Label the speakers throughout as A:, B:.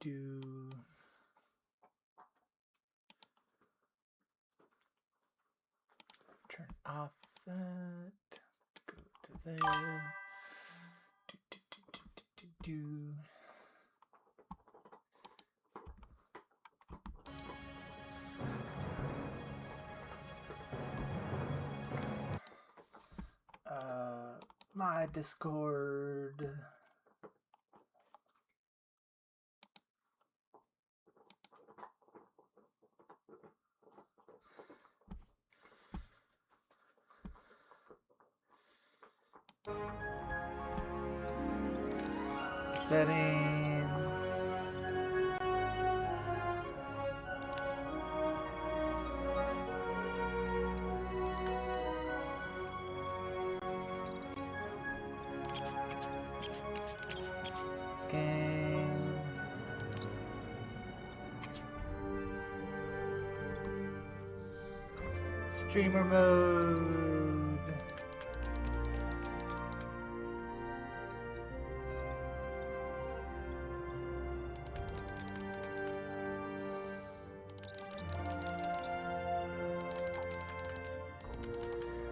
A: Turn off that. Go to there. My Discord. Settings. Game. Streamer mode.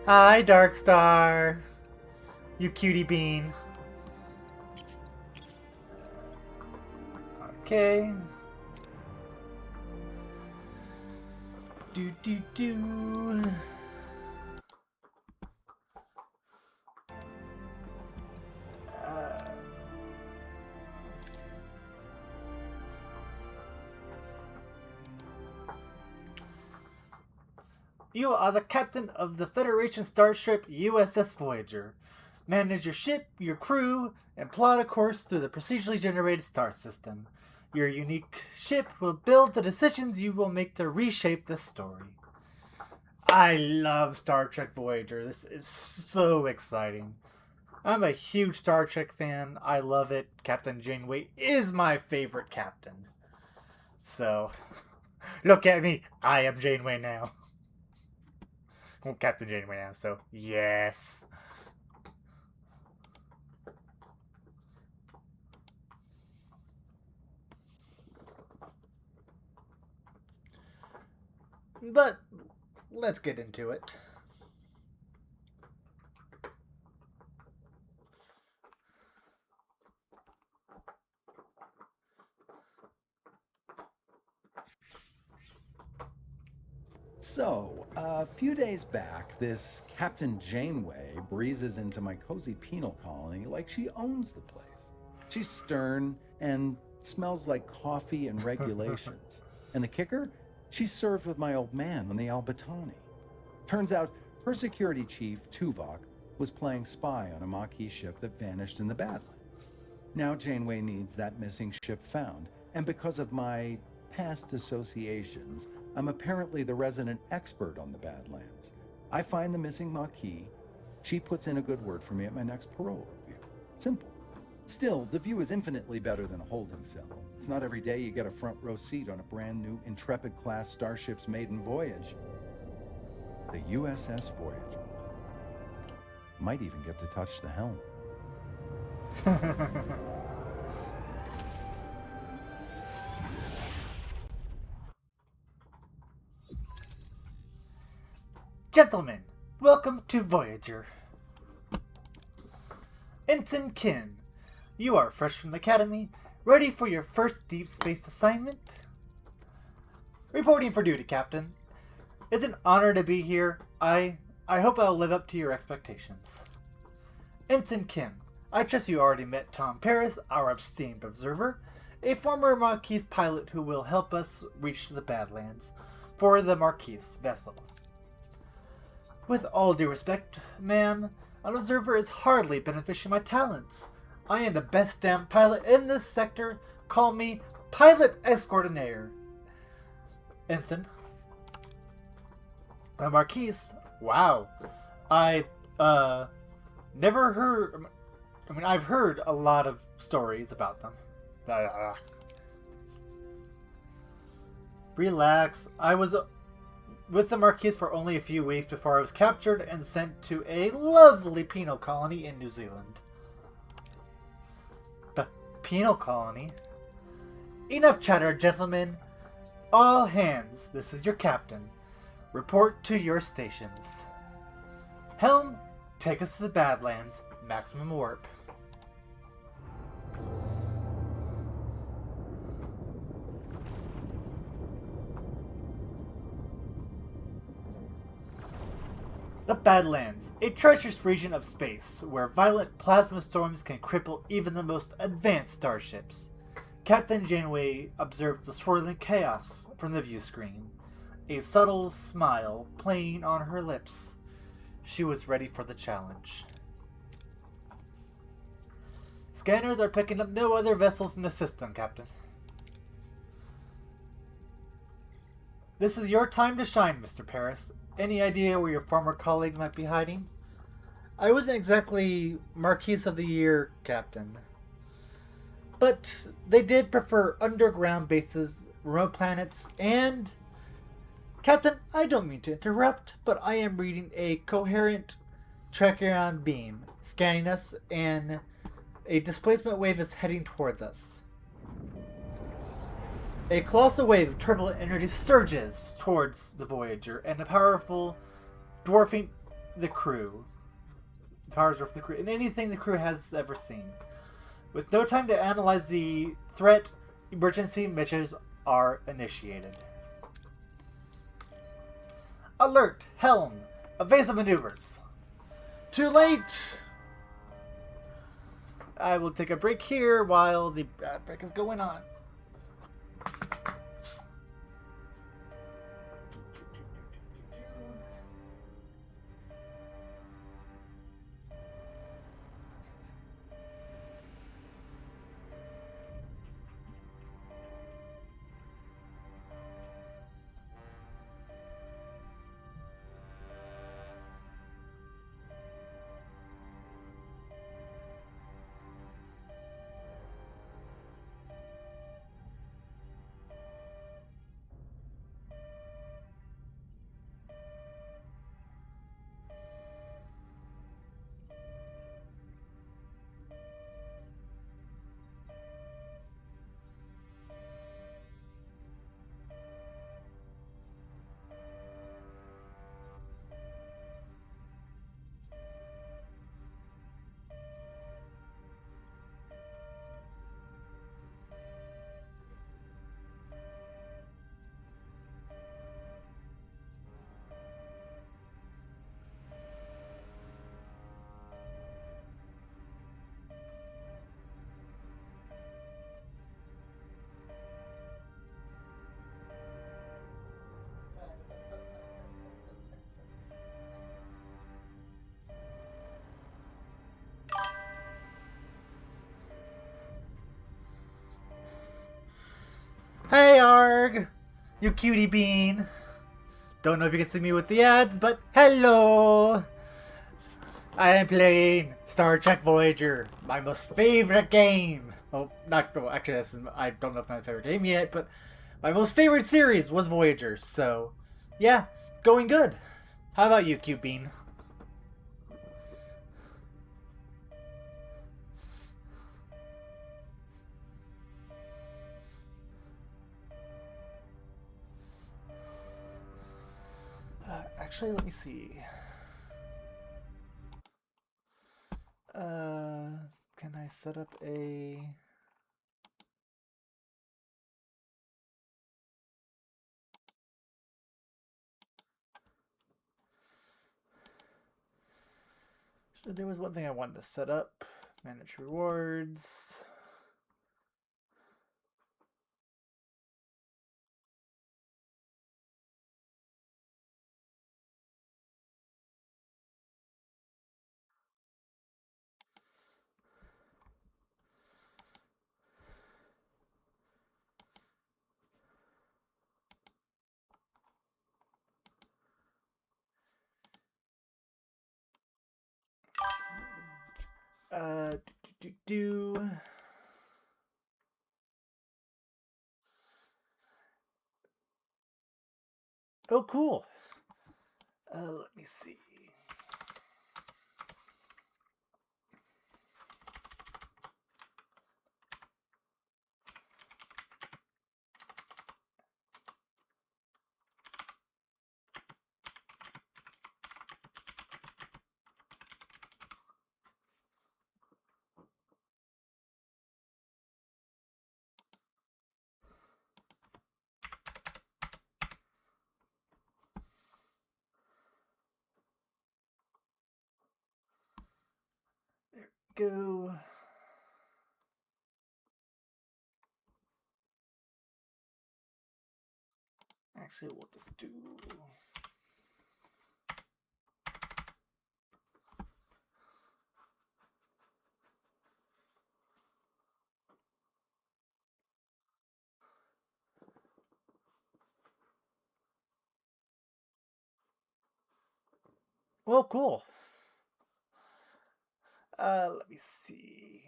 A: Hi, Darkstar. You cutie bean. Okay. Do. You are the captain of the Federation starship USS Voyager. Manage your ship, your crew, and plot a course through the procedurally generated star system. Your unique ship will build the decisions you will make to reshape the story. I love Star Trek Voyager. This is so exciting. I'm a huge Star Trek fan. I love it. Captain Janeway is my favorite captain. So, look at me. I am Janeway now. Well, Captain Janeway now, so yes. But let's get into it.
B: So, a few days back, this Captain Janeway breezes into my cozy penal colony like she owns the place. She's stern and smells like coffee and regulations. And the kicker? She's served with my old man on the Albatani. Turns out her security chief, Tuvok, was playing spy on a Maquis ship that vanished in the Badlands. Now Janeway needs that missing ship found, and because of my past associations, I'm apparently the resident expert on the Badlands. I find the missing Maquis. She puts in a good word for me at my next parole review. Simple. Still, the view is infinitely better than a holding cell. It's not every day you get a front row seat on a brand new Intrepid-class starship's maiden voyage. The USS Voyager. Might even get to touch the helm.
A: Gentlemen, welcome to Voyager. Ensign Kim, you are fresh from the academy, ready for your first deep space assignment? Reporting for duty, Captain. It's an honor to be here. I hope I'll live up to your expectations. Ensign Kim, I trust you already met Tom Paris, our esteemed observer, a former Maquis pilot who will help us reach the Badlands for the Maquis vessel. With all due respect, ma'am, an observer is hardly beneficial my talents. I am the best damn pilot in this sector. Call me Pilot Extraordinaire. Ensign. The Maquis? Wow. I, never heard... I've heard a lot of stories about them. Relax. I was with the Maquis for only a few weeks before I was captured and sent to a lovely penal colony in New Zealand. The penal colony? Enough chatter, gentlemen. All hands, this is your captain. Report to your stations. Helm, take us to the Badlands. Maximum warp. The Badlands, a treacherous region of space where violent plasma storms can cripple even the most advanced starships. Captain Janeway observed the swirling chaos from the view screen, a subtle smile playing on her lips. She was ready for the challenge. Scanners are picking up no other vessels in the system, Captain. This is your time to shine, Mr. Paris. Any idea where your former colleagues might be hiding? I wasn't exactly Marquise of the Year, Captain. But they did prefer underground bases, remote planets, and... Captain, I don't mean to interrupt, but I am reading a coherent Trachyon beam, scanning us, and a displacement wave is heading towards us. A colossal wave of turbulent energy surges towards the Voyager, and the powerful dwarfing the crew. The powers dwarf the crew, and anything the crew has ever seen. With no time to analyze the threat, emergency missions are initiated. Alert! Helm! Evasive maneuvers! Too late! I will take a break here while the break is going on. Hey Arg! You cutie bean! Don't know if you can see me with the ads, but hello! I am playing Star Trek Voyager, my most favorite game. Well, actually, I don't know if my favorite game yet, but my most favorite series was Voyager, so yeah, it's going good. How about you, cute bean? Actually, let me see. Can I set up a... There was one thing I wanted to set up. Manage rewards. Do. Oh, cool. Let me see. go. Actually, we'll just do. Well, cool. Let me see.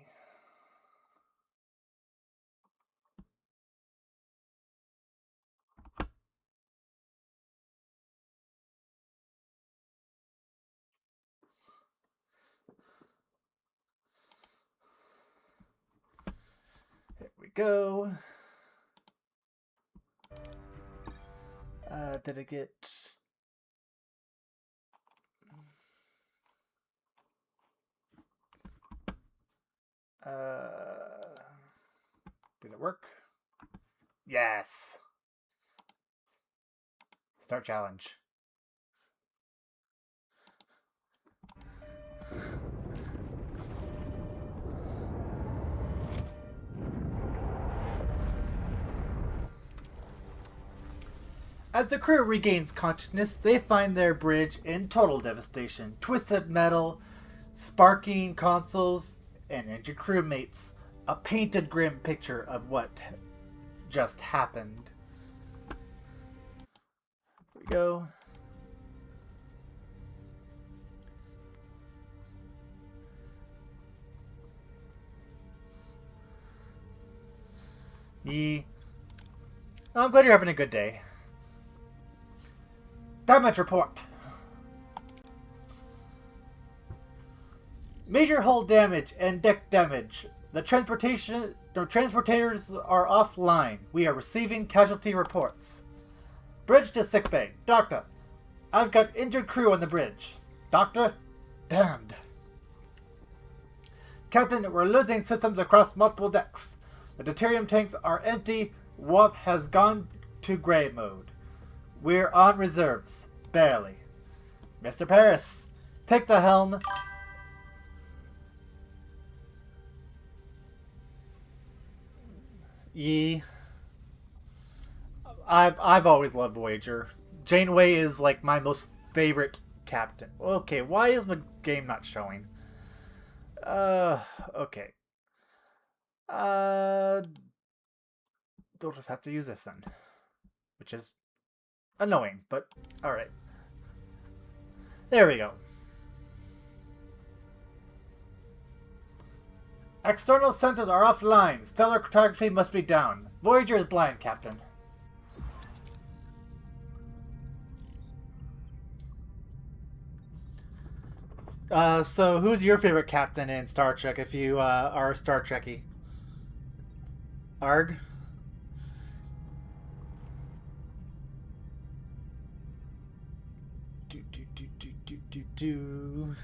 A: There we go. Did I get... Did it work? Yes! Start challenge. As the crew regains consciousness, they find their bridge in total devastation. Twisted metal, sparking consoles, and injured crewmates. A painted grim picture of what just happened. Here we go. I'm glad you're having a good day. Damage report. Major hull damage and deck damage. The transporters are offline. We are receiving casualty reports. Bridge to sickbay. Doctor, I've got injured crew on the bridge. Doctor, damned. Captain, we're losing systems across multiple decks. The deuterium tanks are empty. Warp has gone to gray mode. We're on reserves. Barely. Mr. Paris, take the helm. I've always loved Voyager. Janeway is like my most favorite captain. Okay, why is my game not showing? Okay. They'll just have to use this then. Which is annoying, but alright. There we go. External sensors are offline. Stellar cartography must be down. Voyager is blind, Captain. So who's your favorite captain in Star Trek if you are a Star Trekkie? Arg? Do.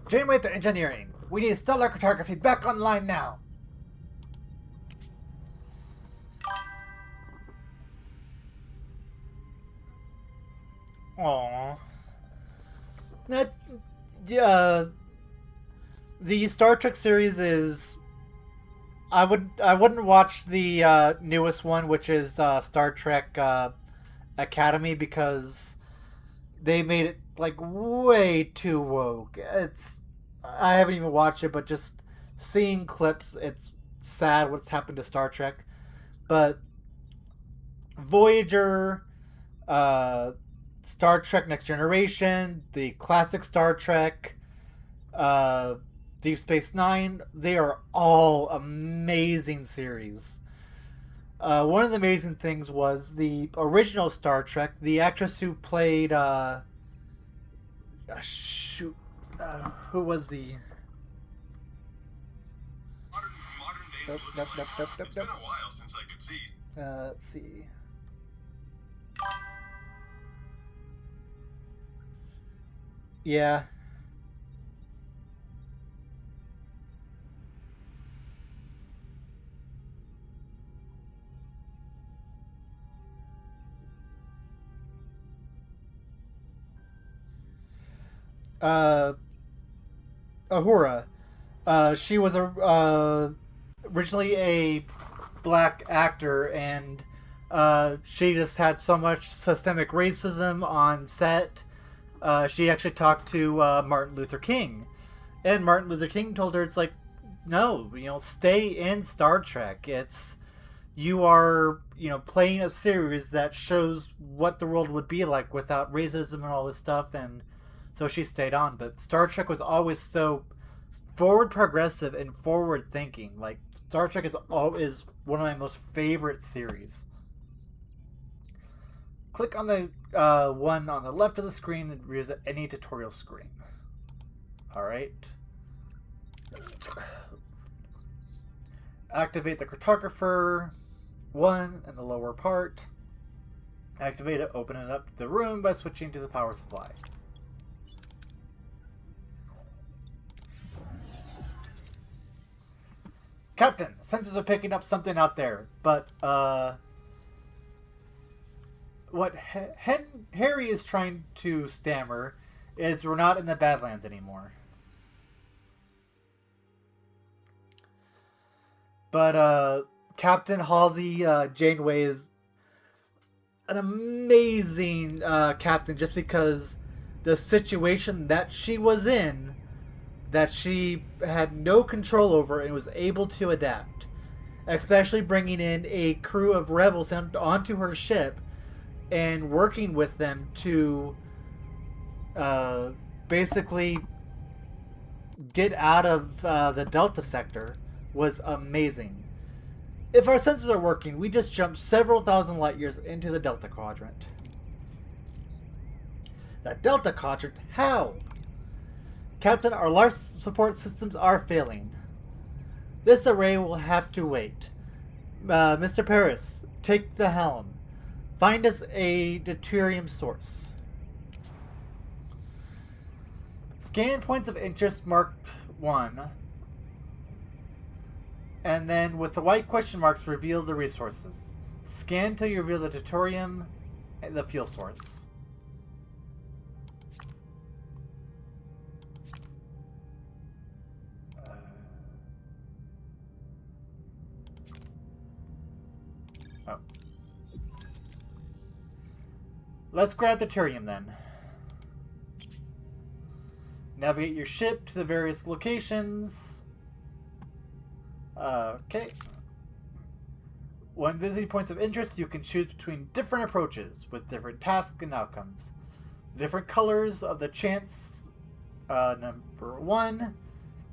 A: Janeway to engineering. We need stellar cartography back online now. Aww. That, yeah. The Star Trek series is. I wouldn't watch the newest one, which is Star Trek Academy, because they made it like way too woke. I haven't even watched it, but just seeing clips, it's sad what's happened to Star Trek. But Voyager, Star Trek Next Generation, the classic Star Trek, Deep Space Nine, they are all amazing series. One of the amazing things was the original Star Trek, the actress who played, who was the...
C: Modern
A: Nope.
C: It's been a while since I could see.
A: Let's see. Yeah. Uh, Ahura. She was originally a black actor, and she just had so much systemic racism on set. She actually talked to Martin Luther King, and Martin Luther King told her, "It's like, no, stay in Star Trek. It's you are, playing a series that shows what the world would be like without racism and all this stuff." And so she stayed on. But Star Trek was always so forward progressive and forward thinking. Like Star Trek is one of my most favorite series. Click on the one on the left of the screen and visit any tutorial screen. All right. Activate the cartographer one in the lower part. Activate it, open it up the room by switching to the power supply. Captain, sensors are picking up something out there, but what Harry is trying to stammer is we're not in the Badlands anymore. But Captain Halsey Janeway is an amazing captain just because the situation that she was in, that she had no control over and was able to adapt. Especially bringing in a crew of rebels onto her ship and working with them to basically get out of the Delta sector was amazing. If our sensors are working, we just jumped several thousand light years into the Delta Quadrant. The Delta Quadrant? How? Captain, our life support systems are failing. This array will have to wait. Mr. Paris, take the helm. Find us a deuterium source. Scan points of interest marked 1. And then with the white question marks, reveal the resources. Scan till you reveal the deuterium and the fuel source. Oh. Let's grab deuterium then. Navigate your ship to the various locations. Okay. When visiting points of interest, you can choose between different approaches with different tasks and outcomes. The different colors of the chance number 1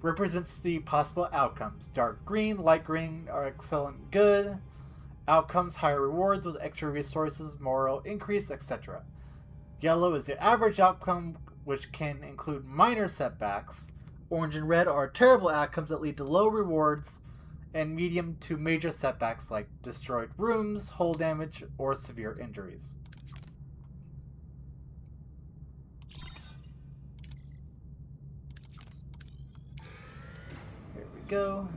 A: represents the possible outcomes. Dark green, light green are excellent, good. Outcomes, higher rewards with extra resources, moral increase, etc. Yellow is the average outcome, which can include minor setbacks. Orange and red are terrible outcomes that lead to low rewards, and medium to major setbacks like destroyed rooms, hull damage, or severe injuries. Here we go.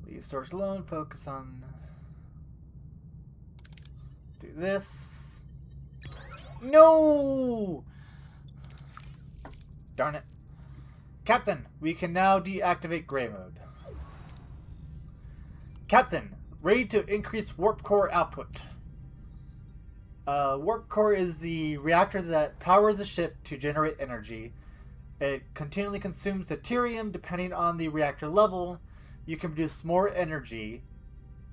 A: Leave storage alone, focus on... Do this. No! Darn it. Captain, we can now deactivate gray mode. Captain, ready to increase warp core output. Warp core is the reactor that powers the ship to generate energy. It continually consumes deuterium depending on the reactor level. You can produce more energy,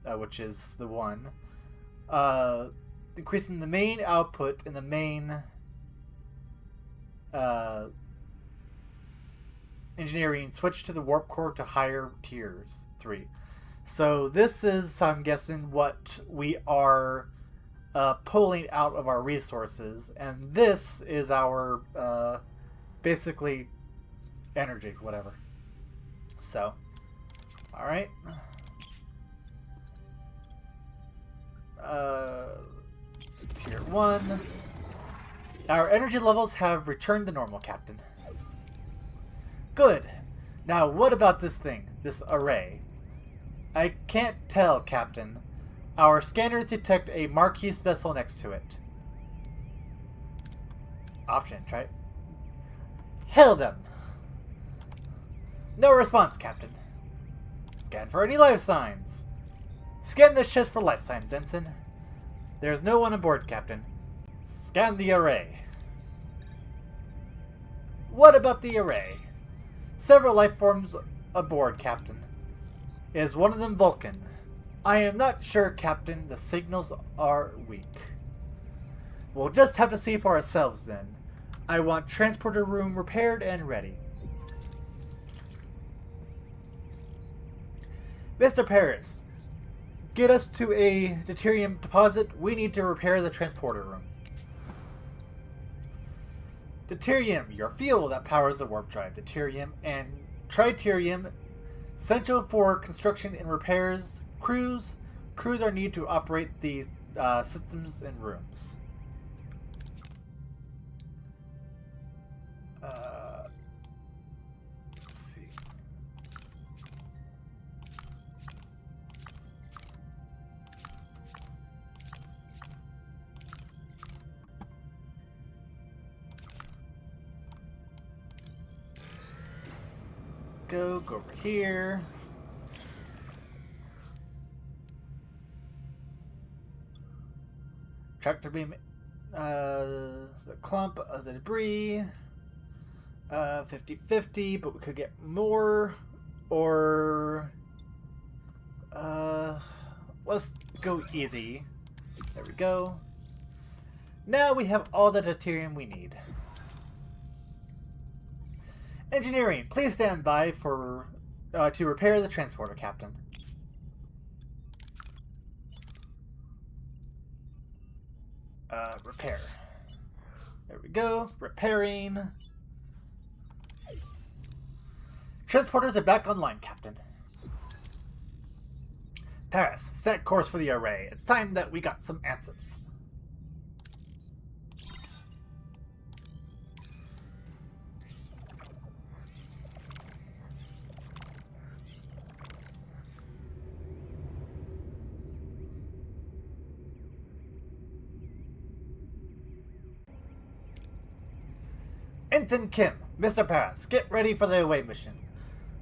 A: which is the 1. Increasing the main output in the main engineering, switch to the warp core to higher tiers 3. So this is, I'm guessing, what we are pulling out of our resources, and this is our basically energy, whatever. So, all right. Tier 1. Our energy levels have returned to normal, Captain. Good. Now, what about this thing? This array? I can't tell, Captain. Our scanners detect a Marquis vessel next to it. Option, try. Hail them! No response, Captain. Scan for any life signs. Scan the ship for life signs, Ensign. There's no one aboard, Captain. Scan the array. What about the array? Several life forms aboard, Captain. Is one of them Vulcan? I am not sure, Captain. The signals are weak. We'll just have to see for ourselves then. I want transporter room repaired and ready. Mr. Paris, get us to a deuterium deposit. We need to repair the transporter room. Deuterium, your fuel that powers the warp drive. Deuterium and tritium, essential for construction and repairs. Crews are needed to operate these systems and rooms. Let's see. Go over here. Tractor beam, the clump of the debris, 50-50, but we could get more, or, let's go easy. There we go. Now we have all the deuterium we need. Engineering, please stand by for, to repair the transporter, Captain. Repair. There we go. Repairing. Transporters are back online, Captain. Paris, set course for the array. It's time that we got some answers. Ensign Kim, Mr. Paris, get ready for the away mission.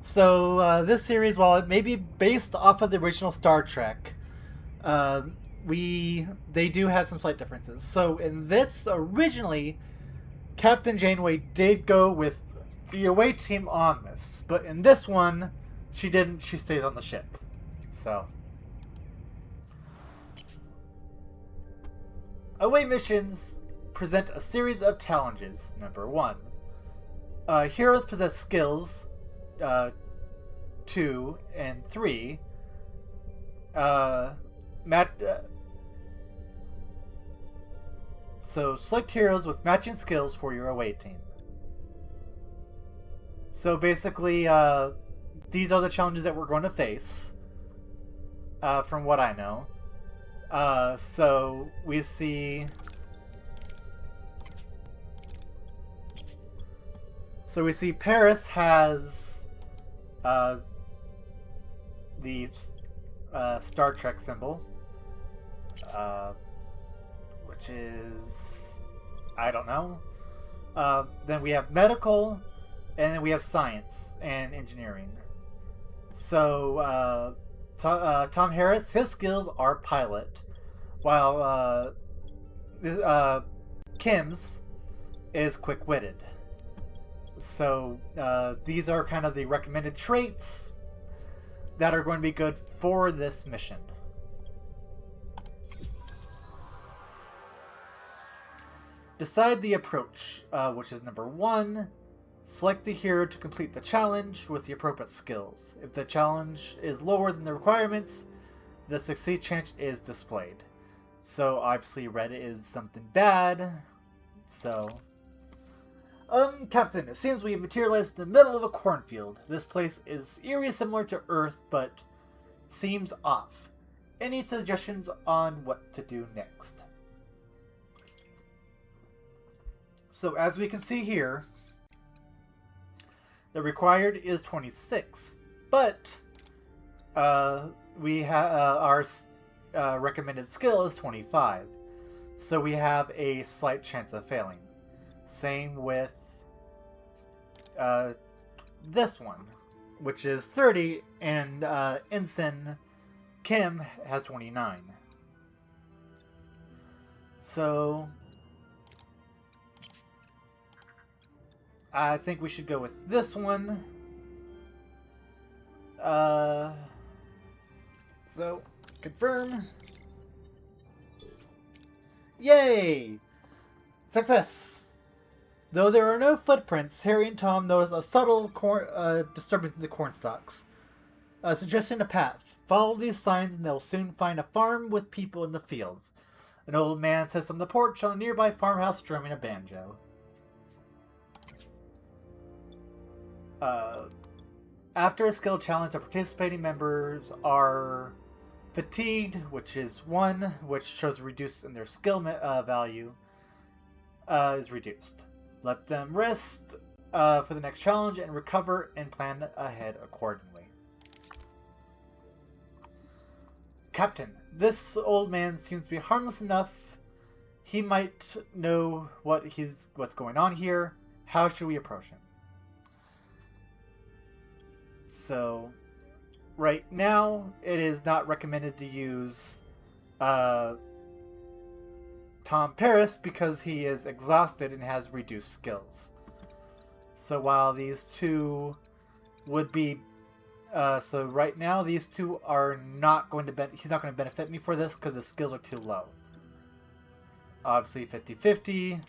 A: So, this series, while it may be based off of the original Star Trek, they do have some slight differences. So, in this, originally, Captain Janeway did go with the away team on this. But in this one, she didn't. She stays on the ship. So, away missions present a series of challenges. Number 1. Heroes possess skills 2 and 3. So select heroes with matching skills for your away team. So basically, these are the challenges that we're going to face, from what I know. So we see... So we see Paris has the Star Trek symbol, which is, I don't know. Then we have medical, and then we have science and engineering. So Tom Harris, his skills are pilot, while Kim's is quick-witted. So these are kind of the recommended traits that are going to be good for this mission. Decide the approach, which is number 1. Select the hero to complete the challenge with the appropriate skills. If the challenge is lower than the requirements, the succeed chance is displayed. So obviously red is something bad. So... Captain, it seems we have materialized in the middle of a cornfield. This place is eerie similar to Earth, but seems off. any suggestions on what to do next? So as we can see here, the required is 26, but we have our recommended skill is 25, so we have a slight chance of failing. Same with this one, which is 30, and Ensign Kim has 29. So I think we should go with this one. So confirm. Yay! Success! Though there are no footprints, Harry and Tom notice a subtle disturbance in the corn stalks, suggesting a path. Follow these signs and they'll soon find a farm with people in the fields. An old man sits on the porch on a nearby farmhouse strumming a banjo. After a skill challenge, the participating members are fatigued, which is 1, which shows reduced in their skill value, is reduced. Let them rest for the next challenge and recover and plan ahead accordingly. Captain, this old man seems to be harmless enough. He might know what's going on here. How should we approach him? So, right now, it is not recommended to use Tom Paris because he is exhausted and has reduced skills. So while these two would be... so right now, these two are not going to... he's not going to benefit me for this because his skills are too low. Obviously, 50-50.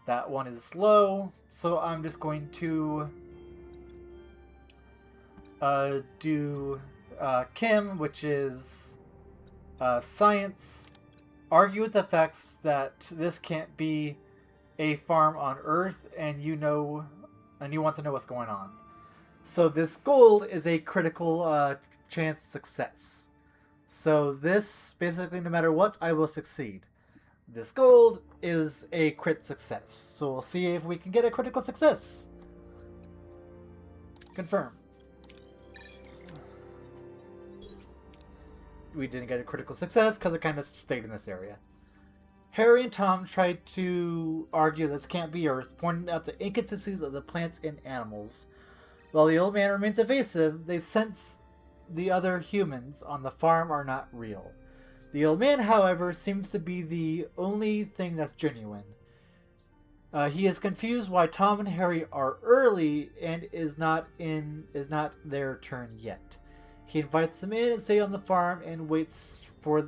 A: That one is low. So I'm just going to... do Kim, which is science, argue with the facts that this can't be a farm on Earth, and you want to know what's going on. So this gold is a critical chance success. So this, basically, no matter what, I will succeed. This gold is a crit success. So we'll see if we can get a critical success. Confirm. We didn't get a critical success because it kind of stayed in this area. Harry and Tom tried to argue this can't be Earth, pointing out the inconsistencies of the plants and animals. While the old man remains evasive, they sense the other humans on the farm are not real. The old man, however, seems to be the only thing that's genuine. He is confused why Tom and Harry are early and is not their turn yet. He invites them in and stay on the farm and waits for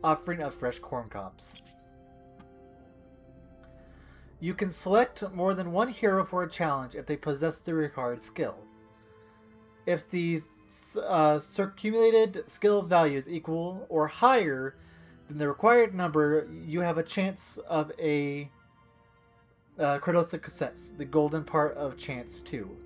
A: offering of fresh corn cobs. You can select more than one hero for a challenge if they possess the required skill. If the circulated skill value is equal or higher than the required number, you have a chance of a critical success, the golden part of chance 2.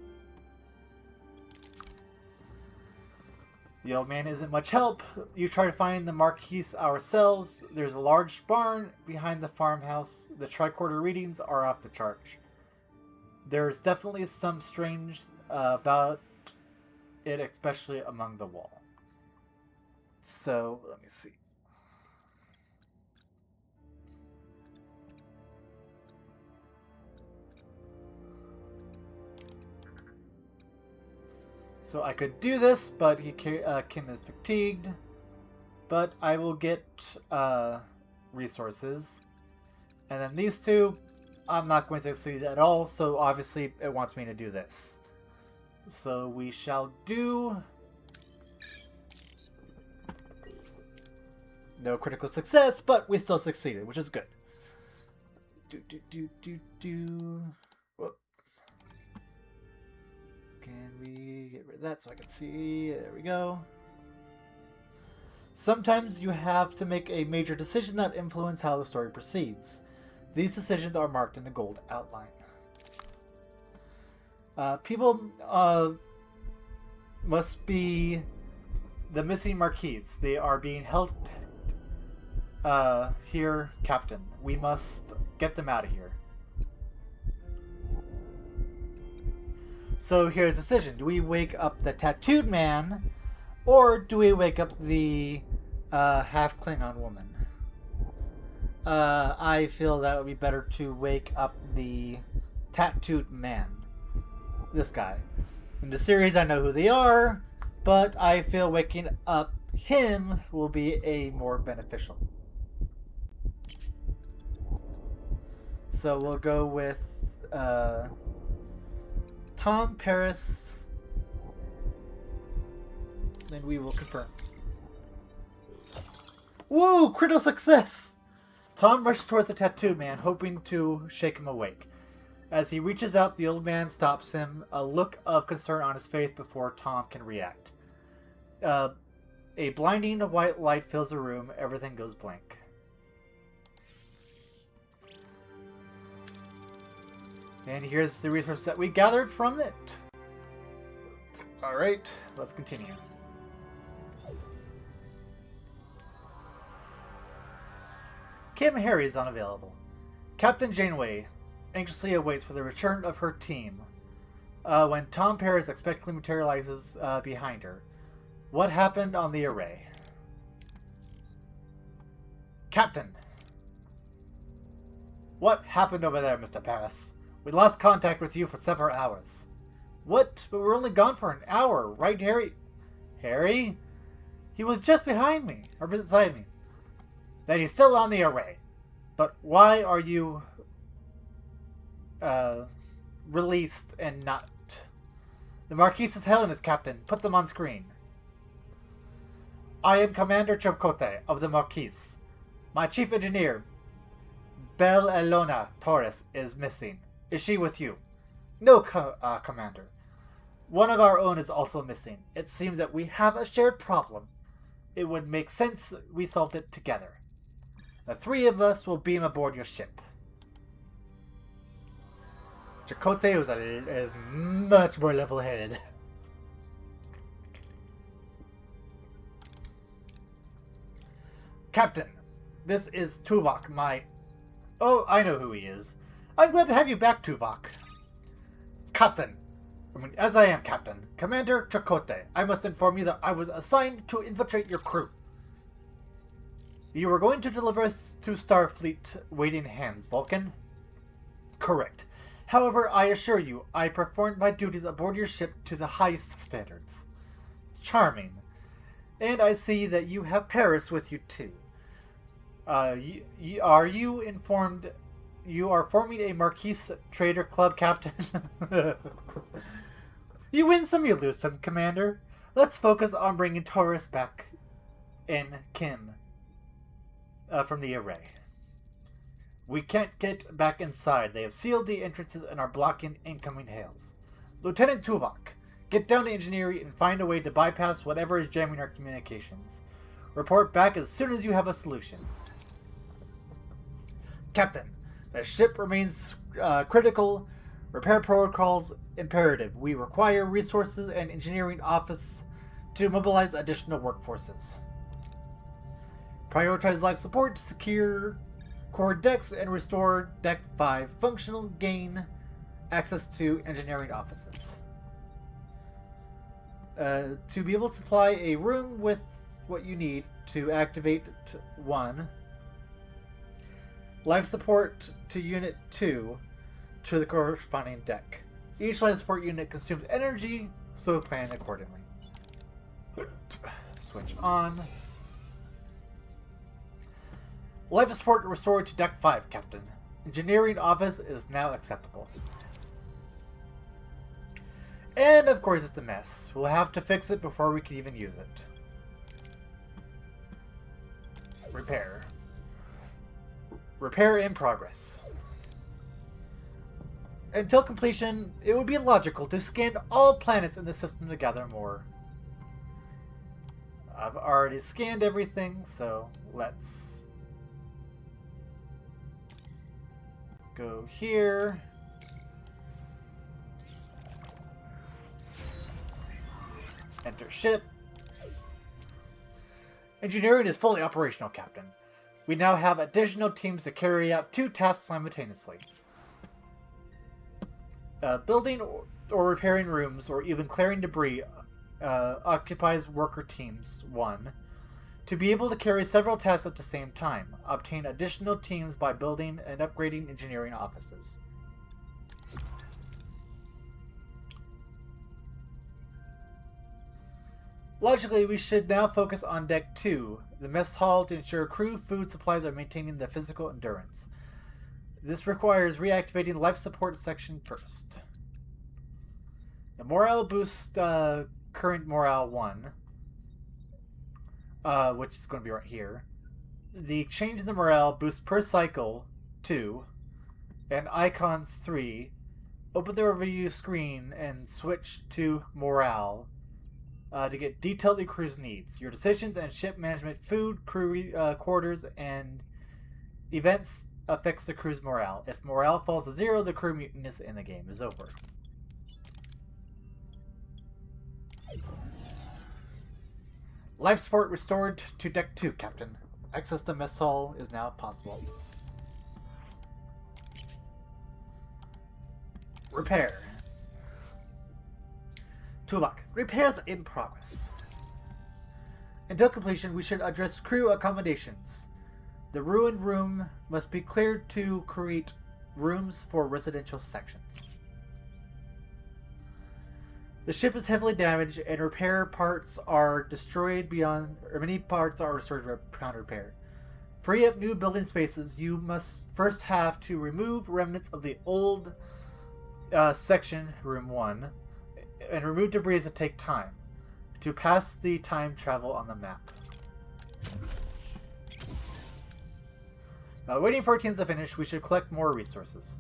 A: The old man isn't much help. You try to find the Marquise ourselves. There's a large barn behind the farmhouse. The tricorder readings are off the chart. There's definitely some strange about it, especially among the wall. So, let me see. So I could do this, but Kim is fatigued. But I will get resources. And then these two, I'm not going to succeed at all, so obviously it wants me to do this. So we shall do... No critical success, but we still succeeded, which is good. Whoop. Can we get rid of that so I can see? There we go. Sometimes you have to make a major decision that influences how the story proceeds. These decisions are marked in a gold outline. People must be The missing Marquise. They are being held here, Captain. We must get them out of here. So here's the decision. Do we wake up the tattooed man, or do we wake up the half Klingon woman? I feel that it would be better to wake up the tattooed man. This guy. In the series, I know who they are, but I feel waking up him will be a more beneficial. So we'll go with Tom Paris, and we will confirm. Woo! Critical success! Tom rushes towards the tattooed man, hoping to shake him awake. As he reaches out, the old man stops him, a look of concern on his face before Tom can react. A blinding white light fills the room. Everything goes blank. And here's the resource that we gathered from it. Alright, let's continue. Kim Harry is unavailable. Captain Janeway anxiously awaits for the return of her team when Tom Paris expectantly materializes behind her. What happened on the array? Captain! What happened over there, Mr. Paris? We lost contact with you for several hours. What? But we're only gone for an hour, right, Harry? Harry? He was just behind me, or beside me. Then he's still on the array. But why are you released and not? The Marquise is Helena's captain. Put them on screen. I am Commander Chakotay of the Marquise. My chief engineer, Belle Elona Torres, is missing. Is she with you? No, Commander. One of our own is also missing. It seems that we have a shared problem. It would make sense we solved it together. The three of us will beam aboard your ship. Chakotay is much more level-headed. Captain, this is Tuvok, Oh, I know who he is. I'm glad to have you back, Tuvok. Captain. As I am Captain, Commander Chakotay, I must inform you that I was assigned to infiltrate your crew. You were going to deliver us to Starfleet waiting hands, Vulcan? Correct. However, I assure you, I performed my duties aboard your ship to the highest standards. Charming. And I see that you have Paris with you, too. Are you informed you are forming a Marquise Trader Club, Captain? You win some, you lose some, Commander. Let's focus on bringing Taurus back in Kim from the array. We can't get back inside. They have sealed the entrances and are blocking incoming hails. Lieutenant Tuvok, get down to engineering and find a way to bypass whatever is jamming our communications. Report back as soon as you have a solution. Captain, the ship remains critical. Repair protocols imperative. We require resources and engineering office to mobilize additional workforces. Prioritize life support to secure core decks and restore Deck 5 functional. Gain access to engineering offices. To be able to supply a room with what you need to activate 1. Life support to Unit 2 to the corresponding deck. Each life support unit consumes energy, so plan accordingly. Switch on. Life support restored to Deck 5, Captain. Engineering office is now acceptable. And of course it's a mess. We'll have to fix it before we can even use it. Repair. Repair in progress. Until completion, it would be logical to scan all planets in the system to gather more. I've already scanned everything, so let's go here. Enter ship. Engineering is fully operational, Captain. We now have additional teams to carry out 2 tasks simultaneously. Building or repairing rooms, or even clearing debris, occupies worker teams 1. To be able to carry several tasks at the same time, obtain additional teams by building and upgrading engineering offices. Logically, we should now focus on Deck 2, the mess hall, to ensure crew food supplies are maintaining their physical endurance. This requires reactivating the life support section first. The morale boost current morale 1, which is going to be right here. The change in the morale boost per cycle 2, and icons 3. Open the overview screen and switch to morale to get detailed the crew's needs. Your decisions and ship management, food, crew quarters, and events affects the crew's morale. If morale falls to 0, the crew mutinous and the game is over. Life support restored to Deck 2, Captain. Access the mess hall is now possible. Repair. Toolbox. Repairs in progress. Until completion, we should address crew accommodations. The ruined room must be cleared to create rooms for residential sections. The ship is heavily damaged and repair parts are destroyed many parts are restored beyond repair. Free up new building spaces, you must first have to remove remnants of the old section, room 1, and remove debris that take time. To pass the time travel on the map. Now, waiting for teams to finish, we should collect more resources.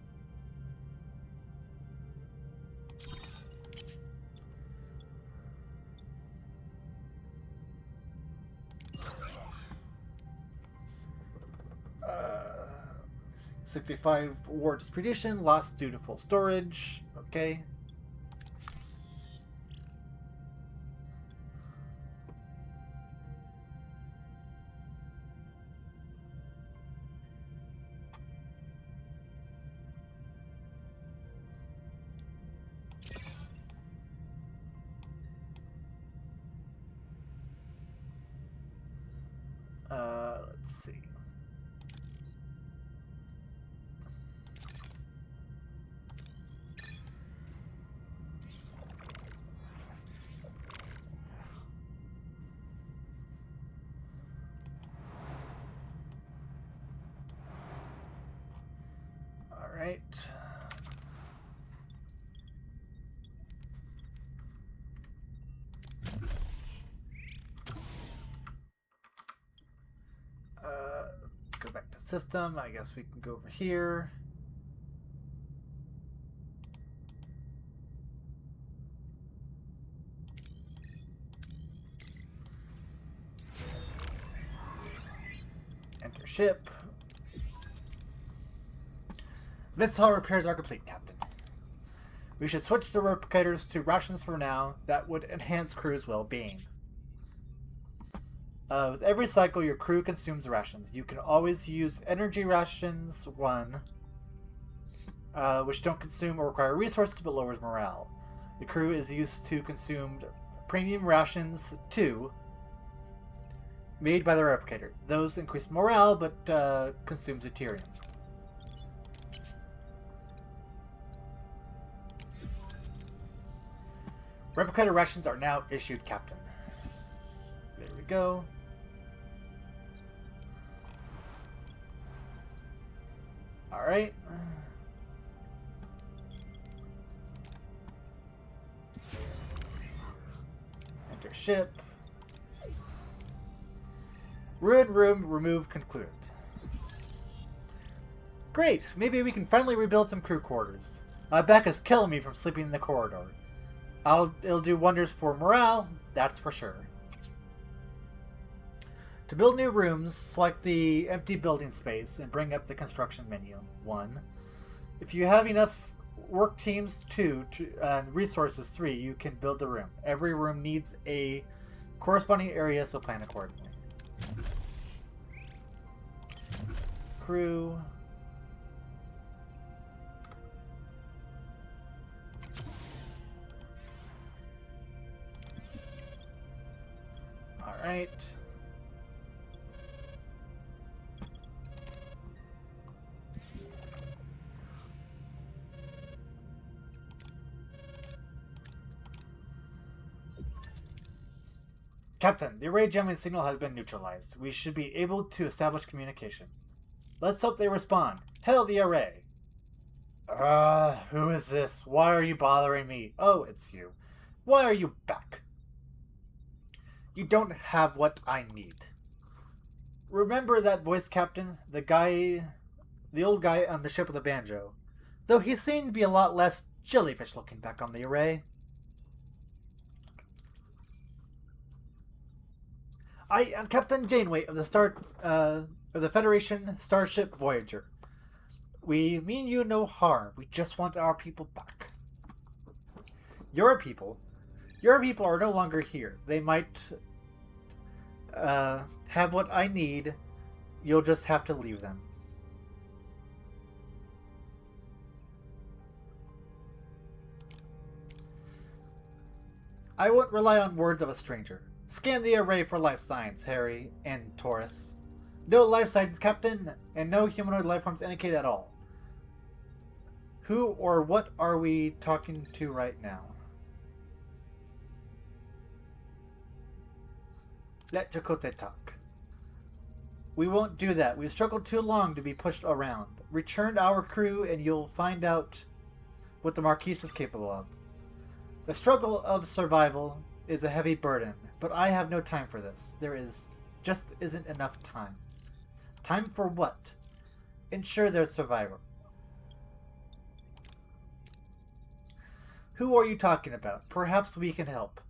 A: Let me see. 65 war distribution, lost due to full storage. Okay. Let's see. All right. Go back to system. I guess we can go over here. Enter ship. Mess hall repairs are complete, Captain. We should switch the replicators to rations for now. That would enhance crew's well-being. With every cycle, your crew consumes rations. You can always use energy rations 1, which don't consume or require resources but lowers morale. The crew is used to consumed premium rations 2, made by the replicator. Those increase morale but consume deuterium. Replicator rations are now issued, Captain. There we go. Alright. Enter ship. Ruined room removed concluded. Great! Maybe we can finally rebuild some crew quarters. My back is killing me from sleeping in the corridor. It'll do wonders for morale, that's for sure. To build new rooms, select the empty building space and bring up the construction menu. 1. If you have enough work teams 2 and resources 3, you can build the room. Every room needs a corresponding area, so plan accordingly. crew. All right. Captain, the array jamming signal has been neutralized. We should be able to establish communication. Let's hope they respond. Hail the array! Who is this? Why are you bothering me? Oh, it's you. Why are you back? You don't have what I need. Remember that voice, Captain? The old guy on the ship with the banjo. Though he seemed to be a lot less jellyfish looking back on the array. I am Captain Janeway of the Federation Starship Voyager. We mean you no harm. We just want our people back. Your people are no longer here. They might have what I need. You'll just have to leave them. I won't rely on words of a stranger. Scan the array for life signs, Harry and Taurus. No life signs, Captain, and no humanoid life forms indicate at all. Who or what are we talking to right now? Let Chakotay talk. We won't do that. We've struggled too long to be pushed around. Return our crew and you'll find out what the Marquise is capable of. The struggle of survival is a heavy burden, but I have no time for this. There just isn't enough time. Time for what? Ensure their survival. Who are you talking about? Perhaps we can help.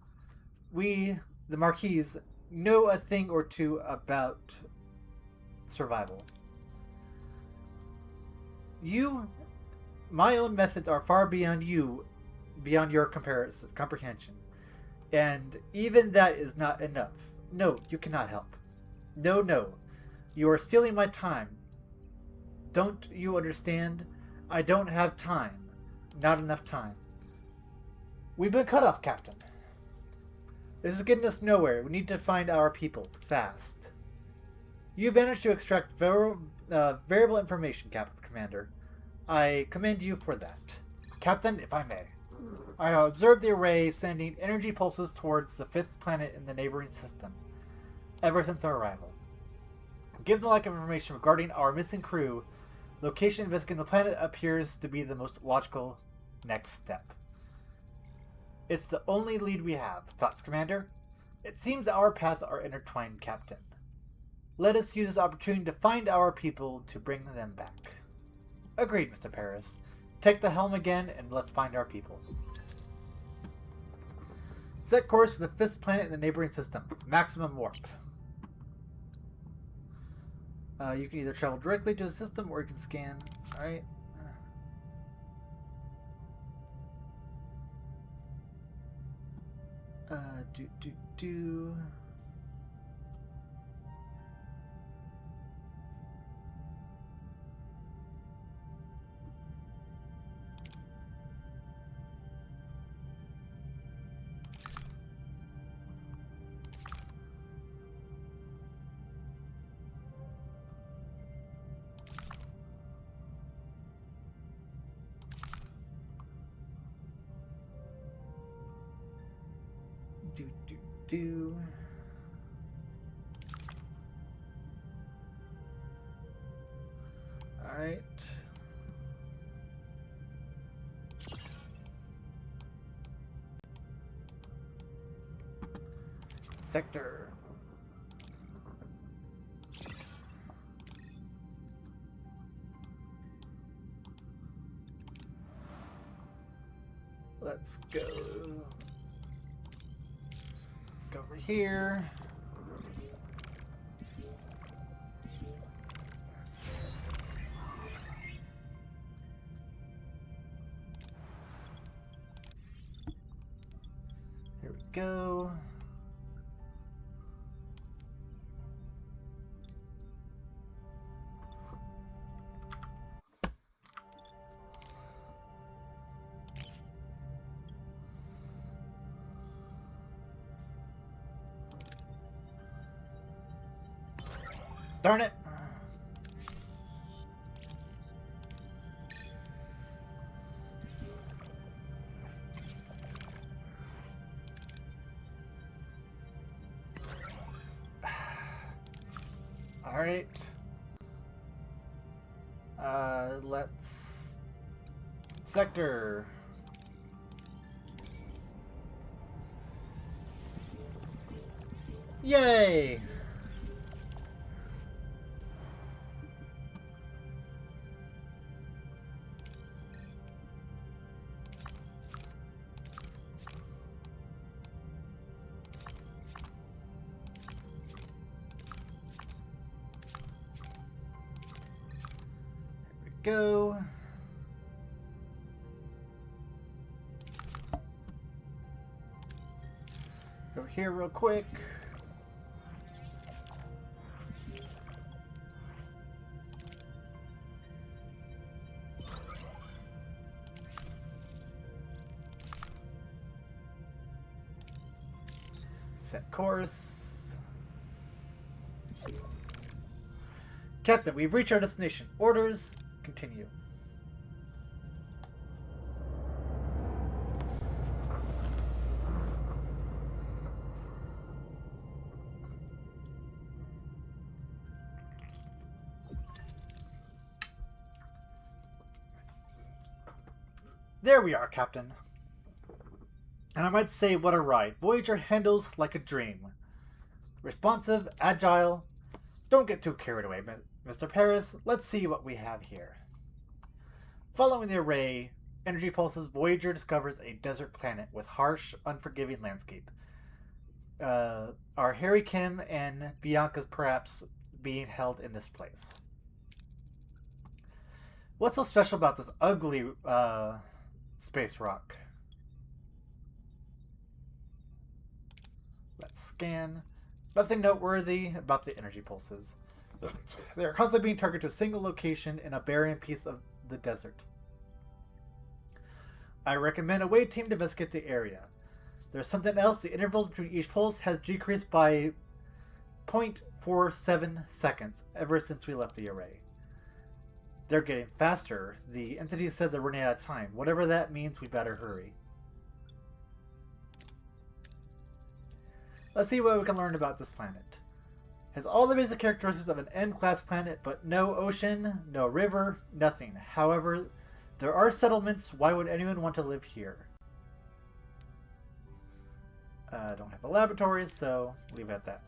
A: We, the Marquise, know a thing or two about survival. My own methods are far beyond your comprehension. And even that is not enough. No, you cannot help. No. You are stealing my time. Don't you understand? I don't have time. Not enough time. We've been cut off, Captain. This is getting us nowhere. We need to find our people. Fast. You managed to extract variable information, Captain Commander. I commend you for that. Captain, if I may. I observed the array sending energy pulses towards the fifth planet in the neighboring system, ever since our arrival. Given the lack of information regarding our missing crew, location investigating the planet appears to be the most logical next step. It's the only lead we have. Thoughts, Commander? It seems our paths are intertwined, Captain. Let us use this opportunity to find our people to bring them back. Agreed, Mr. Paris. Take the helm again and let's find our people. Set course for the fifth planet in the neighboring system. Maximum warp. You can either travel directly to the system or you can scan. Alright. Do. Alright. Sector. Let's go. Go over here. Here we go. Darn it! Alright. Let's... Sector. Yay! Go. Go here real quick. Set course. Captain, we've reached our destination. Orders. Continue. There we are, Captain. And I might say, what a ride. Voyager handles like a dream. Responsive, agile. Don't get too carried away, Mr. Paris. Let's see what we have here. Following the array energy pulses, Voyager discovers a desert planet with harsh, unforgiving landscape. Are Harry, Kim, and Bianca's perhaps being held in this place? What's so special about this ugly space rock? Let's scan. Nothing noteworthy about the energy pulses. They are constantly being targeted to a single location in a barren piece of the desert. I recommend a away team to investigate the area. There's something else. The intervals between each pulse has decreased by 0.47 seconds ever since we left the array. They're getting faster. The entity said they're running out of time. Whatever that means, we better hurry. Let's see what we can learn about this planet. Has all the basic characteristics of an M-class planet, but no ocean, no river, nothing. However, there are settlements. Why would anyone want to live here? Don't have a laboratory, so leave it at that.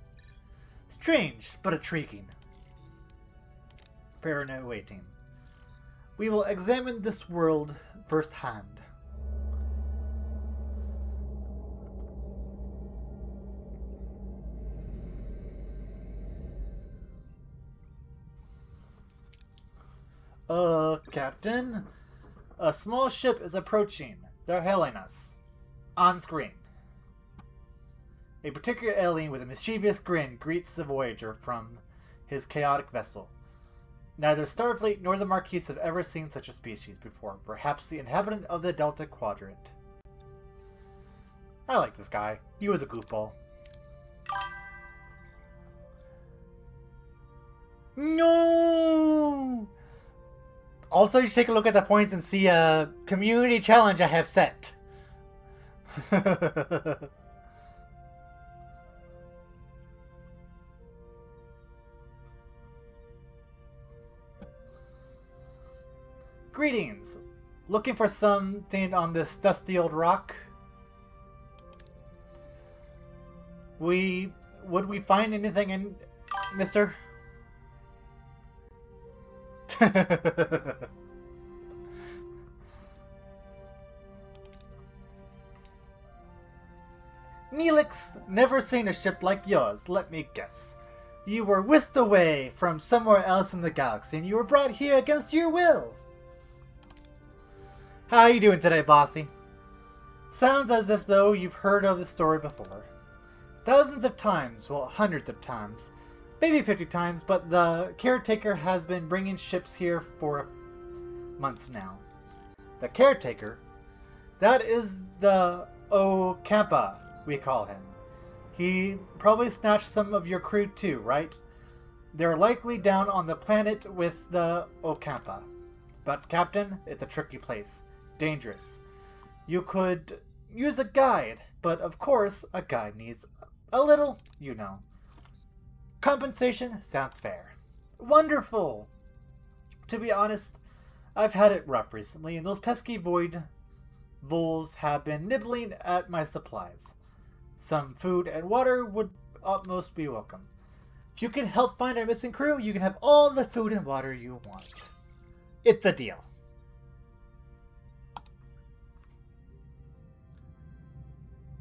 A: Strange, but intriguing. Prepare an away team. We will examine this world firsthand. Captain? A small ship is approaching. They're hailing us. On screen. A particular alien with a mischievous grin greets the Voyager from his chaotic vessel. Neither Starfleet nor the Marquis have ever seen such a species before. Perhaps the inhabitant of the Delta Quadrant. I like this guy. He was a goofball. No! Also, you should take a look at the points and see a community challenge I have set. Greetings. Looking for something on this dusty old rock? Would we find anything in, mister? Neelix, never seen a ship like yours, let me guess. You were whisked away from somewhere else in the galaxy and you were brought here against your will. How are you doing today, bossy? Sounds as if though you've heard of the story before. Thousands of times, well, hundreds of times. Maybe 50 times, but the caretaker has been bringing ships here for months now. The caretaker? That is the Ocampa, we call him. He probably snatched some of your crew too, right? They're likely down on the planet with the Okampa. But, Captain, it's a tricky place. Dangerous. You could use a guide, but of course, a guide needs a little, compensation sounds fair. Wonderful! To be honest, I've had it rough recently, and those pesky voles have been nibbling at my supplies. Some food and water would utmost be welcome. If you can help find our missing crew, you can have all the food and water you want. It's a deal.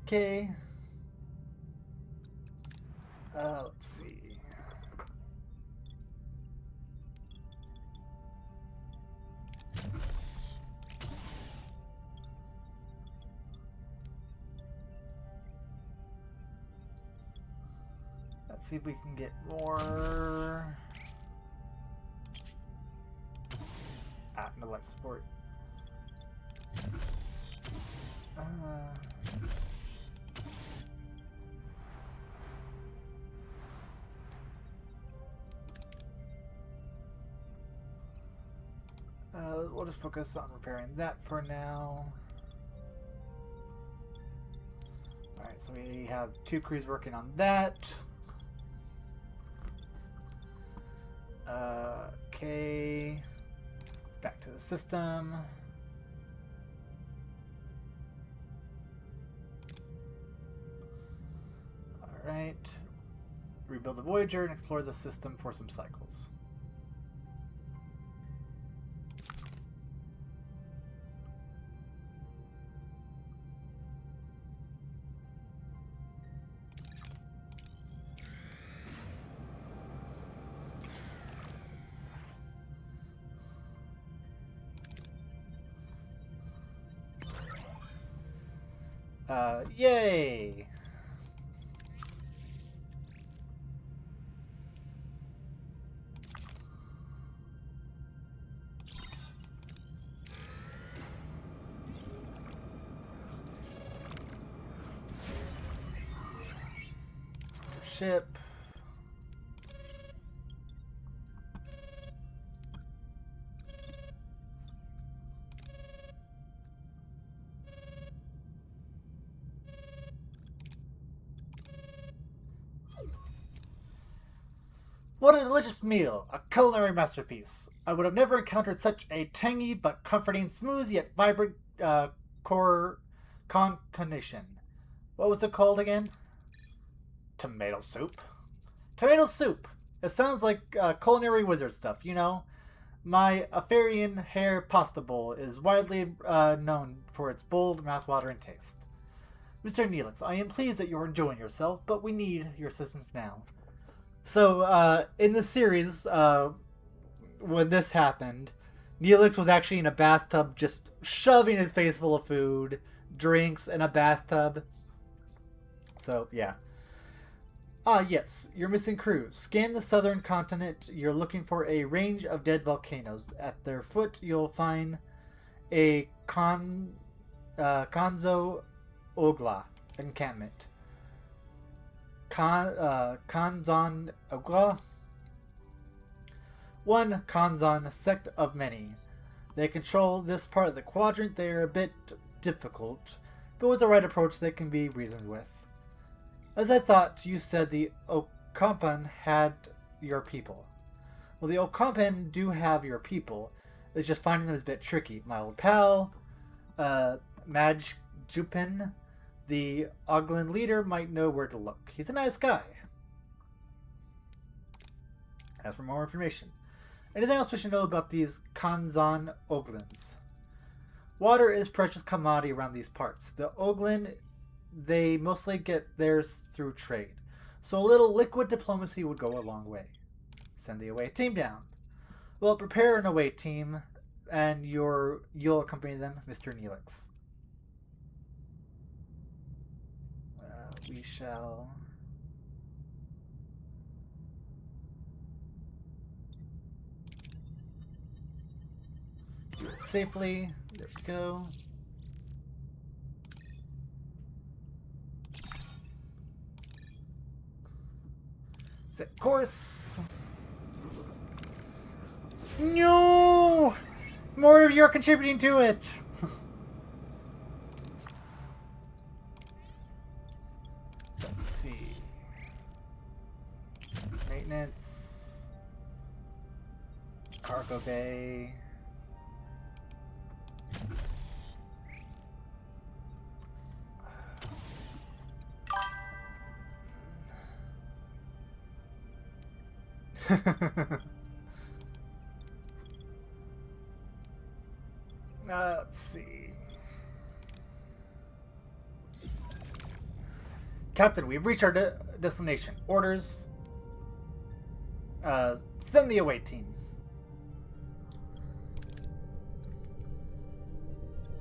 A: Okay. Let's see. Let's see if we can get more. No life support. We'll just focus on repairing that for now. Alright, so we have 2 crews working on that. Okay. Back to the system. Alright. Rebuild the Voyager and explore the system for some cycles. Yay! Ship. What a delicious meal! A culinary masterpiece. I would have never encountered such a tangy but comforting, smooth yet vibrant core concoction. What was it called again? Tomato soup. Tomato soup! It sounds like culinary wizard stuff, My Afarian hair pasta bowl is widely known for its bold, mouth-watering taste. Mr. Neelix, I am pleased that you're enjoying yourself, but we need your assistance now. So, in the series, when this happened, Neelix was actually in a bathtub just shoving his face full of food, drinks, and a bathtub. So, yeah. Yes, you're missing crew. Scan the southern continent. You're looking for a range of dead volcanoes. At their foot, you'll find a Kanzo Ogla encampment. Kanzon Ogla. One Kanzon sect of many. They control this part of the quadrant. They are a bit difficult, but with the right approach they can be reasoned with. As I thought, you said the Okampan had your people. Well, the Okampan do have your people. It's just finding them is a bit tricky. My old pal, Maj Jupin, the Oglan leader, might know where to look. He's a nice guy. As for more information, anything else we should know about these Kanzon Oglans? Water is precious commodity around these parts. The Oglan, they mostly get theirs through trade, so a little liquid diplomacy would go a long way. Send the away team down. Well, prepare an away team, and you'll accompany them, Mr. Neelix. We shall... do it safely. There we go. Set course. No! More of you are contributing to it! Let's see. Maintenance. Cargo bay. Let's see. Captain, we've reached our destination. Orders. Send the away team.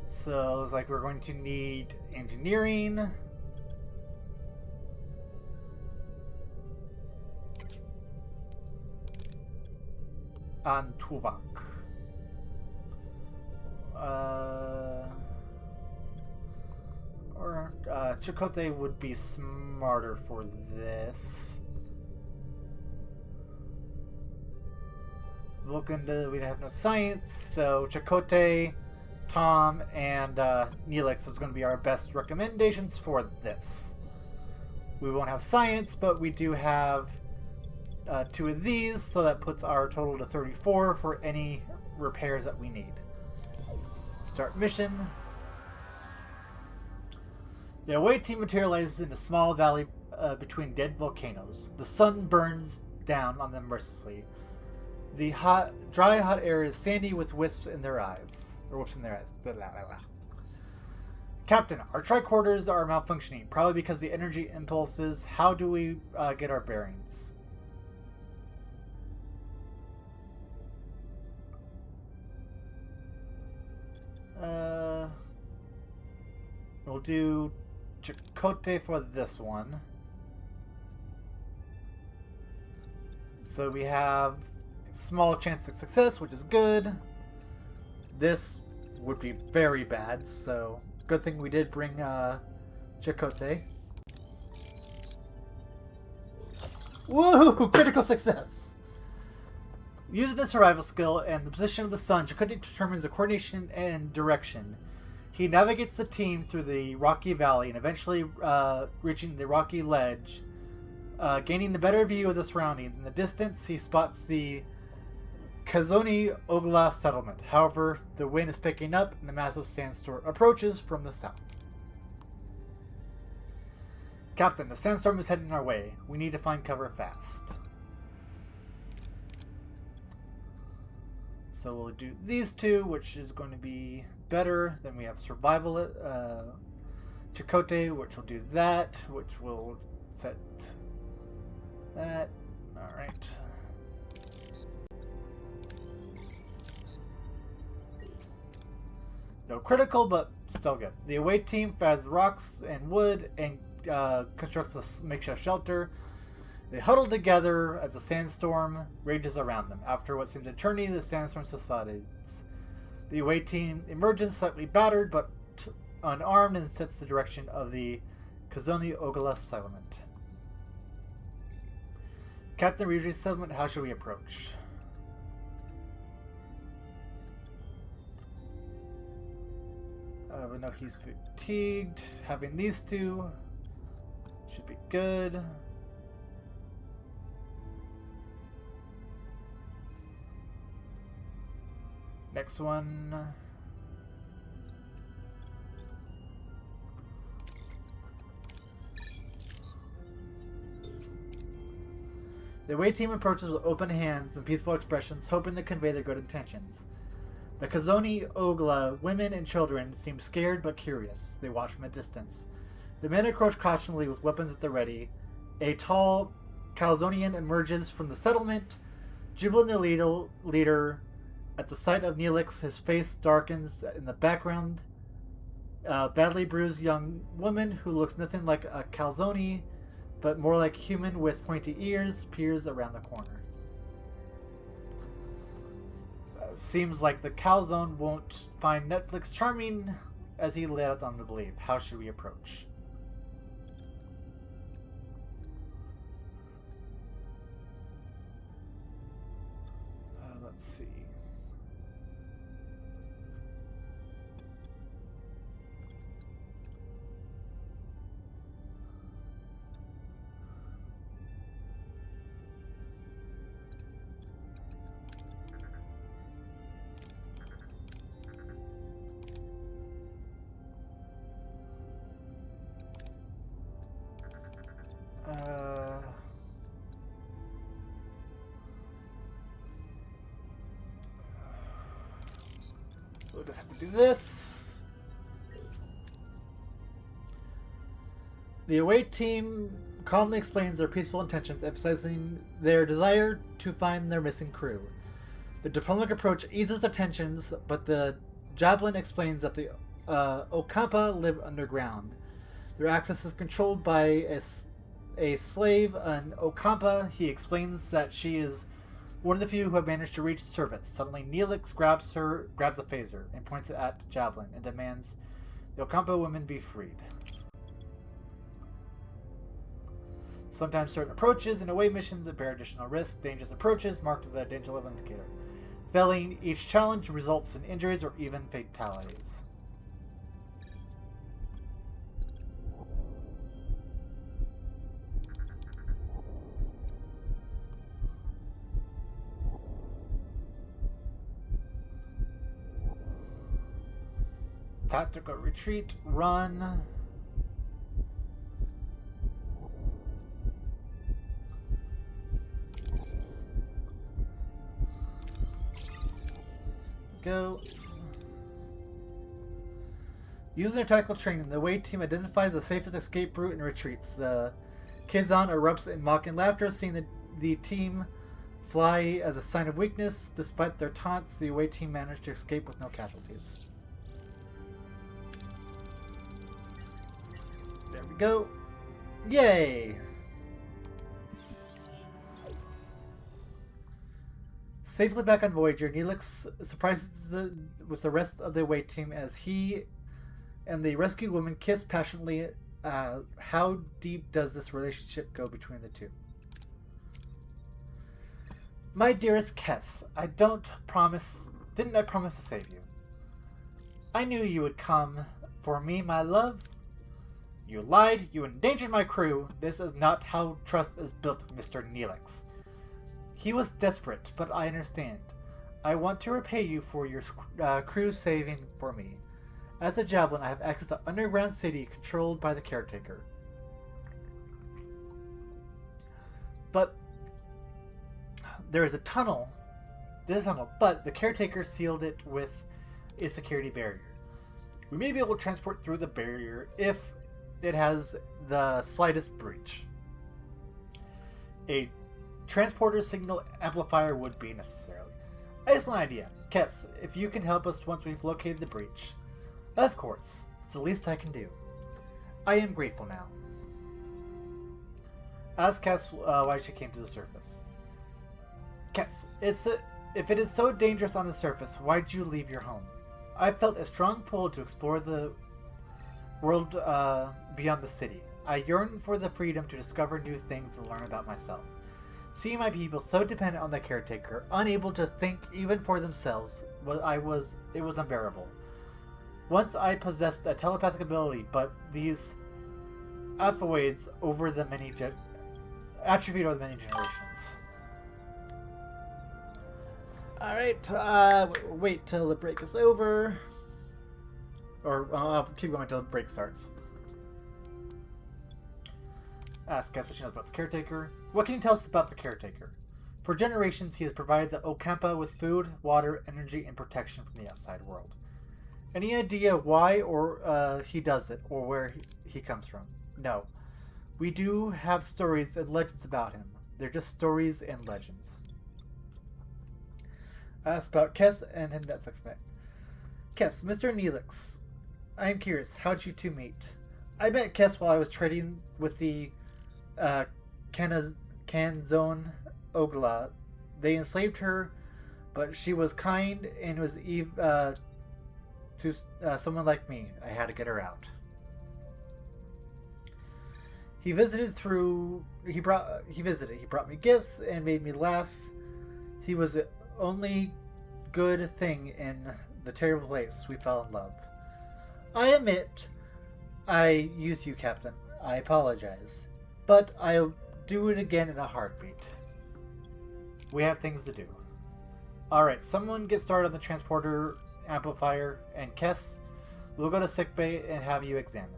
A: So, looks like we're going to need engineering. On Tuvok. Or Chakotay would be smarter for this. Vulcan, we have no science, so Chakotay, Tom, and Neelix is going to be our best recommendations for this. We won't have science, but we do have 2 of these, so that puts our total to 34 for any repairs that we need. Start mission. The away team materializes in a small valley between dead volcanoes. The sun burns down on them mercilessly. The dry, hot air is sandy with wisps in their eyes. Or wisps in their eyes. Blah, blah, blah, blah. Captain, our tricorders are malfunctioning, probably because the energy impulses. How do we get our bearings? We'll do Chakotay for this one. So we have a small chance of success, which is good. This would be very bad, so good thing we did bring Chakotay. Woohoo! Critical success! Using the survival skill and the position of the sun, Chakotay determines the coordination and direction. He navigates the team through the rocky valley and eventually reaching the rocky ledge, gaining a better view of the surroundings. In the distance, he spots the Kazoni Ogla settlement. However, the wind is picking up and a massive sandstorm approaches from the south. Captain, the sandstorm is heading our way. We need to find cover fast. So we'll do these 2, which is going to be better. Then we have survival Chakotay, which will do that, which will set that. Alright. No critical, but still good. The away team finds rocks and wood and constructs a makeshift shelter. They huddle together as a sandstorm rages around them. After what seems an eternity, the sandstorm subsides. The away team emerges slightly battered but unarmed and sets the direction of the Kazoni Ogala settlement. Captain Ryuji's settlement, how should we approach? But no, he's fatigued. Having these 2 should be good. Next one. The away team approaches with open hands and peaceful expressions, hoping to convey their good intentions. The Kazoni Ogla women and children seem scared but curious. They watch from a distance. The men approach cautiously with weapons at the ready. A tall Calzonian emerges from the settlement. Jubilant their leader. At the sight of Neelix, his face darkens. In the background, a badly bruised young woman who looks nothing like a Calzoni, but more like human with pointy ears, peers around the corner. Seems like the Calzone won't find Netflix charming as he led on to believe. How should we approach? let's see. We'll just have to do this. The away team calmly explains their peaceful intentions, emphasizing their desire to find their missing crew. The diplomatic approach eases their tensions, but the Javelin explains that the Okampa live underground. Their access is controlled by a slave, an Okampa. He explains that she is one of the few who have managed to reach the surface. Suddenly, Neelix grabs a phaser and points it at Javelin and demands the Okampa women be freed. Sometimes certain approaches and away missions bear additional risks. Dangerous approaches marked with a danger level indicator. Failing each challenge results in injuries or even fatalities. Tactical retreat, run. Go. Using their tactical training, the away team identifies the safest escape route and retreats. The Kazan erupts in mocking laughter, seeing the team fly as a sign of weakness. Despite their taunts, the away team managed to escape with no casualties. There we go. Yay! Safely back on Voyager, Neelix surprises with the rest of the away team as he and the rescued woman kiss passionately. How deep does this relationship go between the two? My dearest Kess, didn't I promise to save you? I knew you would come for me, my love. You lied, you endangered my crew. This is not how trust is built, Mr. Neelix. He was desperate, but I understand. I want to repay you for your crew saving for me. As a Javelin, I have access to underground city controlled by the caretaker. But there is a tunnel. But the caretaker sealed it with a security barrier. We may be able to transport through the barrier if it has the slightest breach. A transporter signal amplifier would be necessary. I just an idea. Kess, if you can help us once we've located the breach. Of course. It's the least I can do. I am grateful now. Ask Kess why she came to the surface. Kess, if it is so dangerous on the surface, why'd you leave your home? I felt a strong pull to explore the world beyond the city. I yearn for the freedom to discover new things and learn about myself. Seeing my people so dependent on the caretaker, unable to think even for themselves, it was unbearable. Once I possessed a telepathic ability, but these atrophied over the many generations. Alright, wait till the break is over. Or I'll keep going until the break starts. Ask Kess what she knows about the caretaker. What can you tell us about the caretaker? For generations, he has provided the Okampa with food, water, energy, and protection from the outside world. Any idea why or he does it, or where he comes from? No. We do have stories and legends about him. They're just stories and legends. Ask about Kess and his Netflix mate. Kess, Mr. Neelix. I am curious, how'd you two meet? I met Kess while I was trading with the Kanzone Ogla. They enslaved her, but she was kind and was to someone like me. I had to get her out. He visited. He brought me gifts and made me laugh. He was only good thing in the terrible place we fell in love. I admit I used you, Captain. I apologize. But I'll do it again in a heartbeat. We have things to do. Alright, someone get started on the transporter amplifier, and Kess, we'll go to sickbay and have you examined.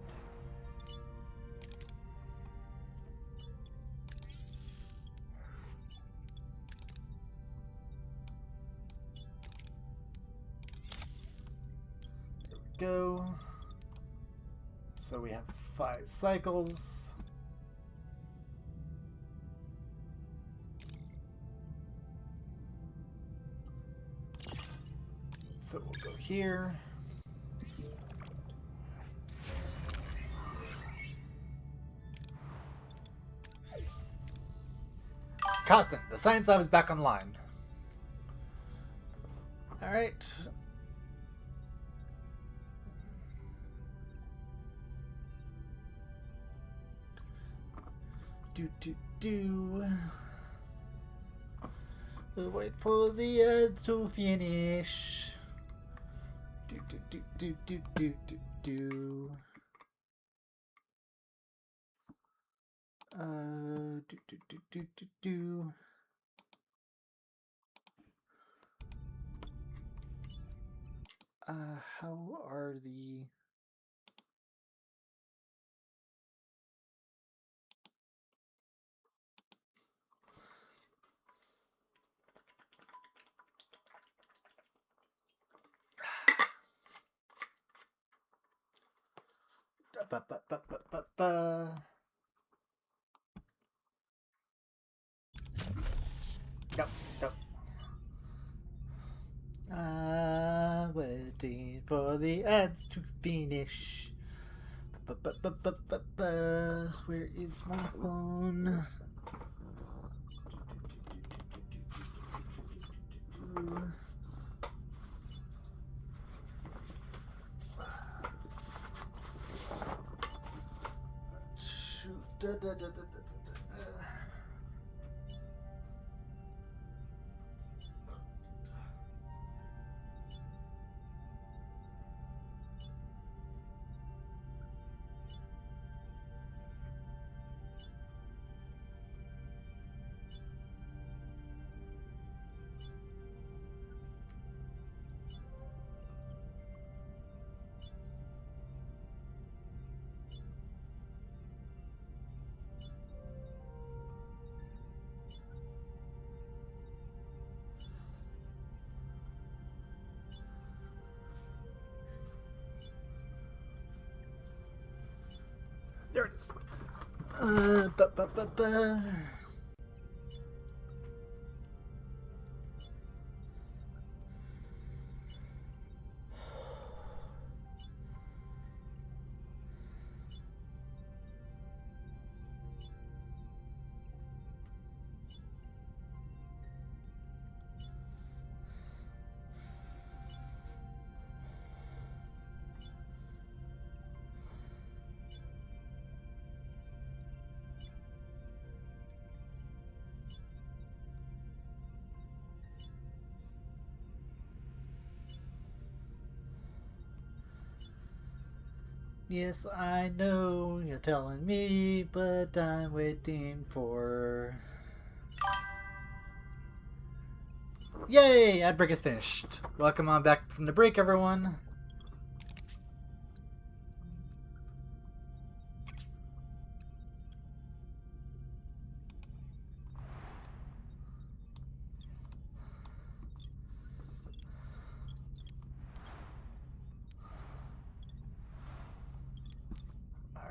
A: There we go. So we have 5 cycles. So we'll go here. Captain, the science lab is back online. Alright. Do. We'll wait for the ads to finish. Do. Do. How are the... Yep. Waiting for the ads to finish. Where is my phone? There it is. Yes, I know you're telling me, but I'm waiting for... Yay! Ad break is finished. Welcome on back from the break, everyone.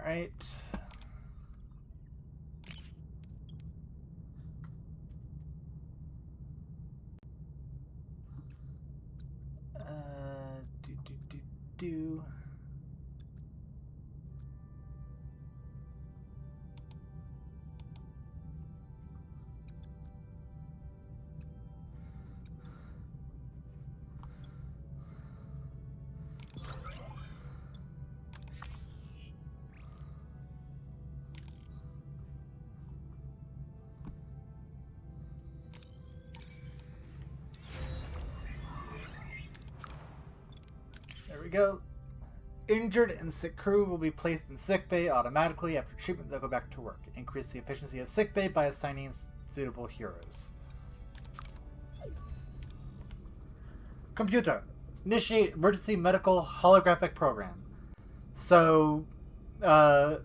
A: Alright. Do. go. Injured and sick crew will be placed in sickbay automatically after treatment. They'll go back to work. Increase the efficiency of sickbay by assigning suitable heroes. Computer, initiate emergency medical holographic program. So, in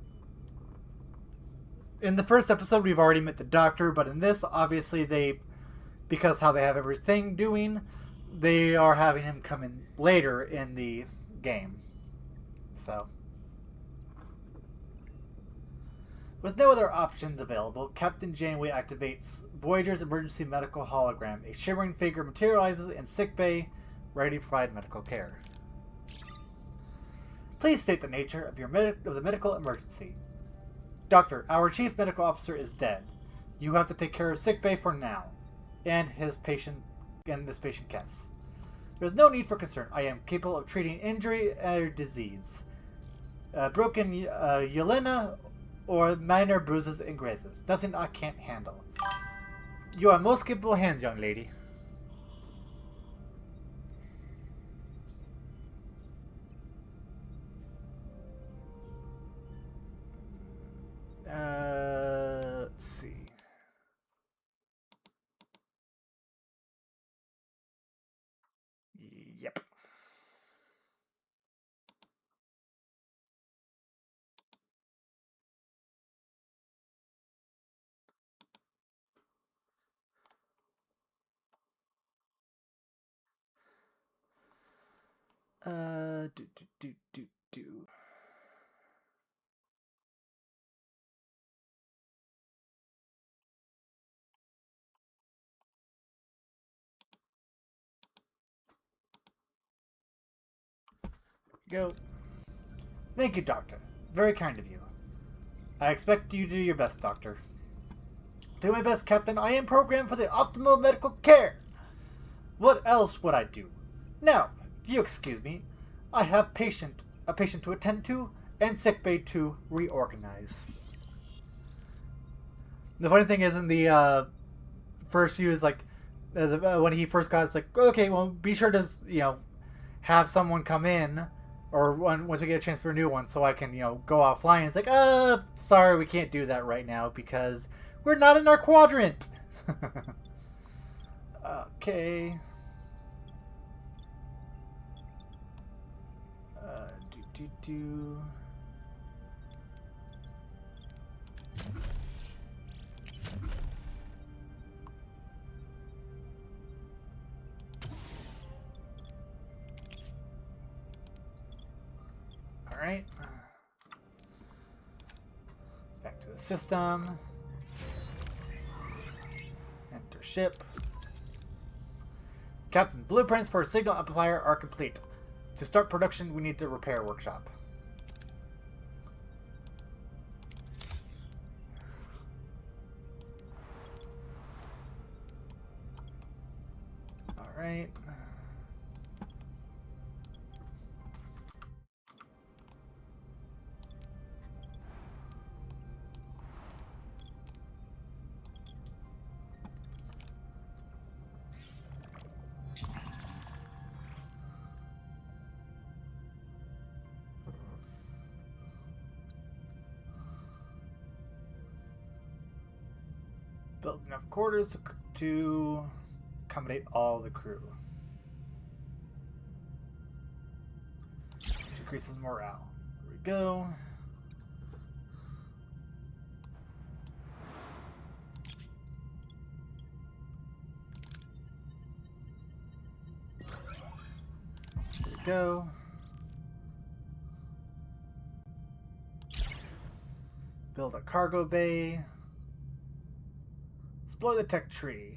A: the first episode, we've already met the doctor, but in this, obviously, because how they have everything doing, they are having him come in later in the game. So, with no other options available, Captain Janeway activates Voyager's emergency medical hologram. A shimmering figure materializes in sickbay, ready to provide medical care. Please state the nature of the medical emergency. Doctor, our chief medical officer is dead. You have to take care of sickbay for now, and this patient Kess. There's no need for concern. I am capable of treating injury or disease. Broken Yelena or minor bruises and grazes. Nothing I can't handle. You are most capable hands, young lady. Let's see. Yep. Do. Go. Thank you, Doctor. Very kind of you. I expect you to do your best, Doctor. Do my best, Captain. I am programmed for the optimal medical care. What else would I do? Now, if you excuse me, I have a patient to attend to and sickbay to reorganize. The funny thing is, in the first, he was like, when he first got, it's like, okay, well, be sure to have someone come in, or once we get a chance for a new one, so I can go offline. It's like, sorry, we can't do that right now because we're not in our quadrant. Okay. Do. All right. Back to the system. Enter ship. Captain, blueprints for a signal amplifier are complete. To start production, we need to repair workshop. All right. Build enough quarters to accommodate all the crew. Which increases morale. There we go. There we go. Build a cargo bay. Explore the tech tree.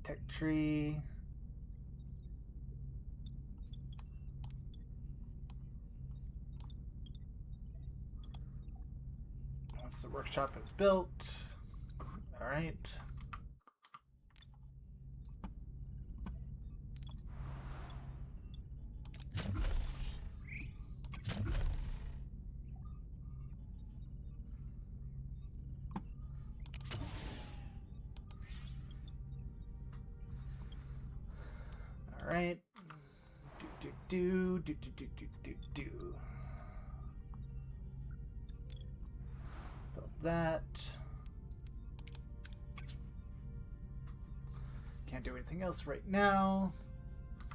A: Tech tree. Once the workshop is built. All right. Build that. Can't do anything else right now.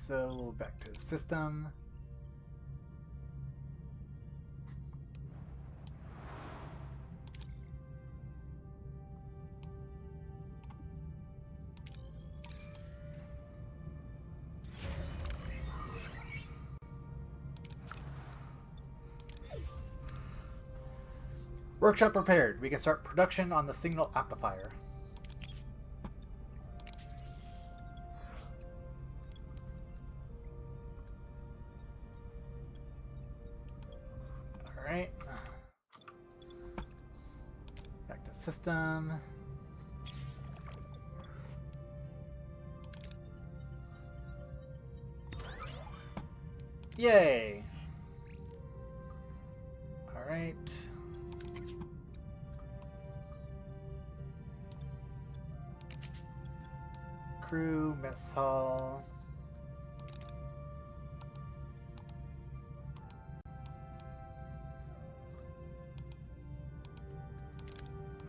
A: So back to the system. Workshop prepared. We can start production on the signal amplifier. Alright. Back to system. Yay! Alright. Crew, mess hall.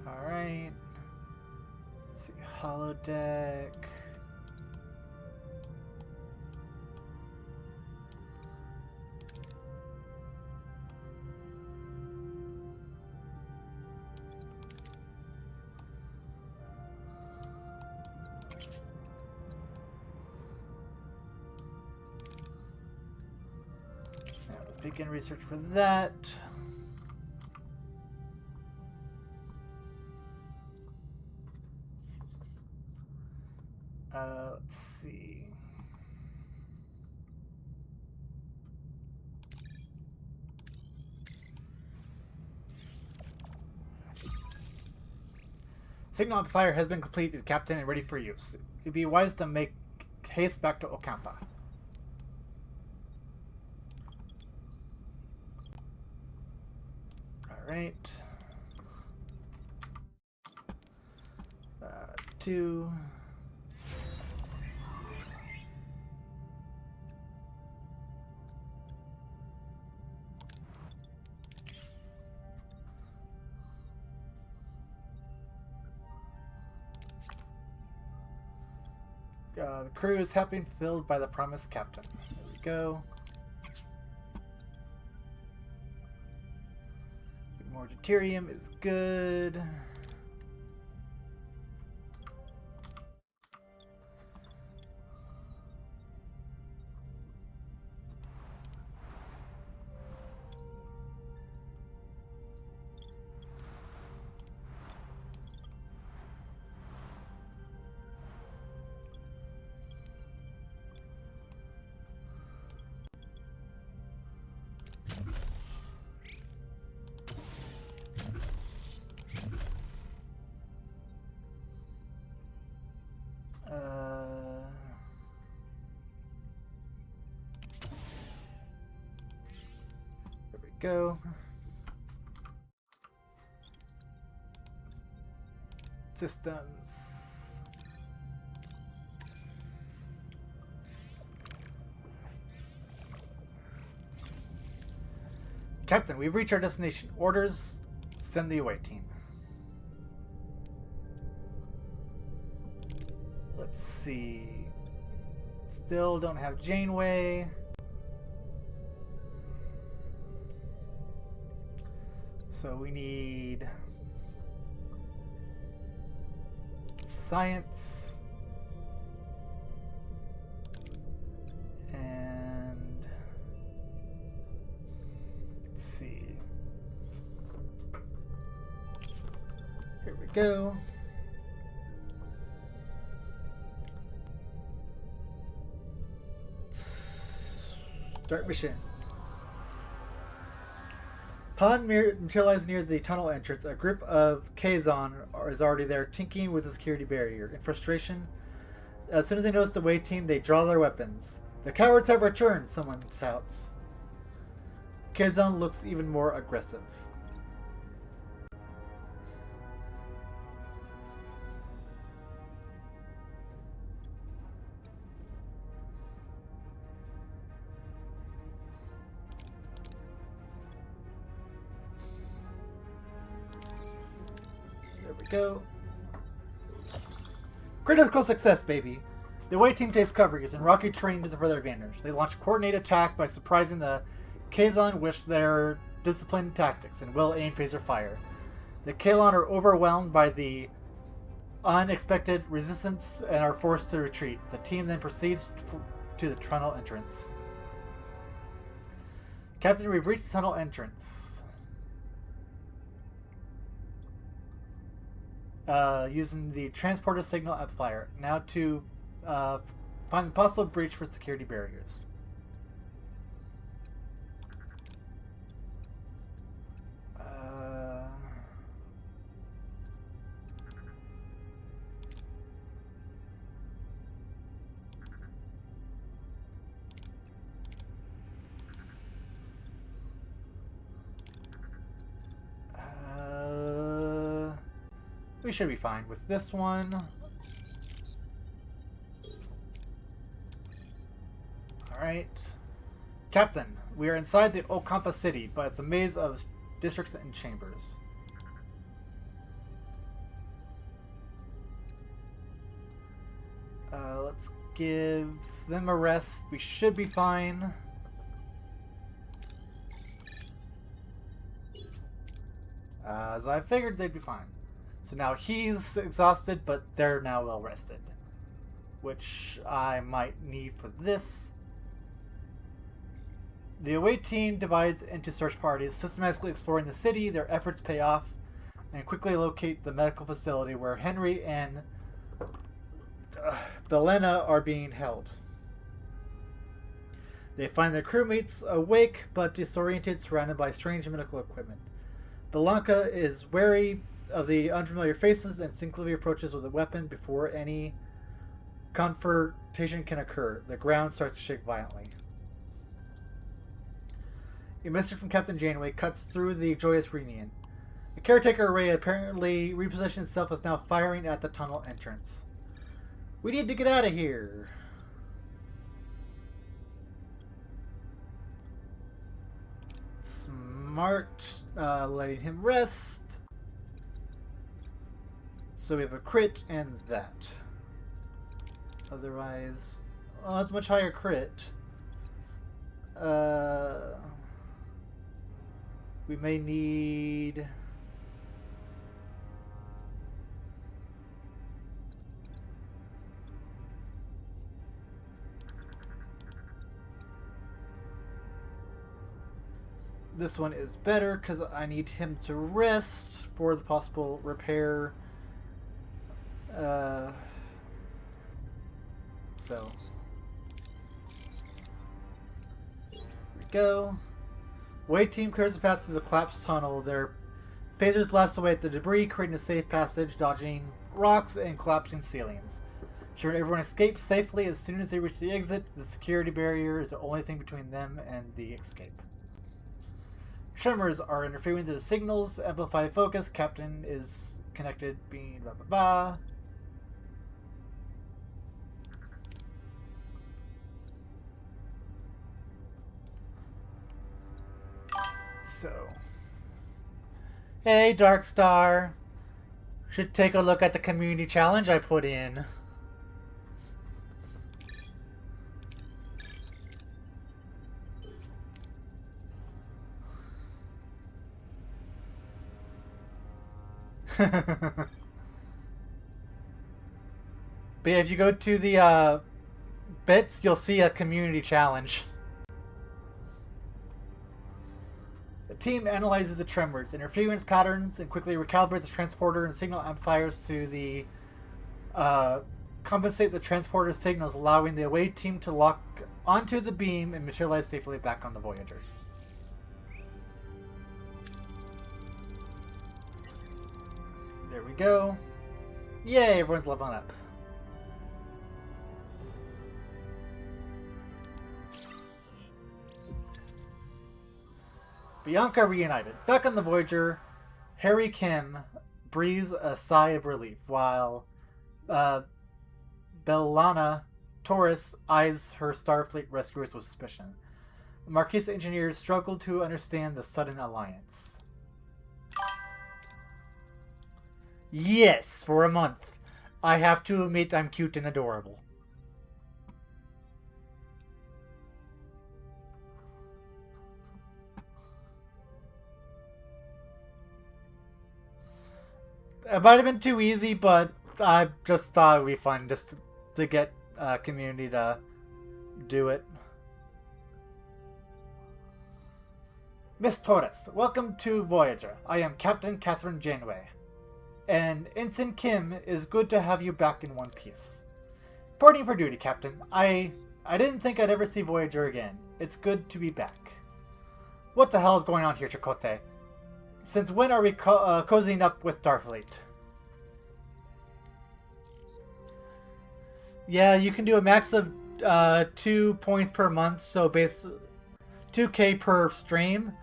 A: Alright. Let's see, holodeck. Begin research for that. Let's see. Signal amplifier has been completed, Captain, and ready for use. It'd be wise to make haste back to Ocampa. Alright. 2. The crew is happy and filled by the promised captain. There we go. More deuterium is good. There we go. Systems. Captain, we've reached our destination. Orders, send the away team. Let's see. Still don't have Janeway. So we need science and let's see. Here we go. Start mission. Upon materializing near the tunnel entrance, a group of Kazon is already there, tinkering with the security barrier. In frustration, as soon as they notice the away team, they draw their weapons. The cowards have returned, someone shouts. Kazon looks even more aggressive. go. Critical success, baby. The away team takes cover using rocket terrain to their advantage. They launch a coordinated attack by surprising the Kazon with their disciplined tactics and will aim phaser fire. The Kalon are overwhelmed by the unexpected resistance and are forced to retreat. The team then proceeds to the tunnel entrance. Captain, we've reached the tunnel entrance. Using the transporter signal amplifier. Now to find the possible breach for security barriers. We should be fine with this one. Alright. Captain, we are inside the Okampa city, but it's a maze of districts and chambers. Let's give them a rest. We should be fine. As I figured they'd be fine. So now he's exhausted, but they're now well rested. Which I might need for this. The away team divides into search parties, systematically exploring the city. Their efforts pay off and quickly locate the medical facility where Henry and Belena are being held. They find their crewmates awake but disoriented, surrounded by strange medical equipment. Belanca is wary of the unfamiliar faces and instinctively approaches with a weapon before any confrontation can occur. The ground starts to shake violently. A message from Captain Janeway cuts through the joyous reunion. The caretaker array apparently repositioned itself as now firing at the tunnel entrance. We need to get out of here. Smart, letting him rest. So we have a crit and that. Otherwise, oh, it's much higher crit. We may need... This one is better because I need him to rest for the possible repair. So here we go. Wade team clears the path through the collapsed tunnel. Their phasers blast away at the debris, creating a safe passage, dodging rocks and collapsing ceilings. Ensuring everyone escapes safely as soon as they reach the exit. The security barrier is the only thing between them and the escape. Tremors are interfering with the signals. Amplify focus. Captain is connected. Being blah blah blah. So, hey, Dark Star. Should take a look at the community challenge I put in. But yeah, if you go to the bits, you'll see a community challenge. The team analyzes the tremors, interference patterns, and quickly recalibrates the transporter and signal amplifiers to the compensate the transporter signals, allowing the away team to lock onto the beam and materialize safely back on the Voyager. There we go. Yay, everyone's leveling up. Bianca reunited. Back on the Voyager, Harry Kim breathes a sigh of relief while Bellana Torres eyes her Starfleet rescuers with suspicion. The Marquise engineers struggle to understand the sudden alliance. Yes, for a month. I have to admit I'm cute and adorable. It might have been too easy, but I just thought it would be fun just to get community to do it. Miss Torres, welcome to Voyager. I am Captain Catherine Janeway. And Ensign Kim, is good to have you back in one piece. Reporting for duty, Captain. I didn't think I'd ever see Voyager again. It's good to be back. What the hell is going on here, Chakotay? Since when are we cozying up with Starfleet? Yeah, you can do a max of 2 points per month, so base 2k per stream.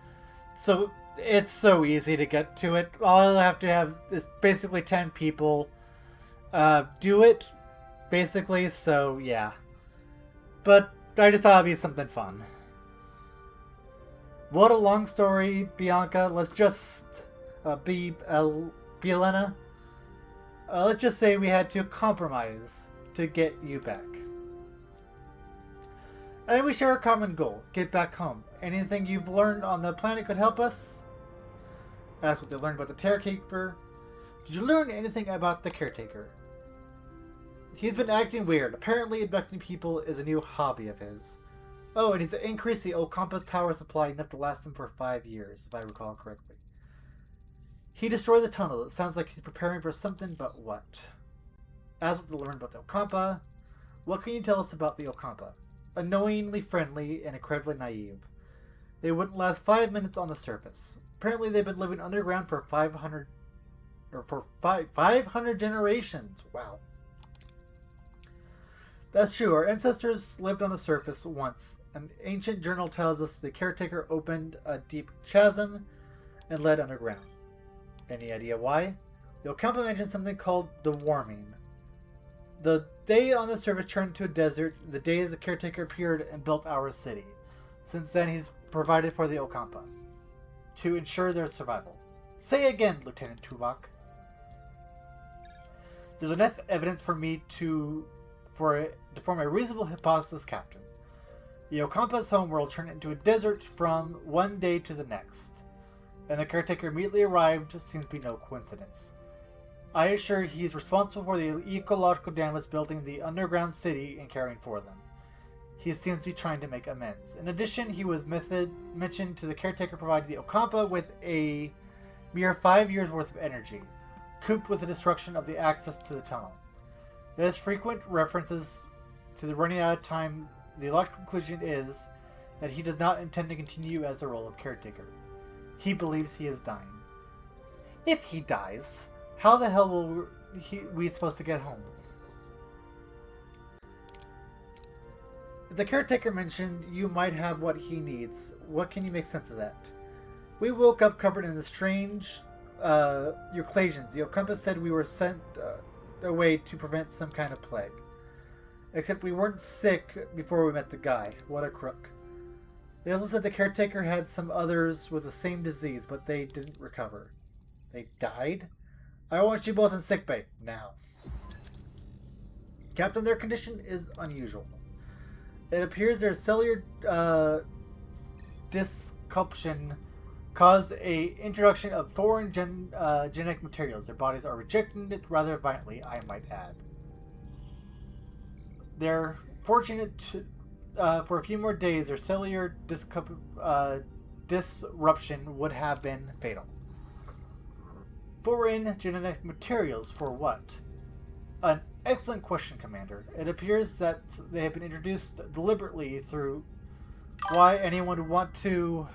A: So it's so easy to get to it. All I have to have is basically 10 people do it, basically, so yeah. But I just thought it'd be something fun. What a long story, Bianca. Let's just be Elena. Let's just say we had to compromise to get you back. And we share a common goal, get back home. Anything you've learned on the planet could help us? That's what they learned about the Caretaker. Did you learn anything about the Caretaker? He's been acting weird. Apparently abducting people is a new hobby of his. Oh, and he's increased the Ocampa's power supply enough to last him for 5 years, if I recall correctly. He destroyed the tunnel. It sounds like he's preparing for something, but what? As what to learn about the Ocampa, what can you tell us about the Ocampa? Annoyingly friendly and incredibly naive. They wouldn't last 5 minutes on the surface. Apparently they've been living underground for 500 generations. Wow. That's true. Our ancestors lived on the surface once. An ancient journal tells us the Caretaker opened a deep chasm and led underground. Any idea why? The Ocampa mentioned something called the warming. The day on the surface turned to a desert the day the Caretaker appeared and built our city. Since then, he's provided for the Ocampa to ensure their survival. Say again, Lieutenant Tuvok. There's enough evidence for me to form a reasonable hypothesis, Captain. The Ocampa's homeworld turned into a desert from one day to the next, and the Caretaker immediately arrived seems to be no coincidence. I assure he's responsible for the ecological damage building the underground city and caring for them. He seems to be trying to make amends. In addition, he was mentioned to the Caretaker provided the Ocampa with a mere 5 years worth of energy, cooped with the destruction of the access to the tunnel. There's frequent references to the running out of time. The logical conclusion is that he does not intend to continue as the role of Caretaker. He believes he is dying. If he dies, how the hell will we supposed to get home? The Caretaker mentioned you might have what he needs. What can you make sense of that? We woke up covered in the strange equations. The Ocampa said we were sent away to prevent some kind of plague. Except we weren't sick before we met the guy. What a crook. They also said the Caretaker had some others with the same disease, but they didn't recover. They died? I want you both in sickbay now. Captain, their condition is unusual. It appears their cellular disruption caused a introduction of foreign genetic materials. Their bodies are rejecting it rather violently, I might add. They're fortunate for a few more days. Their cellular disruption would have been fatal. Foreign genetic materials for what? An excellent question, Commander. It appears that they have been introduced deliberately through why anyone would want to...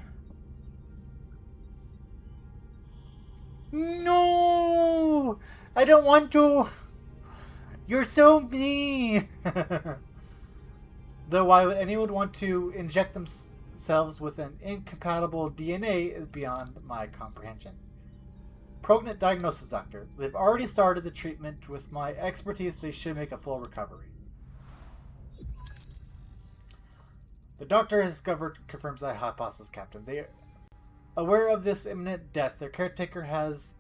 A: No! I don't want to! You're so mean! Though why would anyone want to inject themselves with an incompatible DNA is beyond my comprehension. Prognant diagnosis, Doctor. They've already started the treatment. With my expertise, they should make a full recovery. The Doctor has confirms my hypothesis, Captain. They are aware of this imminent death. Their Caretaker has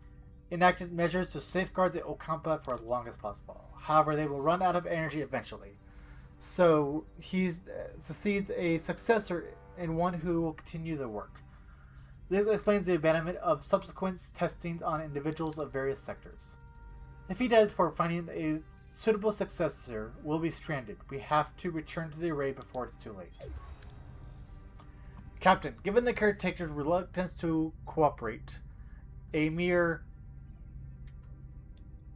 A: enacted measures to safeguard the Okampa for as long as possible. However, they will run out of energy eventually. So he succeeds a successor and one who will continue the work. This explains the abandonment of subsequent testing on individuals of various sectors. If he dies before finding a suitable successor, we'll be stranded. We have to return to the array before it's too late. Captain, given the caretaker's reluctance to cooperate, a mere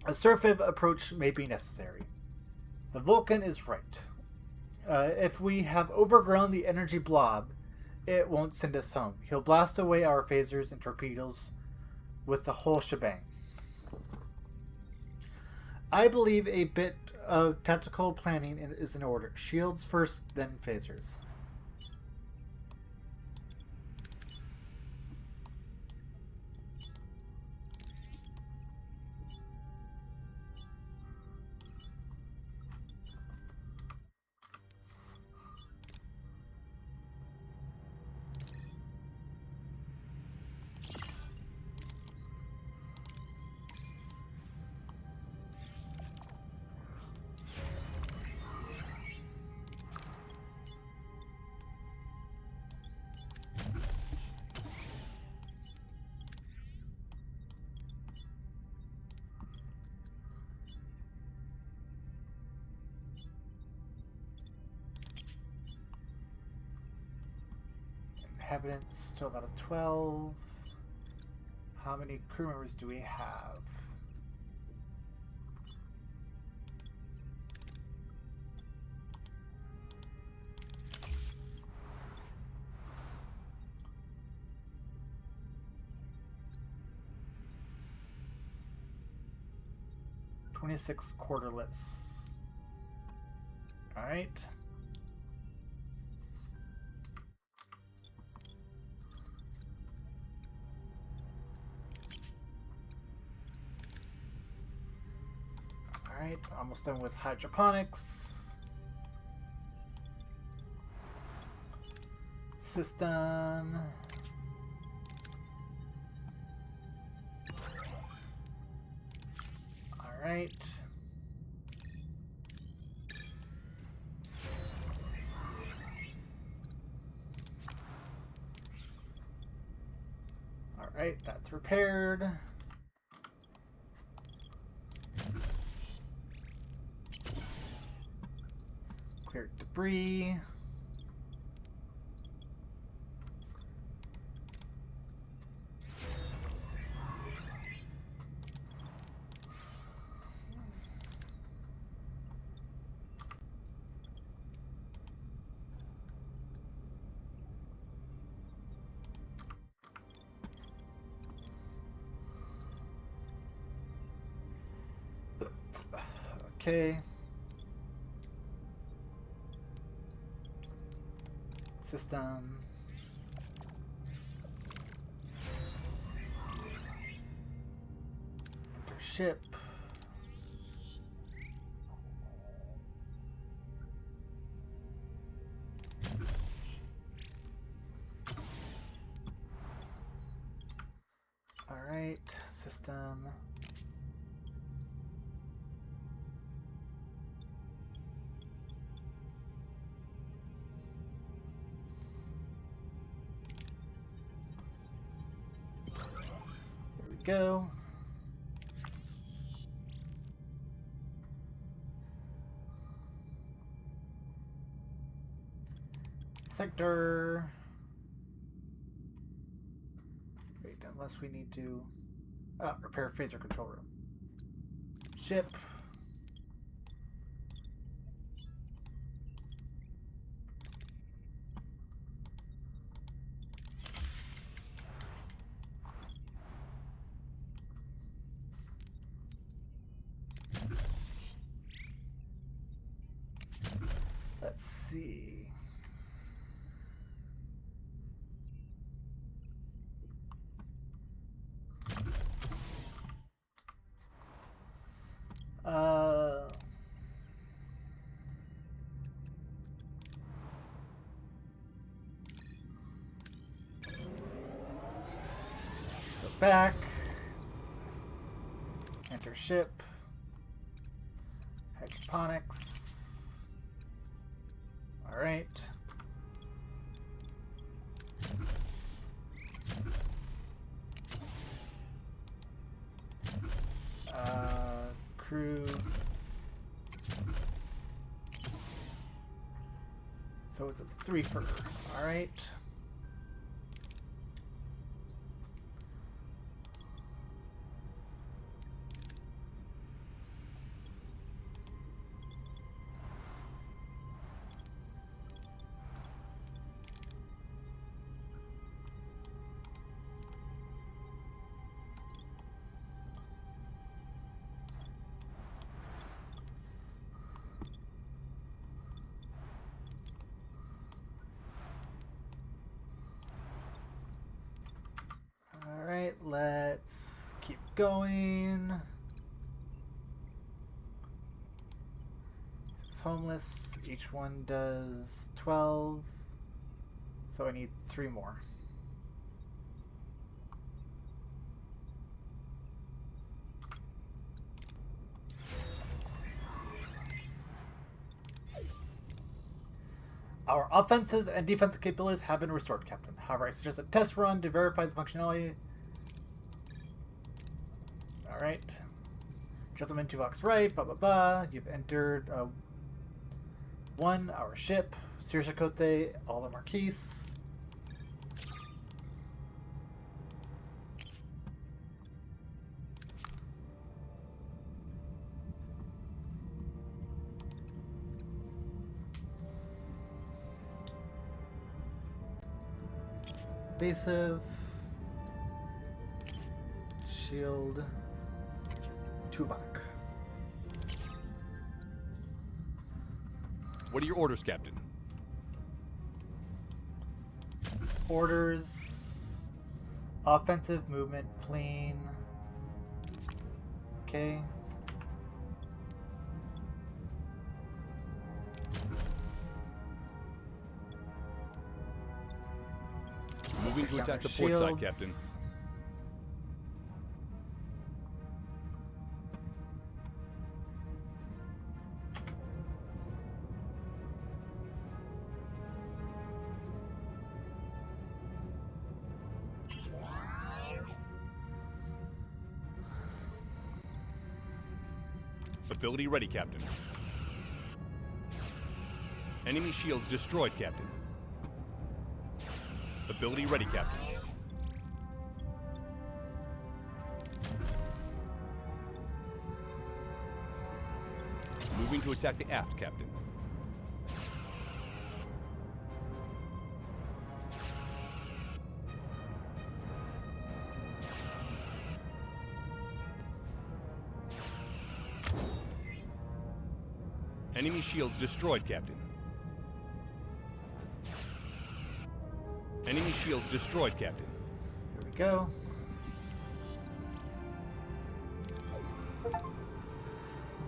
A: assertive approach may be necessary. The Vulcan is right. If we have overgrown the energy blob, it won't send us home. He'll blast away our phasers and torpedoes with the whole shebang. I believe a bit of tactical planning is in order. Shields first, then phasers. Inhabitants, 12 out of 12. How many crew members do we have? $26 quarterless. All right. Alright, almost done with hydroponics. System. Alright. Alright, that's repaired. Clear debris. Okay. System. Enter ship. All right, system. Go. Sector. Wait, unless we need to repair phaser control room. Ship. Let's see. Go back. Enter ship. Hydroponics. Alright. Crew. So it's a 3-fer. Alright. Alright, let's keep going. It's homeless. Each one does 12. So I need 3 more. Our offenses and defensive capabilities have been restored, Captain. However, I suggest a test run to verify the functionality. Alright. Gentleman, 2 blocks right, blah blah blah. You've entered 1, our ship. Sirsakote, all the Marquis. Evasive. Shield. Tuvok.
D: What are your orders, Captain?
A: Orders. Offensive movement, fleeing. Okay.
D: Moving to
A: Got
D: attack
A: my
D: the port side,
A: shields.
D: Captain. Ability ready, Captain. Enemy shields destroyed, Captain. Ability ready, Captain. Moving to attack the aft, Captain. Enemy shields destroyed, Captain. Enemy shields destroyed, Captain.
A: Here we go.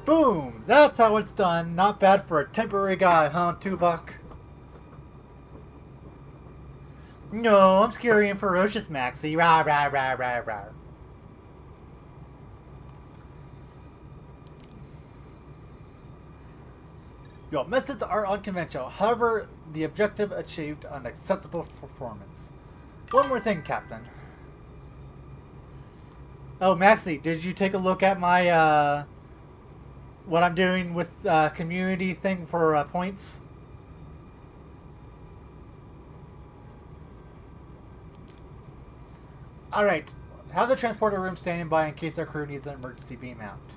A: Boom! That's how it's done. Not bad for a temporary guy, huh, Tuvok? No, I'm scary and ferocious, Maxie. Rah, rah, rah, rah, rah. Your methods are unconventional. However, the objective achieved an acceptable performance. One more thing, Captain. Oh, Maxie, did you take a look at my, what I'm doing with community thing for points? Alright, have the transporter room standing by in case our crew needs an emergency beam out.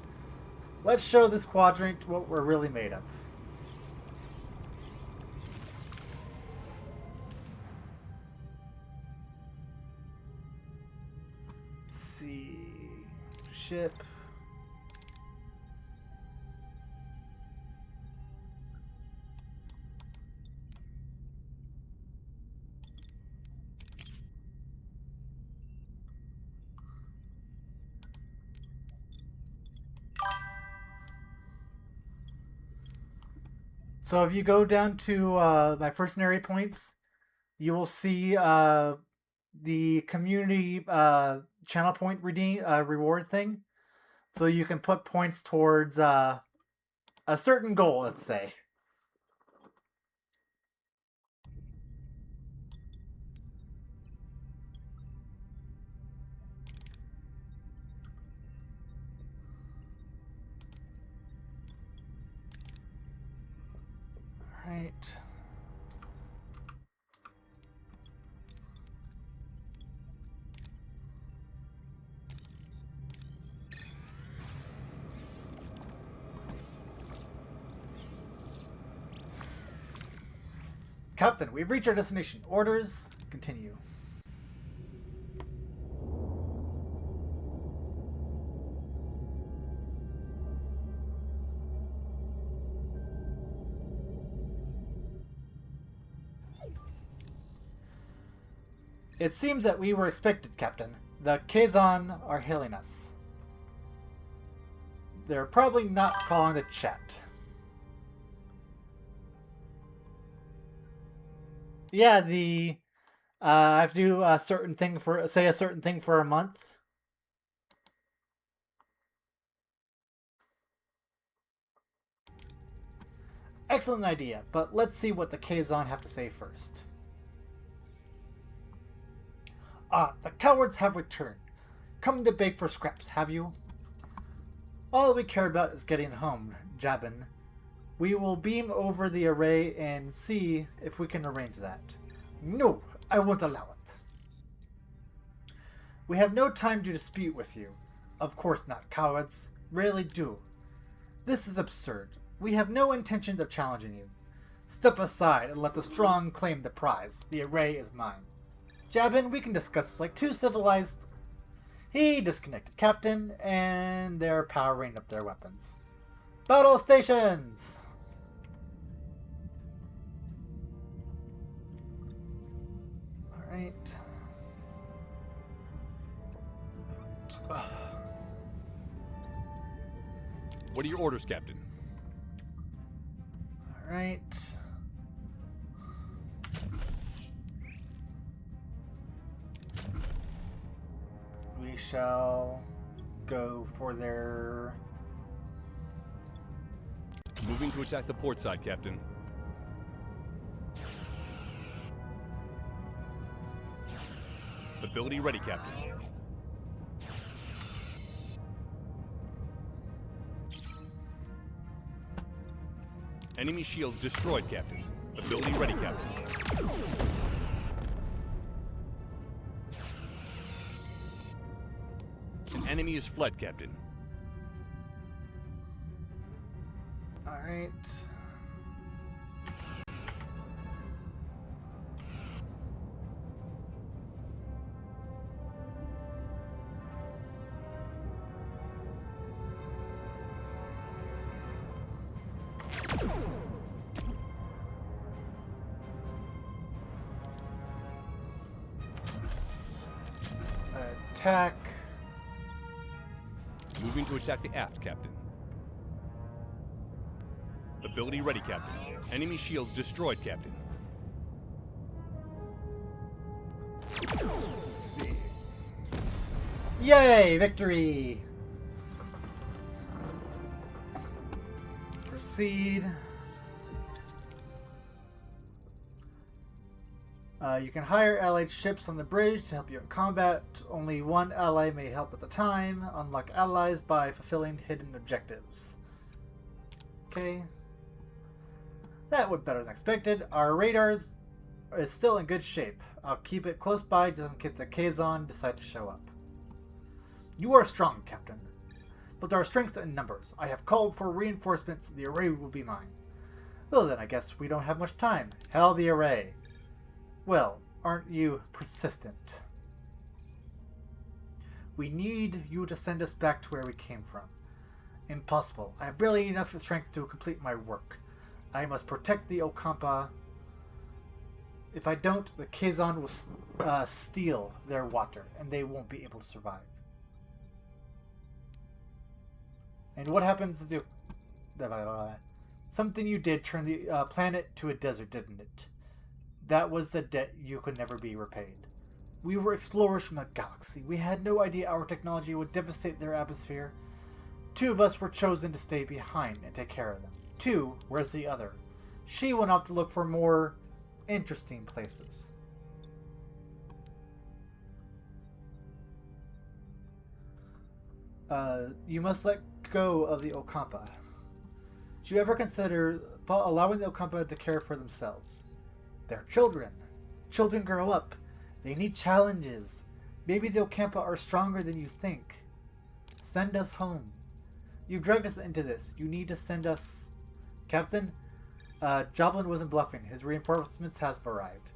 A: Let's show this quadrant what we're really made of. Let's see. Ship. So if you go down to my mercenary points, you will see the community channel point reward thing. So you can put points towards a certain goal, let's say. All right. Captain, we've reached our destination. Orders, continue. It seems that we were expected, Captain. The Kazon are hailing us. They're probably not following the chat. Yeah, I have to do a certain thing for, say, a certain thing for a month. Excellent idea, but let's see what the Kazon have to say first. The cowards have returned. Come to beg for scraps, have you? All we care about is getting home, Jabin. We will beam over the array and see if we can arrange that. No, I won't allow it. We have no time to dispute with you. Of course not, cowards. Rarely do. This is absurd. We have no intentions of challenging you. Step aside and let the strong claim the prize. The array is mine. Jabin, we can discuss this like two civilized... He disconnected Captain, and they're powering up their weapons. Battle stations! Alright.
D: What are your orders, Captain?
A: Alright. We shall go for their...
D: Moving to attack the port side, Captain. Ability ready, Captain. Enemy shields destroyed, Captain. Ability ready, Captain. An enemy is fled, Captain.
A: Alright. Attack.
D: Moving to attack the aft, Captain. Ability ready, Captain. Enemy shields destroyed, Captain.
A: Let's see. Yay! Victory! Proceed. You can hire allied ships on the bridge to help you in combat. Only one ally may help at a time. Unlock allies by fulfilling hidden objectives. Okay. That went better than expected. Our radars is still in good shape. I'll keep it close by just in case the Kazon decide to show up. You are strong, Captain. But there are strength in numbers. I have called for reinforcements. The array will be mine. Well then, I guess we don't have much time. Hell the array. Well, aren't you persistent? We need you to send us back to where we came from. Impossible. I have barely enough strength to complete my work. I must protect the Okampa. If I don't, the Kazon will steal their water, and they won't be able to survive. And what happens if something you did turned the planet to a desert, didn't it? That was the debt you could never be repaid. We were explorers from a galaxy. We had no idea our technology would devastate their atmosphere. 2 of us were chosen to stay behind and take care of them. 2, where's the other? She went off to look for more interesting places. You must let go of the Okampa. Did you ever consider allowing the Okampa to care for themselves? They're children. Children grow up. They need challenges. Maybe the Okampa are stronger than you think. Send us home. You dragged us into this. You need to send us... Captain, Joblin wasn't bluffing. His reinforcements have arrived.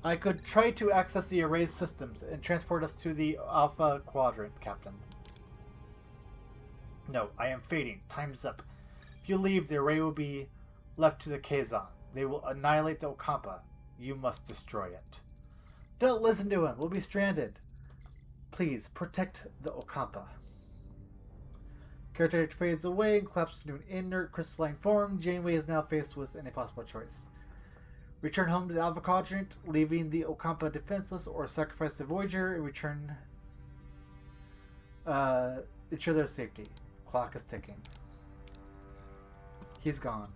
A: I could try to access the array's systems and transport us to the Alpha Quadrant, Captain. No, I am fading. Time's up. If you leave, the array will be left to the Kazon. They will annihilate the Okampa. You must destroy it. Don't listen to him. We'll be stranded. Please, protect the Okampa. Caretaker fades away and collapses into an inert crystalline form. Janeway is now faced with an impossible choice. Return home to the Alpha Quadrant, leaving the Okampa defenseless, or sacrifice the Voyager and return... ensure their safety. Clock is ticking. He's gone.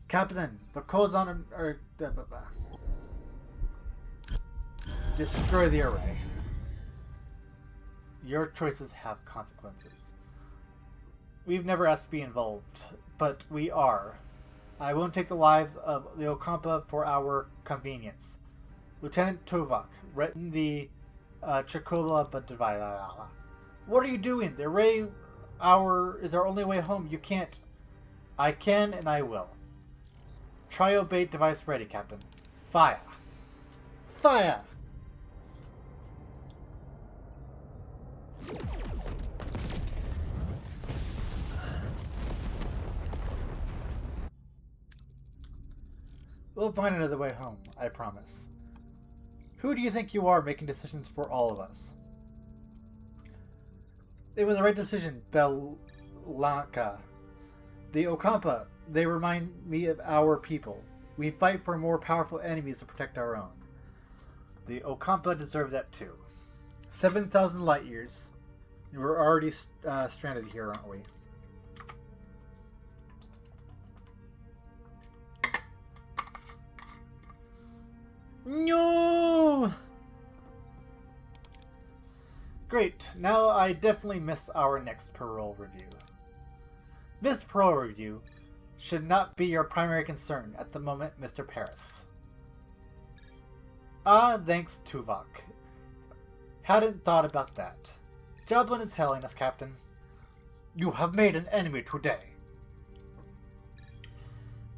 A: Captain, the Kozon are... Destroy the array. Your choices have consequences. We've never asked to be involved, but we are. I won't take the lives of the Okampa for our convenience. Lieutenant Tovak, written the Chocola but divided. What are you doing? The array is our only way home. You can't. I can and I will. Triobate device ready, Captain. Fire. Fire! We'll find another way home, I promise. Who do you think you are making decisions for all of us? It was the right decision, Belanca. The Okampa, they remind me of our people. We fight for more powerful enemies to protect our own. The Okampa deserve that too. 7,000 light years. We're already stranded here, aren't we? No! Great. Now I definitely miss our next parole review. This parole review should not be your primary concern at the moment, Mr. Paris. Ah, thanks, Tuvok. Hadn't thought about that. Joblin is hailing us, Captain. You have made an enemy today.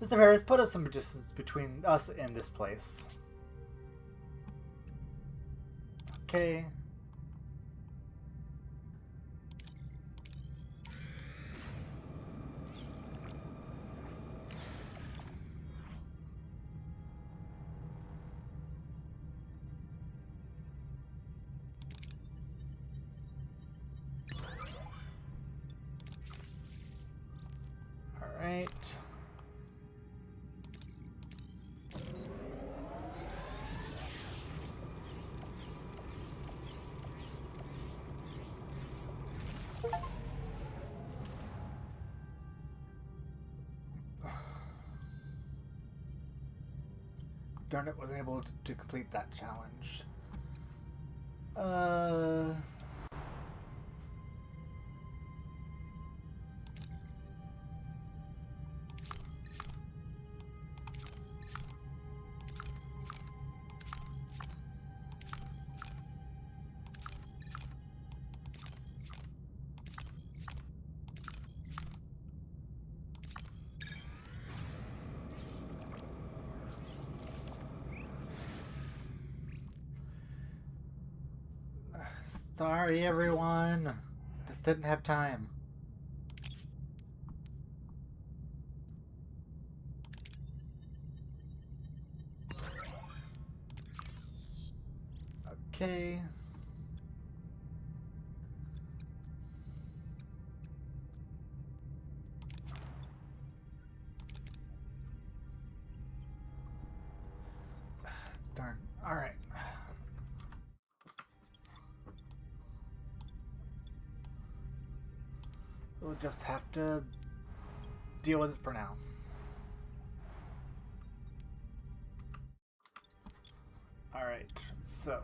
A: Mr. Paris, put us some distance between us and this place. Okay. All right. Darn it, wasn't able to complete that challenge. Sorry, everyone. Just didn't have time. Okay. Darn. All right. we'll just have to deal with it for now. Alright, so.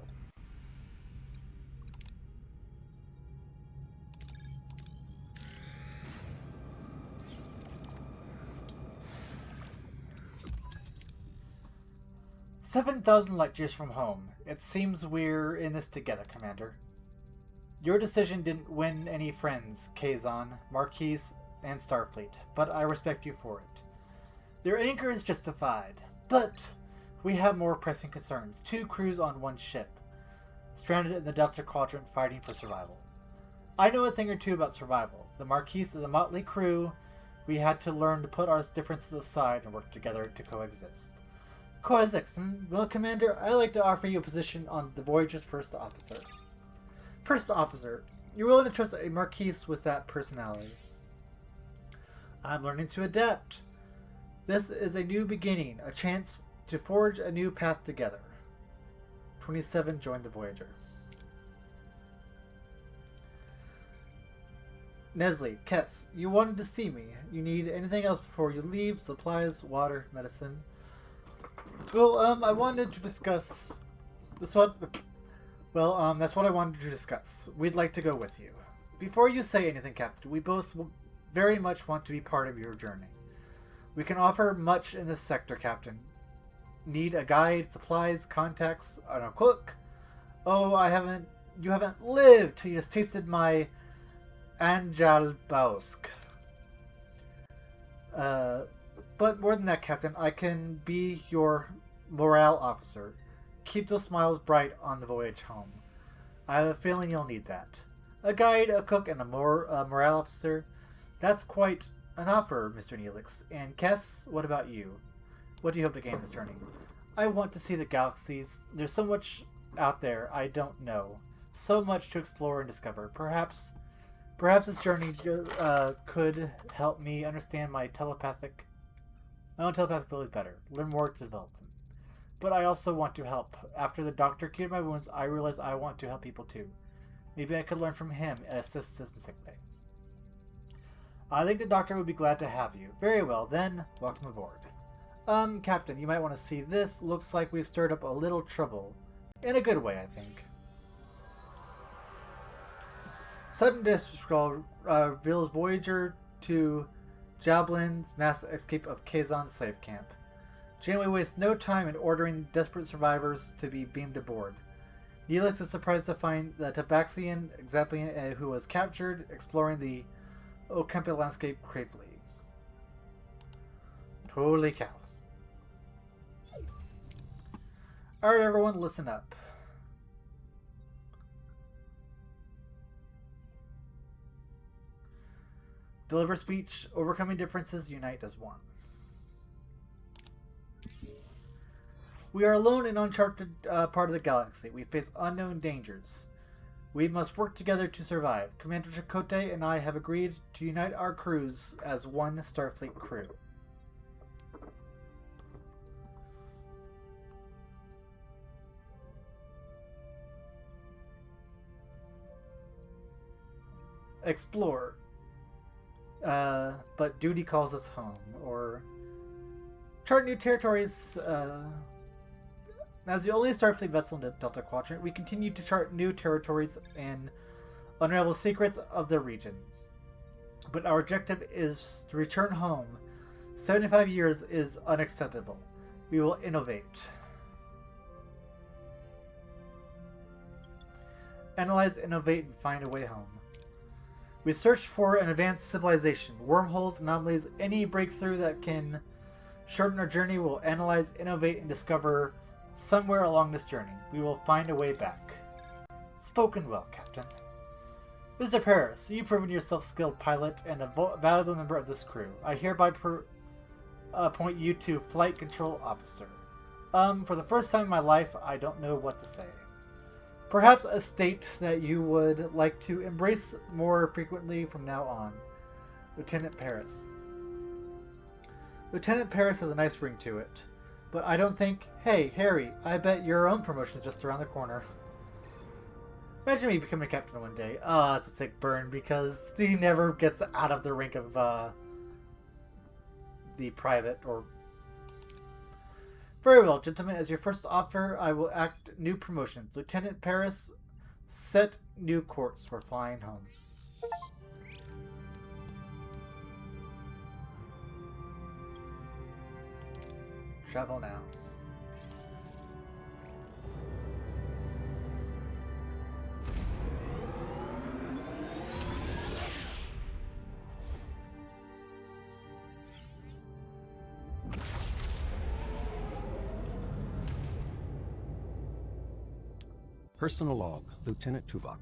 A: "7,000 light years from home. It seems we're in this together, Commander. Your decision didn't win any friends, Kazon, Marquise, and Starfleet, but I respect you for it. Their anger is justified, but we have more pressing concerns. 2 crews on 1 ship, stranded in the Delta Quadrant fighting for survival. I know a thing or two about survival. The Marquise is a motley crew. We had to learn to put our differences aside and work together to coexist. Well, Commander, I'd like to offer you a position on the Voyager's first officer. First officer, you're willing to trust a Marquise with that personality. I'm learning to adapt. This is a new beginning, a chance to forge a new path together. 27 joined the Voyager. Nestle, Kess, you wanted to see me. You need anything else before you leave? Supplies, water, medicine. Well, I wanted to discuss this one. Well, that's what I wanted to discuss. We'd like to go with you. Before you say anything, Captain, we both very much want to be part of your journey. We can offer much in this sector, Captain. Need a guide, supplies, contacts, and a cook? Oh, you haven't lived till you just tasted my Anjalbausk. But more than that, Captain, I can be your morale officer. Keep those smiles bright on the voyage home. I have a feeling you'll need that. A guide, a cook, and a morale officer. That's quite an offer, Mr. Neelix. And Kess, what about you? What do you hope to gain this journey? I want to see the galaxies. There's so much out there I don't know. So much to explore and discover. Perhaps this journey could help me understand my own telepathic abilities better. Learn more to develop them. But I also want to help. After the doctor cured my wounds, I realized I want to help people too. Maybe I could learn from him and assist us in sickbay. I think the doctor would be glad to have you. Very well, then, welcome aboard. Captain, you might want to see this. Looks like we've stirred up a little trouble. In a good way, I think. Sudden distress reveals Voyager to Jablin's mass escape of Kazon's slave camp. Janeway wastes no time in ordering desperate survivors to be beamed aboard. Neelix is surprised to find the Tabaxian Exaplian who was captured, exploring the Okempa landscape gravely. Holy cow. Alright everyone, listen up. Deliver speech, overcoming differences, unite as one. We are alone in uncharted part of the galaxy. We face unknown dangers. We must work together to survive. Commander Chakotay and I have agreed to unite our crews as one Starfleet crew. Explore. But duty calls us home. Or chart new territories. As the only Starfleet vessel in the Delta Quadrant, we continue to chart new territories and unravel secrets of the region. But our objective is to return home. 75 years is unacceptable. We will innovate. Analyze, innovate, and find a way home. We search for an advanced civilization, wormholes, anomalies, any breakthrough that can shorten our journey. We'll analyze, innovate, and discover somewhere along this journey. We will find a way back. Spoken well, Captain. Mr. Paris, you've proven yourself skilled pilot and a valuable member of this crew. I hereby appoint you to Flight Control Officer. For the first time in my life, I don't know what to say. Perhaps a state that you would like to embrace more frequently from now on. Lieutenant Paris. Lieutenant Paris has a nice ring to it. But I don't think... Hey, Harry, I bet your own promotion is just around the corner. Imagine me becoming a captain one day. Oh, that's a sick burn because he never gets out of the rank of the private or... Very well, gentlemen. As your first offer, I will act new promotions. Lieutenant Paris, set new course. We're flying home. Travel now.
E: Personal log, Lieutenant Tuvok.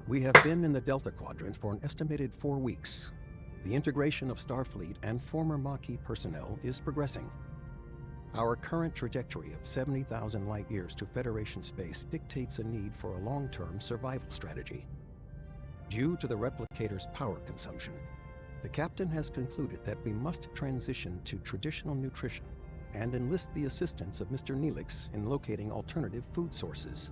E: We have been in the Delta Quadrant for an estimated 4 weeks. The integration of Starfleet and former Maquis personnel is progressing. Our current trajectory of 70,000 light-years to Federation space dictates a need for a long-term survival strategy. Due to the replicator's power consumption, the captain has concluded that we must transition to traditional nutrition and enlist the assistance of Mr. Neelix in locating alternative food sources.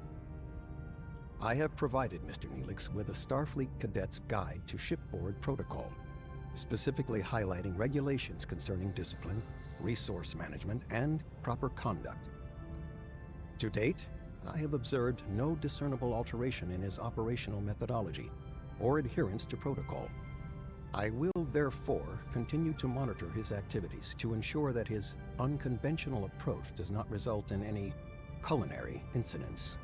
E: I have provided Mr. Neelix with a Starfleet Cadet's Guide to Shipboard Protocol, specifically highlighting regulations concerning discipline, resource management, and proper conduct. To date, I have observed no discernible alteration in his operational methodology or adherence to protocol. I will therefore continue to monitor his activities to ensure that his unconventional approach does not result in any culinary incidents.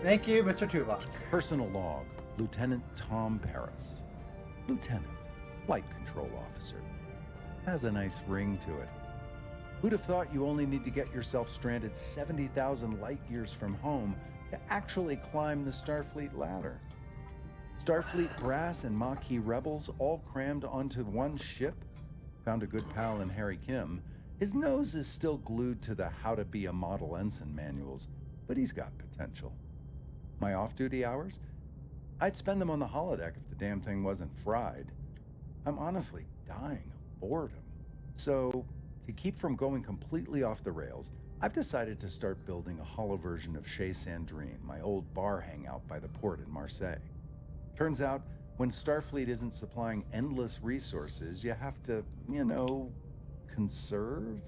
A: Thank you, Mr. Tuvok.
B: Personal log, Lieutenant Tom Paris. Lieutenant, Flight Control Officer. Has a nice ring to it. Who'd have thought you only need to get yourself stranded 70,000 light-years from home to actually climb the Starfleet ladder? Starfleet brass and Maquis rebels all crammed onto one ship? Found a good pal in Harry Kim. His nose is still glued to the How to Be a Model Ensign manuals, but he's got potential. My off-duty hours? I'd spend them on the holodeck if the damn thing wasn't fried. I'm honestly dying of boredom. So, to keep from going completely off the rails, I've decided to start building a holo version of Chez Sandrine, my old bar hangout by the port in Marseille. Turns out, when Starfleet isn't supplying endless resources, you have to, conserve?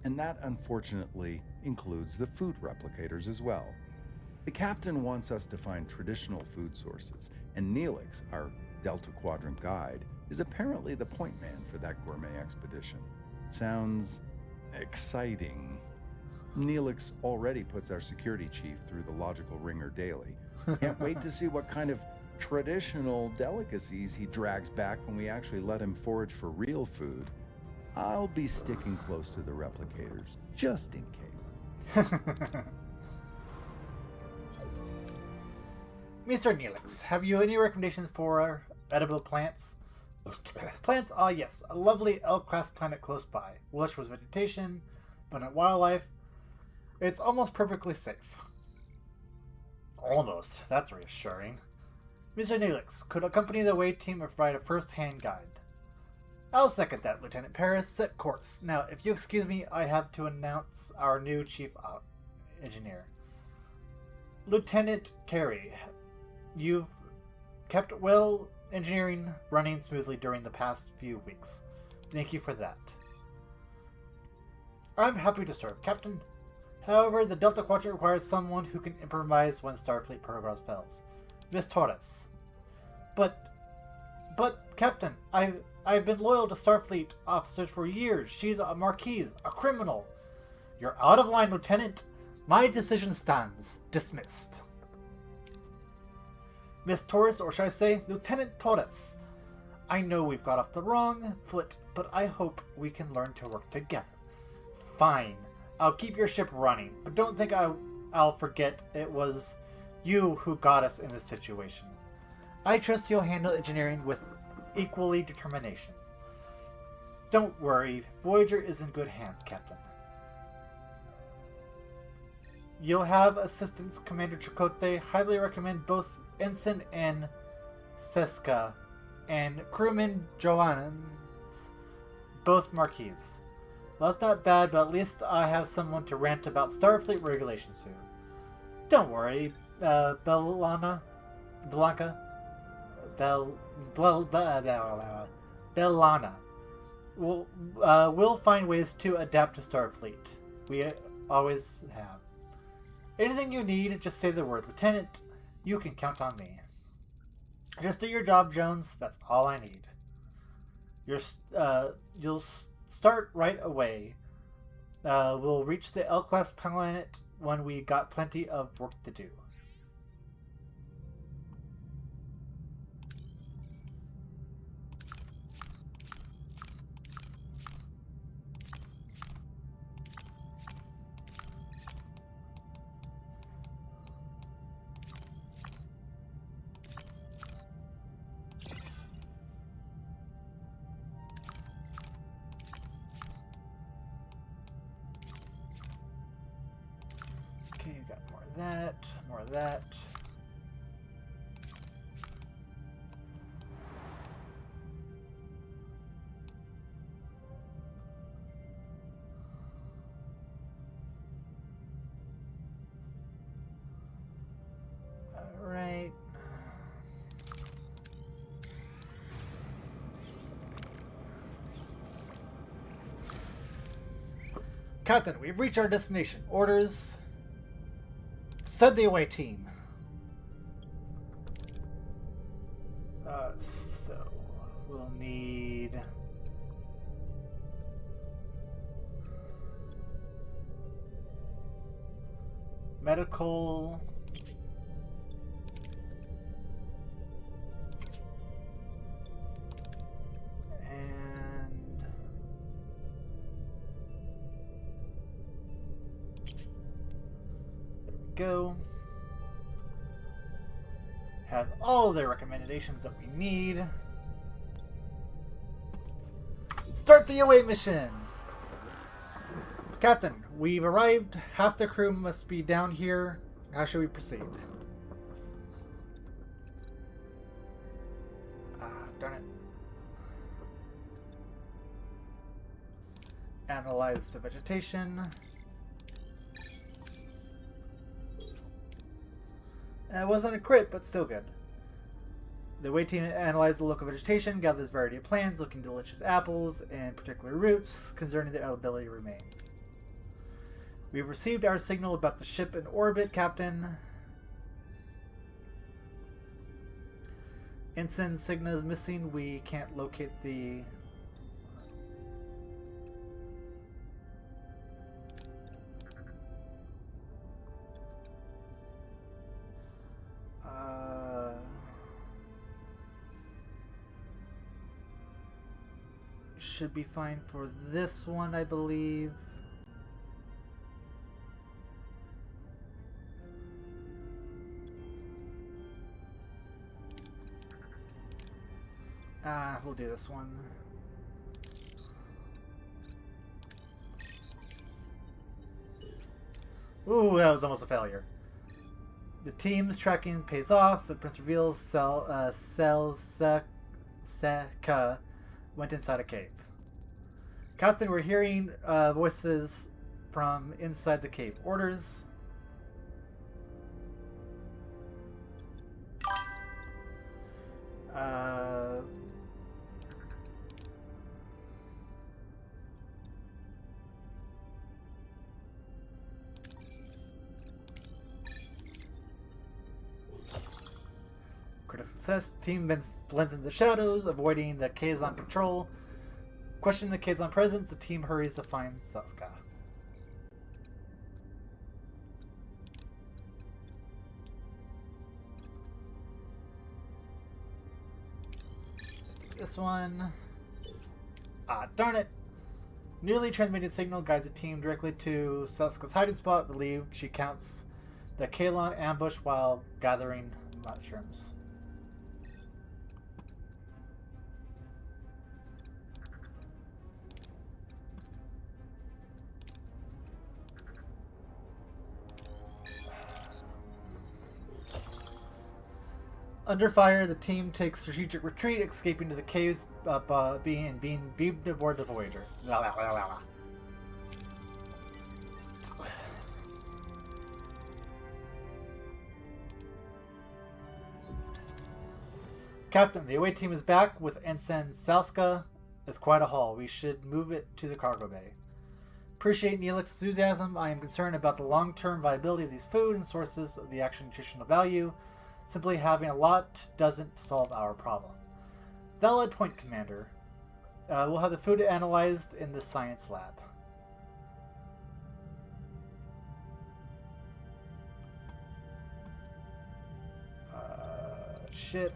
B: And that, unfortunately, includes the food replicators as well. The captain wants us to find traditional food sources, and Neelix, our Delta Quadrant guide, is apparently the point man for that gourmet expedition. Sounds exciting. Neelix already puts our security chief through the logical ringer daily. Can't wait to see what kind of traditional delicacies he drags back when we actually let him forage for real food. I'll be sticking close to the replicators, just in case.
A: Mr. Neelix, have you any recommendations for edible plants? Plants? Ah, yes. A lovely L-class planet close by. Lush with vegetation, abundant wildlife. It's almost perfectly safe. Almost. That's reassuring. Mr. Neelix, could accompany the away team and provide a first-hand guide? I'll second that, Lieutenant Paris. Set course. Now, if you excuse me, I have to announce our new chief engineer. Lieutenant Carey, you've kept well engineering running smoothly during the past few weeks. Thank you for that. I'm happy to serve, Captain. However, the Delta Quadrant requires someone who can improvise when Starfleet protocols fails. Miss Torres. But, Captain, I've been loyal to Starfleet officers for years. She's a Marquise, a criminal. You're out of line, Lieutenant. My decision stands. Dismissed. Miss Torres, or should I say, Lieutenant Torres. I know we've got off the wrong foot, but I hope we can learn to work together. Fine. I'll keep your ship running, but don't think I'll forget it was you who got us in this situation. I trust you'll handle engineering with equally determination. Don't worry, Voyager is in good hands, Captain. You'll have assistants, Commander Chakotay. Highly recommend both Ensign and Seska, and crewman Johannes, both Marquis. Well, that's not bad, but at least I have someone to rant about Starfleet regulations to. Don't worry, Bellana, Blanca, Bellana. We'll find ways to adapt to Starfleet. We always have. Anything you need, just say the word, Lieutenant. You can count on me. Just do your job, Jones. That's all I need. You'll start right away. We'll reach the L-class planet when we got plenty of work to do. Okay, you got more of that, more of that. All right. Captain, we've reached our destination. Orders. Send the away team. So we'll need medical. And there we go. Have all the recommendations that we need. Start the away mission! Captain, we've arrived. Half the crew must be down here. How should we proceed? Darn it. Analyze the vegetation. It wasn't a crit, but still good. The away team analyzed the local vegetation, gathers variety of plants, looking delicious apples, and particular roots concerning their ability to remain. We've received our signal about the ship in orbit, Captain. Ensign Cigna is missing. We can't locate the... should be fine for this one, I believe. We'll do this one. Ooh, that was almost a failure. The team's tracking pays off. The prince reveals Seka went inside a cave. Captain, we're hearing voices from inside the cave. Orders. Critical success. Team blends into the shadows, avoiding the Kazon patrol. Questioning the Kazon presence, the team hurries to find Saska. This one. Darn it! Newly transmitted signal guides the team directly to Saska's hiding spot. Believed she counts the Kalon ambush while gathering mushrooms. Under fire, the team takes strategic retreat, escaping to the caves, being beamed aboard the Voyager. La, la, la, la, la. Captain, the away team is back with Ensign Salska. It's quite a haul. We should move it to the cargo bay. Appreciate Neelix's enthusiasm. I am concerned about the long-term viability of these food and sources of the actual nutritional value. Simply having a lot doesn't solve our problem. Valid point, Commander. We'll have the food analyzed in the science lab. Ship.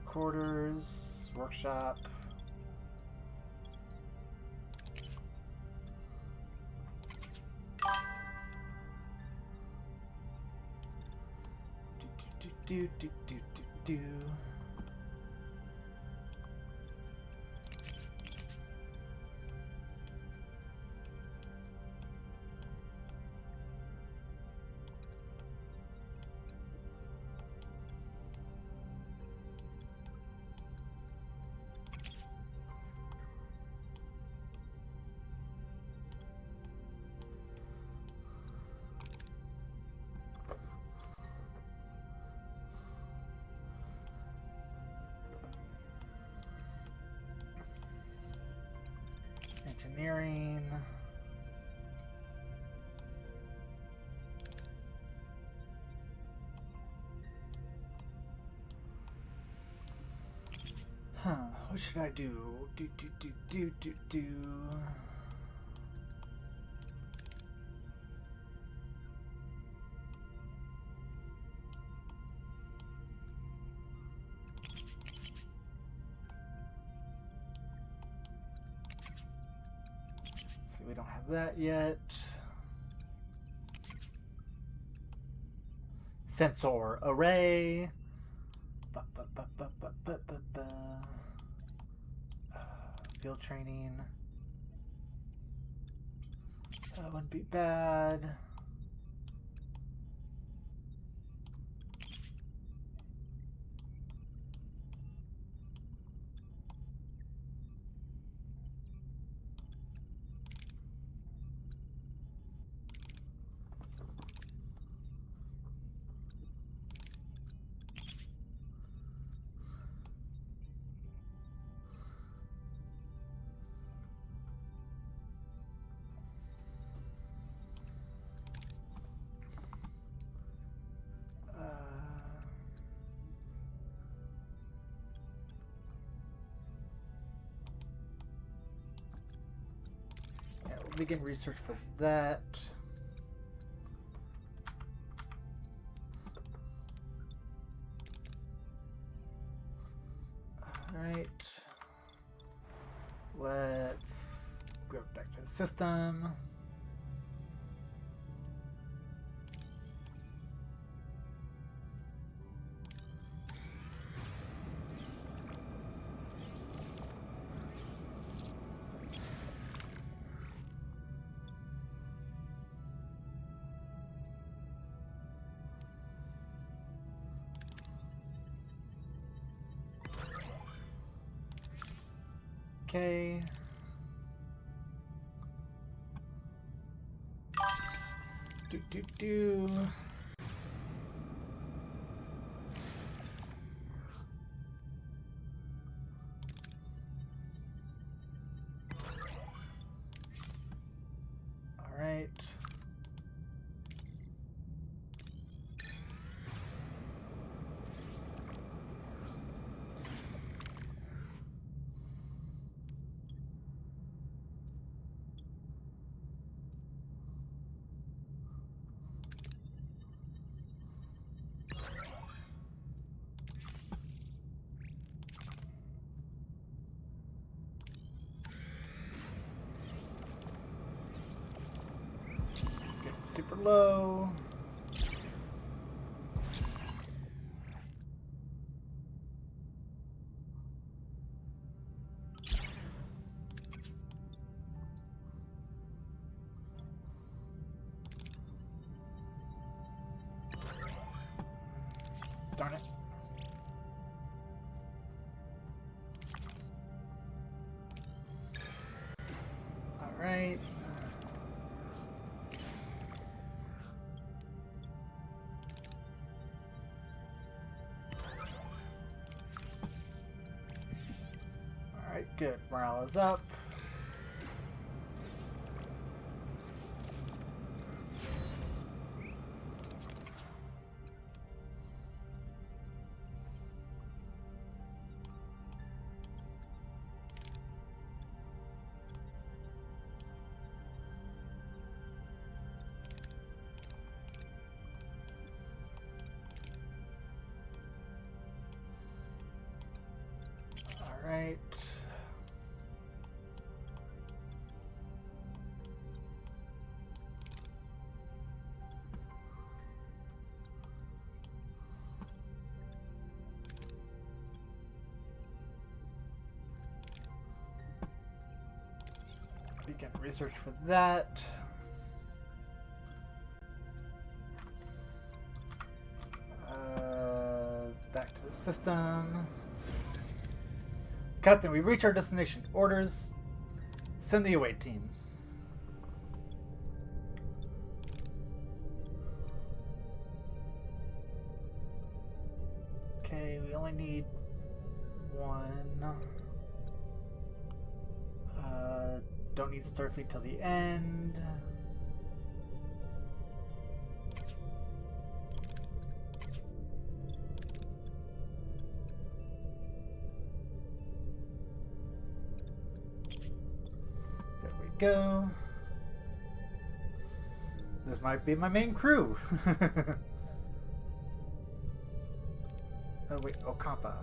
A: Quarters, workshop. Do. Engineering. What should I do? Do. So we don't have that yet. Sensor array. Field training. That wouldn't be bad. Begin research for that. All right. Let's go back to the system. Okay. Do. All right. Getting super low. Darn it. All right. Good. Morale is up. All right. Begin research for that. Back to the system. Captain, we've reached our destination. Orders. Send the away team. Okay, we only need one. Don't need Starfleet till the end. There we go. This might be my main crew. Oh wait, Ocampa.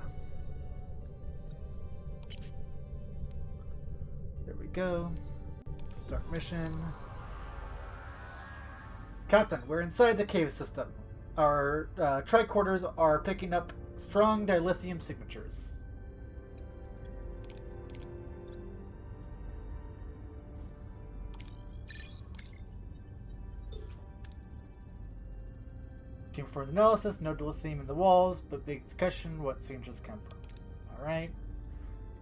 A: There we go. Start mission. Captain, we're inside the cave system. Our tricorders are picking up strong dilithium signatures. Team for the analysis, no dilithium in the walls, but big discussion what signatures come from. Alright.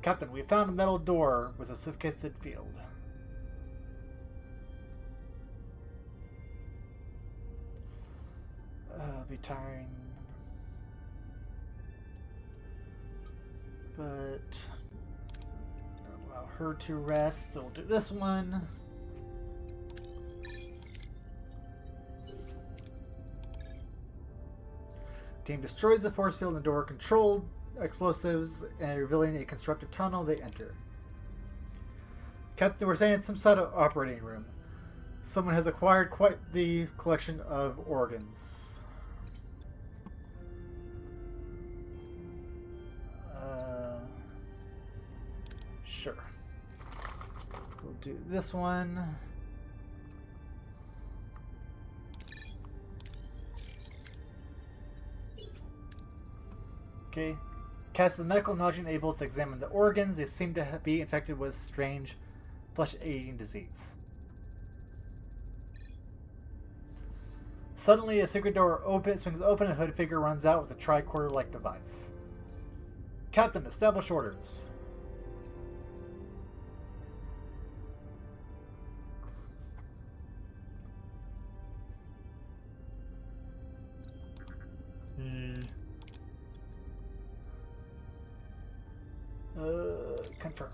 A: Captain, we found a metal door with a sophisticated field. Be tiring. But don't allow her to rest, so we'll do this one. Team destroys the force field in the door, controlled explosives, and revealing a constructed tunnel they enter. Captain, we're staying in some sort of operating room. Someone has acquired quite the collection of organs. Sure. We'll do this one. Okay. Cass's medical knowledge enables to examine the organs. They seem to be infected with strange flesh-eating disease. Suddenly, a secret door swings open and a hooded figure runs out with a tricorder-like device. Captain, establish orders. Confirm.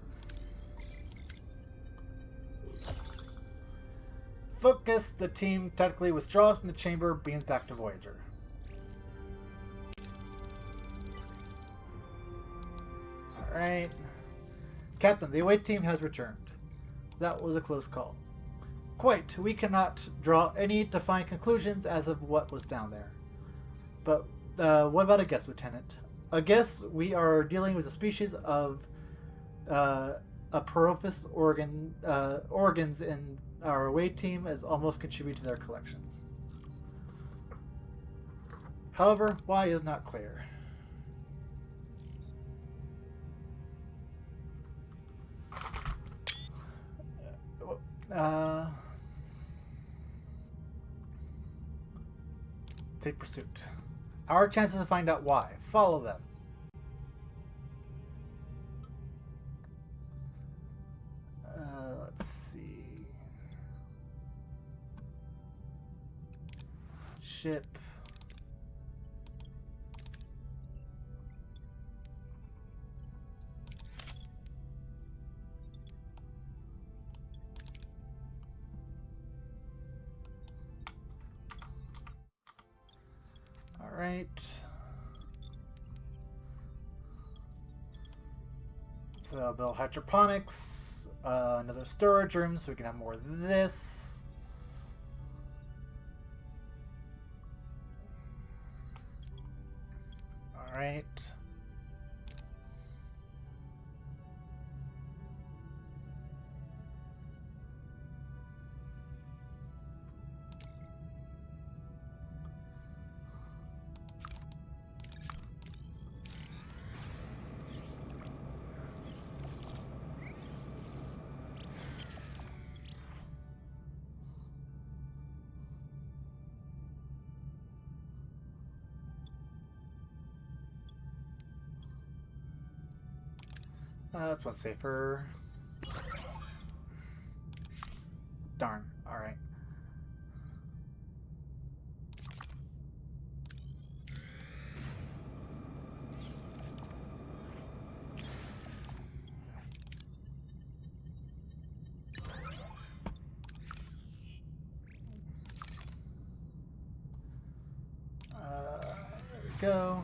A: Focus. The team tactically withdraws from the chamber, beams back to Voyager. Alright. Captain, the away team has returned. That was a close call. Quite. We cannot draw any defined conclusions as of what was down there. But what about a guess, Lieutenant? A guess, we are dealing with a species of Apophis organs in our away team as almost contribute to their collection. However, why is not clear. Take pursuit. Our chances to find out why. Follow them. Let's see. Ship. Alright. So build hydroponics, another storage room so we can have more of this. Alright. That's one safer. Darn. Alright. There we go.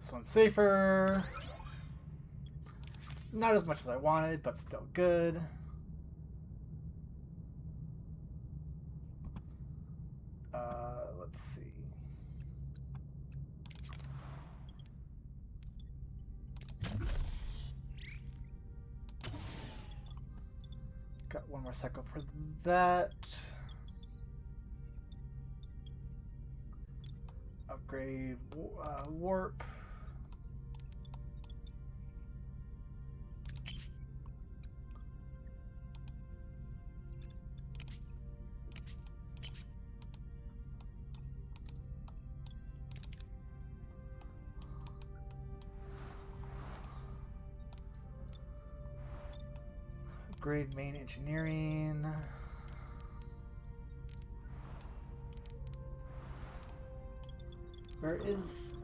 A: This one's safer. Not as much as I wanted, but still good. Let's see. Got one more cycle for that. Upgrade warp. Upgrade main engineering. Where is...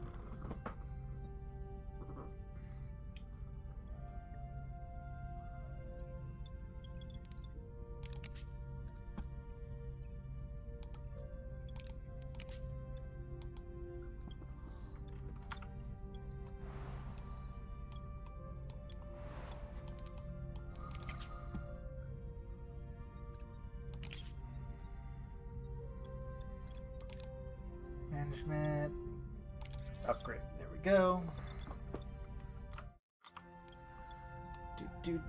A: management? Upgrade. There we go.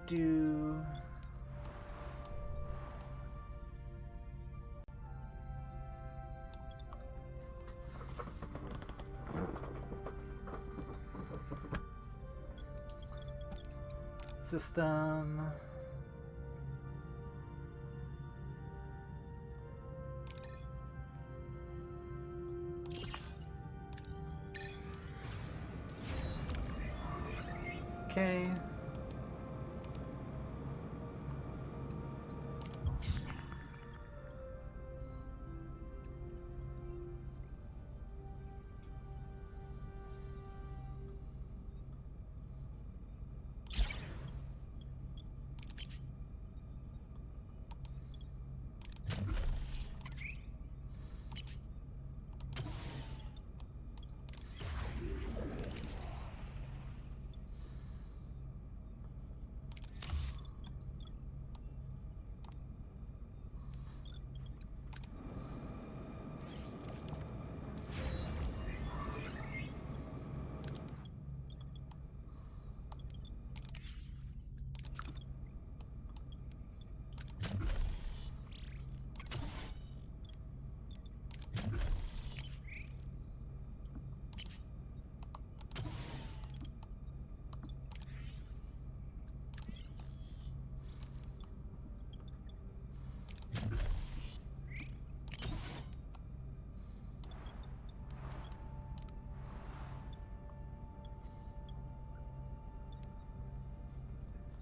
A: Do. System. Okay.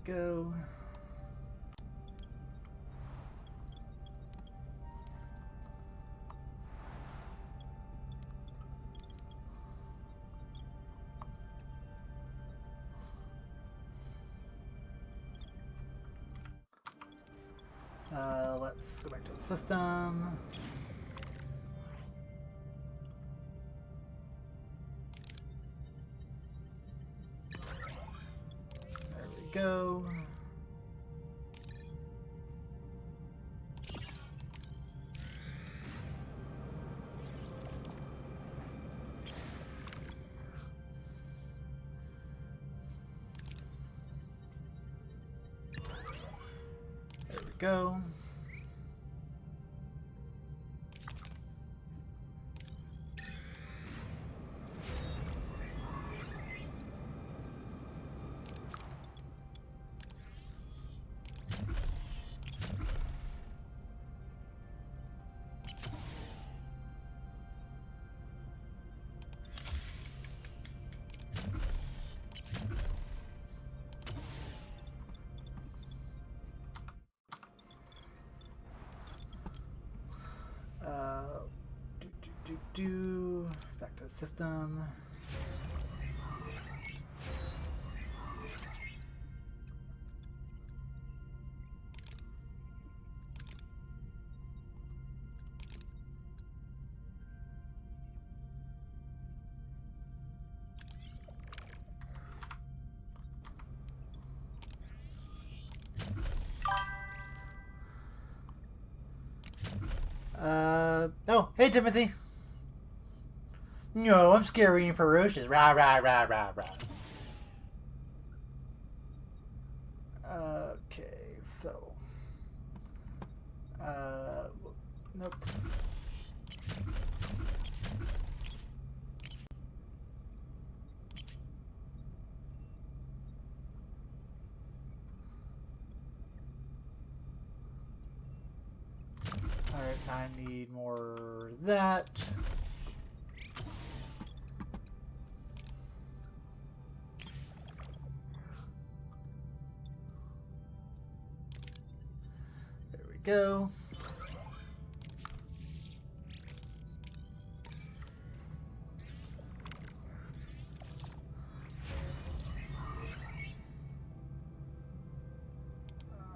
A: Go. let's go back to the system. There we go. There we go. Back to the system. Oh, hey Timothy. No, I'm scary and ferocious. Rah, rah, rah, rah, rah. Okay, so. Nope. Alright, I need more of that. Go.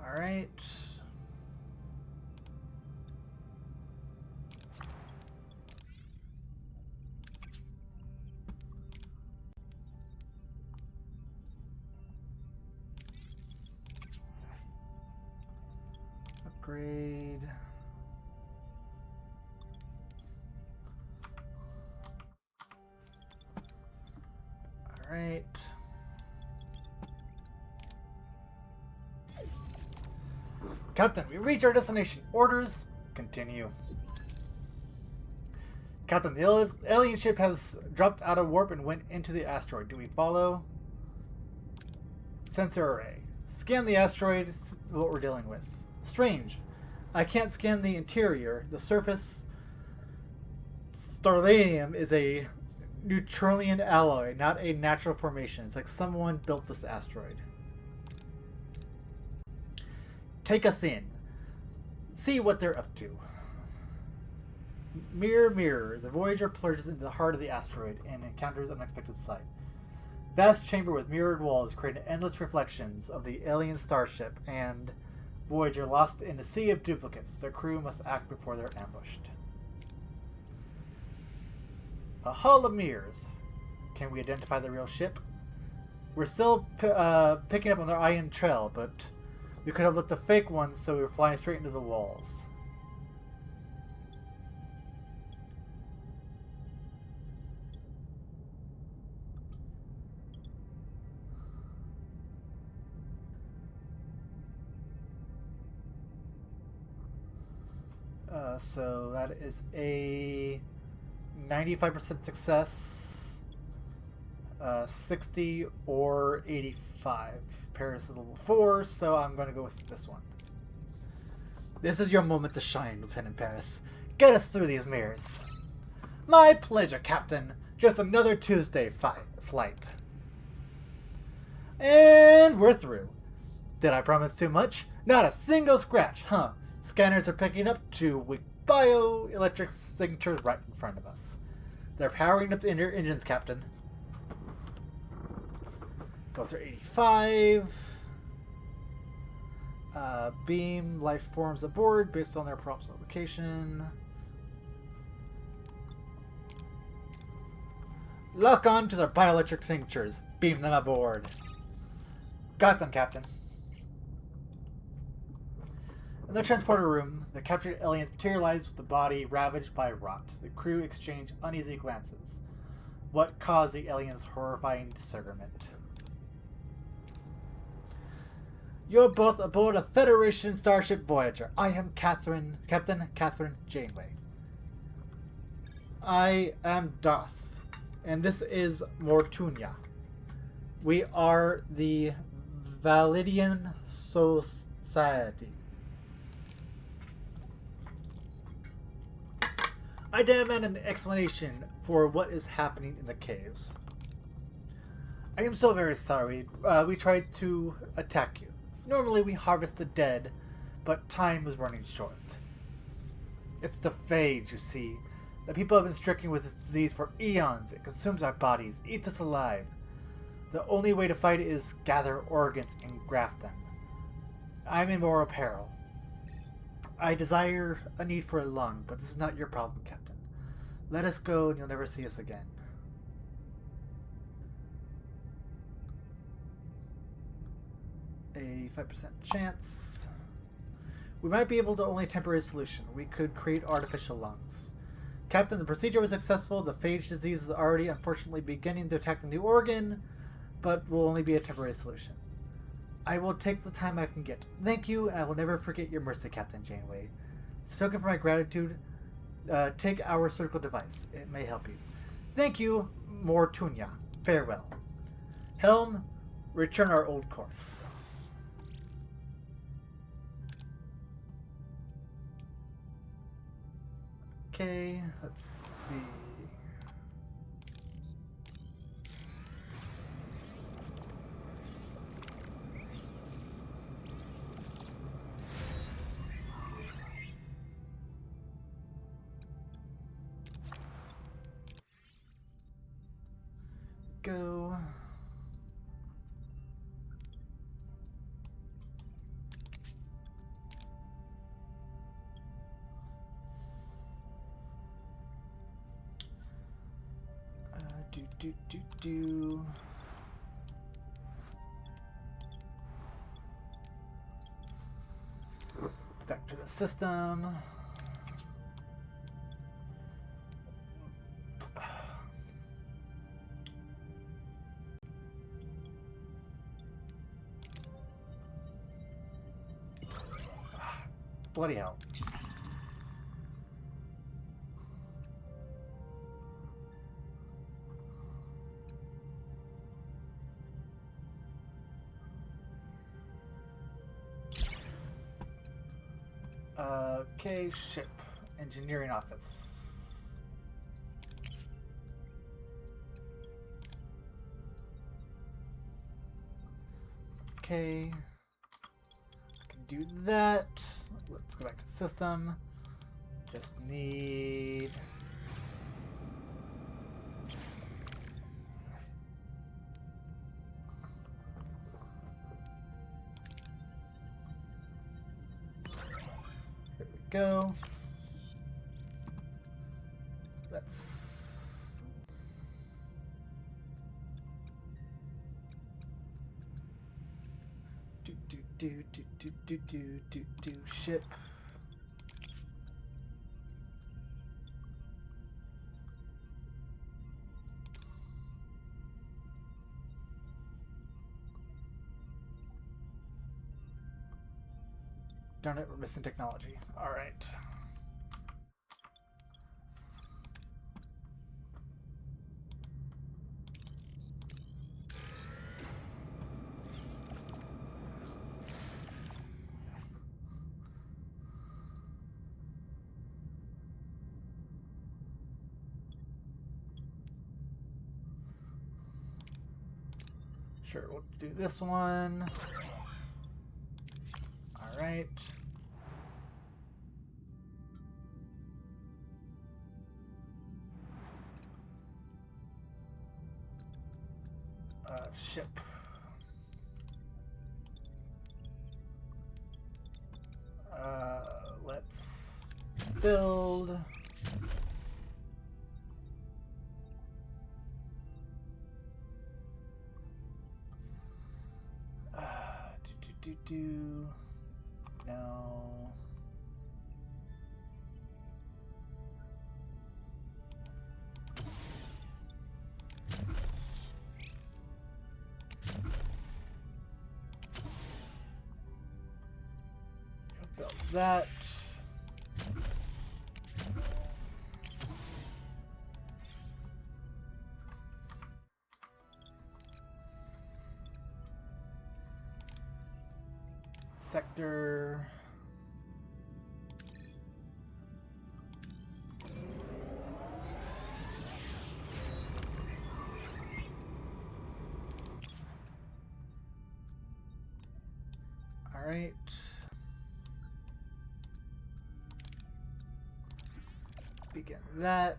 A: All right. Upgrade. All right. Captain, we reached our destination. Orders, continue. Captain, the alien ship has dropped out of warp and went into the asteroid. Do we follow? Sensor array. Scan the asteroid. It's what we're dealing with. Strange. I can't scan the interior. The surface starlanium is a neutralian alloy, not a natural formation. It's like someone built this asteroid. Take us in. See what they're up to. Mirror, mirror. The Voyager plunges into the heart of the asteroid and encounters an unexpected sight. Vast chamber with mirrored walls create endless reflections of the alien starship and Voyager lost in a sea of duplicates. Their crew must act before they're ambushed. A hull of mirrors. Can we identify the real ship? We're still picking up on their ion trail, but we could have looked at fake ones, so we were flying straight into the walls. So that is a 95% success, 60 or 85. Paris is level 4, so I'm going to go with this one. This is your moment to shine, Lieutenant Paris. Get us through these mirrors. My pleasure, Captain. Just another Tuesday flight. And we're through. Did I promise too much? Not a single scratch, huh? Scanners are picking up 2 weak bioelectric signatures right in front of us. They're powering up the inner engines, Captain. Both are 85. Beam life forms aboard based on their prompts location. Lock on to their bioelectric signatures. Beam them aboard. Got them, Captain. In the transporter room, the captured aliens materialize with the body ravaged by rot. The crew exchange uneasy glances. What caused the aliens' horrifying disfigurement? You're both aboard a Federation starship Voyager. I am Captain Catherine Janeway. I am Darth, and this is Mortunia. We are the Validian Society. I demand an explanation for what is happening in the caves. I am so very sorry. We tried to attack you. Normally we harvest the dead, but time was running short. It's the phage, you see. The people have been stricken with this disease for eons. It consumes our bodies, eats us alive. The only way to fight it is gather organs and graft them. I'm in mortal peril. I desire a need for a lung, but this is not your problem, Captain. Let us go and you'll never see us again. A 5% chance. We might be able to only temporary solution. We could create artificial lungs. Captain, the procedure was successful. The phage disease is already unfortunately beginning to attack the new organ, but will only be a temporary solution. I will take the time I can get. Thank you, and I will never forget your mercy, Captain Janeway. As a token for my gratitude, take our surgical device. It may help you. Thank you, Mortunia. Farewell. Helm, return our old course. Okay, let's see. Go. Do. Back to the system. Bloody hell. Okay, ship. Engineering office. Okay. I can do that. Let's go back to the system. Just need... There we go. That's... Do ship. Darn it, we're missing technology. All right. Sure, we'll do this one. All right. Ship. Let's build. No. Build that. Sector. All right. Begin that.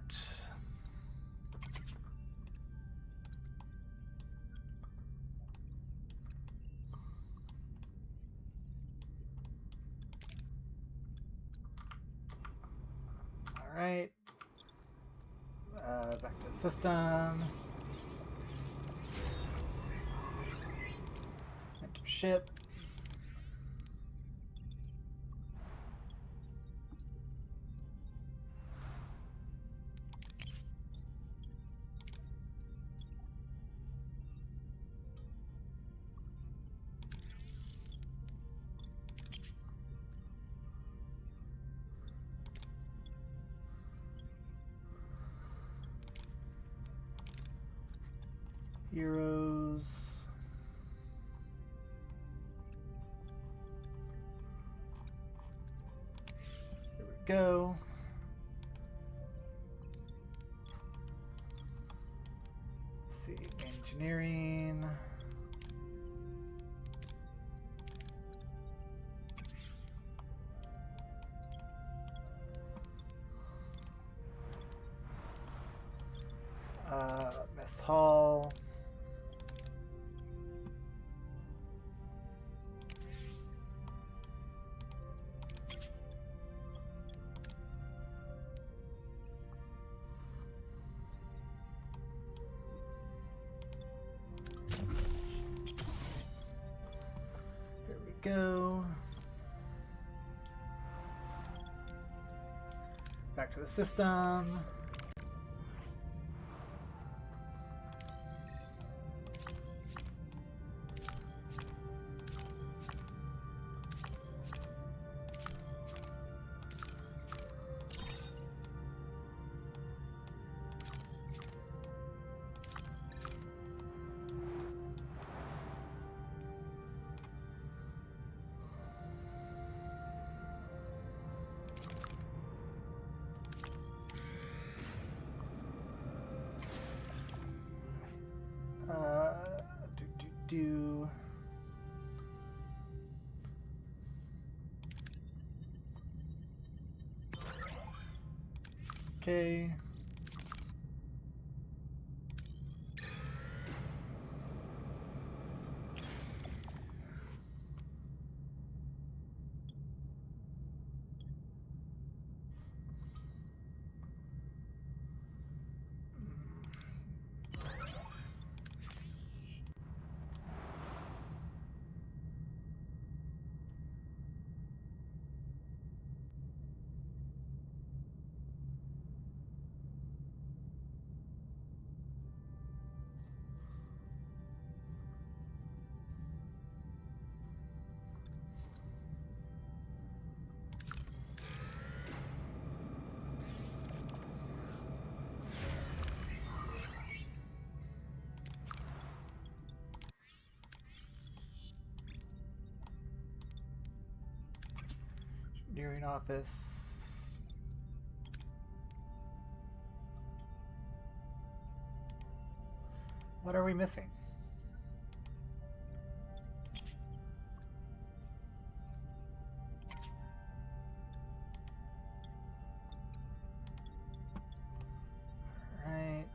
A: All right. Back to the system. Enter ship. Heroes. Here we go. Let's see, engineering. Mess hall. Here we go. Back to the system. Do okay. Engineering office. What are we missing? All right.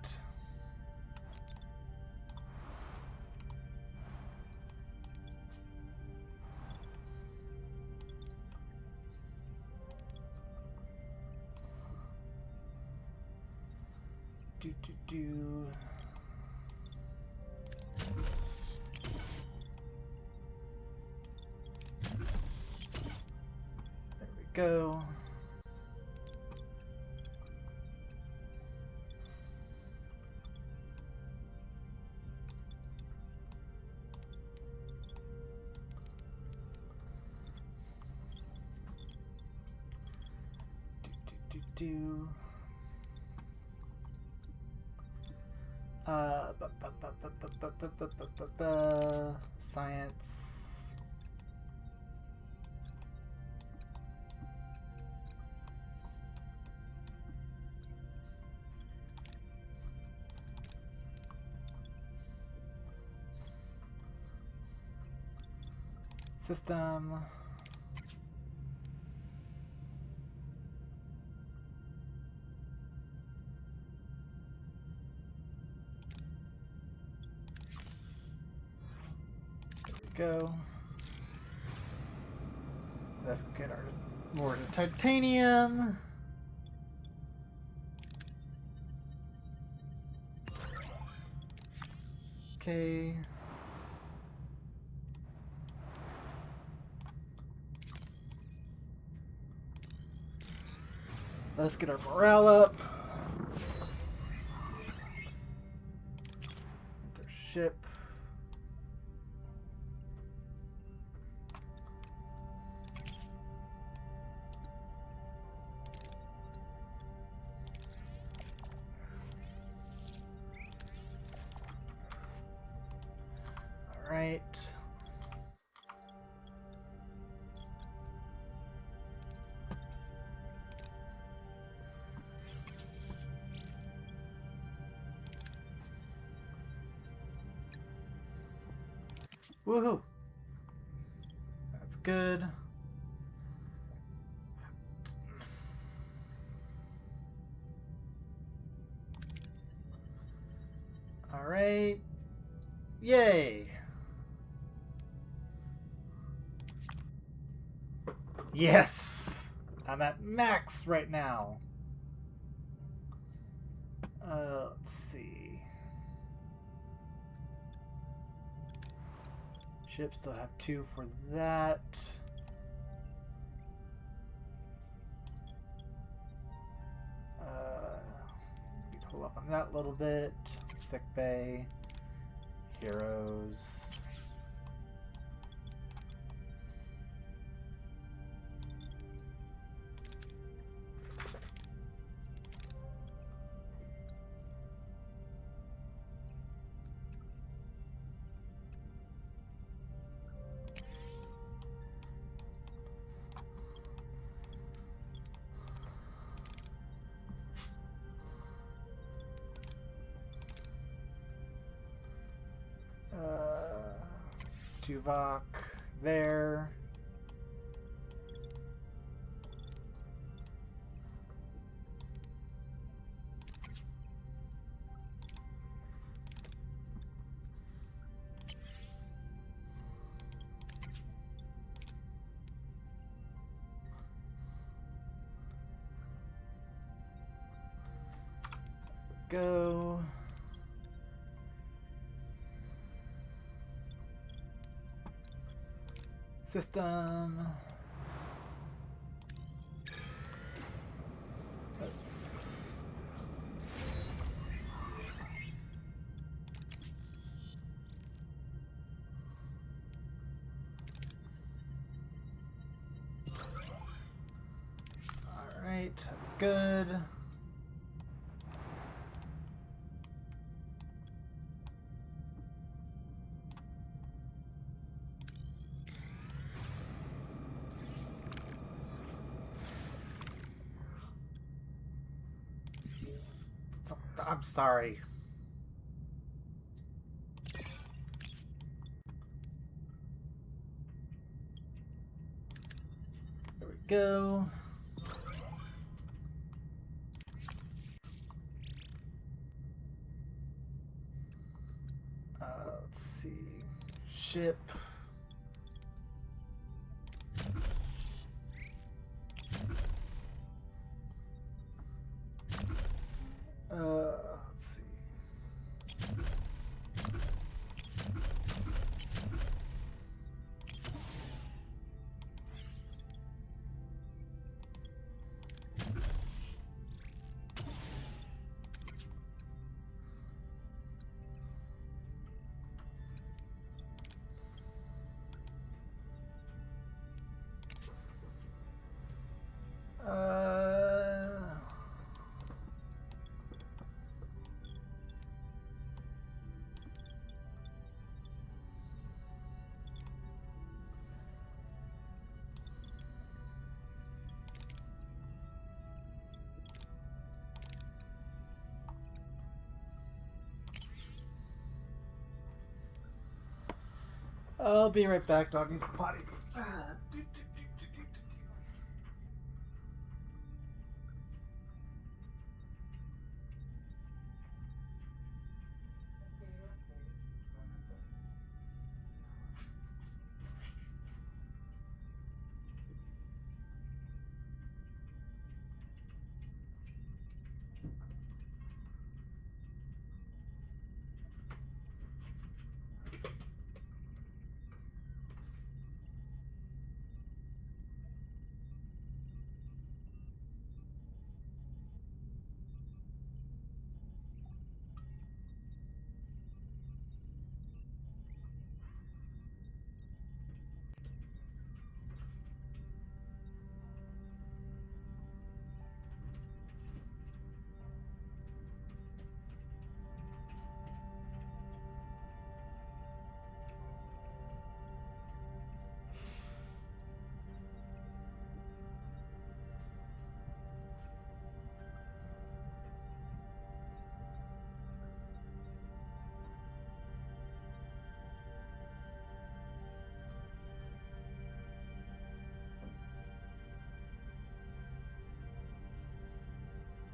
A: do. There we go. Do. Science. System. Go. Let's get our more titanium. Okay. Let's get our morale up. Their ship. Right. Woohoo! That's good. All right. Yay! Yes! I'm at max right now. Let's see. Ships still have 2 for that. We can pull up on that a little bit. Sick bay. Heroes. Tuvok there. Go. System. Let's. All right, that's good. I'm sorry. There we go. Let's see. Ship. I'll be right back, doggies. Potty.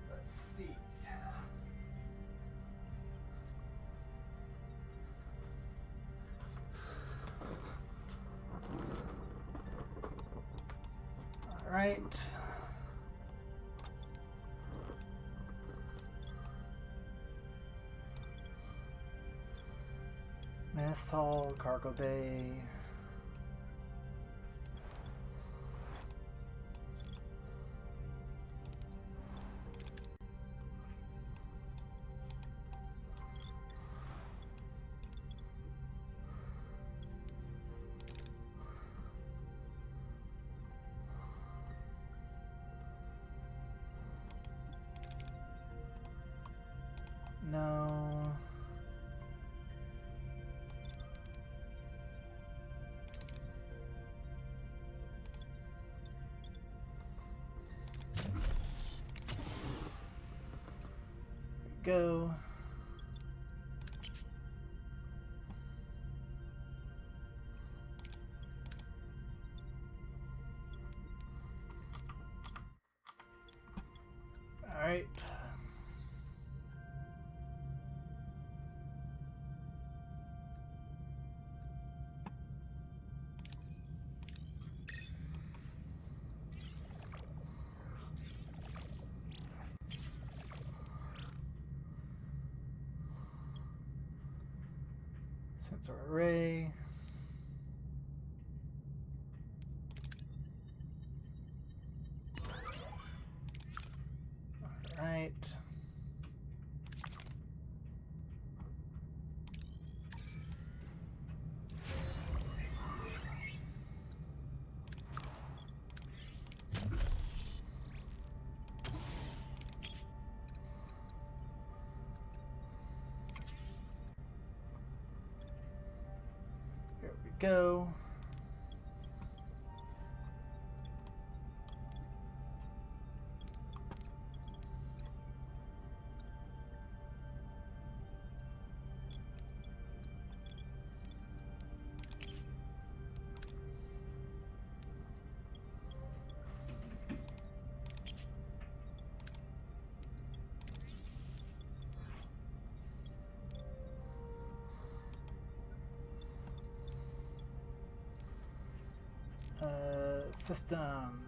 A: Let's see. All right. Mess hall, cargo bay. No. Go. All right. Sensor array. All right. Here we go. System.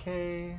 A: Okay.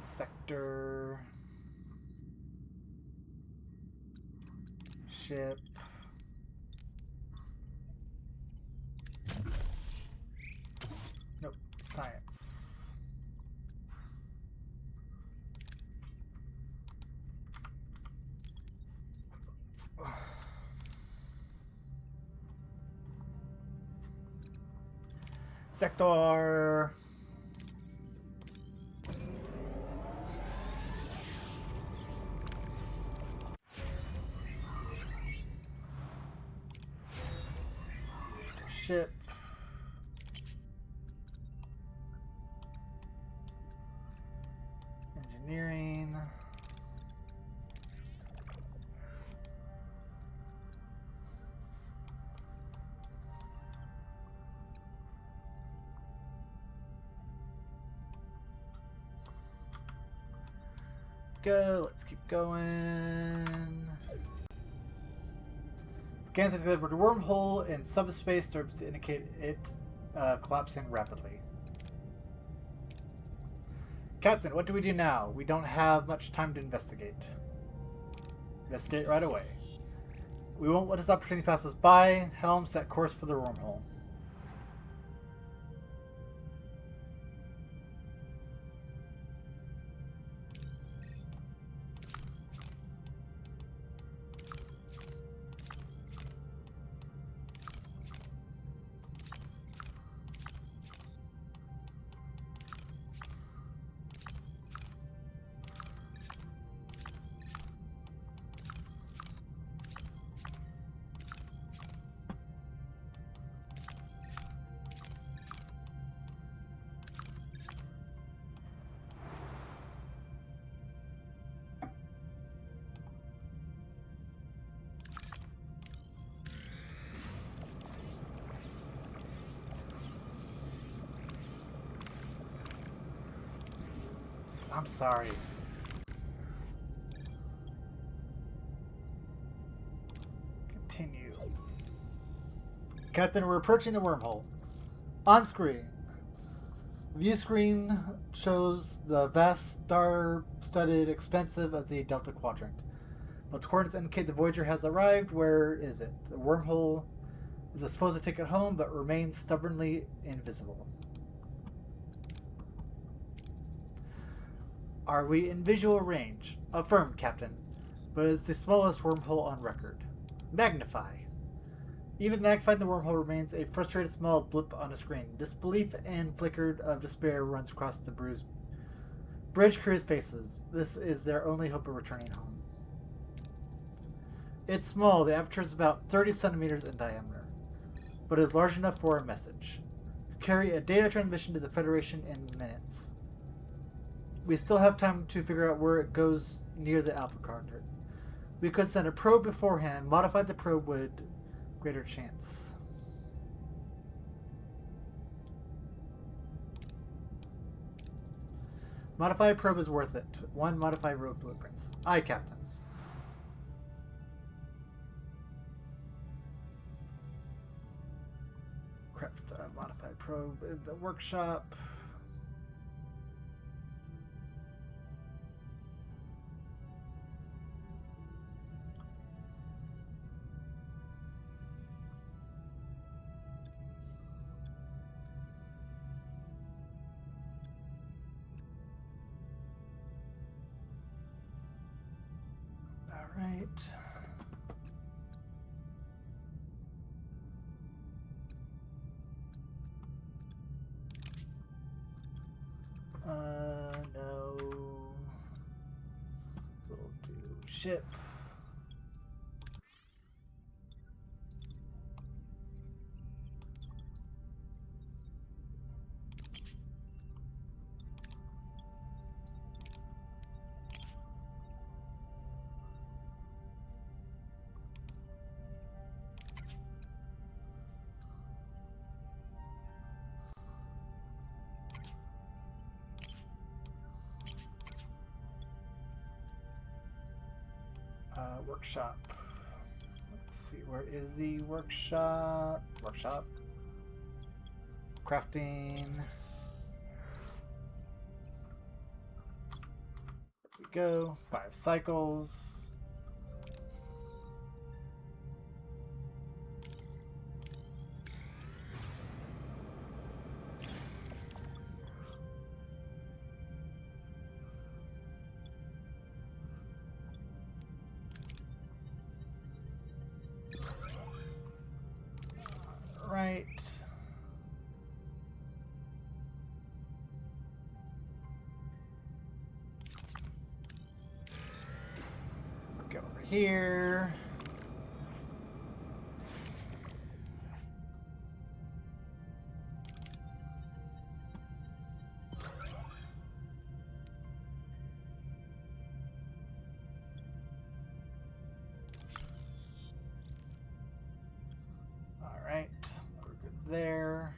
A: Sector. Ship. Nope. Science. Sector. Ship. Engineering. Go. Let's keep going. Scans have delivered a wormhole in subspace starts to indicate it's collapsing rapidly. Captain, what do we do now? We don't have much time to investigate. Investigate right away. We won't let this opportunity pass us by. Helm, set course for the wormhole. I'm sorry. Continue. Captain, we're approaching the wormhole. On screen. The view screen shows the vast star-studded expansive of the Delta Quadrant. But the coordinates indicate the Voyager has arrived. Where is it? The wormhole is supposed to take it home, but remains stubbornly invisible. Are we in visual range? Affirmed, Captain. But it's the smallest wormhole on record. Magnify. Even magnifying the wormhole remains a frustrated small blip on the screen. Disbelief and flicker of despair runs across the bridge crew's faces. This is their only hope of returning home. It's small. The aperture is about 30 centimeters in diameter, but is large enough for a message. Carry a data transmission to the Federation in minutes. We still have time to figure out where it goes near the Alpha Quadrant. We could send a probe beforehand. Modify the probe would greater chance. Modify probe is worth it. 1 modify road blueprints. Aye, Captain. Craft modify probe in the workshop. Right. No. We'll do ship. Workshop. Let's see, where is the workshop? Workshop. crafting. There we go. 5 cycles. Right. Go over here. All right. We're good there.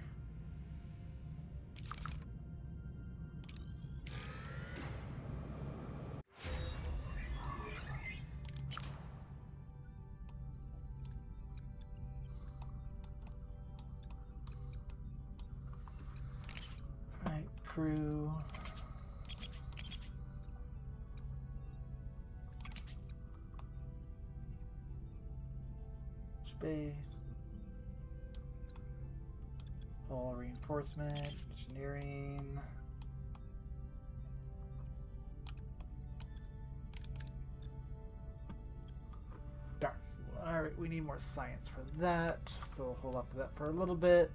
A: Right, crew. Space. Hull reinforcement, engineering. Darn. Alright, we need more science for that, so we'll hold off to that for a little bit.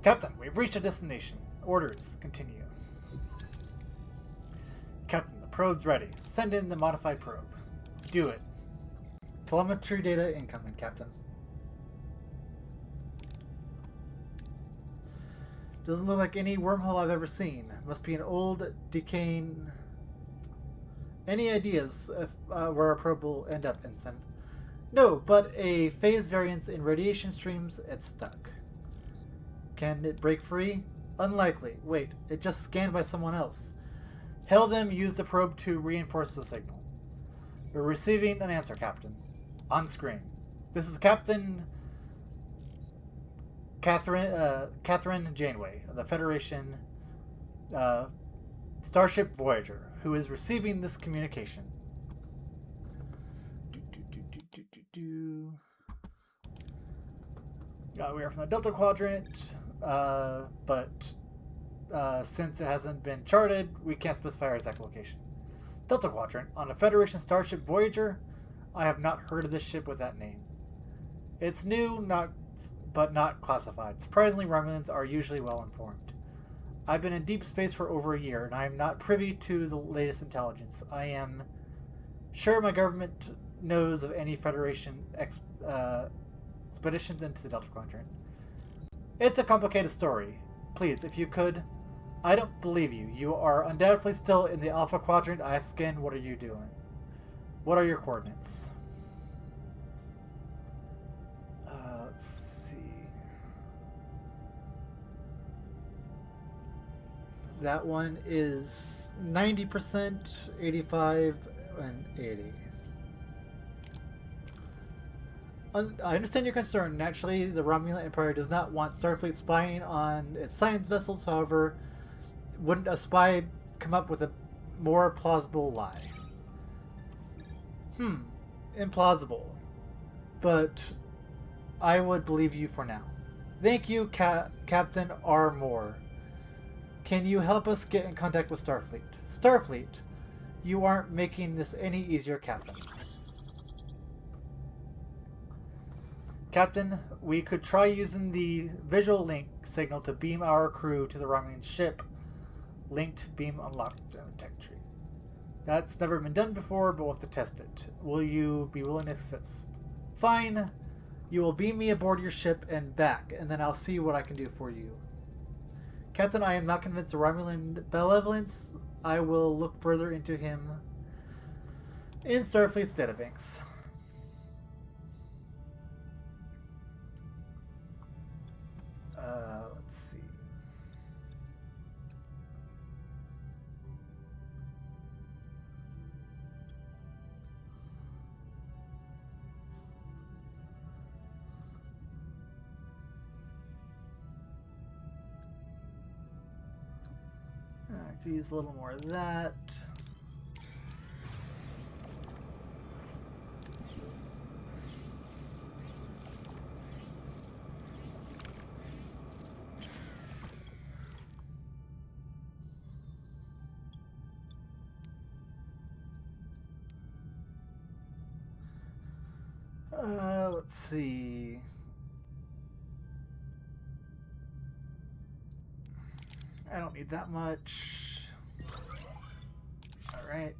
A: Captain, we've reached a destination. Orders, continue. Captain, the probe's ready. Send in the modified probe. Do it. Telemetry data incoming, Captain. Doesn't look like any wormhole I've ever seen. Must be an old, decaying... Any ideas if, where our probe will end up, Ensign? No, but a phase variance in radiation streams, it's stuck. Can it break free? Unlikely. Wait, it just scanned by someone else. Hail them, use the probe to reinforce the signal. We're receiving an answer, Captain. On screen. This is Captain Catherine Janeway of the Federation Starship Voyager, who is receiving this communication. We are from the Delta Quadrant, but since it hasn't been charted, we can't specify our exact location. Delta Quadrant, on a Federation Starship Voyager? I have not heard of this ship with that name. It's new, but not classified. Surprisingly, Romulans are usually well informed. I've been in deep space for over a year, and I am not privy to the latest intelligence. I am sure my government knows of any Federation expeditions into the Delta Quadrant. It's a complicated story. Please, if you could... I don't believe you. You are undoubtedly still in the Alpha Quadrant. I scan. What are you doing? What are your coordinates? Let's see. That one is 90%, 85, and 80. I understand your concern. Naturally, the Romulan Empire does not want Starfleet spying on its science vessels. However, wouldn't a spy come up with a more plausible lie? Implausible. But I would believe you for now. Thank you, Captain R. Moore. Can you help us get in contact with Starfleet? Starfleet? You aren't making this any easier, Captain. Captain, we could try using the visual link signal to beam our crew to the Romulan ship. Linked beam unlocked tech tree. That's never been done before, but we'll have to test it. Will you be willing to assist? Fine. You will beam me aboard your ship and back, and then I'll see what I can do for you. Captain, I am not convinced of Romulan benevolence. I will look further into him in Starfleet's databanks. Let's see. I could use a little more of that. Let's see. I don't need that much. All right.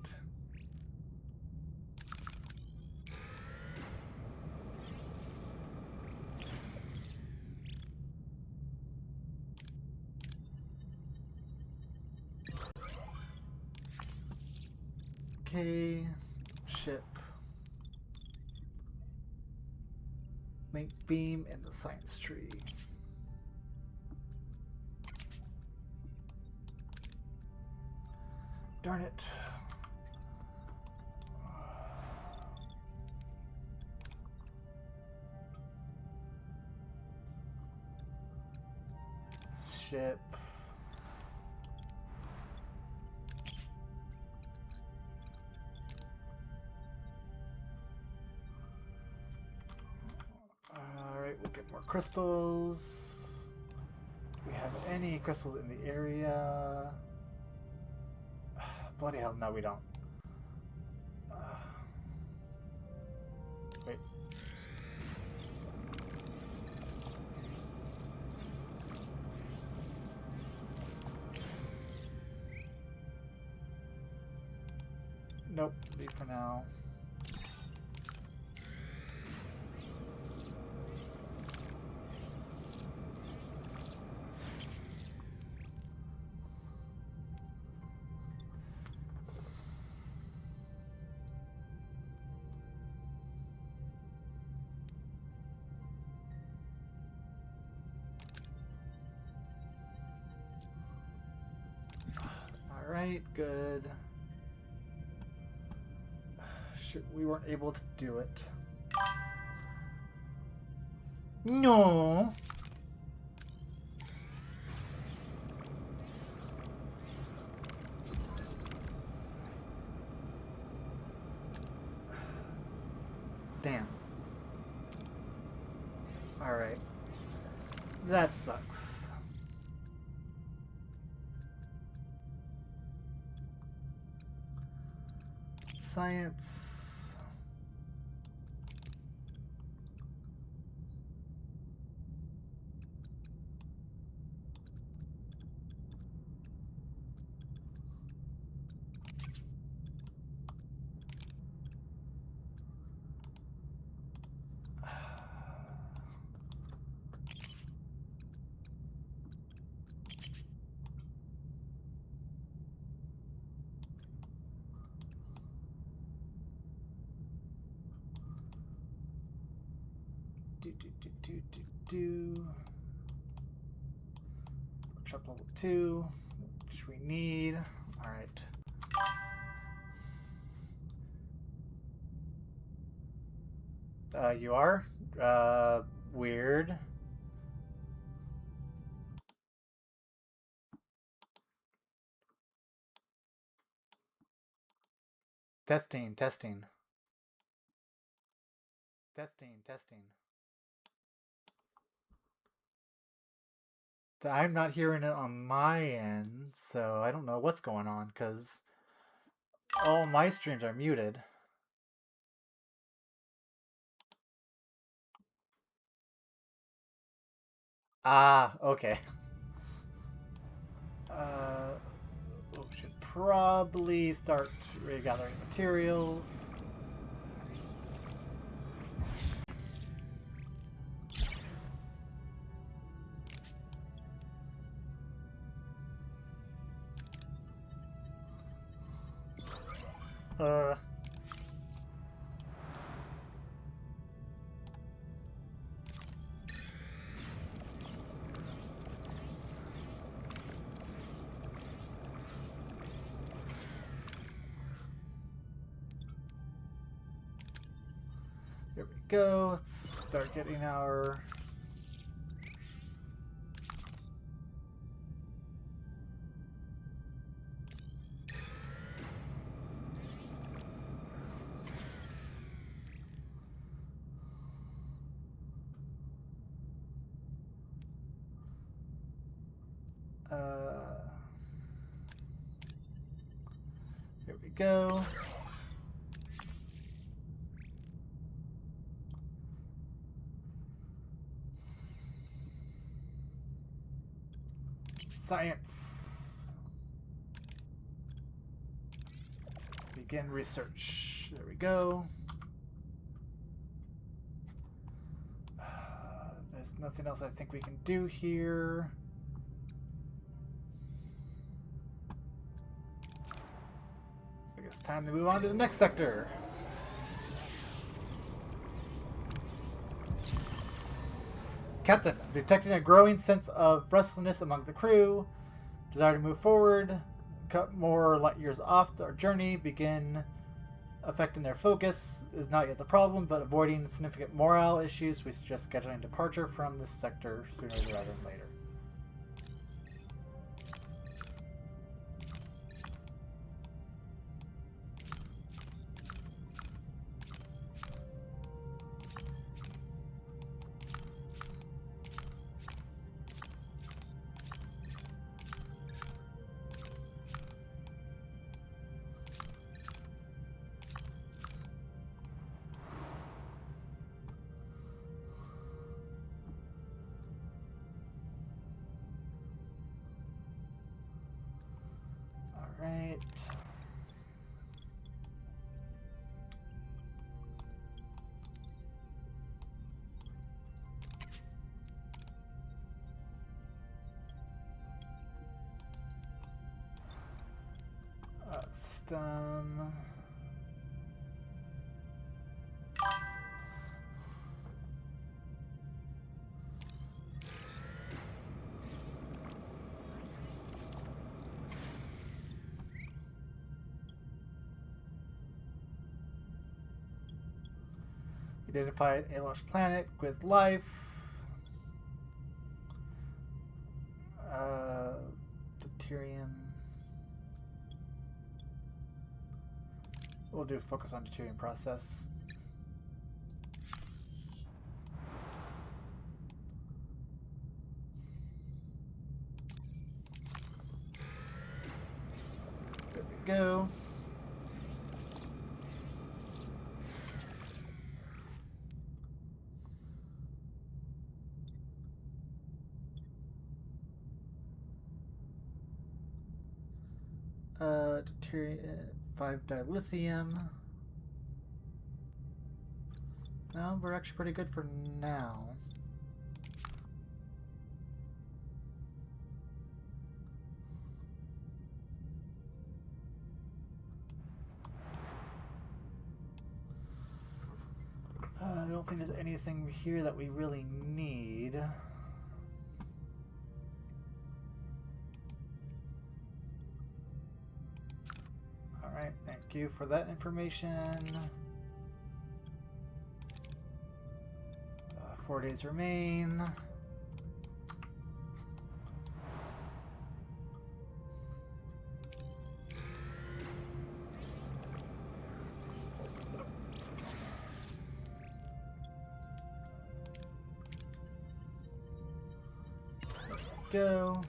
A: Okay. Ship. Link beam in the science tree. Darn it. Ship. Alright, we'll get more crystals. Do we have any crystals in the area? Bloody hell, no we don't. Wait. Nope, leave for now. Alright, good. Shit, we weren't able to do it. No. Damn. Alright. That sucks. Science. Workshop level 2, which we need. Alright. You are? Weird. Testing. Testing. I'm not hearing it on my end, so I don't know what's going on, because all my streams are muted. Ah, okay. We should probably start regathering materials. There we go. Let's start getting our... go. Science. Begin research. There we go. There's nothing else I think we can do here. So I guess time to move on to the next sector. Captain, detecting a growing sense of restlessness among the crew. Desire to move forward, cut more light years off our journey, begin affecting their focus is not yet the problem, but avoiding significant morale issues, we suggest scheduling departure from this sector sooner rather than later. Right. System. Identified a large planet with life. Deuterium. We'll do focus on deuterium process. There we go. Deuterium, 5 dilithium. No, we're actually pretty good for now. I don't think there's anything here that we really need. Alright, thank you for that information. 4 days remain. Go.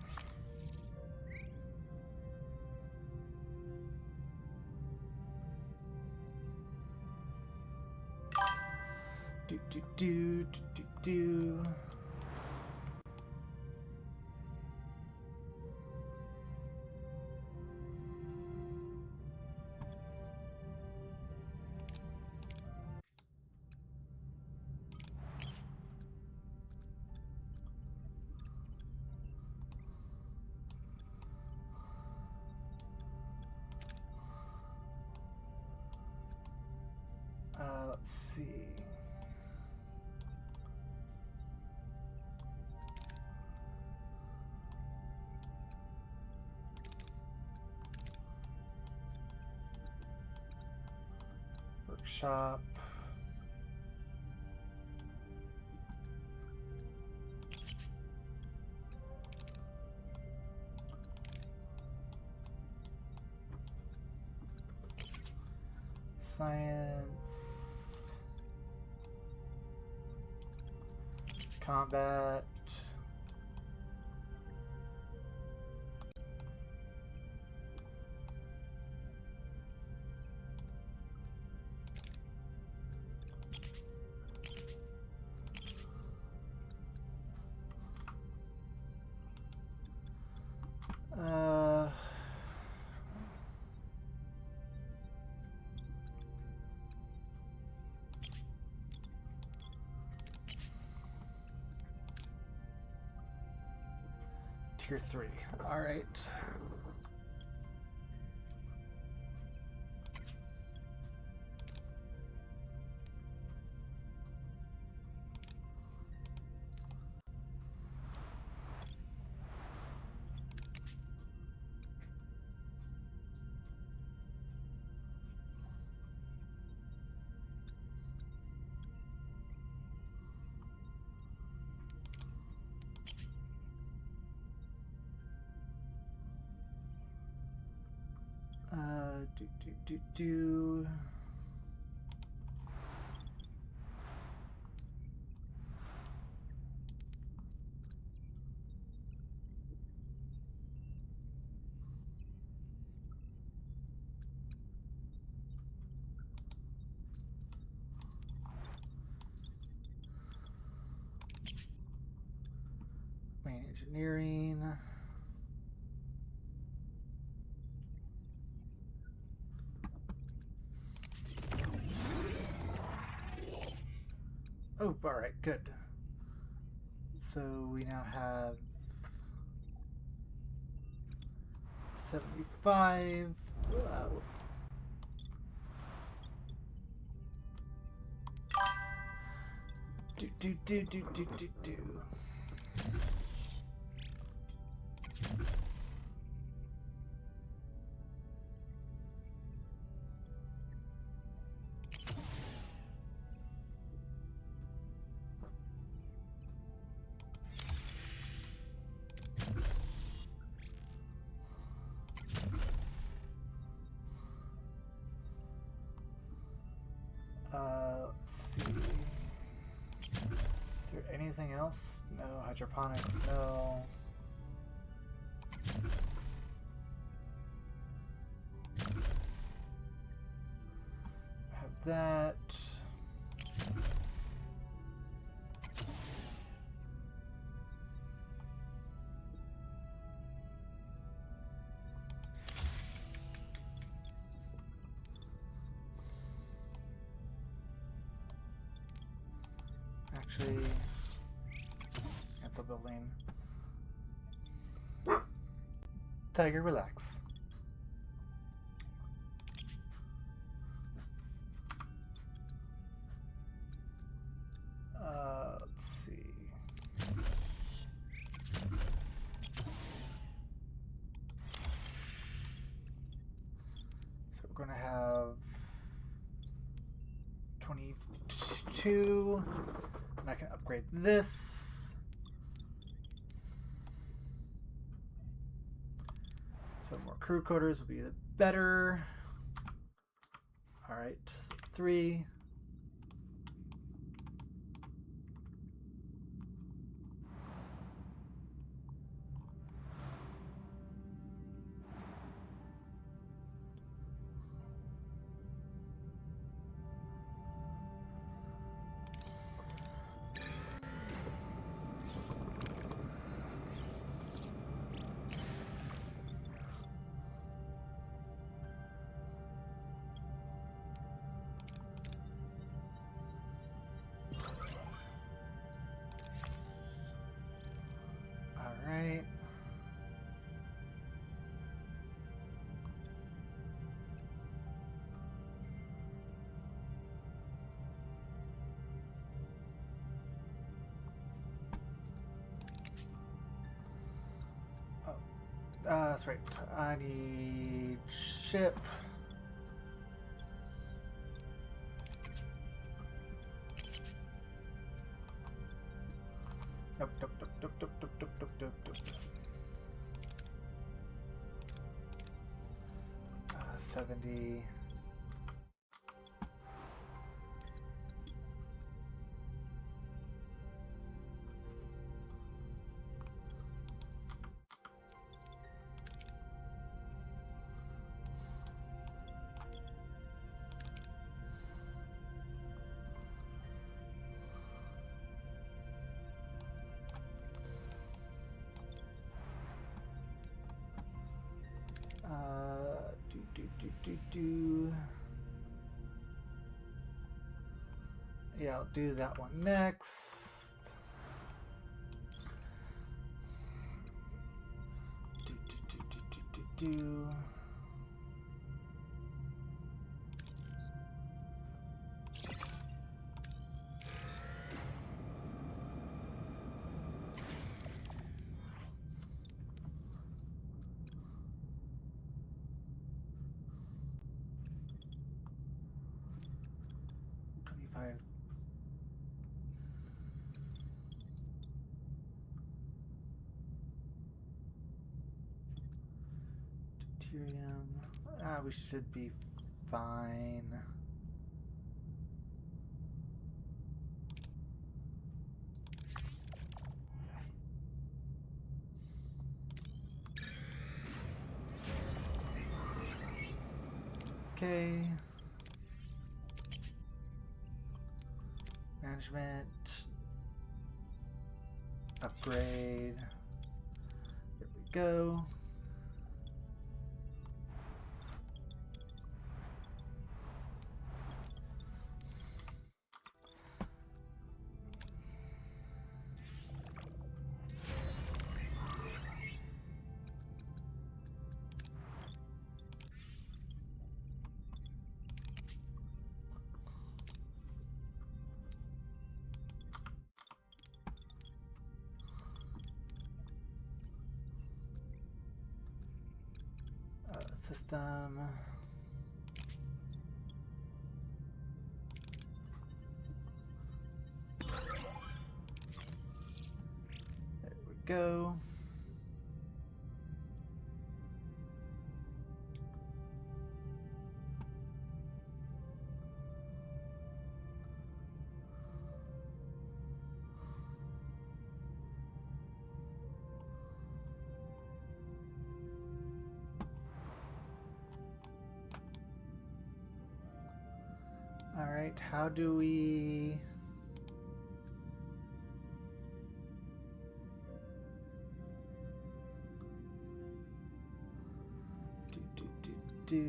A: Do. Let's see. Workshop. Science. Combat. tier 3. Alright. Do. Main engineering. Oh, alright, good. So we now have 75. Do. Let's see. Is there anything else? No. Hydroponics, no. Have that. Actually, cancel building. Tiger, relax. Let's see. So we're gonna have 22. And I can upgrade this. So more crew quarters will be the better. All right, so 3. Right. Oh, that's right. I need ship. Nope. 70. Do. Yeah, I'll do that one next. do. Deuterium. We should be fine. Okay. Management. Upgrade. There we go. System. There we go. All right, how do we... do.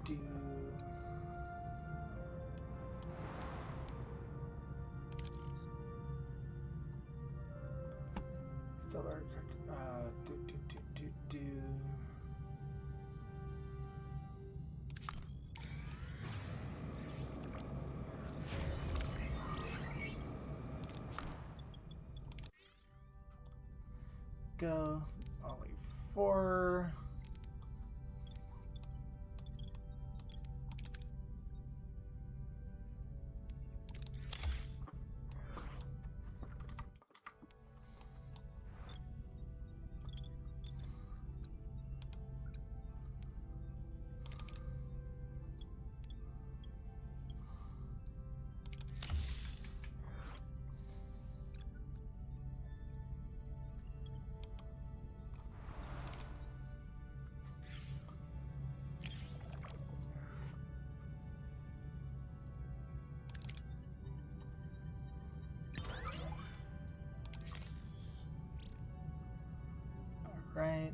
A: Do. Still are do. Go. Only 4. Right.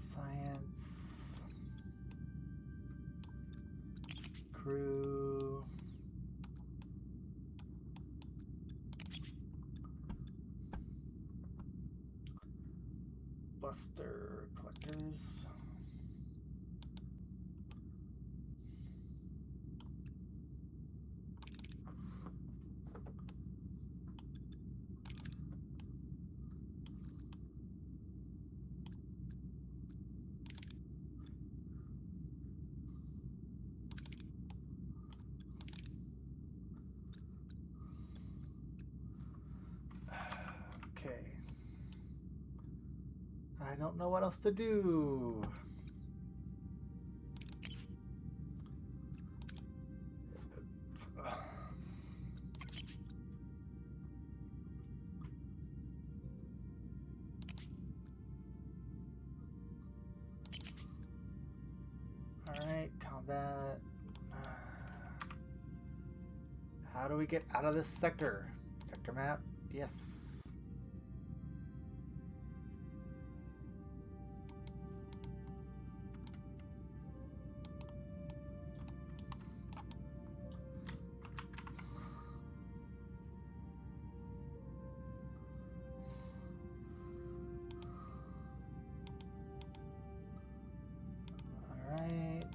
A: Science. Crew. Buster collectors. I don't know what else to do. Alright, combat. How do we get out of this sector? Sector map? Yes. Alright.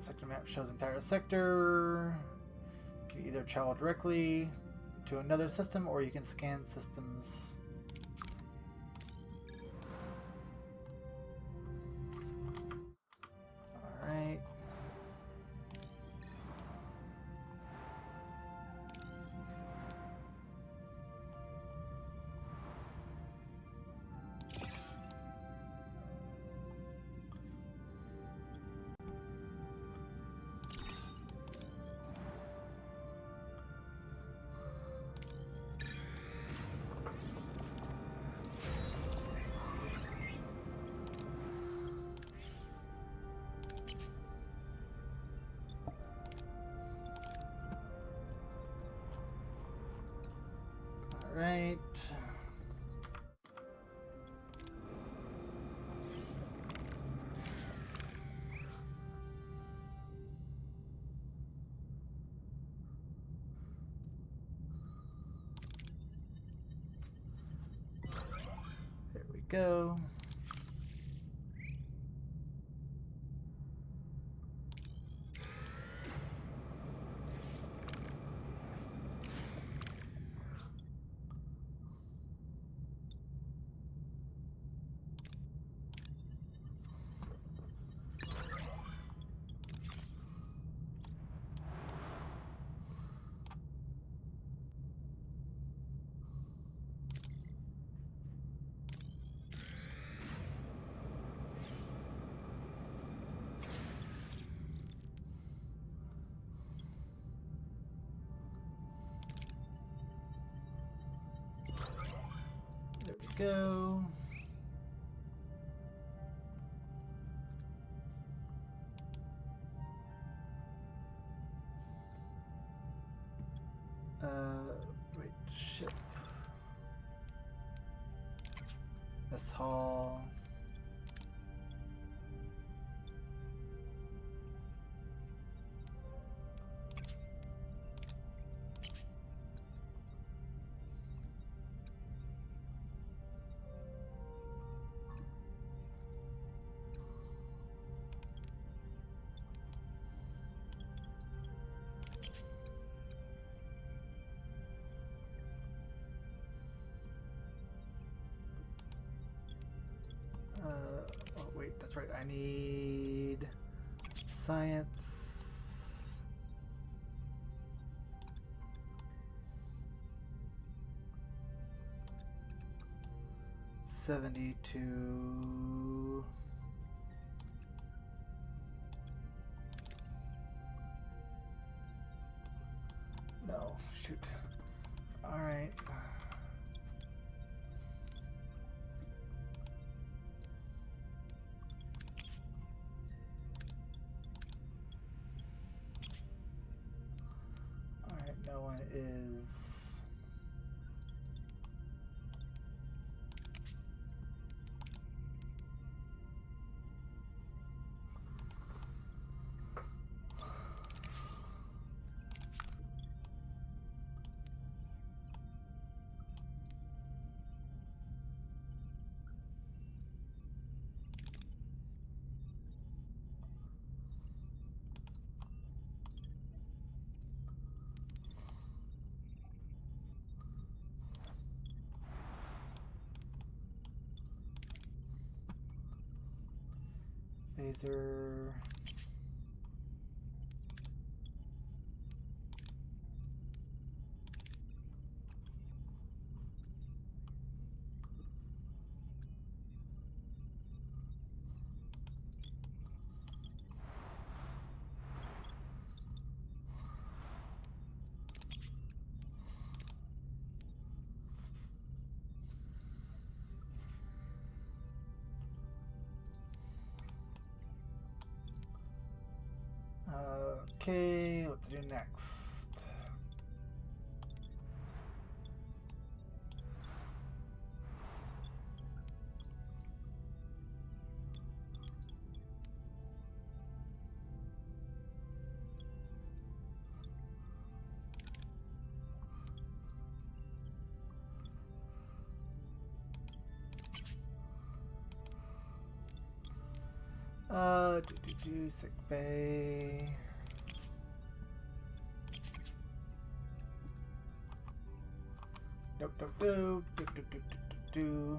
A: Sector map shows entire sector. You can either travel directly to another system or you can scan systems. Alright. Alright. There we go. There we go. Wait, ship. This hall. Oh wait, that's right. I need science. $72. No, shoot. All right. No one is. Phaser. Okay, what to do next? Sick bay. Do.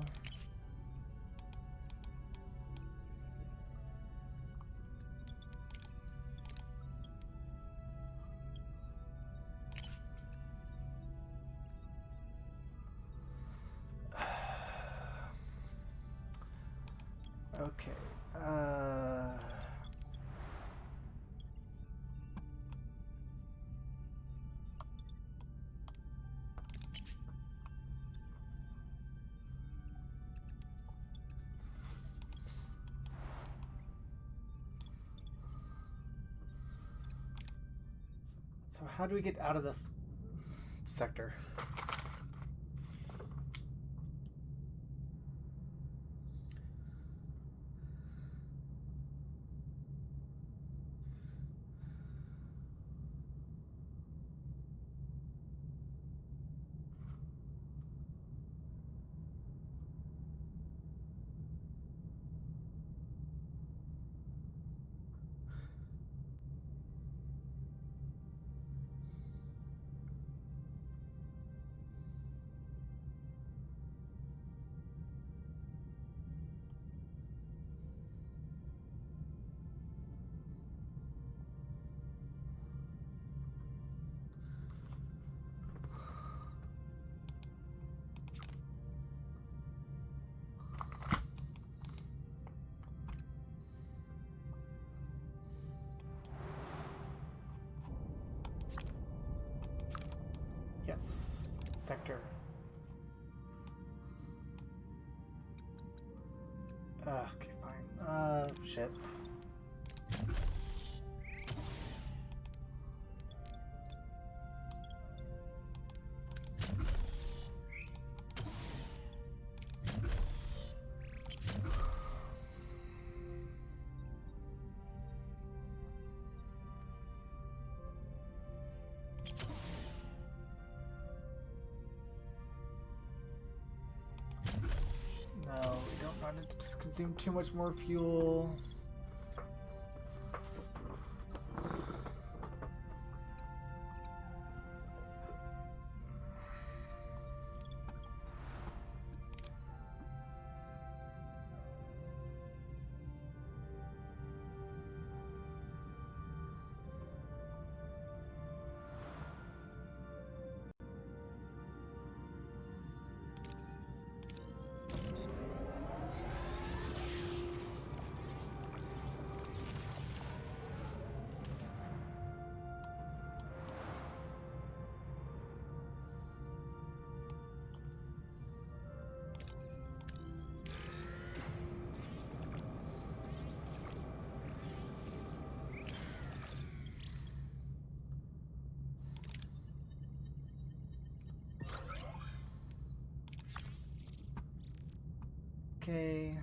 A: Okay. So how do we get out of this sector? Yes, sector. Okay, fine. Ship. No, we don't want it to consume too much more fuel. Okay.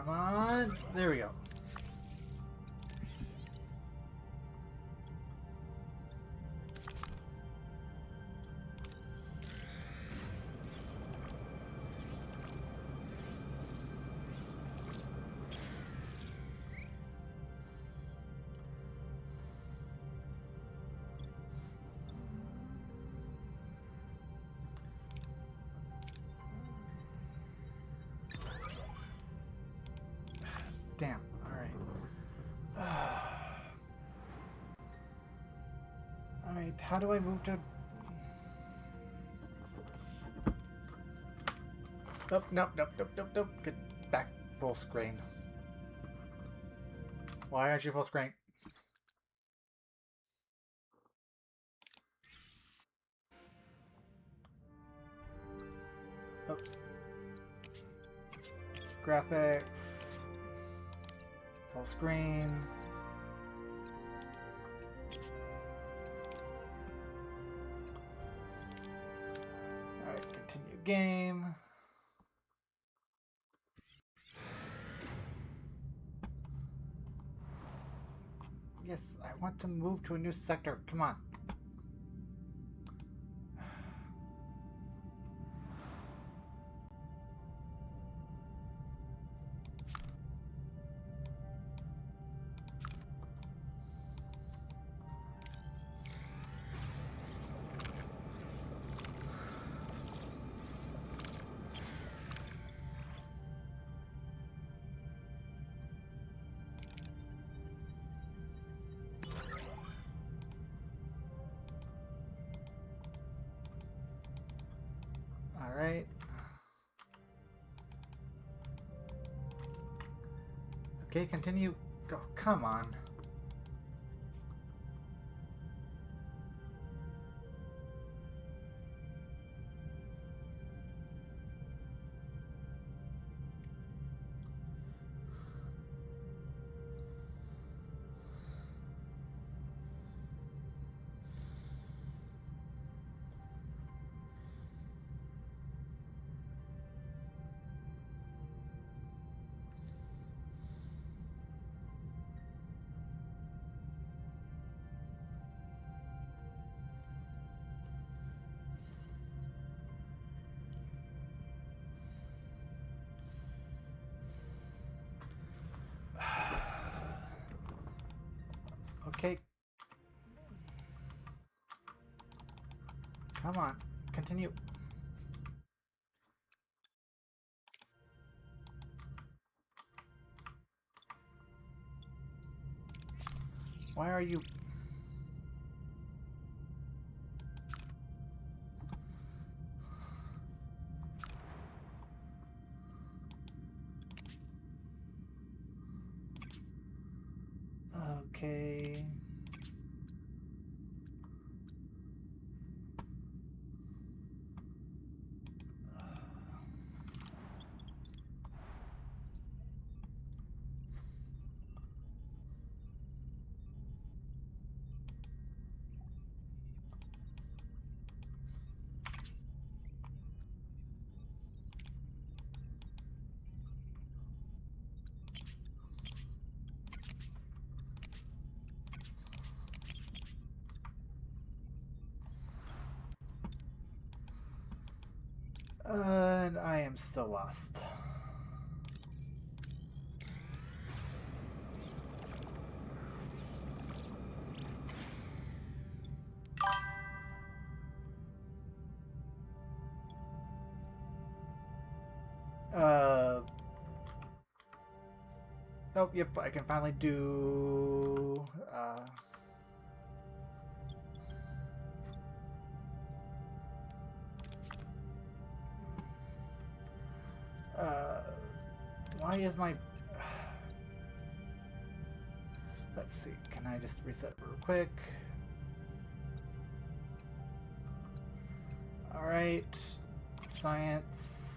A: Come on. There we go. Damn. Alright. Alright, how do I move to... Nope, nope. Get back full screen. Why aren't you full screen? Oops. Graphics. Full screen. Alright, continue game. Yes, I want to move to a new sector. Come on. Alright. Okay, continue. Go. Come on. Okay. Come on. Continue. Why are you... Okay. And I am so lost. Nope, yep, I can finally do... why is my... Let's see, can I just reset real quick? Alright, science...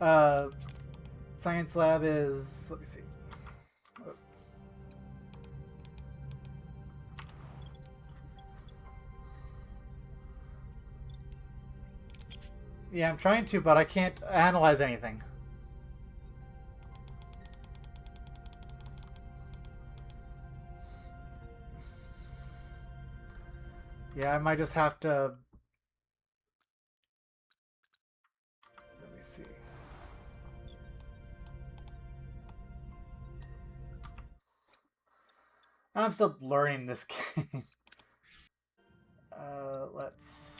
A: Uh, science lab is... Let me see. Yeah, I'm trying to, but I can't analyze anything. Yeah, I might just have to... Let me see. I'm still learning this game. Let's...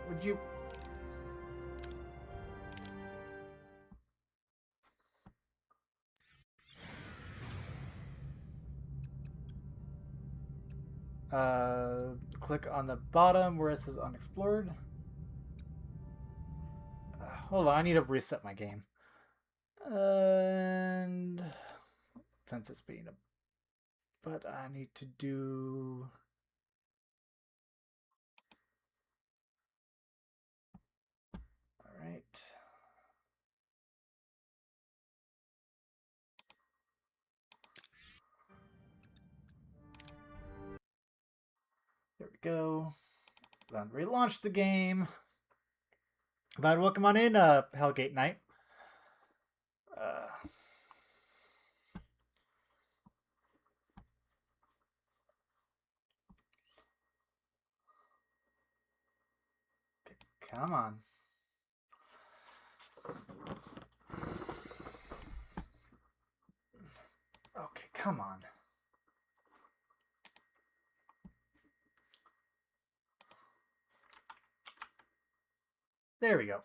A: would you... click on the bottom where it says unexplored. Hold on, I need to reset my game. And since it's being a... But I need to do... Alright. There we go. Then relaunch the game. But welcome on in, Hellgate Knight. Okay, come on. Okay, come on. There we go.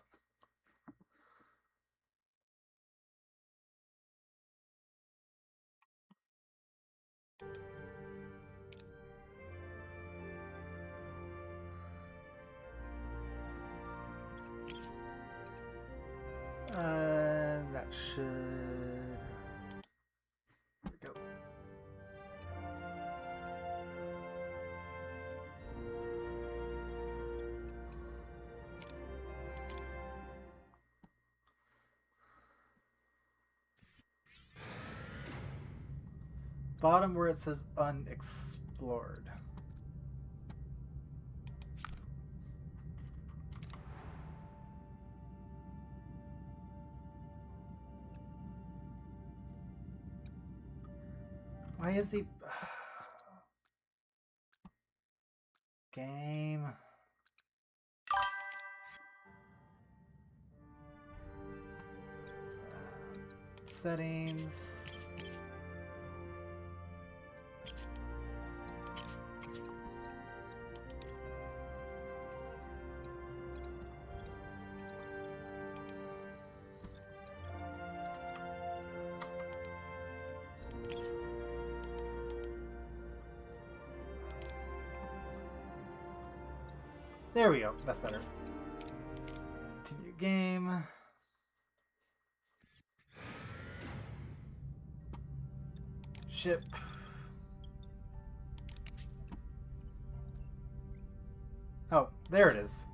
A: That should... There we go. Bottom where it says unexplored. Why is he... Game... Settings... There we go. That's better. Continue game. Ship. Oh, there it is.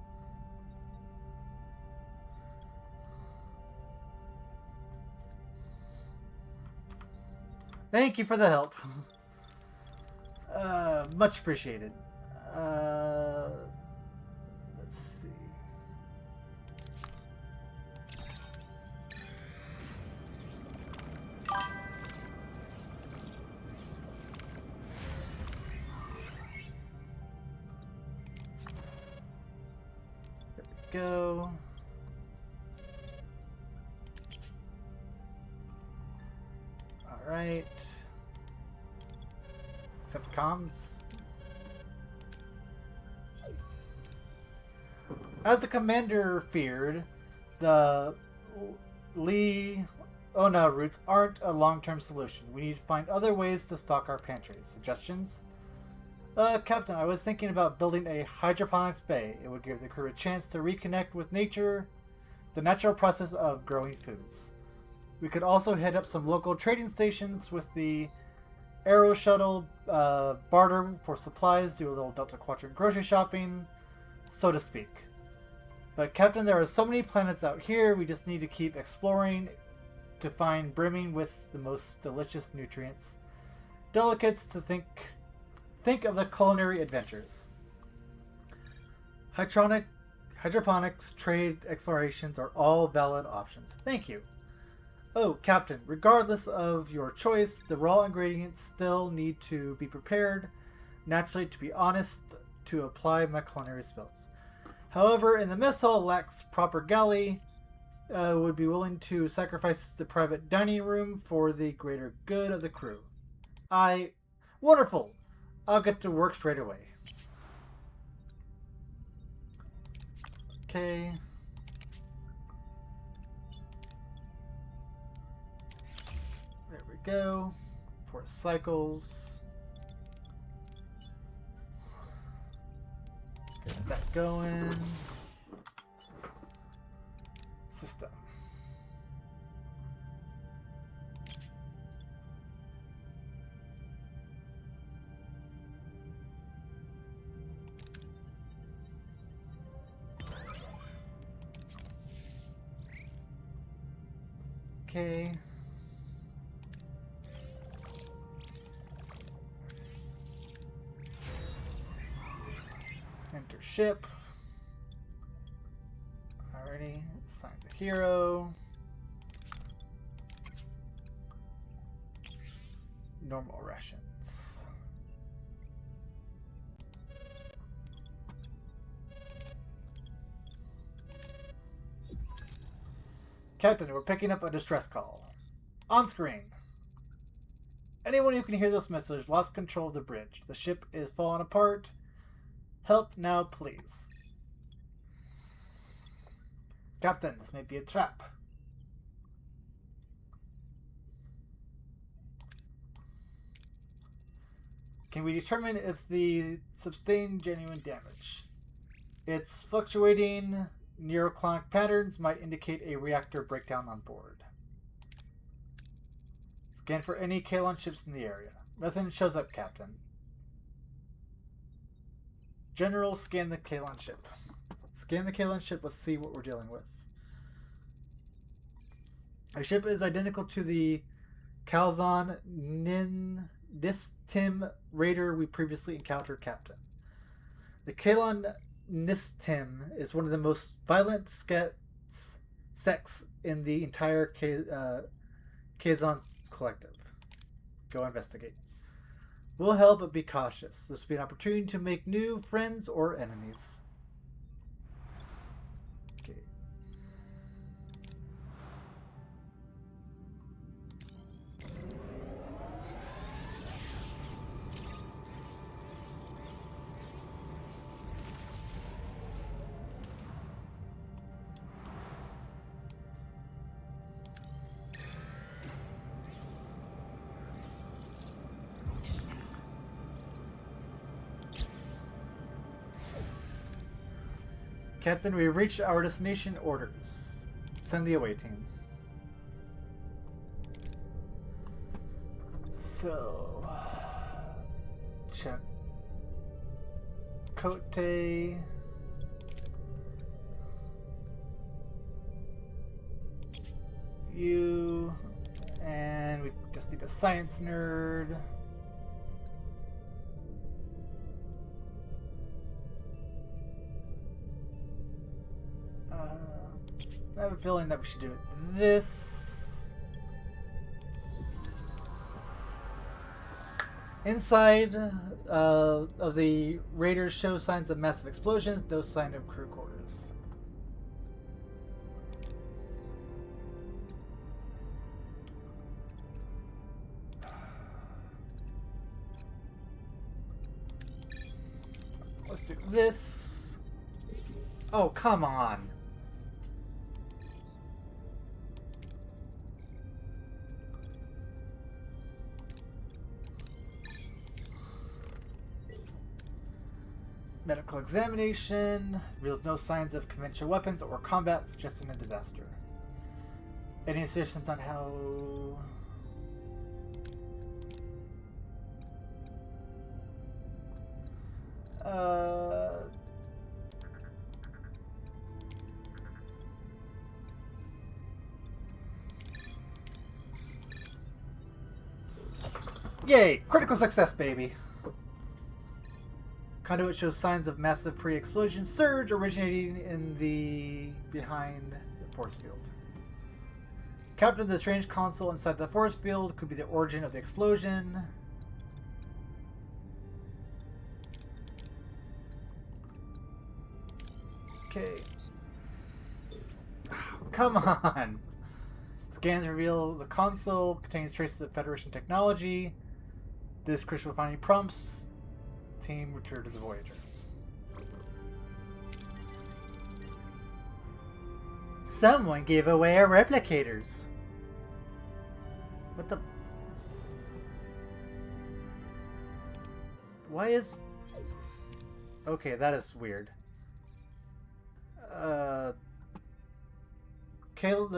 A: Thank you for the help. Much appreciated. Let's see. There we go. All right. Except comms. As the commander feared, the Leona routes aren't a long-term solution. We need to find other ways to stock our pantry. Suggestions? Captain, I was thinking about building a hydroponics bay. It would give the crew a chance to reconnect with nature, the natural process of growing foods. We could also hit up some local trading stations with the Aero shuttle, barter for supplies, do a little Delta Quadrant grocery shopping, so to speak. But Captain, there are so many planets out here, we just need to keep exploring to find brimming with the most delicious nutrients. Delicates to think of the culinary adventures. Hydroponics, trade, explorations are all valid options. Thank you. Oh, Captain, regardless of your choice, the raw ingredients still need to be prepared, naturally, to be honest, to apply my culinary skills. However, in the mess hall lacks proper galley, would be willing to sacrifice the private dining room for the greater good of the crew. Wonderful! I'll get to work straight away. Okay. There we go. 4 cycles. Get that going. System. Okay. Enter ship. Alrighty. Assign the hero. Normal rations. Captain, we're picking up a distress call. On screen. Anyone who can hear this message lost control of the bridge. The ship is falling apart. Help now, please. Captain, this may be a trap. Can we determine if the sustained genuine damage? Its fluctuating neuroclonic patterns might indicate a reactor breakdown on board. Scan for any Kalon ships in the area. Nothing shows up, Captain. General, scan the Kalon ship. Scan the Kalon ship, let's see what we're dealing with. A ship is identical to the Calzon Nistim raider we previously encountered, Captain. The Kalon Nistim is one of the most violent sects in the entire Kazon collective. Go investigate. We'll help, but be cautious. This will be an opportunity to make new friends or enemies. Okay. Captain, we've reached our destination. Orders. Send the away team. So, check Cote. You, and we just need a science nerd. I have a feeling that we should do this. Inside of the raiders show signs of massive explosions, no sign of crew quarters. Let's do this. Oh, come on. Medical examination reveals no signs of conventional weapons or combat, suggesting a disaster. Any suggestions on how Uh, Yay! Critical success, baby! Conduit shows signs of massive pre-explosion surge originating in the behind the force field. Captain of the strange console inside the force field could be the origin of the explosion. Okay. Come on! Scans reveal the console contains traces of Federation technology. This crucial finding prompts team return to the Voyager. Someone gave away our replicators. What the? Why is? Okay, that is weird. The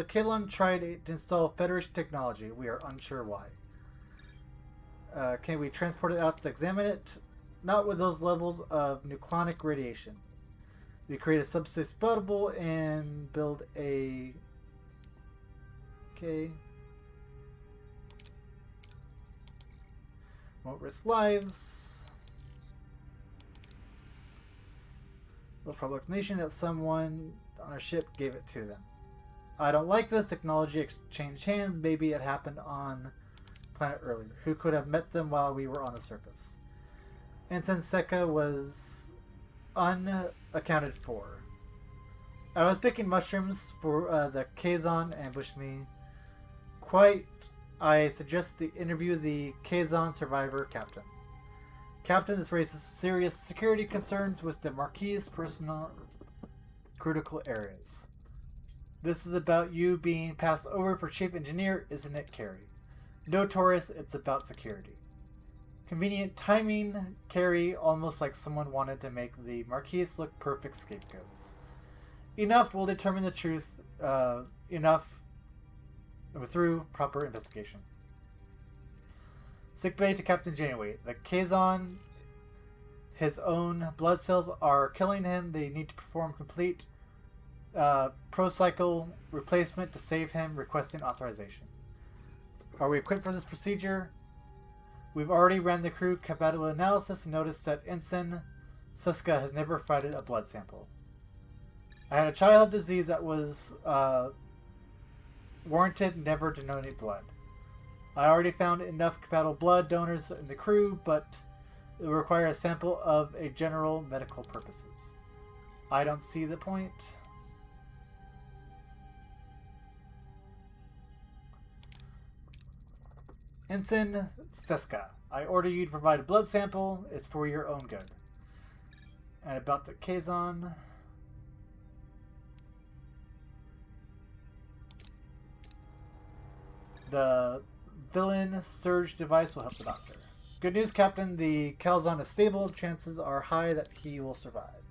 A: Kalon tried to install Federation technology. We are unsure why. Can we transport it out to examine it? Not with those levels of nucleonic radiation. We create a subspace bubble and build a... Okay. Won't risk lives. The proclamation that someone on our ship gave it to them. I don't like this. Technology exchanged hands. Maybe it happened on planet earlier. Who could have met them while we were on the surface? Ensign Seka was unaccounted for. I was picking mushrooms for the Kazon ambushed me. I suggest to interview the Kazon survivor captain. Captain, this raises serious security concerns with the Marquis' personal critical areas. This is about you being passed over for chief engineer, isn't it, Carrie? No, Taurus, it's about security. Convenient timing, Carrie, almost like someone wanted to make the Marquis look perfect scapegoats. Enough will determine the truth, through proper investigation. Sickbay to Captain Janeway. The Kazon, his own blood cells are killing him. They need to perform complete pro-cycle replacement to save him, requesting authorization. Are we equipped for this procedure? We've already ran the crew compatible analysis and noticed that Ensign Suska has never provided a blood sample. I had a childhood disease that was warranted never to donate blood. I already found enough compatible blood donors in the crew, but it will require a sample of a general medical purposes. I don't see the point. Ensign Seska, I order you to provide a blood sample. It's for your own good. And about the Kazon. The villain surge device will help the doctor. Good news, Captain. The Kazon is stable. Chances are high that he will survive.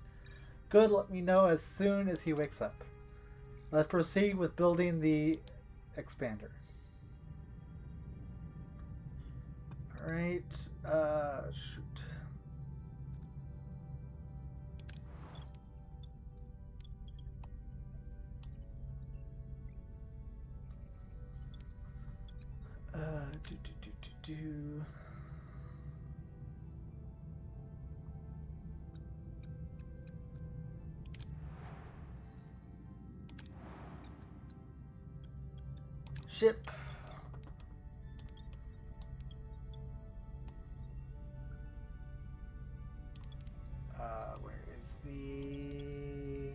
A: Good, let me know as soon as he wakes up. Let's proceed with building the expander. Alright, shoot. Do. Ship. Where is the...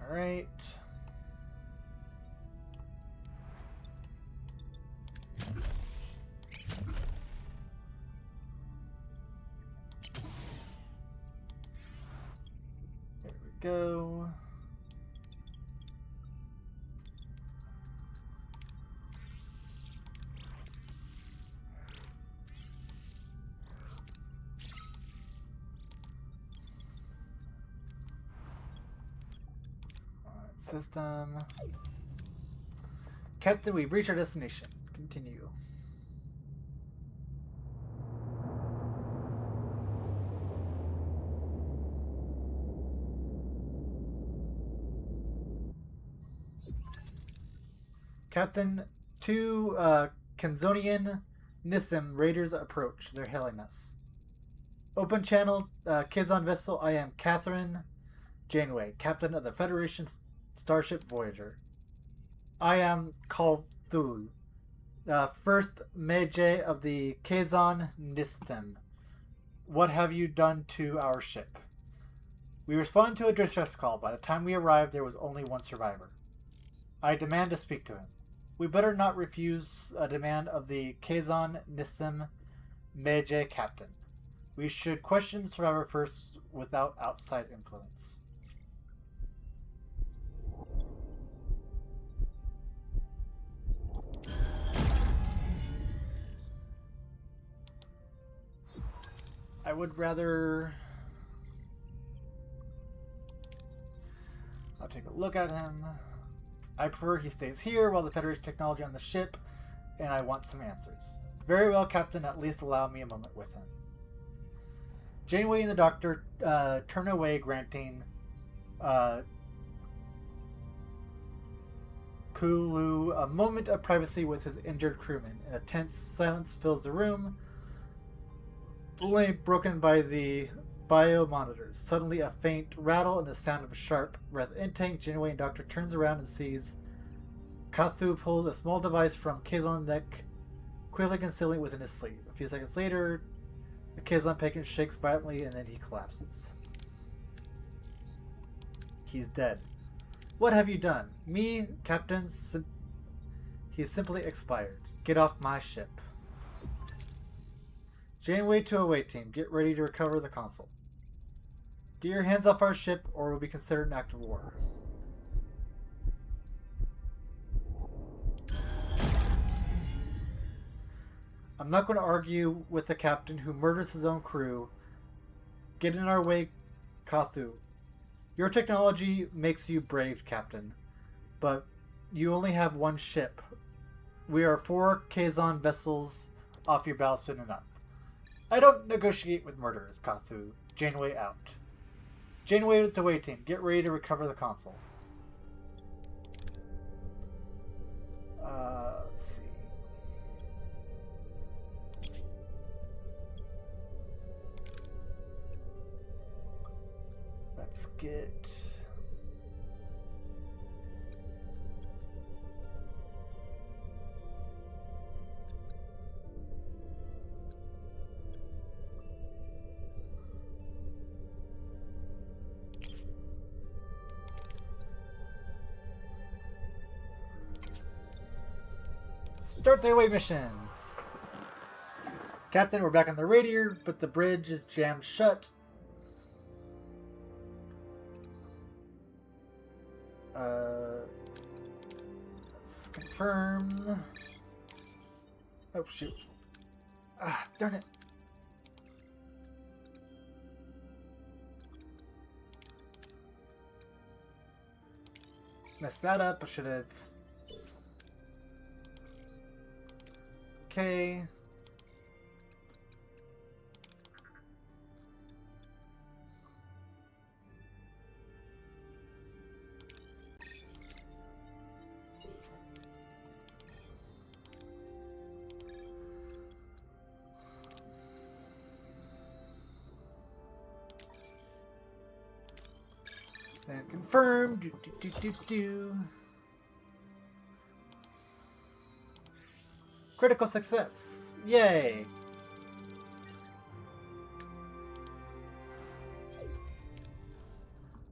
A: All right. There we go. system. Captain, we've reached our destination. Continue. Captain, two Kenzonian Nissim raiders approach. They're hailing us. Open channel, Kazon vessel. I am Captain Janeway, captain of the Federation starship Voyager. I am Kalthul, first Mage of the Kazon Nissim. What have you done to our ship? We responded to a distress call. By the time we arrived, there was only one survivor. I demand to speak to him. We better not refuse a demand of the Kazon Nissim Mage captain. We should question the survivor first without outside influence. I would rather... I'll take a look at him. I prefer he stays here while the Federation technology on the ship, and I want some answers. Very well, Captain. At least allow me a moment with him. Janeway and the Doctor turn away, granting Kulu a moment of privacy with his injured crewman. And a tense silence fills the room, only broken by the bio monitors. Suddenly, a faint rattle and the sound of a sharp breath intake. Janeway and Doctor turns around and sees Kathu pulls a small device from Kazon's neck, quickly concealing it within his sleeve. A few seconds later, the Kazon package shakes violently and then he collapses. He's dead. What have you done? Me, Captain, he's simply expired. Get off my ship. Janeway to away team. Get ready to recover the console. Get your hands off our ship or it will be considered an act of war. I'm not going to argue with the captain who murders his own crew. Get in our way, Kathu. Your technology makes you brave, Captain, but you only have one ship. We are 4 Kazon vessels off your bow soon enough. I don't negotiate with murderers, Kathu. Janeway out. Janeway with the way team. Get ready to recover the console. Let's see. Let's get... Start the away mission! Captain, we're back on the radiator, but the bridge is jammed shut. Let's confirm. Oh, shoot. Ah, darn it. Messed that up. I should have... Okay. And confirm. Do. Critical success. Yay.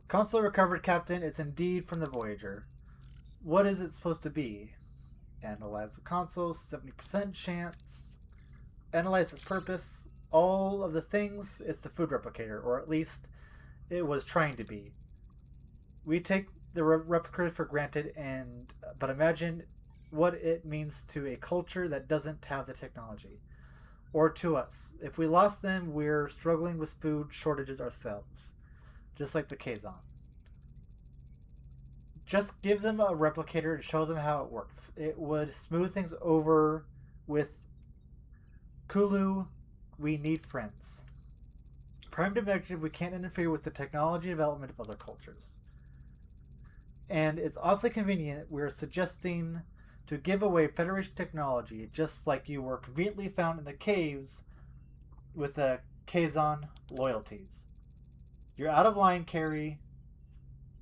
A: Console recovered, Captain. It's indeed from the Voyager. What is it supposed to be? Analyze the console. 70% chance. Analyze its purpose. All of the things. It's the food replicator. Or at least it was trying to be. We take the replicators for granted, but imagine what it means to a culture that doesn't have the technology. Or to us. If we lost them, we're struggling with food shortages ourselves. Just like the Kazon. Just give them a replicator and show them how it works. It would smooth things over with Kulu. We need friends. Prime Directive, we can't interfere with the technology development of other cultures. And it's awfully convenient we're suggesting to give away Federation technology, just like you were conveniently found in the caves with the Kazon loyalties. You're out of line, Carrie.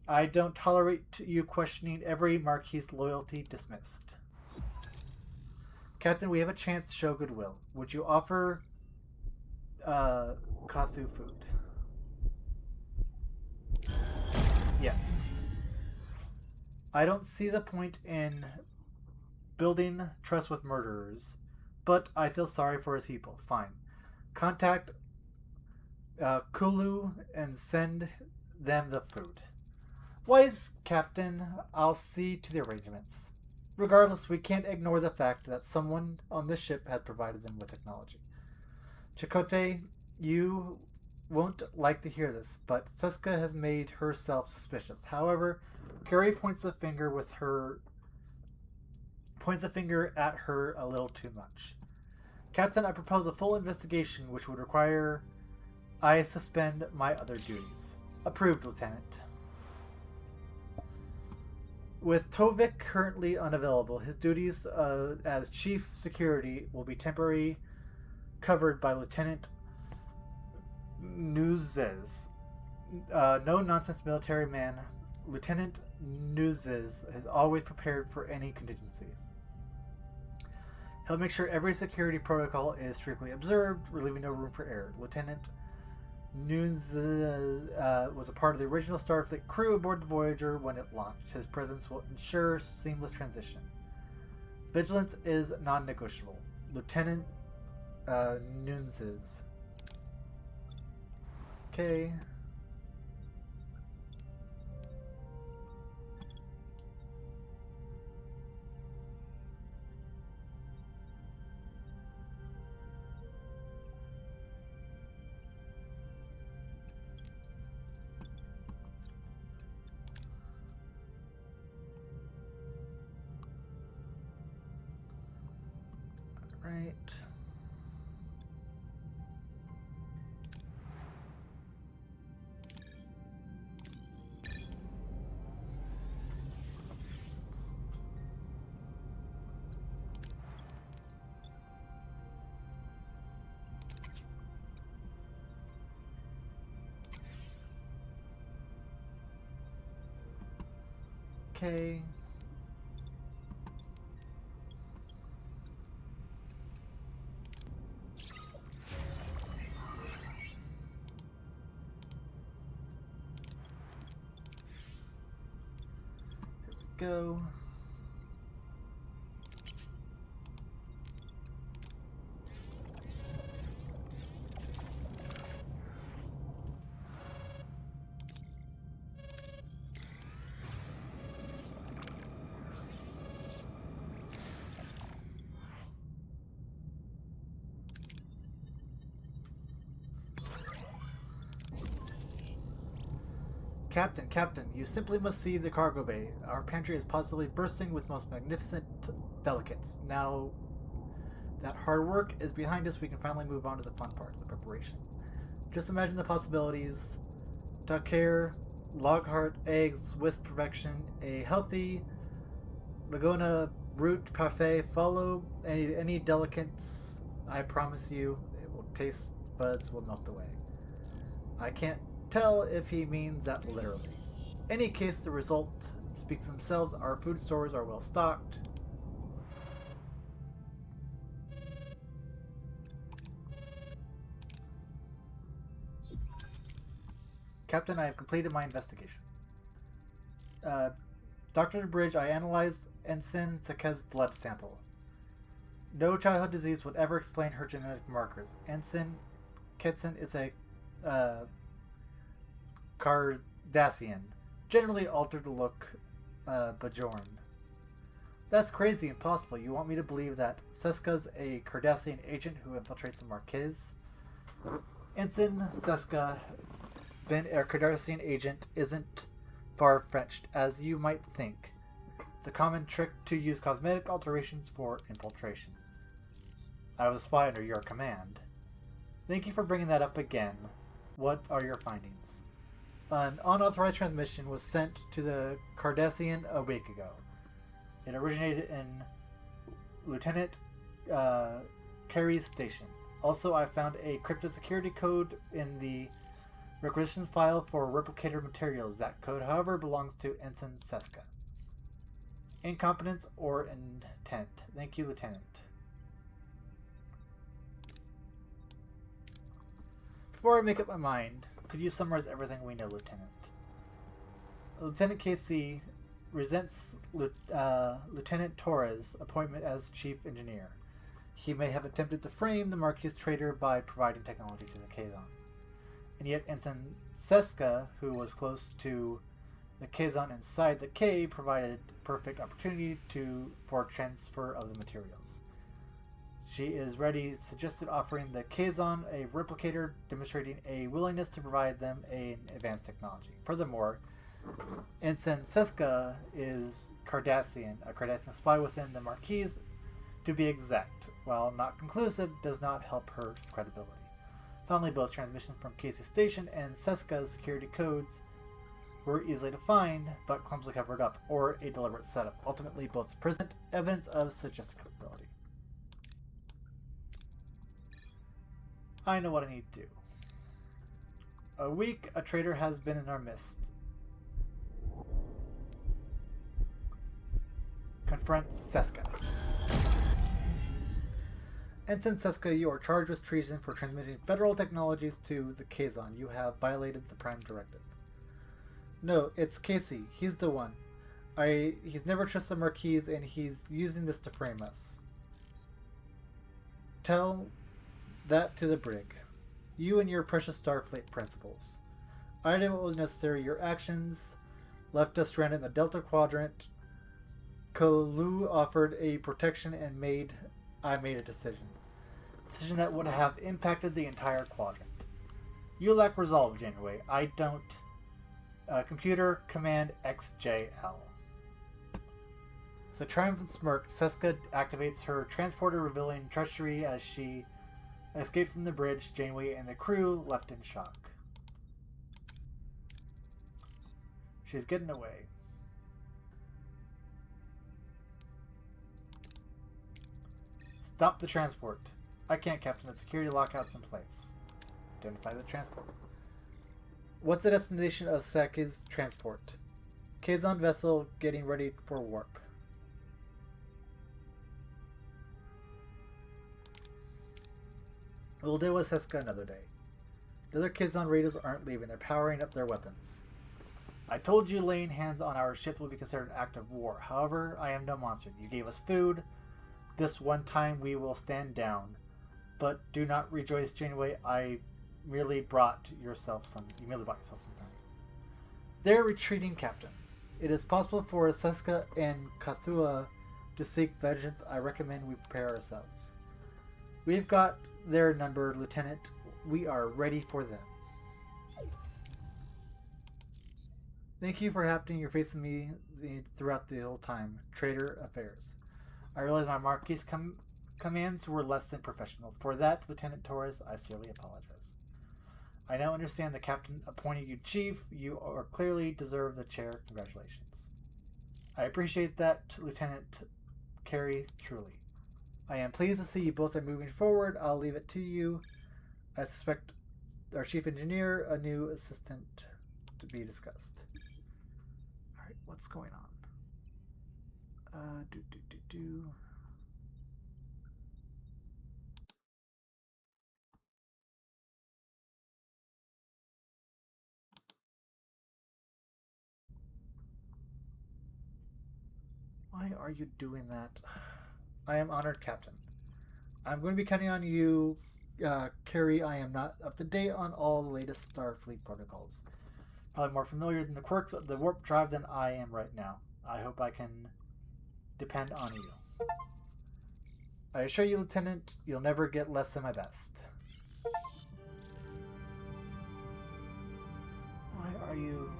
A: I don't tolerate you questioning every Marquis loyalty. Dismissed. Captain, we have a chance to show goodwill. Would you offer Kathu food? Yes. I don't see the point in building trust with murderers, but I feel sorry for his people. Fine. Contact Kulu and send them the food. Wise, Captain. I'll see to the arrangements. Regardless, we can't ignore the fact that someone on this ship had provided them with technology. Chakotay, you won't like to hear this, but Seska has made herself suspicious. However, Carrie points the finger at her a little too much. Captain, I propose a full investigation, which would require I suspend my other duties. Approved, Lieutenant. With Tovik currently unavailable, his duties as Chief Security will be temporarily covered by Lieutenant Nuzes. No-nonsense military man, Lieutenant Nuzes is always prepared for any contingency. He'll make sure every security protocol is strictly observed, leaving no room for error. Lieutenant Nuzes was a part of the original Starfleet crew aboard the Voyager when it launched. His presence will ensure seamless transition. Vigilance is non-negotiable. Lieutenant Nuzes. Okay. Right. Okay. Go. Captain, you simply must see the cargo bay. Our pantry is positively bursting with most magnificent delicates. Now that hard work is behind us, we can finally move on to the fun part, the preparation. Just imagine the possibilities. Duck hair, log heart, eggs, Swiss perfection, a healthy Laguna root parfait. Follow any delicates. I promise you, it will taste buds will melt away. I can't tell if he means that literally. Any case, the result speaks for themselves. Our food stores are well stocked. Captain, I have completed my investigation. Dr. DeBridge, I analyzed Ensign Saka's blood sample. No childhood disease would ever explain her genetic markers. Ensign Kitson is a Cardassian, generally altered to look Bajoran. That's crazy impossible. You want me to believe that Seska's a Cardassian agent who infiltrates the Marquis? Ensign Seska, been a Cardassian agent, isn't far-fetched as you might think. It's a common trick to use cosmetic alterations for infiltration. I was a spy under your command. Thank you for bringing that up again. What are your findings? An unauthorized transmission was sent to the Cardassian a week ago. It originated in Lieutenant Carey's station. Also, I found a cryptic security code in the requisitions file for replicator materials. That code, however, belongs to Ensign Seska. Incompetence or intent. Thank you, Lieutenant. Before I make up my mind, could you summarize everything we know, Lieutenant? Lieutenant Casey resents Lieutenant Torres' appointment as Chief Engineer. He may have attempted to frame the Marquis traitor by providing technology to the Kazon. And yet Ensign Seska, who was close to the Kazon inside the K, provided perfect opportunity for transfer of the materials. She is ready, suggested offering the Kazon a replicator, demonstrating a willingness to provide them an advanced technology. Furthermore, Ensign Seska is Cardassian, a Cardassian spy within the Marquis, to be exact. While not conclusive, does not help her credibility. Finally, both transmissions from Casey's station and Seska's security codes were easily to find, but clumsily covered up, or a deliberate setup. Ultimately, both present evidence of suggestibility. I know what I need to do. A week, a traitor has been in our midst. Confront Seska. Ensign Seska, you are charged with treason for transmitting federal technologies to the Kazon. You have violated the Prime Directive. No, it's Casey. He's the one. He's never trusted the Marquis, and he's using this to frame us. Tell that to the brig. You and your precious Starfleet principles. I did what was necessary. Your actions left us stranded in the Delta Quadrant. Kalu offered a protection, and I made a decision. A decision that would have impacted the entire quadrant. You lack resolve, Janeway. I don't. Computer Command XJL. With a triumphant smirk, Seska activates her transporter, revealing treachery as she escaped from the bridge. Janeway and the crew left in shock. She's getting away. Stop the transport. I can't, Captain. The security lockout's in place. Identify the transport. What's the destination of Seki's transport? Kazon vessel getting ready for warp. We'll deal with Seska another day. The other Kazon raiders aren't leaving. They're powering up their weapons. I told you laying hands on our ship will be considered an act of war. However, I am no monster. You gave us food. This one time we will stand down. But do not rejoice, Janeway. You merely brought yourself some time. They're retreating, Captain. It is possible for Seska and Kathua to seek vengeance. I recommend we prepare ourselves. We've got their number, Lieutenant. We are ready for them. Thank you for happening. You're facing me throughout the whole time. Traitor affairs. I realize my Marquis commands were less than professional. For that, Lieutenant Torres, I sincerely apologize. I now understand the captain appointed you chief. You are clearly deserve the chair. Congratulations. I appreciate that, Lieutenant Carey, truly. I am pleased to see you both are moving forward. I'll leave it to you. I suspect our chief engineer, a new assistant to be discussed. Alright, what's going on? Why are you doing that? I am honored, Captain. I'm going to be counting on you, Carrie. I am not up to date on all the latest Starfleet protocols. Probably more familiar than the quirks of the warp drive than I am right now. I hope I can depend on you. I assure you, Lieutenant, you'll never get less than my best. Why are you...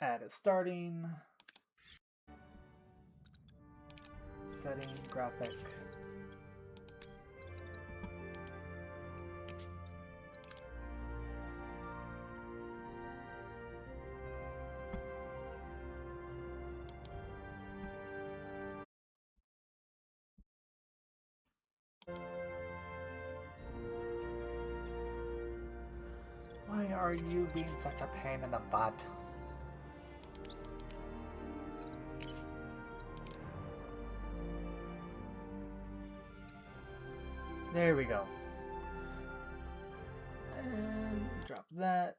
A: Add it starting. Setting graphic. Why are you being such a pain in the butt? There we go. And drop that.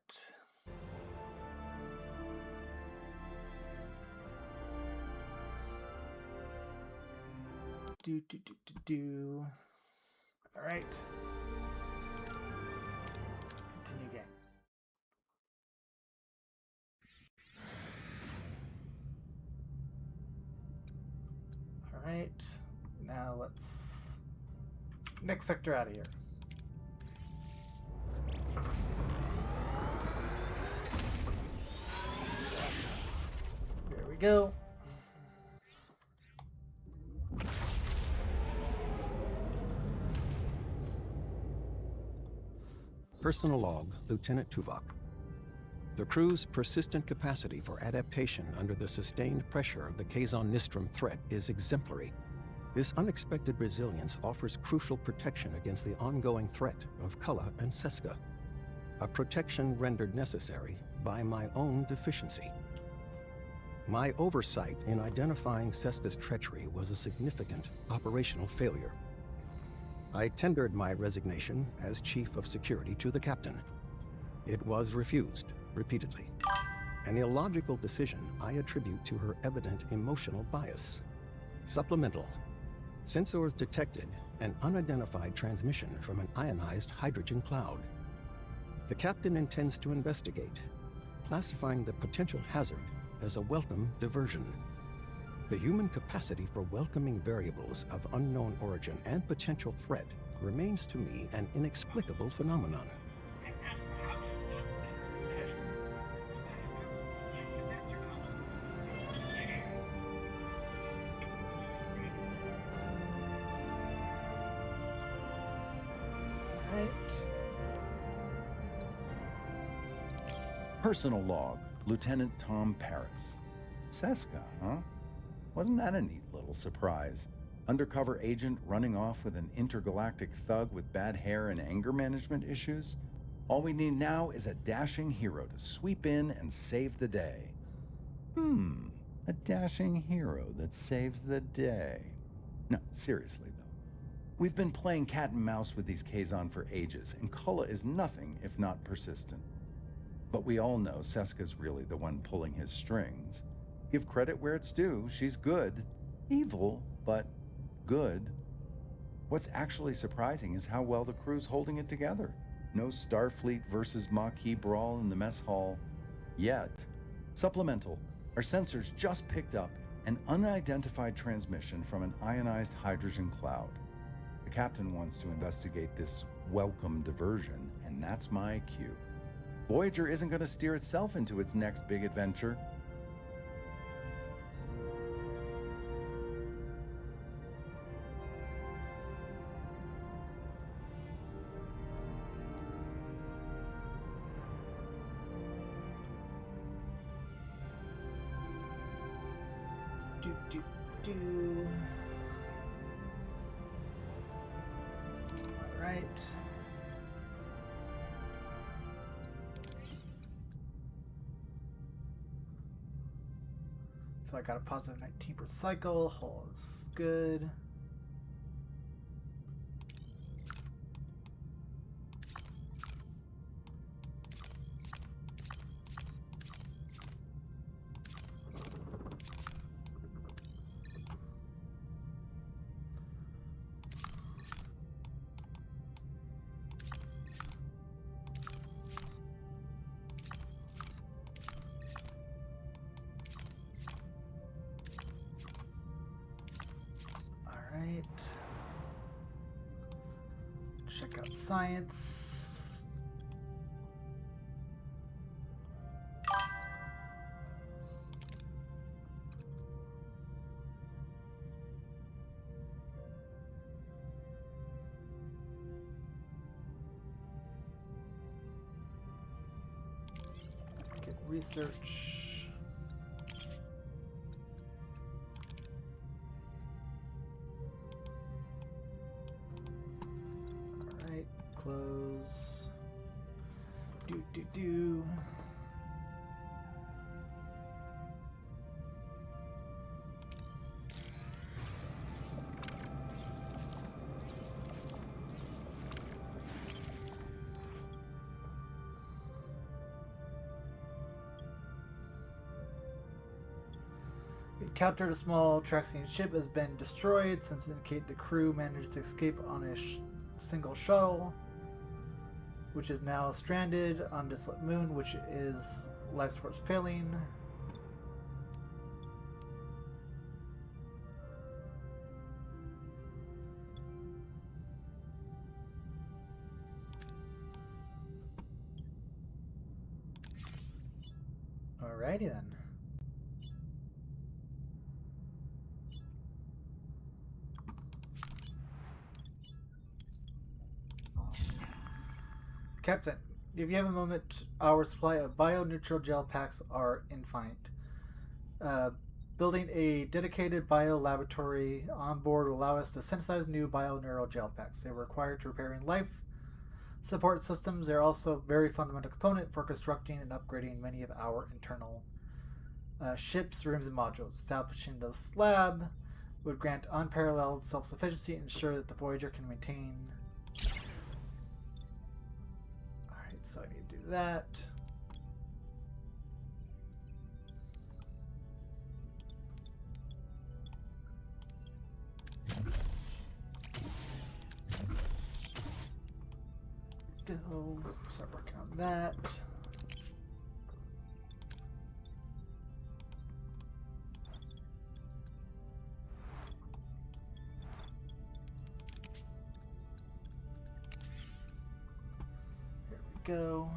A: Do. All right. Continue game. All right. Now let's next sector out of here. There we go.
E: Personal log, Lieutenant Tuvok. The crew's persistent capacity for adaptation under the sustained pressure of the Kazon Nistrum threat is exemplary. This unexpected resilience offers crucial protection against the ongoing threat of Kulla and Seska, a protection rendered necessary by my own deficiency. My oversight in identifying Seska's treachery was a significant operational failure. I tendered my resignation as Chief of Security to the Captain. It was refused repeatedly, an illogical decision I attribute to her evident emotional bias. Supplemental. Sensors detected an unidentified transmission from an ionized hydrogen cloud. The Captain intends to investigate, classifying the potential hazard as a welcome diversion. The human capacity for welcoming variables of unknown origin and potential threat remains to me an inexplicable phenomenon.
B: Personal log, Lieutenant Tom Paris. Seska, huh? Wasn't that a neat little surprise? Undercover agent running off with an intergalactic thug with bad hair and anger management issues? All we need now is a dashing hero to sweep in and save the day. A dashing hero that saves the day. No, seriously though. We've been playing cat and mouse with these Kazon for ages, and Kulla is nothing if not persistent. But we all know Seska's really the one pulling his strings. Give credit where it's due, she's good. Evil, but good. What's actually surprising is how well the crew's holding it together. No Starfleet versus Maquis brawl in the mess hall yet. Supplemental, our sensors just picked up an unidentified transmission from an ionized hydrogen cloud. The Captain wants to investigate this welcome diversion, and that's my cue. Voyager isn't going to steer itself into its next big adventure.
A: All right. So I got a positive 19 per cycle. Hull is good. Alright. Check out science. research. Alright, close. Do. We captured a small Traxian ship has been destroyed since indicate the crew managed to escape on a single shuttle, which is now stranded on Desolate Moon, which is life support's failing. Alrighty then. Captain, if you have a moment, our supply of bio-neutral gel packs are infinite. Building a dedicated bio laboratory on board will allow us to synthesize new bio-neural gel packs. They're required to repairing life support systems. They're also a very fundamental component for constructing and upgrading many of our internal ships, rooms, and modules. Establishing this lab would grant unparalleled self-sufficiency and ensure that the Voyager can maintain. So I need to do that. Go. Start working on that. Go.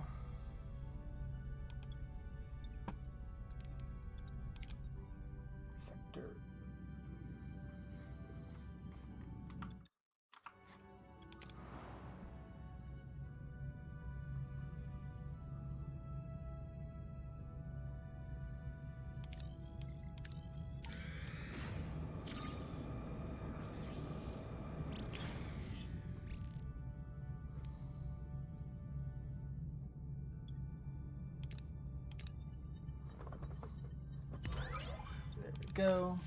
A: Sector. Go.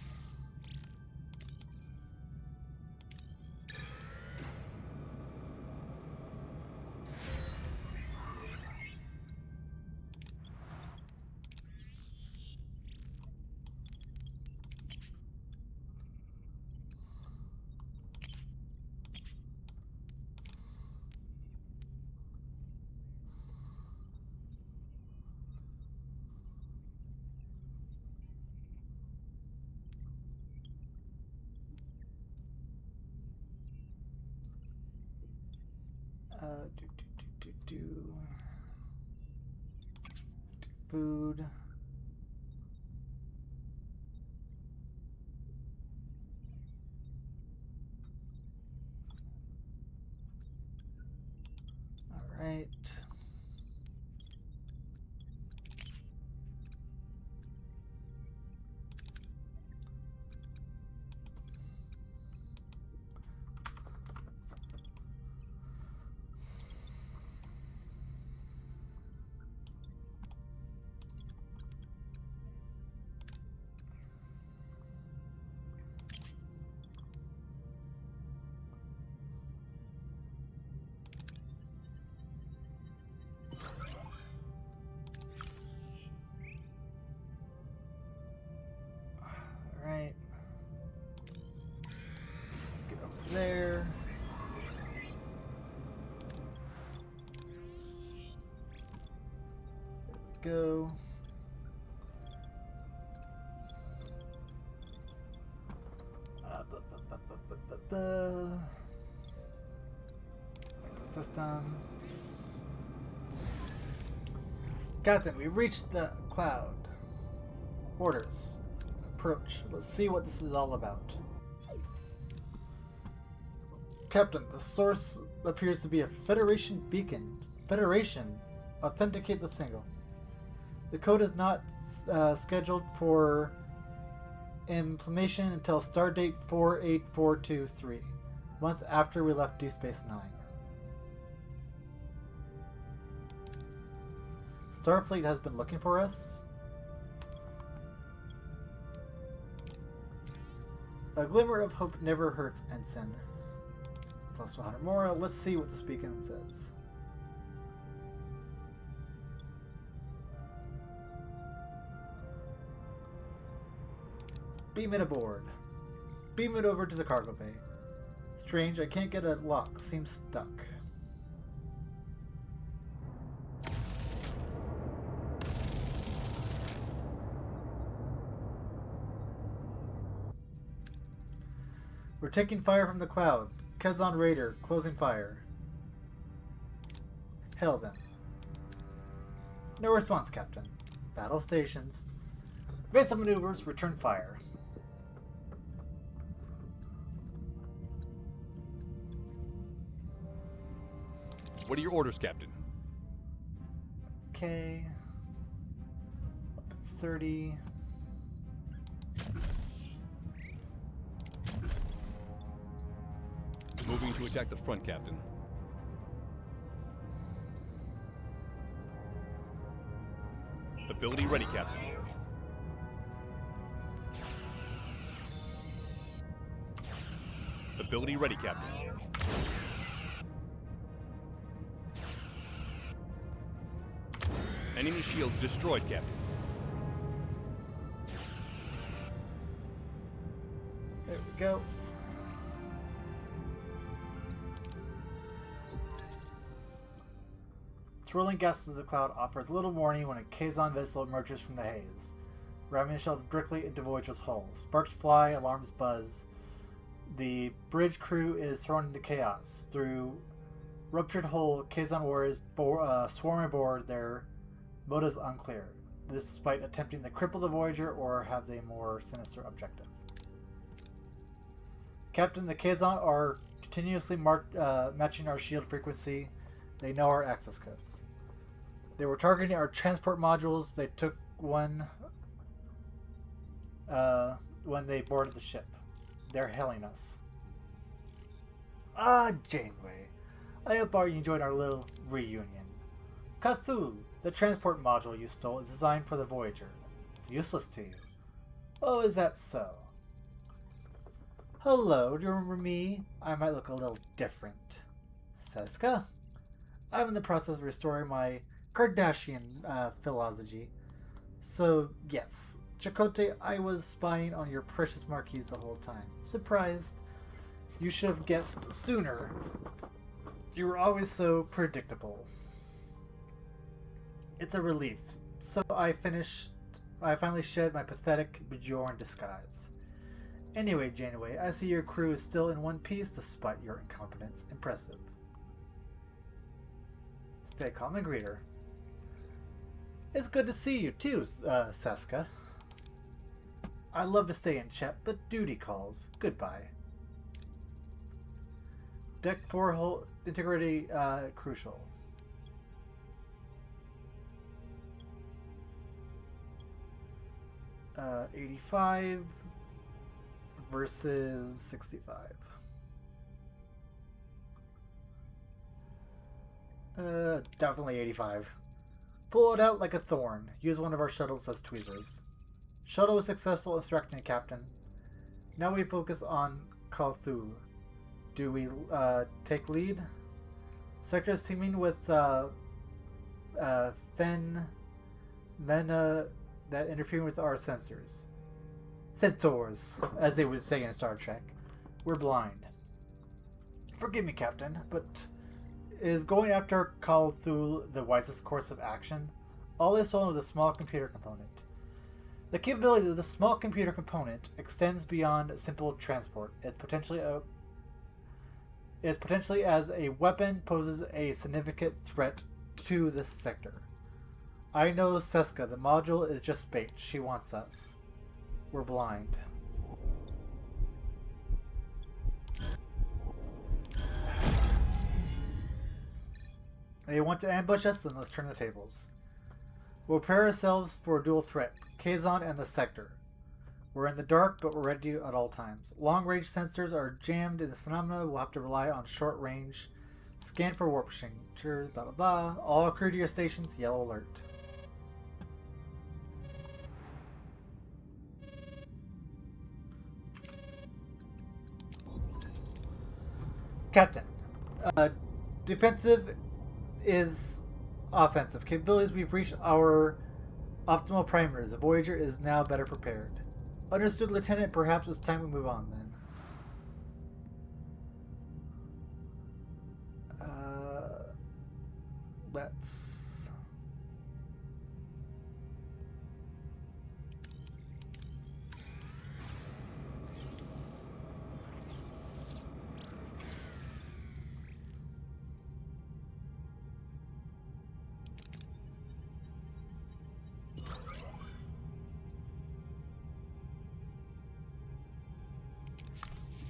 A: Do food. All right. Right. Get over there. There we go. System. Captain, we reached the cloud. Orders. Approach. Let's see what this is all about. Captain, the source appears to be a Federation beacon. Federation. Authenticate the signal. The code is not scheduled for implementation until stardate 48423, month after we left Deep Space Nine. Starfleet has been looking for us. A glimmer of hope never hurts, Ensign. Plus 100 more. Let's see what this beacon says. Beam it aboard. Beam it over to the cargo bay. Strange, I can't get a lock. Seems stuck. We're taking fire from the cloud. Kazon Raider, closing fire. Hail them. No response, Captain. Battle stations. Vessel maneuvers, return fire.
D: What are your orders, Captain?
A: Okay. Weapons 30.
D: Moving to attack the front, Captain. Ability ready, Captain. Ability ready, Captain. Enemy shields destroyed, Captain.
A: There we go. Swirling gases of the cloud offers little warning when a Kazon vessel emerges from the haze, ramming a shell directly into Voyager's hull. Sparks fly, alarms buzz. The bridge crew is thrown into chaos. Through ruptured hull, Kazon warriors swarm aboard. Their motives unclear. This despite attempting to cripple the Voyager or have a more sinister objective. Captain, the Kazon are continuously matching our shield frequency. They know our access codes. They were targeting our transport modules. They took one when they boarded the ship. They're hailing us. Ah, Janeway. I hope you enjoyed our little reunion. Cthulhu, the transport module you stole, is designed for the Voyager. It's useless to you. Oh, is that so? Hello, do you remember me? I might look a little different. Seska? I'm in the process of restoring my Kardashian philosophy. So, yes, Chakotay, I was spying on your precious Marquise the whole time. Surprised. You should have guessed sooner. You were always so predictable. It's a relief. So I finally shed my pathetic Bajorn disguise. Anyway, Janeway, I see your crew is still in one piece despite your incompetence. Impressive. Stay calm and greet her. It's good to see you too, Seska. I'd love to stay in chat, but duty calls. Goodbye. Deck 4 hull integrity crucial. Uh, 85 versus 65. Definitely 85. Pull it out like a thorn. Use one of our shuttles as tweezers. Shuttle was successful in extracting a captain. Now we focus on Cthulhu. Do we take lead? Sector is teaming with Mena that interfere with our sensors. Centaurs, as they would say in Star Trek. We're blind. Forgive me, Captain, but is going after Cthulhu the wisest course of action? All is stolen with a small computer component. The capability of the small computer component extends beyond simple transport. It potentially as a weapon poses a significant threat to this sector. I know Seska, the module is just bait. She wants us. We're blind. They want to ambush us, then let's turn the tables. We'll prepare ourselves for a dual threat, Kazon and the Sector. We're in the dark, but we're ready at all times. Long-range sensors are jammed in this phenomena. We'll have to rely on short-range. Scan for warp signatures, blah blah blah. All crew to your stations, yellow alert. Captain, defensive is offensive. Capabilities, we've reached our optimal parameters. The Voyager is now better prepared. Understood, Lieutenant. Perhaps it's time we move on then. Let's...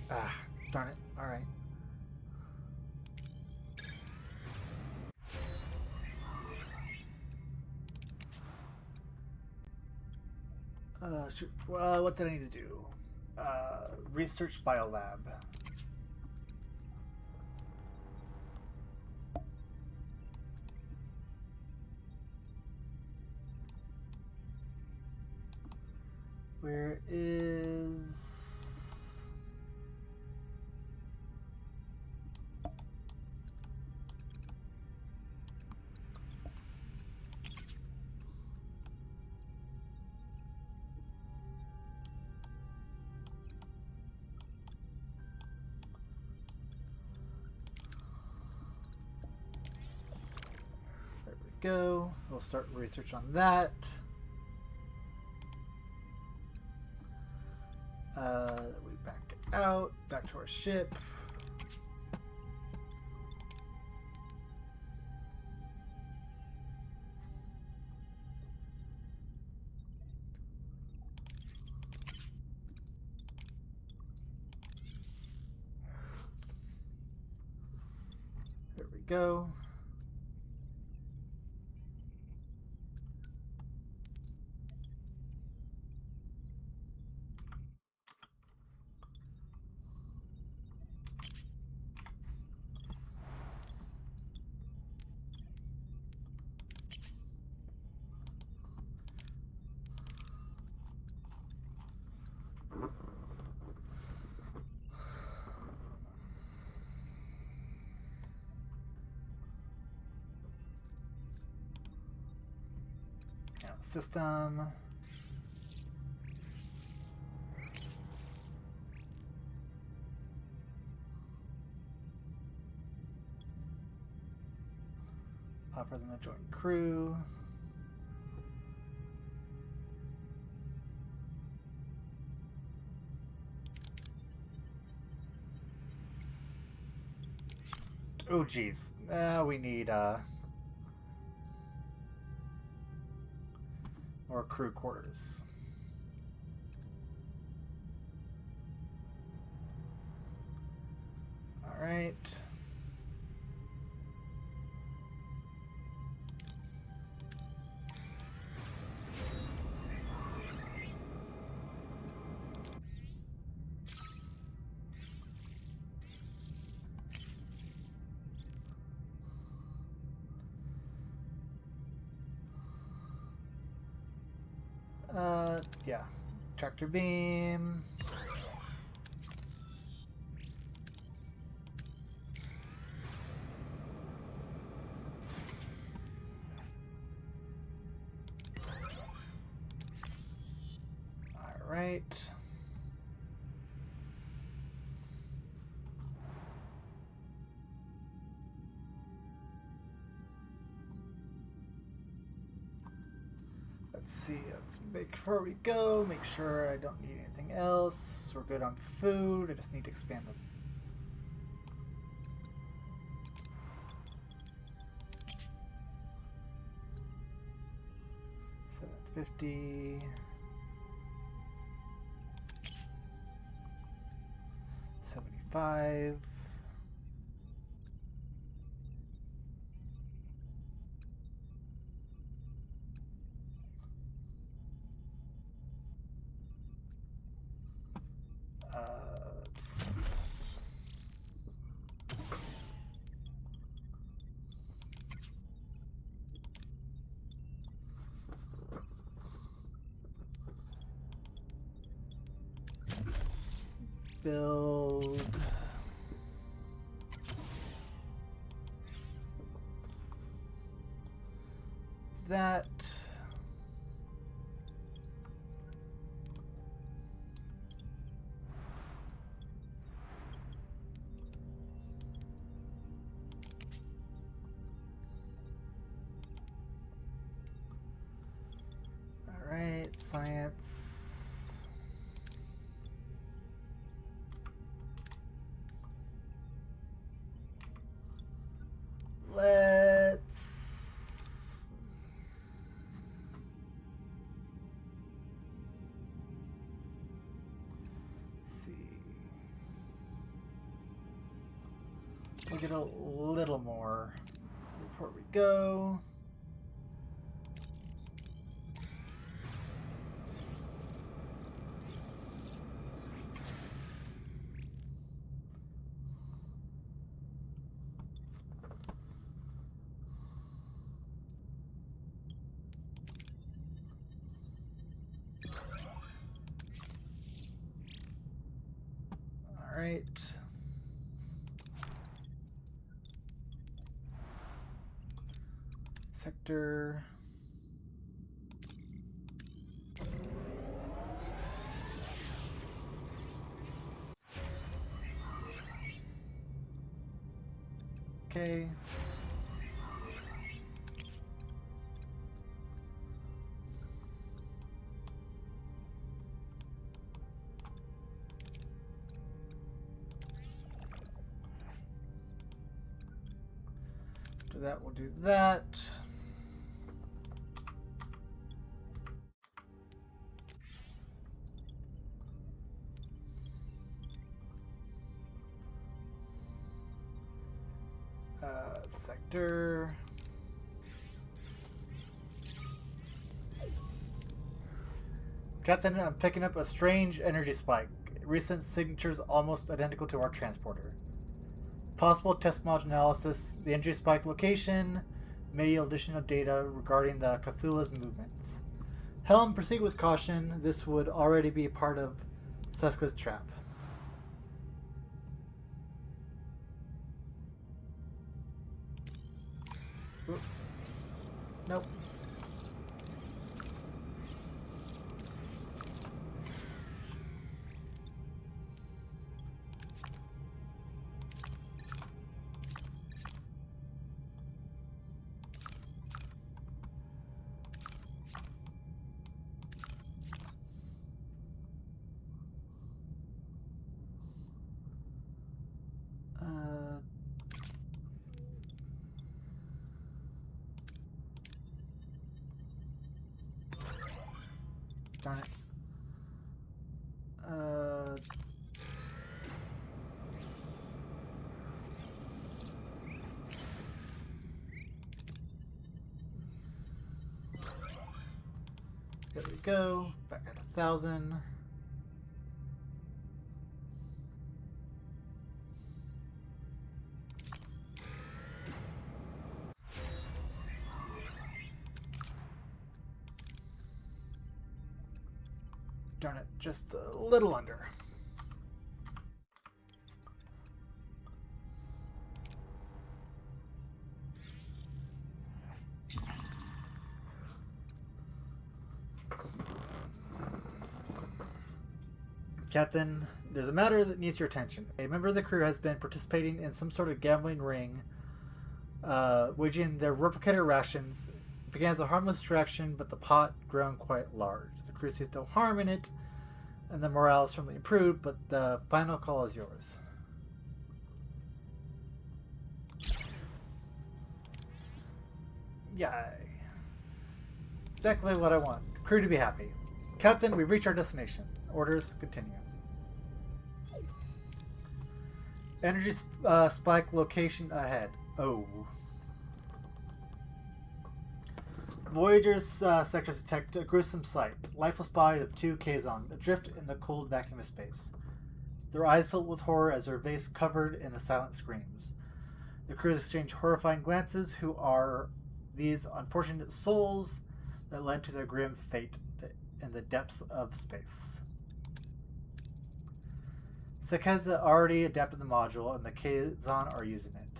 A: Ah, darn it. Alright. Shoot. Well, what did I need to do? Research Biolab. Where is... Go. We'll start research on that. We back out, back to our ship. There we go. System. Offer them a joint crew. Oh geez. We need more crew quarters. All right. Yeah. Tractor beam. All right. Let's see. Let's make before we go. Make sure I don't need anything else. We're good on food. I just need to expand them. $750. 75. let's- build that. All right, science. Let's see. We'll get a little more before we go. All right. Sector. Okay. After that, we'll do that. Sector. Captain, I'm picking up a strange energy spike. Recent signatures almost identical to our transporter. Possible test module analysis. The energy spike location may yield additional data regarding the Cthulhu's movements. Helm, proceed with caution. This would already be part of Seska's trap. Oop. Nope. Darn it. There we go. Back at 1,000. Darn it, just a little under. Captain, there's a matter that needs your attention. A member of the crew has been participating in some sort of gambling ring, waging their replicator rations. It began as a harmless distraction, but the pot grown quite large. The crew sees no harm in it, and the morale is firmly improved, but the final call is yours. Yay. Exactly what I want. Crew to be happy. Captain, we've reached our destination. Orders continue. Energy spike location ahead. Oh. Voyager's sectors detect a gruesome sight. Lifeless body of two Kazon adrift in the cold vacuum of space. their eyes filled with horror as their face covered in the silent screams. The crews exchange horrifying glances. Who are these unfortunate souls that led to their grim fate in the depths of space? Sek has already adapted the module, and the Kazon are using it.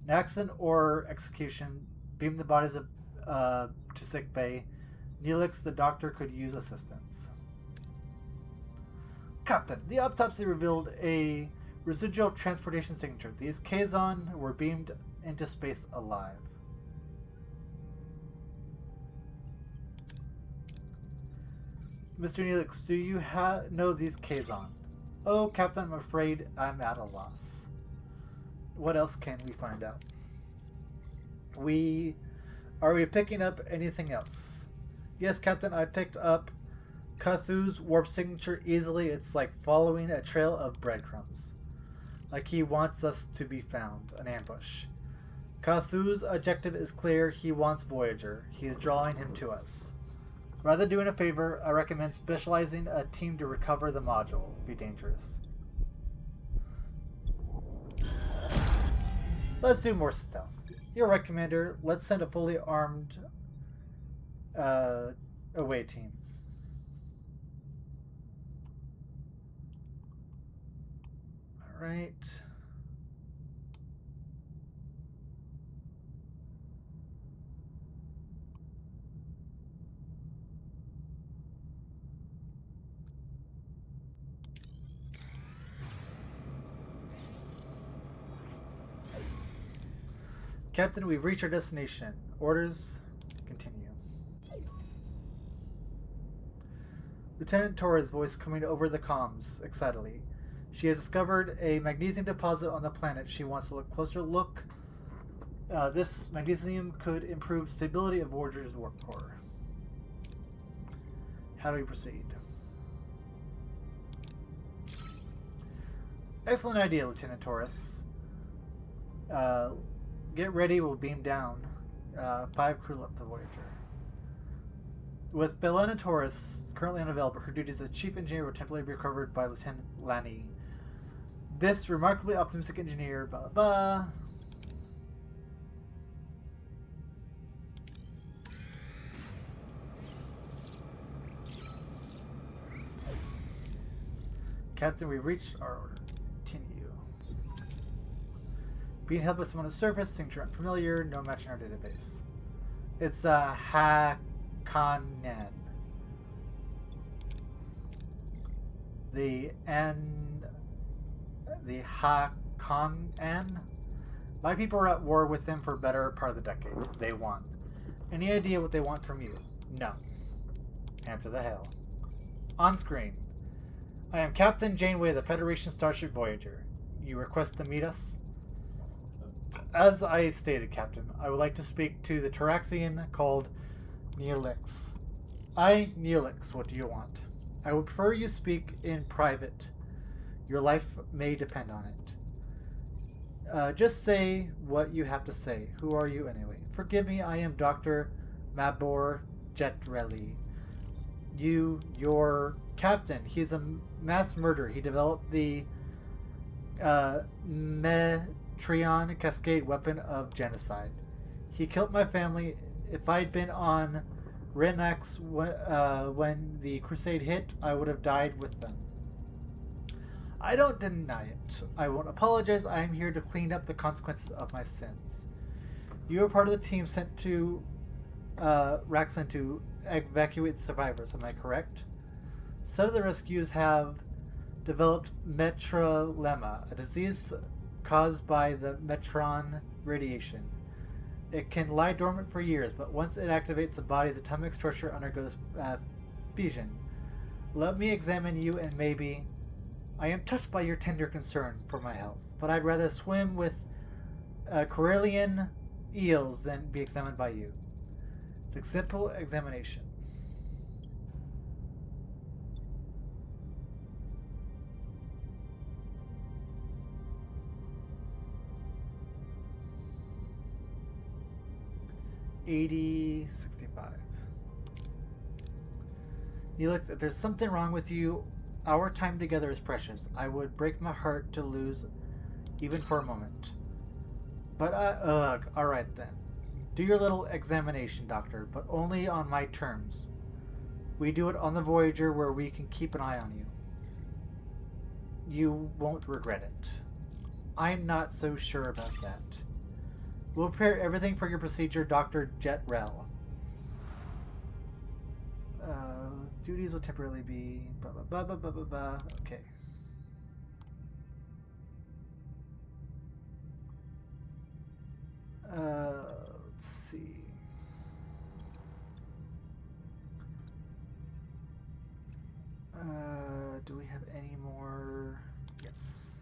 A: An accident or execution beamed the bodies to sick bay. Neelix, the doctor, could use assistance. Captain, the autopsy revealed a residual transportation signature. These Kazon were beamed into space alive. Mr. Neelix, do you know these Kazon? Oh, Captain, I'm afraid I'm at a loss. What else can we find out? Are we picking up anything else? Yes, Captain, I picked up Cthulhu's warp signature easily. It's like following a trail of breadcrumbs. Like he wants us to be found. An ambush. Cthulhu's objective is clear. He wants Voyager. He's drawing him to us. Rather than doing a favor, I recommend specializing a team to recover the module. Be dangerous. Let's do more stealth. You're right, Commander. Let's send a fully armed away team. Alright. Captain, we've reached our destination. Orders, continue. Lieutenant Torres' voice coming over the comms, excitedly. She has discovered a magnesium deposit on the planet. She wants to look closer look. This magnesium could improve stability of Voyager's warp core. How do we proceed? Excellent idea, Lieutenant Torres. Get ready, we'll beam down. 5 crew left to Voyager. With Belena Torres currently unavailable, her duties as chief engineer were temporarily recovered by Lieutenant Lanny. This remarkably optimistic engineer, blah blah. Captain, we've reached our order. Continue. Being held by someone on the surface, signature unfamiliar, no match in our database. It's Hakanen. The Hakanen. My people are at war with them for a better part of the decade. They won. Any idea what they want from you? No. Answer the hell. On screen. I am Captain Janeway of the Federation Starship Voyager. You request to meet us? As I stated, Captain, I would like to speak to the Taraxian called Neelix. Neelix, what do you want? I would prefer you speak in private. Your life may depend on it. Just say what you have to say. Who are you anyway? Forgive me, I am Dr. Mabor Jetrelli. Your captain, he's a mass murderer. He developed the Metreon Cascade weapon of genocide. He killed my family. If I'd been on Renax when the crusade hit, I would have died with them. I don't deny it. I won't apologize. I am here to clean up the consequences of my sins. You are part of the team sent to Raxan to evacuate survivors, am I correct? Some of the rescues have developed metrolema, a disease caused by the metron radiation. It can lie dormant for years, but once it activates, the body's atomic structure undergoes fusion. Let me examine you and maybe... I am touched by your tender concern for my health, but I'd rather swim with Corellian eels than be examined by you. It's a simple examination. $80.65. Neelix, if there's something wrong with you, Our time together is precious. I would break my heart to lose even for a moment. But alright then. Do your little examination, Doctor, but only on my terms. We do it on the Voyager where we can keep an eye on you. You won't regret it. I'm not so sure about that. We'll prepare everything for your procedure, Dr. Jetrel. Duties will temporarily be... Okay. Let's see. Do we have any more? Yes.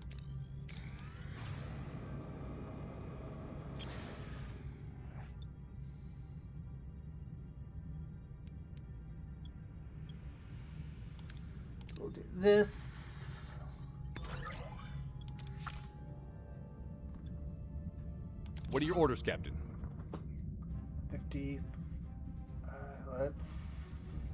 A: We'll do this.
D: What are your orders, Captain?
A: 50. Let's.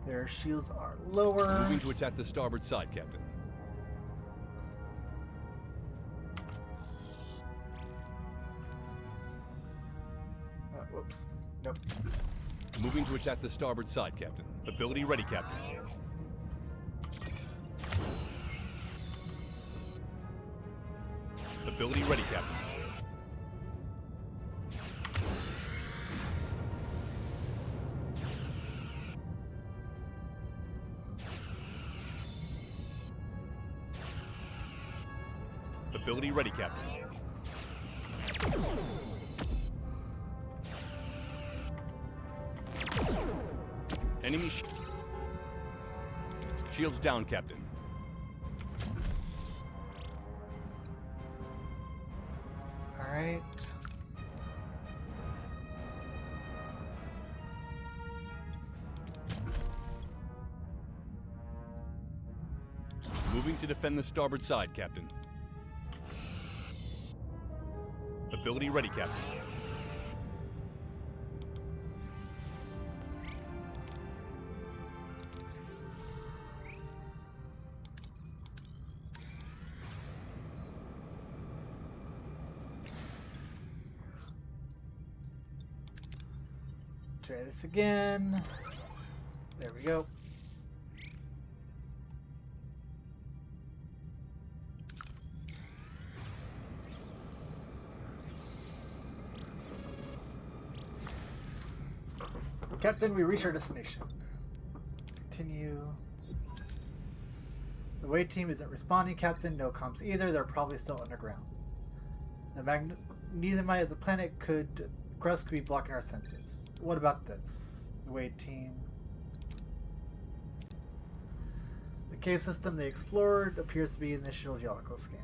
A: Their shields are lower.
D: Moving to attack the starboard side, Captain.
A: Whoops. Nope.
D: Moving to attack the starboard side, Captain. Ability ready, Captain. Ability ready, Captain. Ability ready, Captain. Enemy shields down, Captain.
A: All right.
D: Moving to defend the starboard side, Captain. Ability ready, Captain.
A: Try this again. There we go. Captain, we reach our destination. Continue. The Wade team isn't responding, Captain. No comms either. They're probably still underground. The magnesiumite of the planet crust could be blocking our senses. What about this? The Wade team. The cave system they explored appears to be an initial geological scan.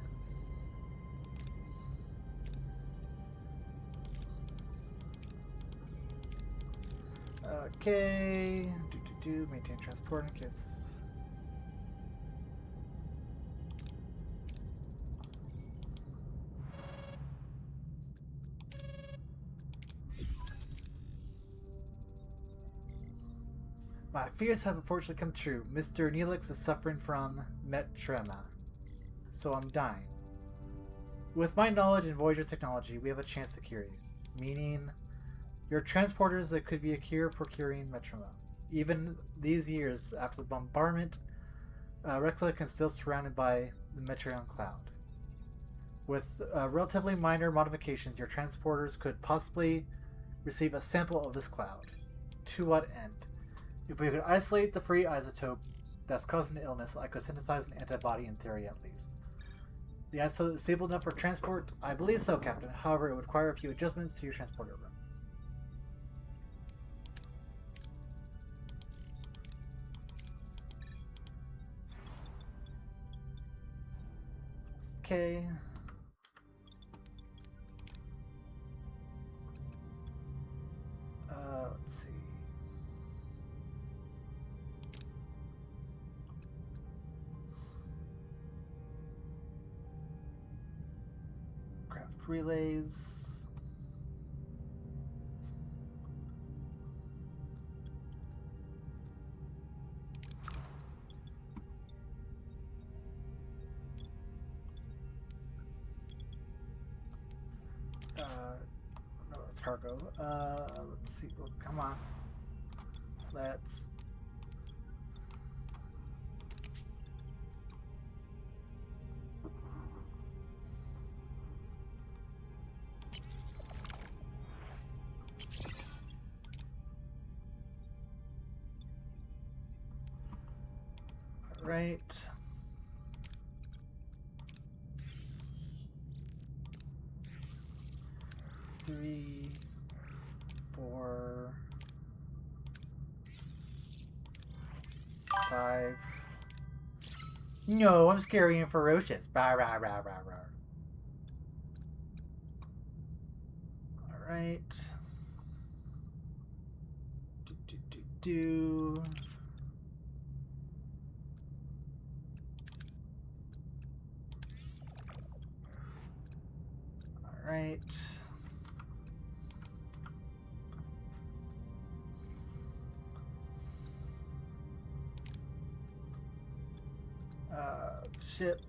A: Okay. Maintain transport in case. My fears have unfortunately come true. Mr. Neelix is suffering from metrema, so I'm dying. With my knowledge in Voyager technology, we have a chance to cure you. Meaning, your transporters that could be a cure for curing metrema. Even these years after the bombardment, Rexlick is still surrounded by the Metreon cloud. With relatively minor modifications, your transporters could possibly receive a sample of this cloud. To what end? If we could isolate the free isotope that's causing the illness, I could synthesize an antibody in theory at least. The isotope is stable enough for transport? I believe so, Captain. However, it would require a few adjustments to your transporter room. Okay. Let's see. Craft relays. No, it's cargo. Let's see. Oh, come on. Let's. All right. Three, 4, 5. No, I'm scary and ferocious. Rah, rah, rah, rah, rah. All right. Do. All right. Ship.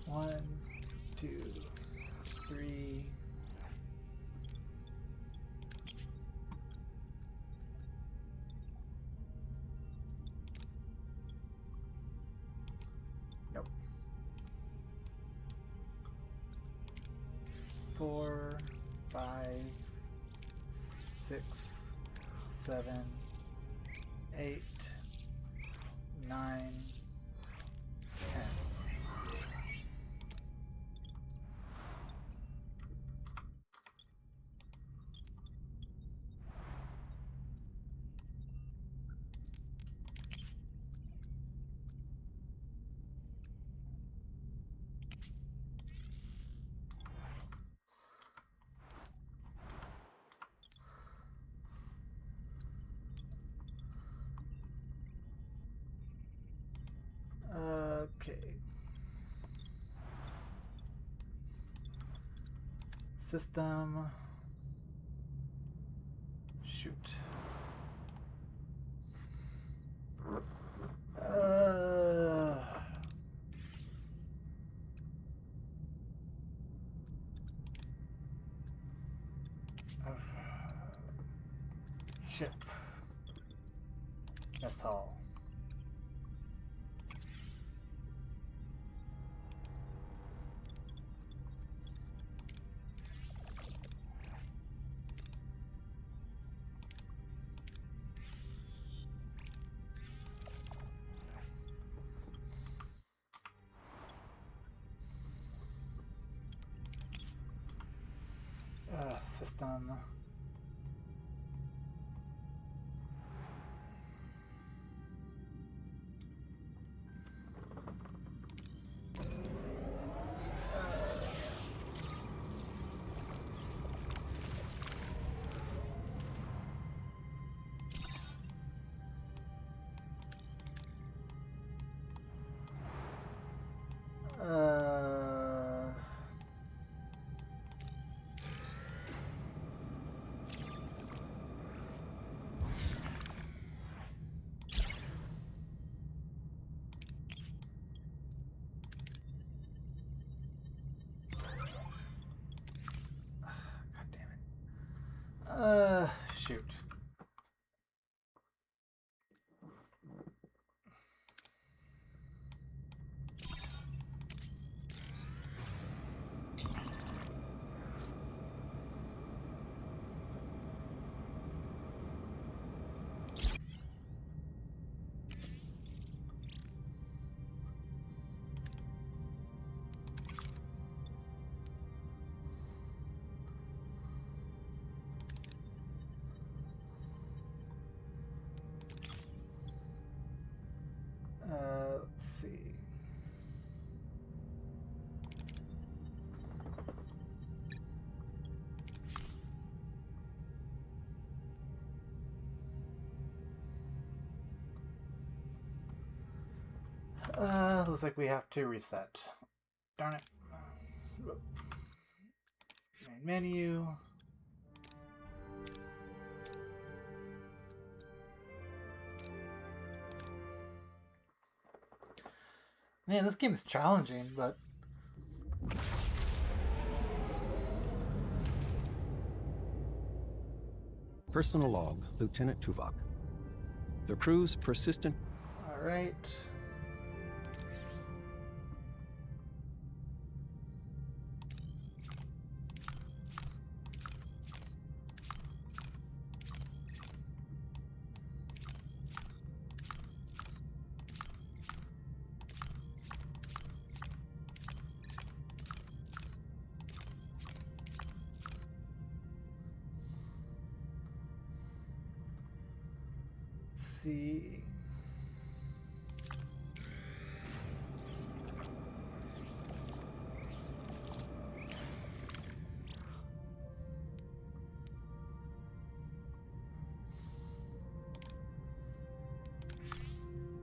A: One, 2, 3. Nope. 4, 5, 6, 7, 8, 9, 10. Okay. System. Shoot. Ship. That's all. System. God damn it. Shoot. Let's see. Looks like we have to reset. Darn it. Main menu. Man, this game's challenging, but
E: Personal log, Lieutenant Tuvok. The crew's persistent.
A: all right. See.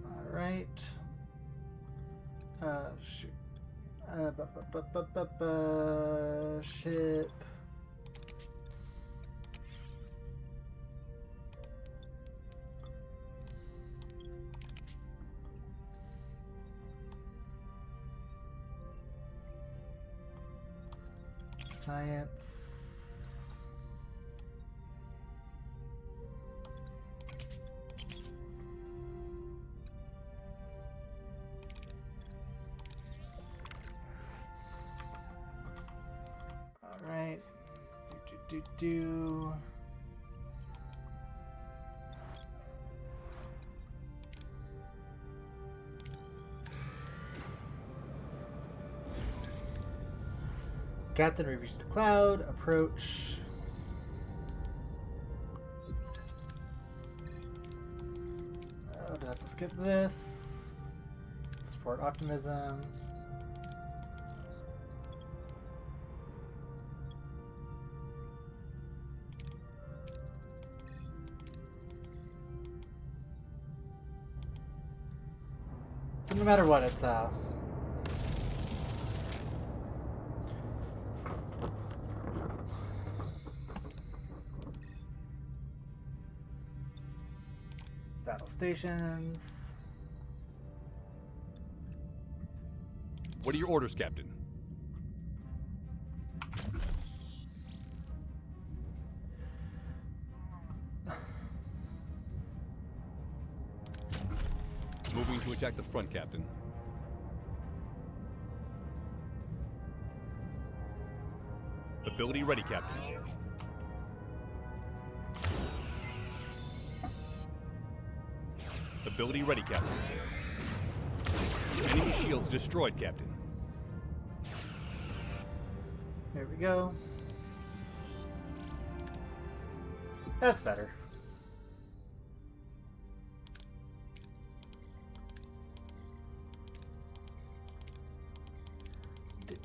A: All right. Shoot. Ship. Science. All right. Do. Captain reaches the cloud. Approach. Oh, do I have to skip this? Support optimism. So no matter what, it's battle stations.
D: What are your orders, Captain? Moving to attack the front, Captain. Ability ready, Captain. Ability ready, Captain. Enemy shields destroyed, Captain.
A: There we go. That's better.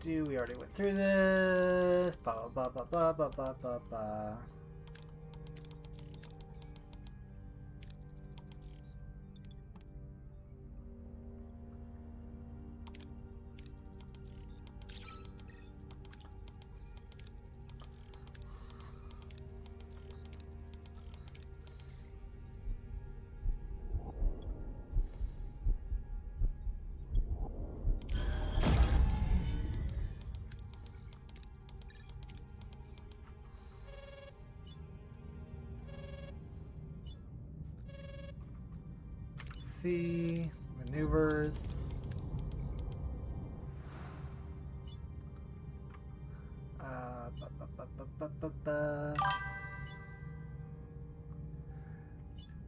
A: We already went through this. Ba ba ba ba ba ba ba ba. See maneuvers.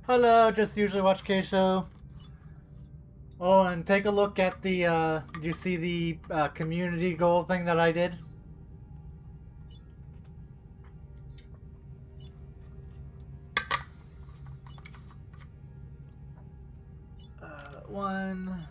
A: Hello, just usually watch K-Show. Oh, and take a look at the, did you see the community goal thing that I did? One.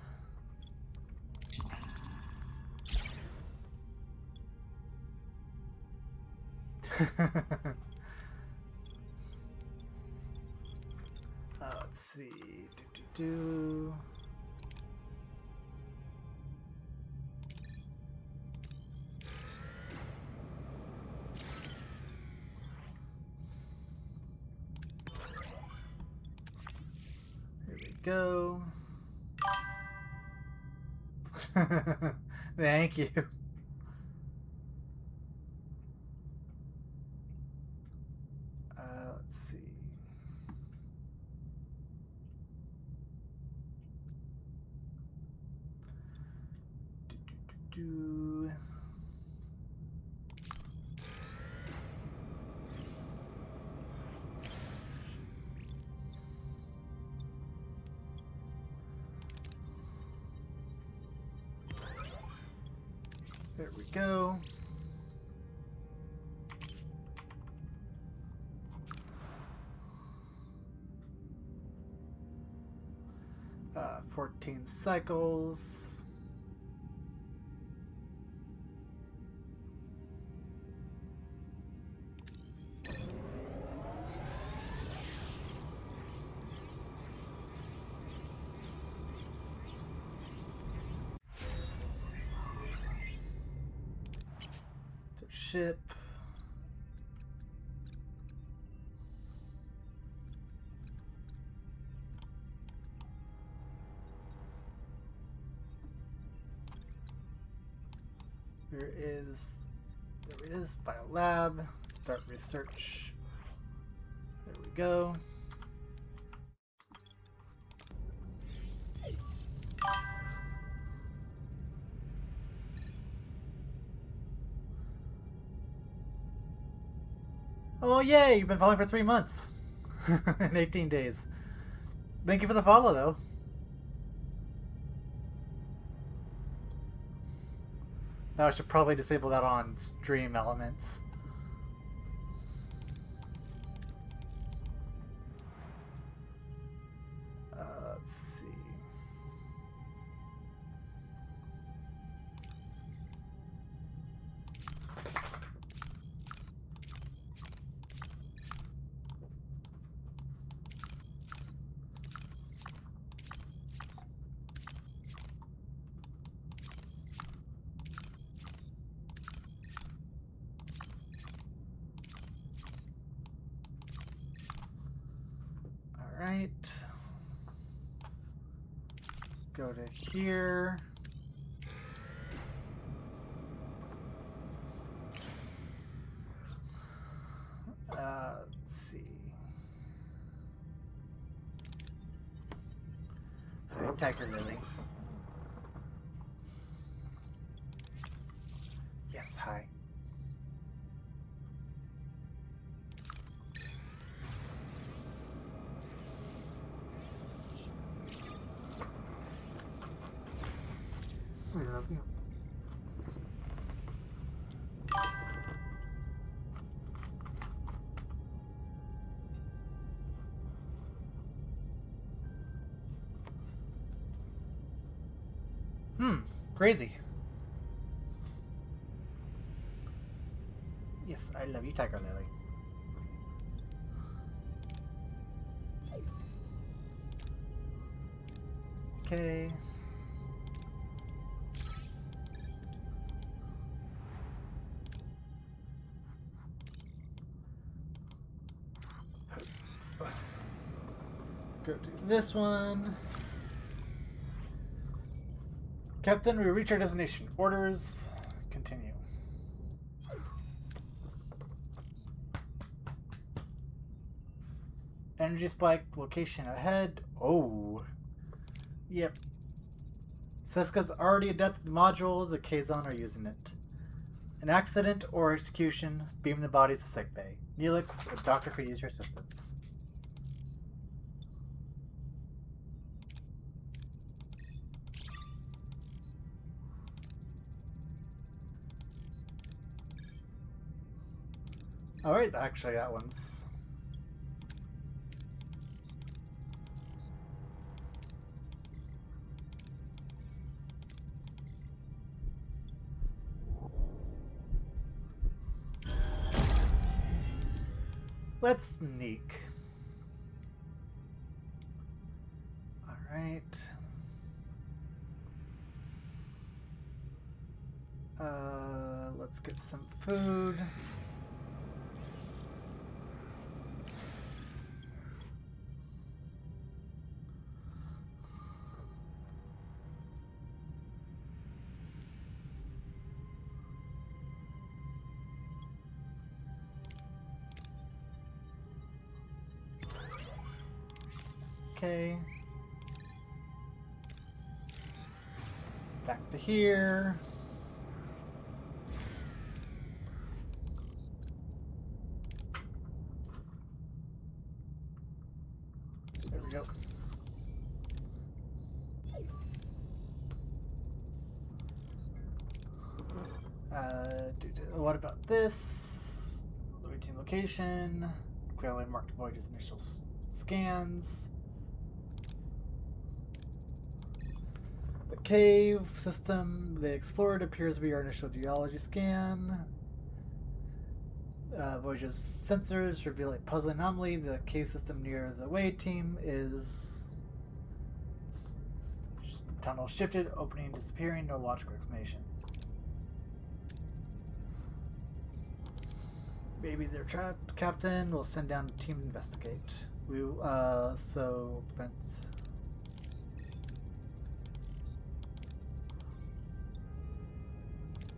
A: Let's see. Do. Here we go. Thank you. Let's see. Do. There we go. 14 cycles. To ship. There it is, Biolab. Start research. There we go. Oh yay, you've been following for 3 months. In 18 days. Thank you for the follow though. Now I should probably disable that on stream elements. Let's see. Right. Go to here. Let's see. Hi, Tiger Lily. Yes, hi. I love you. Crazy. Yes, I love you, Tiger Lily. Okay. Let's go do this one. Captain, we reach our destination. Orders. Continue. Energy spike. Location ahead. Oh. Yep. Seska's already adapted the module. The Kazon are using it. An accident or execution. Beam the bodies to sickbay. Neelix, the doctor could use your assistance. Alright, actually that one's... Let's sneak. Alright. Let's get some food. Okay. Back to here. There we go. What about this? Routine location. Clearly marked Voyager's initial scans. The cave system they explored appears to be our initial geology scan. Voyager's sensors reveal a puzzling anomaly. The cave system near the Wade team is tunnel shifted, opening, disappearing. No logical explanation. Maybe they're trapped. Captain will send down a team to investigate. We so prevent.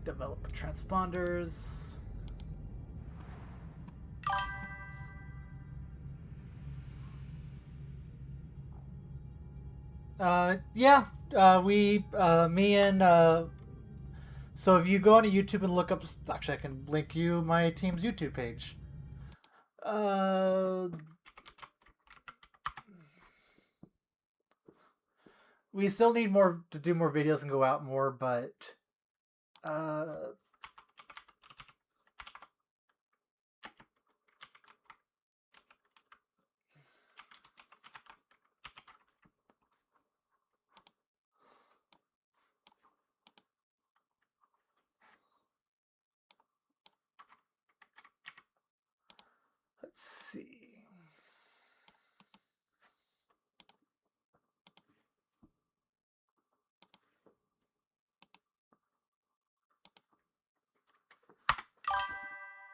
A: Develop transponders. Yeah. Me and so if you go on YouTube and look up, actually I can link you my team's YouTube page. We still need more to do more videos and go out more, but let's see.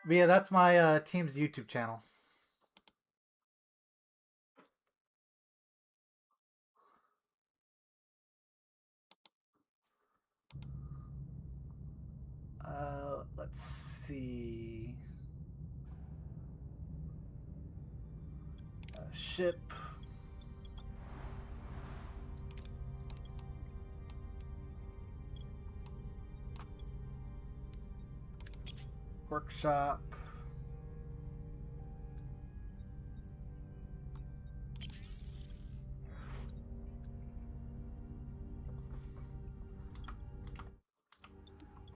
A: But yeah, that's my team's YouTube channel. Let's see. Ship. Workshop.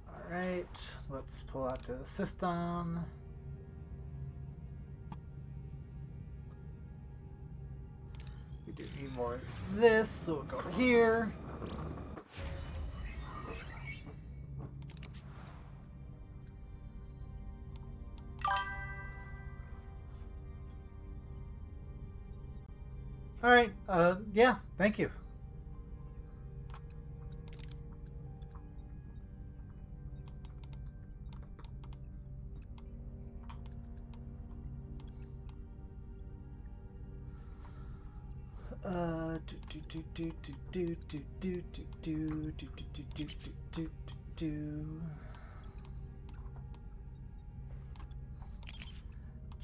A: Alright, let's pull out the system. We do need more of this, so we'll go over here. Alright, yeah, thank you.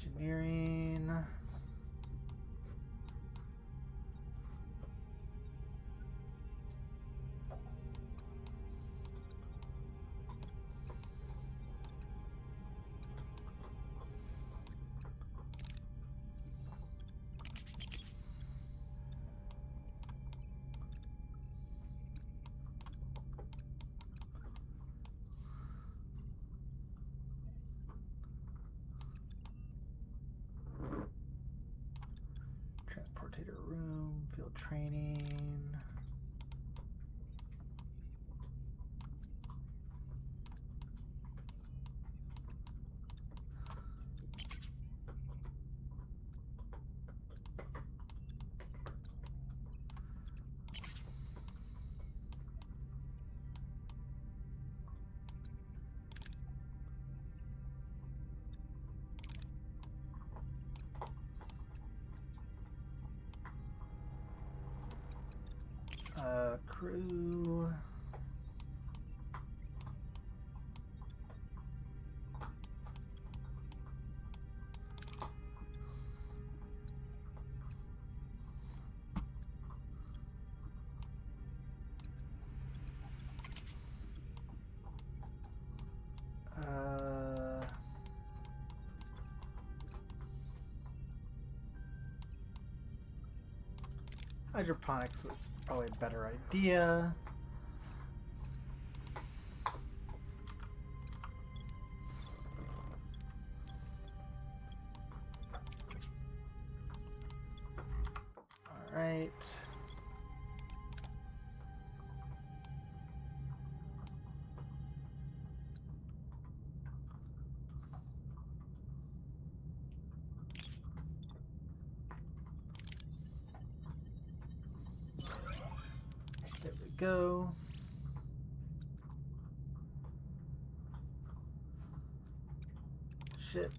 A: Engineering. Transportator room, field training. Crew. Hydroponics was probably a better idea. Alright. There we go. Ship.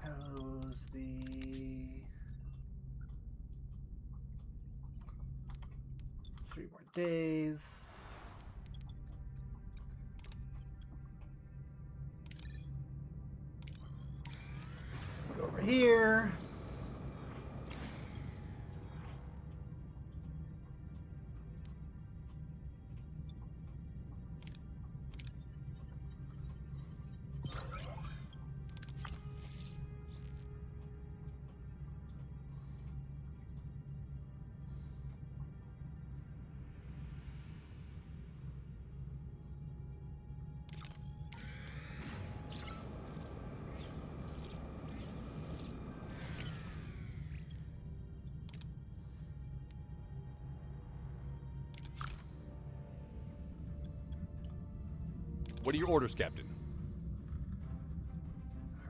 A: How's the... Three more days. Go over here.
D: What are your orders, Captain?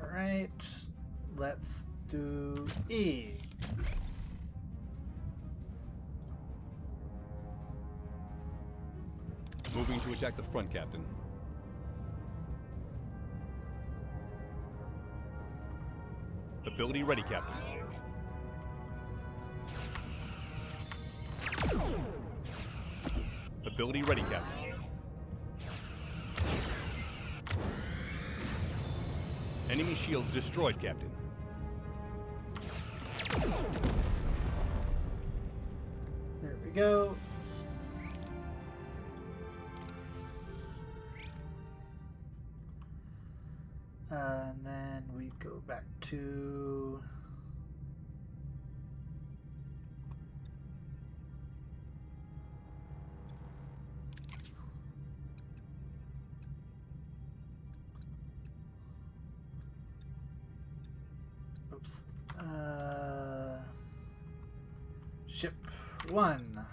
A: Alright, let's do E.
D: Moving to attack the front, Captain. Ability ready, Captain. Ability ready, Captain. Enemy shields destroyed, Captain.
A: There we go. And then we go back to... Oops. Ship 1.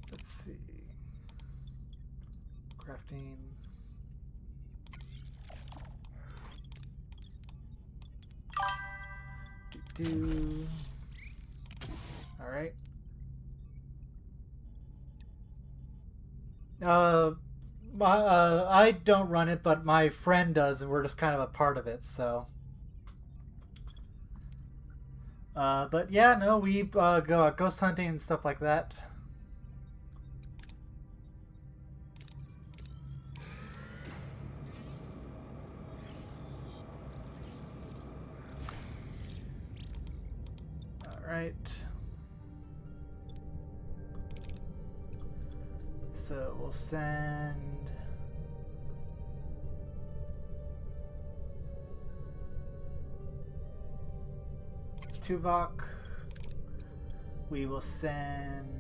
A: Let's see. Crafting. Do. All right. I don't run it, but my friend does, and we're just kind of a part of it. So. But yeah, no, we go ghost hunting and stuff like that. Alright. So we'll send... Tuvok. We will send...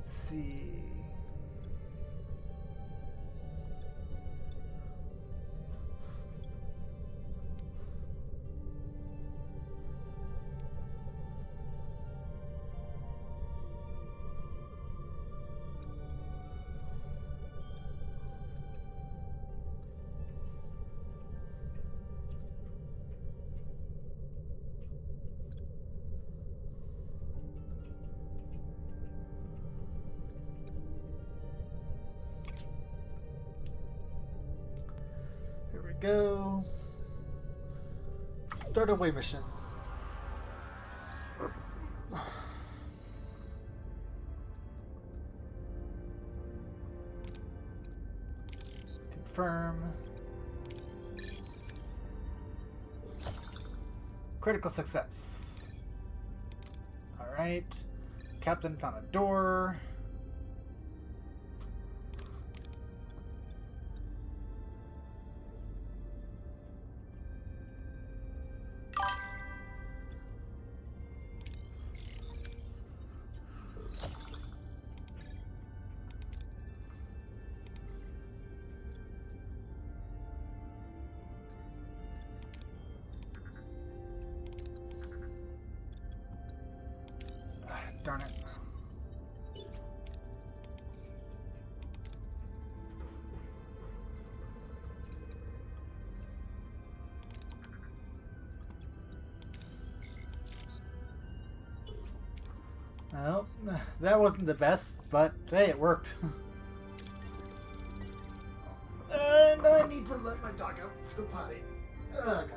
A: see. go. Start away mission. Confirm. Critical success. Alright. Captain found a door. Darn it. Well, that wasn't the best, but hey, it worked. And I need to let my dog out to the potty. Oh, God.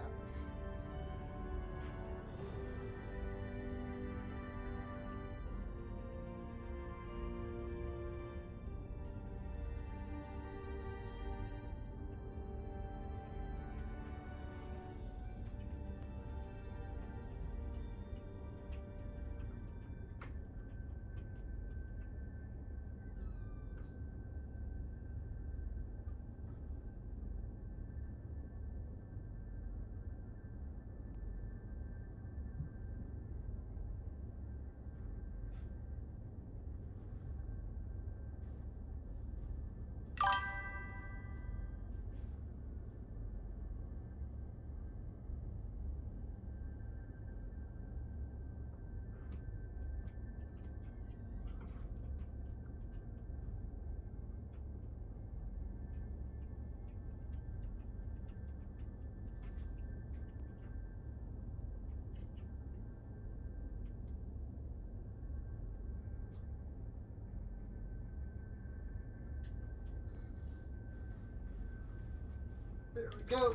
A: There we go.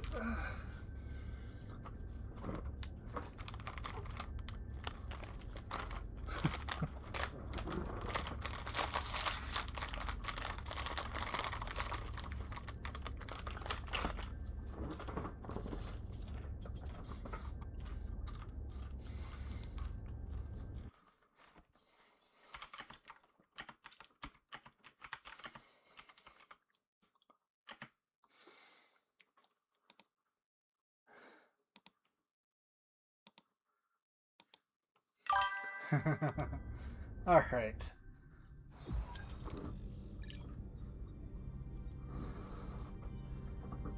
A: All right.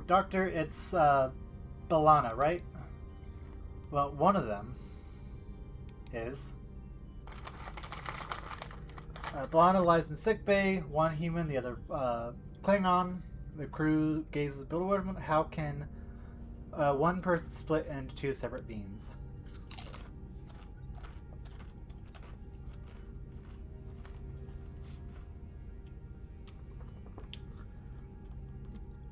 A: Doctor, it's Balana, right? Well, one of them is. Balana lies in sickbay, one human, the other Klingon. The crew gazes bewilderment. How can one person split into two separate beings?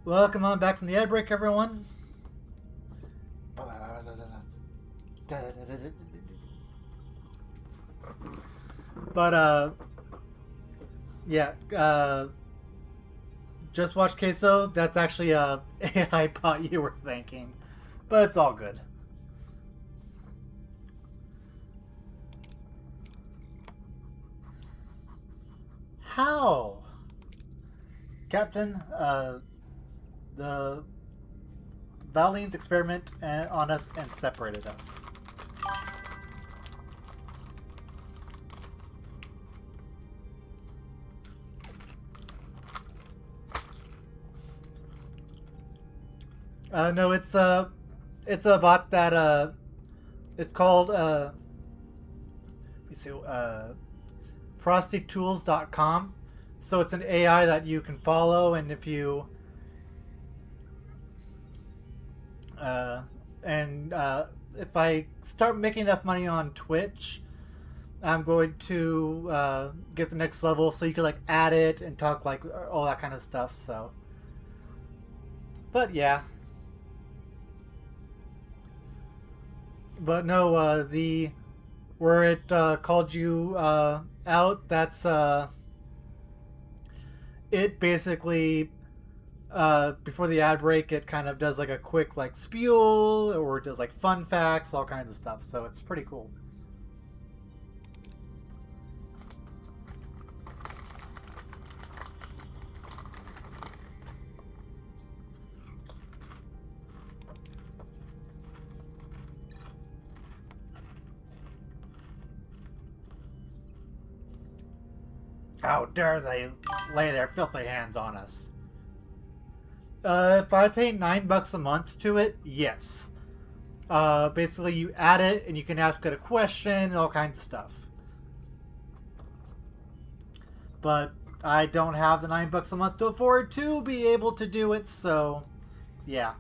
A: Welcome on back from the ad break, everyone. But, yeah, just watch Queso. That's actually a AI bot you were thinking. But it's all good. How? Captain, the Valines experiment on us and separated us. No, it's a bot that it's called let's see, frostytools.com. So it's an AI that you can follow, and if you if I start making enough money on Twitch, I'm going to get the next level, so you can like add it and talk like all that kind of stuff. So, but yeah, But no, the where it called you out, that's it basically before the ad break, it kind of does like a quick like spiel, or it does like fun facts, all kinds of stuff. So it's pretty cool. How dare they lay their filthy hands on us? If I pay $9 a month to it, yes. Basically, you add it and you can ask it a question and all kinds of stuff. But I don't have the $9 a month to afford to be able to do it, so yeah.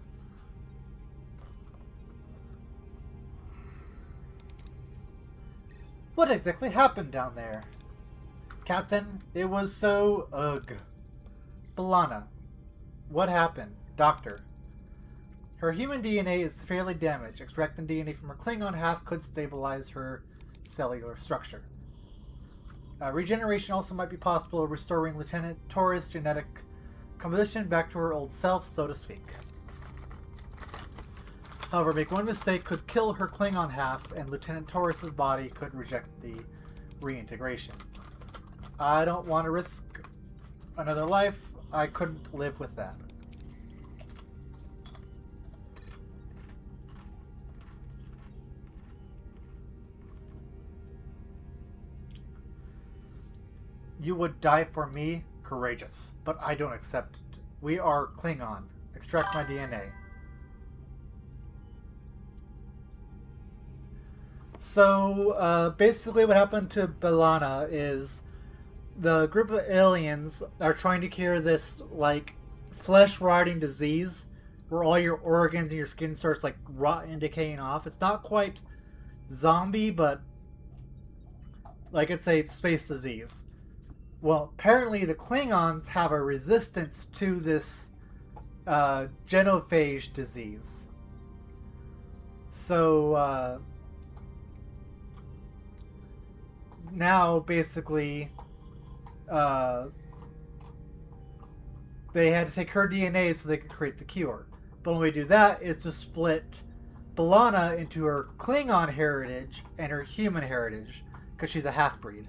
A: What exactly happened down there? Captain, it was so ugh. Balana. What happened? Doctor. Her human DNA is severely damaged. Extracting DNA from her Klingon half could stabilize her cellular structure. Regeneration also might be possible, restoring Lieutenant Torres' genetic composition back to her old self, so to speak. However, make one mistake could kill her Klingon half, and Lieutenant Torres' body could reject the reintegration. I don't want to risk another life. I couldn't live with that. You would die for me? Courageous. But I don't accept it. We are Klingon. Extract my DNA. So, basically what happened to Balana is the group of aliens are trying to cure this, like, flesh-rotting disease where all your organs and your skin starts, like, rotting and decaying off. It's not quite zombie, but, like, it's a space disease. Well, apparently the Klingons have a resistance to this genophage disease. So, now, basically, they had to take her DNA so they could create the cure. But the way to do that is to split Balana into her Klingon heritage and her human heritage, because she's a half-breed.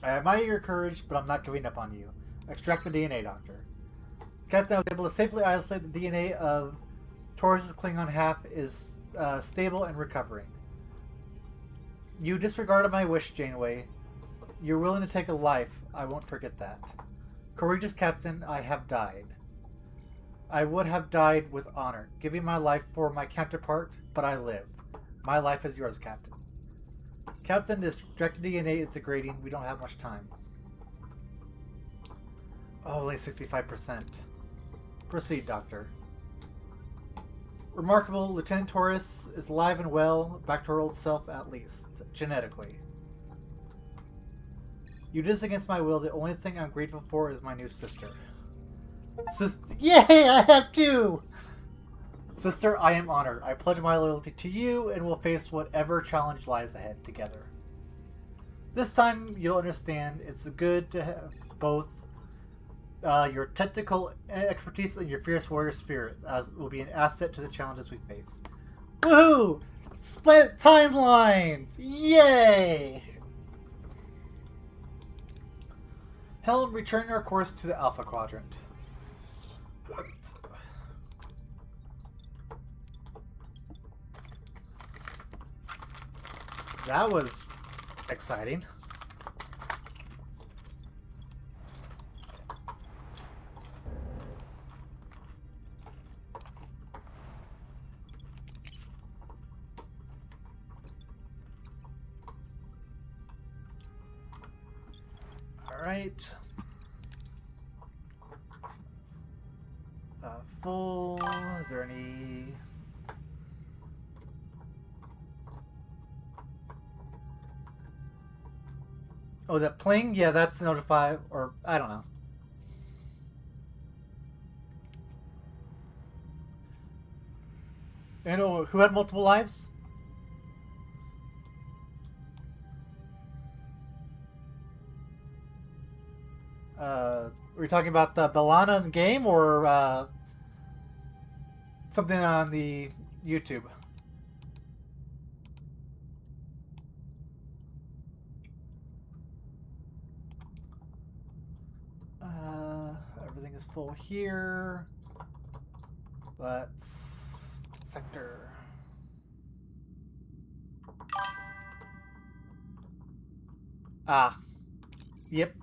A: I admire your courage, but I'm not giving up on you. Extract the DNA, Doctor. Captain, I was able to safely isolate the DNA of Torres' Klingon half is stable and recovering. You disregarded my wish, Janeway. You're willing to take a life. I won't forget that. Courageous Captain, I have died. I would have died with honor, giving my life for my counterpart, but I live. My life is yours, Captain. Captain, this directed DNA is degrading. We don't have much time. Oh, only 65%. Proceed, Doctor. Remarkable, Lieutenant Torres is alive and well, back to her old self at least, genetically. You did this against my will. The only thing I'm grateful for is my new sister. Yay! I have two! Sister, I am honored. I pledge my loyalty to you and will face whatever challenge lies ahead together. This time, you'll understand it's good to have both your technical expertise and your fierce warrior spirit, as it will be an asset to the challenges we face. Woohoo! Split timelines! Yay! Helm, return our course to the Alpha Quadrant. That was exciting. All right. Full. Is there any? Oh, that pling? Yeah, that's notify, or I don't know. And oh, who had multiple lives? Were you talking about the Bellana in the game or something on the YouTube? Everything is full here. Let's sector. Ah, yep.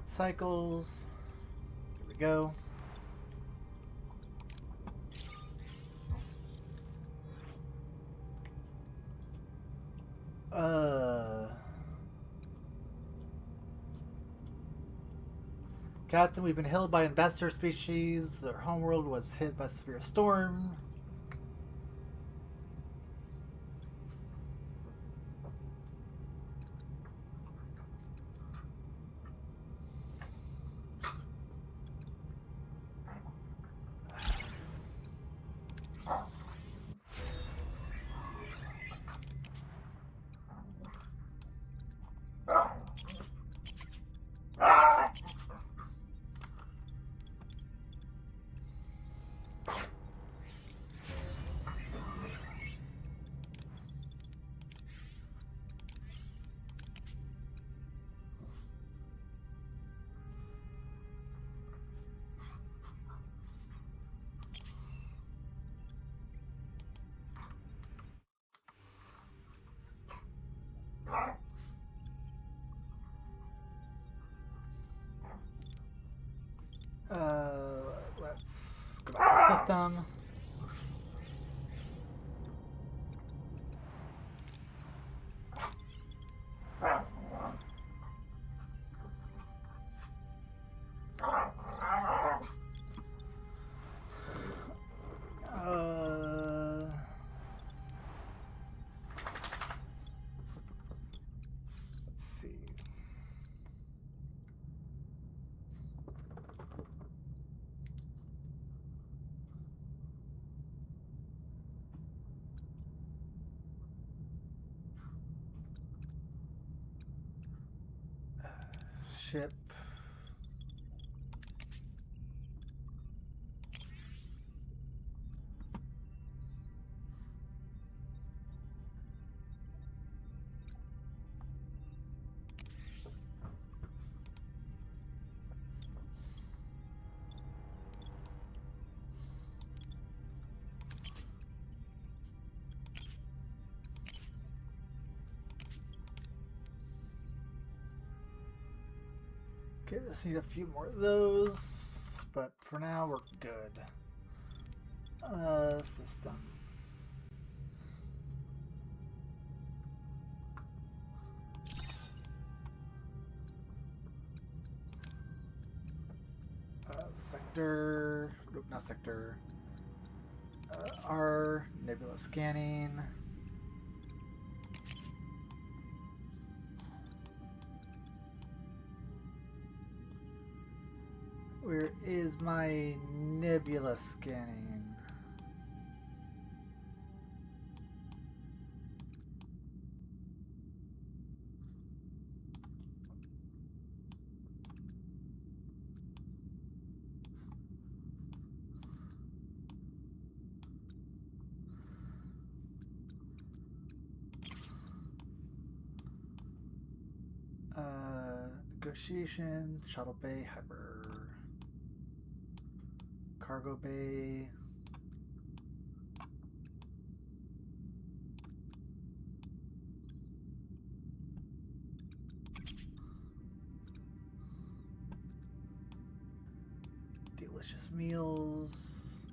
A: Cycles. Here we go. Captain, we've been held by ambassador species. Their homeworld was hit by a severe storm. Let's go back to the system. Let's see. Ship. Okay, let's need a few more of those, but for now we're good. System. Sector. Nope, not sector. R. Nebula scanning. Where is my nebula scanning? Negotiation, shuttle bay, hyper, cargo bay. delicious meals.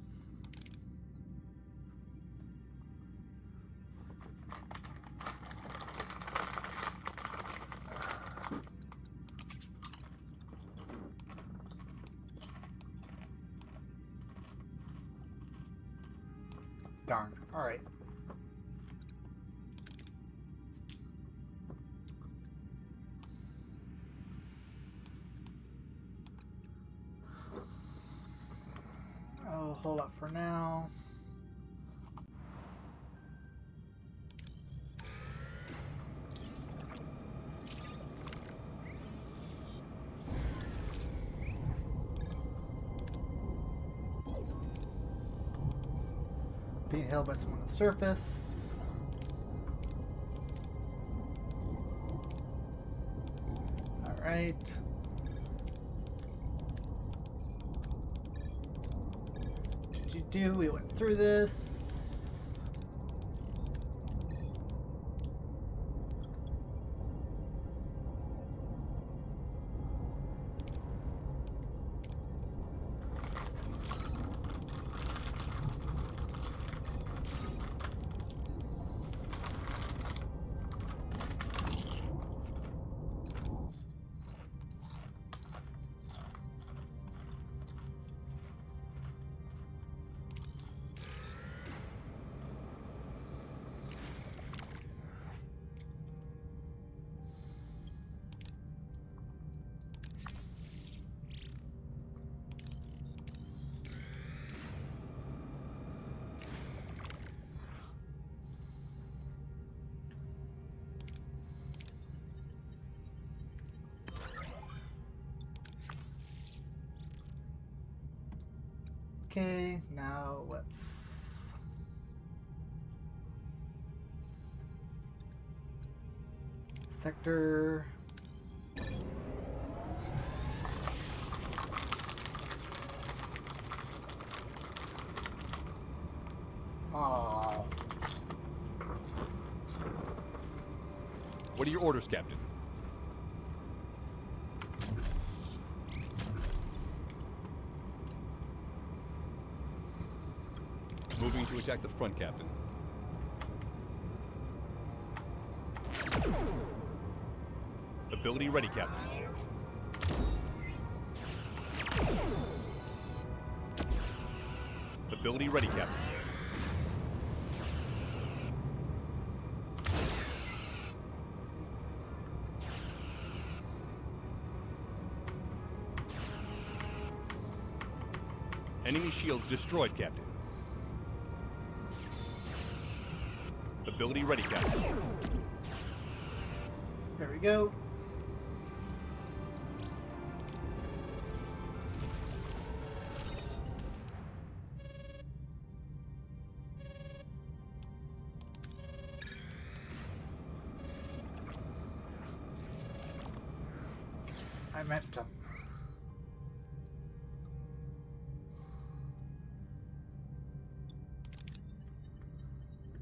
A: Darn. All right. I'll hold up for now. Being held by someone on the surface. Alright. We went through this. Okay, now let's sector. Oh.
D: What are your orders, Captain? Moving to attack the front, Captain. Ability ready, Captain. Ability ready, Captain. Enemy shields destroyed, Captain. Ability ready, Captain.
A: There we go. I meant to.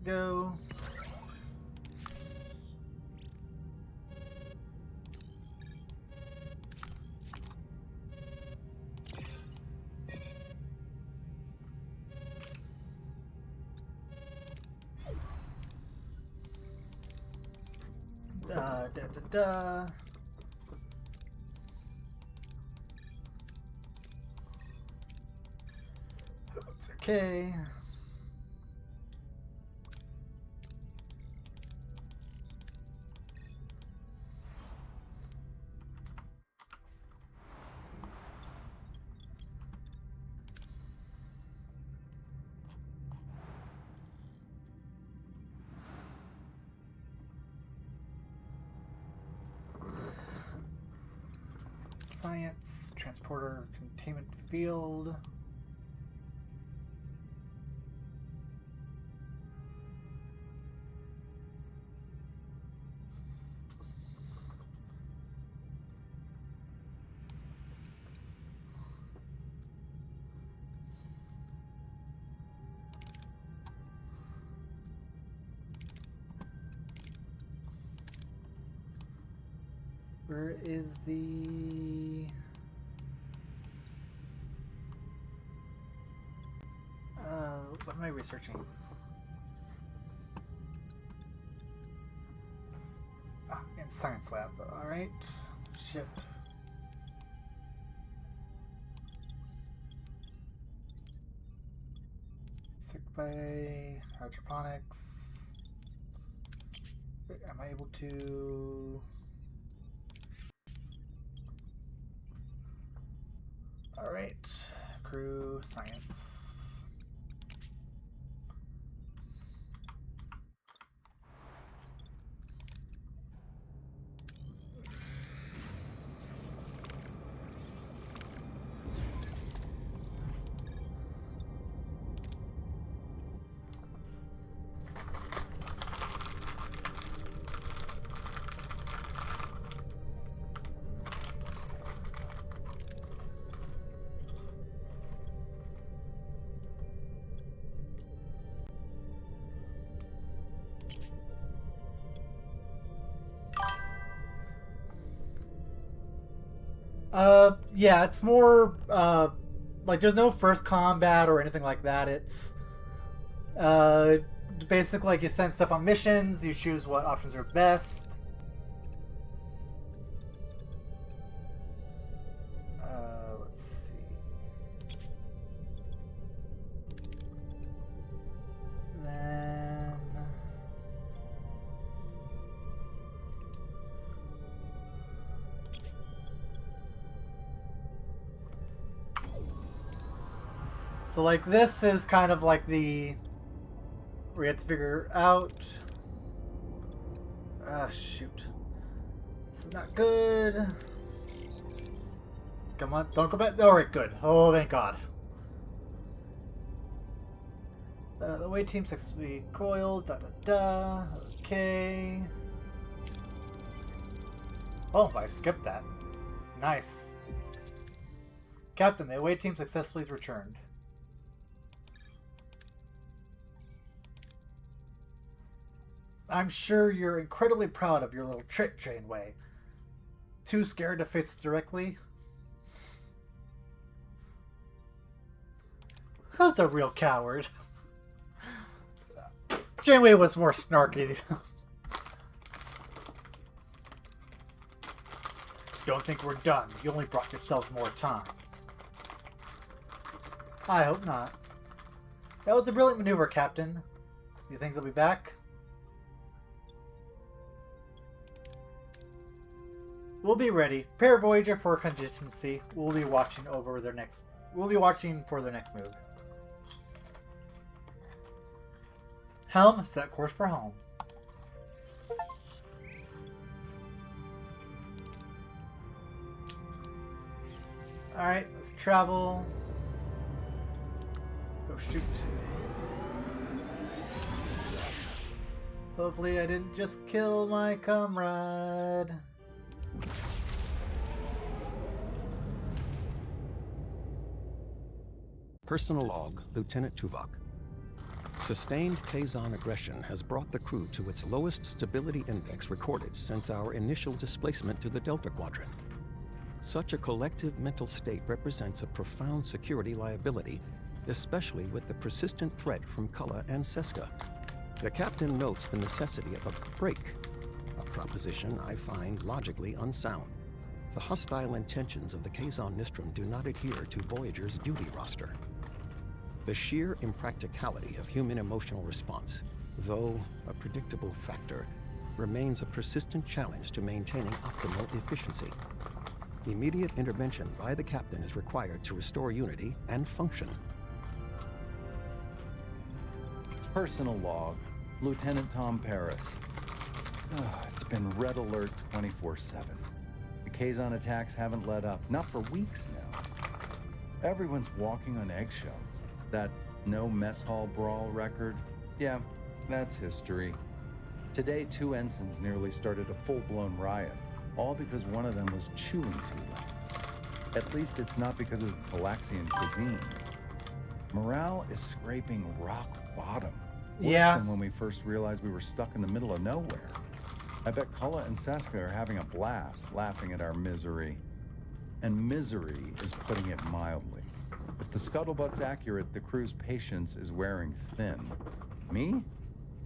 A: Go. Da da da da. That's okay. Science, transporter, containment field. Where is the... What am I researching? Ah, in science lab. All right. Ship. Sick bay. Hydroponics. Wait, am I able to? All right. Crew science. Yeah, it's more, like, there's no first combat or anything like that. It's, basically, like, you send stuff on missions, you choose what options are best. Let's see. Then... So, like, this is kind of like we have to figure out... Ah, shoot. This is not good. Come on, don't go back. Alright, good. Oh, thank God. The away team successfully coils, da. Okay. Oh, I skipped that. Nice. Captain, the away team successfully returned. I'm sure you're incredibly proud of your little trick, Janeway. Too scared to face us directly? Who's the real coward? Janeway was more snarky. Don't think we're done. You only brought yourselves more time. I hope not. That was a brilliant maneuver, Captain. You think they'll be back? We'll be ready. Prepare Voyager for contingency. We'll be watching for their next move. Helm, set course for home. Alright, let's travel. Oh shoot. Hopefully I didn't just kill my comrade.
E: Personal log, Lieutenant Tuvok. Sustained Kazon aggression has brought the crew to its lowest stability index recorded since our initial displacement to the Delta Quadrant. Such a collective mental state represents a profound security liability, especially with the persistent threat from Cullen and Seska. The captain notes the necessity of a break, a proposition I find logically unsound. The hostile intentions of the Kazon Nistrum do not adhere to Voyager's duty roster. The sheer impracticality of human emotional response, though a predictable factor, remains a persistent challenge to maintaining optimal efficiency. Immediate intervention by the captain is required to restore unity and function.
B: Personal log, Lieutenant Tom Paris. It's been red alert 24/7. The Kazon attacks haven't let up, not for weeks now. Everyone's walking on eggshells. That no mess hall brawl record? Yeah, that's history. Today, 2 ensigns nearly started a full-blown riot, all because one of them was chewing too loud. At least it's not because of the Talaxian cuisine. Morale is scraping rock bottom. Worse than when we first realized we were stuck in the middle of nowhere. I bet Cullen and Seska are having a blast, laughing at our misery. And misery is putting it mildly. If the scuttlebutt's accurate, the crew's patience is wearing thin. Me?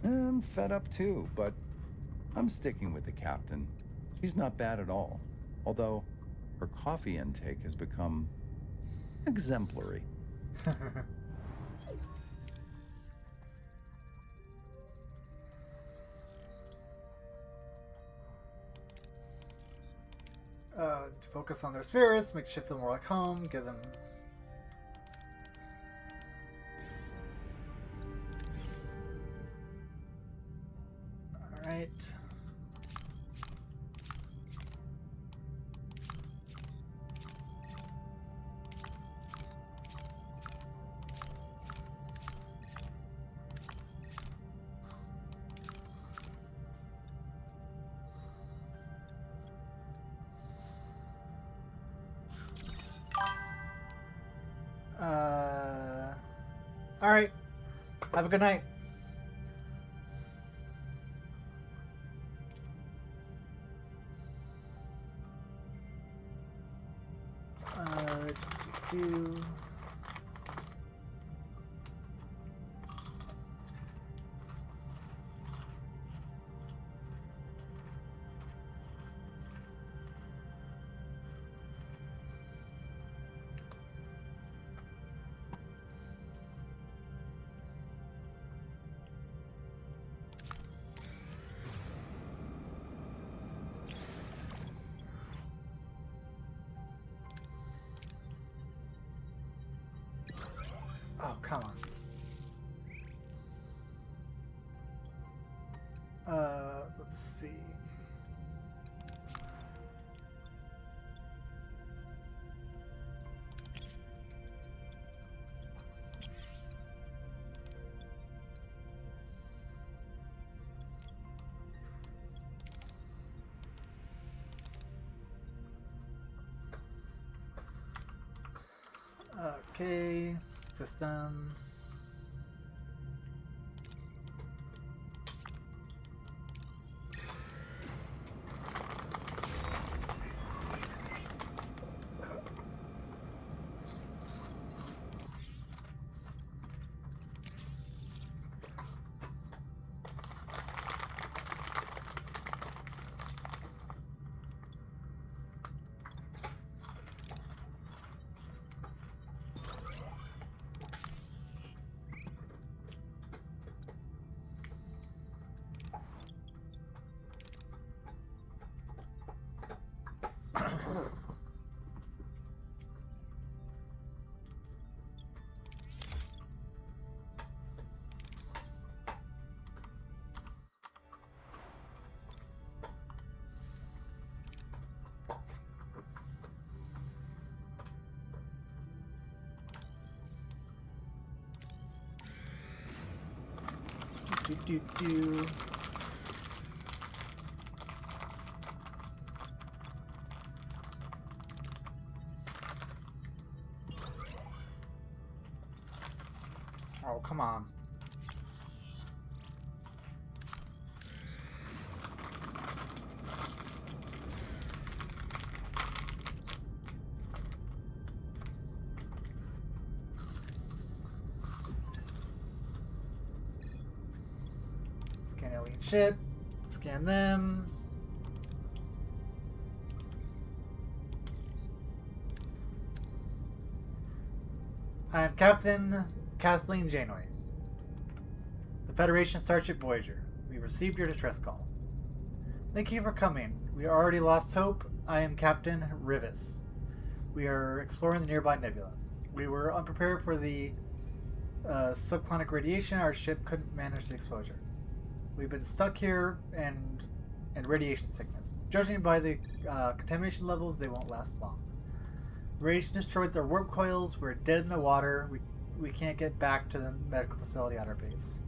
B: I'm fed up too, but I'm sticking with the captain. She's not bad at all, although her coffee intake has become exemplary.
A: To focus on their spirits, make ship feel more like home, give them... Alright. Alright. Have a good night. Do... Oh, come on. Let's see. Okay, system. Do. Oh, come on. Scan alien ship. Scan them. I'm Captain Kathleen Janeway. The Federation Starship Voyager. We received your distress call. Thank you for coming. We already lost hope. I am Captain Rivas. We are exploring the nearby nebula. We were unprepared for the subclonic radiation. Our ship couldn't manage the exposure. We've been stuck here and radiation sickness. Judging by the contamination levels, they won't last long. Radiation destroyed their warp coils. We're dead in the water. We can't get back to the medical facility at our base.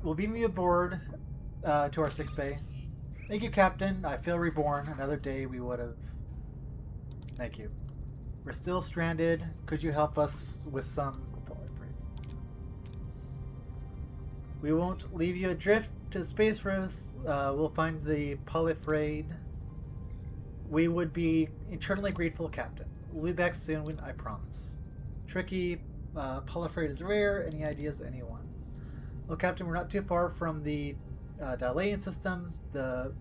A: We'll beam you aboard to our sick bay. Thank you, Captain. I feel reborn. Another day we would have... Thank you. We're still stranded. Could you help us with some... We won't leave you adrift to space rifts. We'll find the Polyfrade. We would be eternally grateful, Captain. We'll be back soon, I promise. Tricky, Polyfrade is rare. Any ideas, anyone? Well, Captain, we're not too far from the Dalian system. The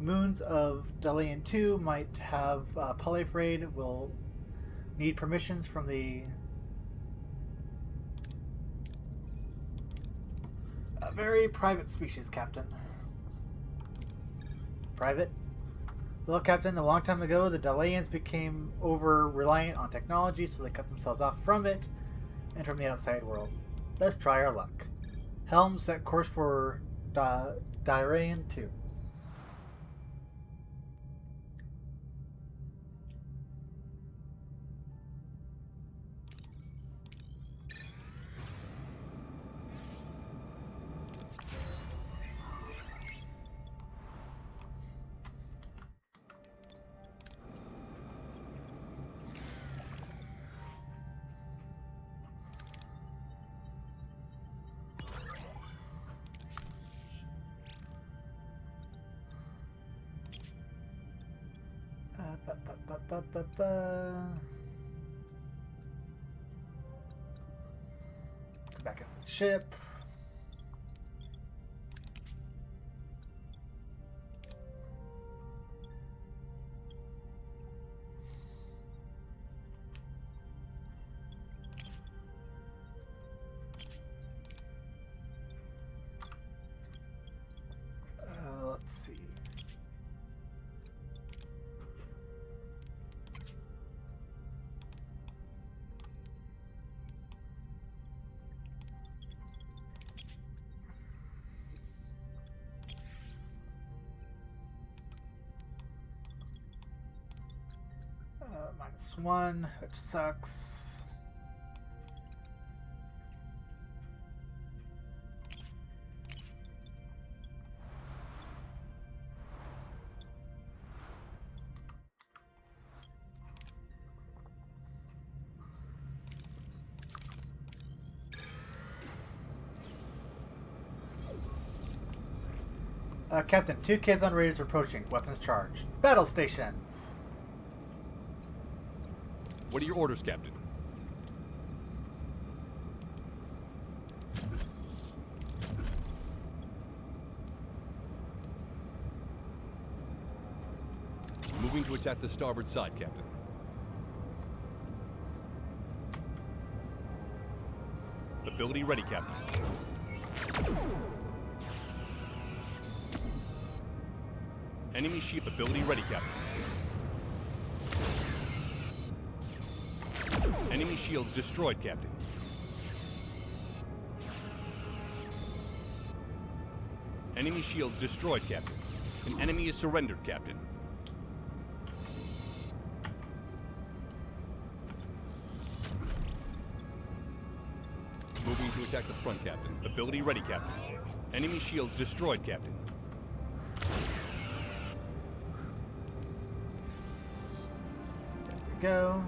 A: moons of Dalian 2 might have Polyfrade. We'll need permissions from the very private species, Captain. Private? Well, Captain, a long time ago, the Dalians became over-reliant on technology, so they cut themselves off from it and from the outside world. Let's try our luck. Helm, set course for Dalian 2. Go back in the ship. Let's see. -1, which sucks. Captain, 2 Kazon raiders approaching. Weapons charged. Battle stations!
D: What are your orders, Captain? Moving to attack the starboard side, Captain. Ability ready, Captain. Enemy ship ability ready, Captain. Enemy shields destroyed, Captain. Enemy shields destroyed, Captain. An enemy is surrendered, Captain. Moving to attack the front, Captain. Ability ready, Captain. Enemy shields destroyed, Captain.
A: There we go.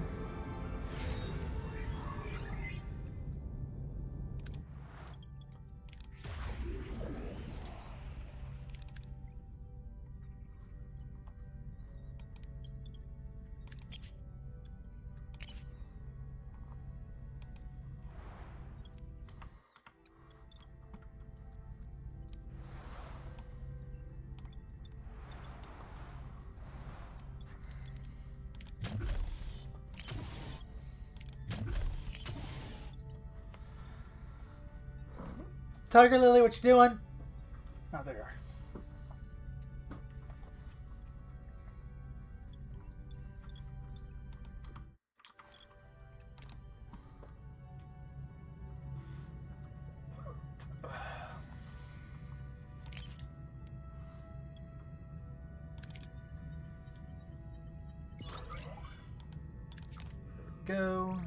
A: Tiger Lily, what you doing? Oh, there you are. Go.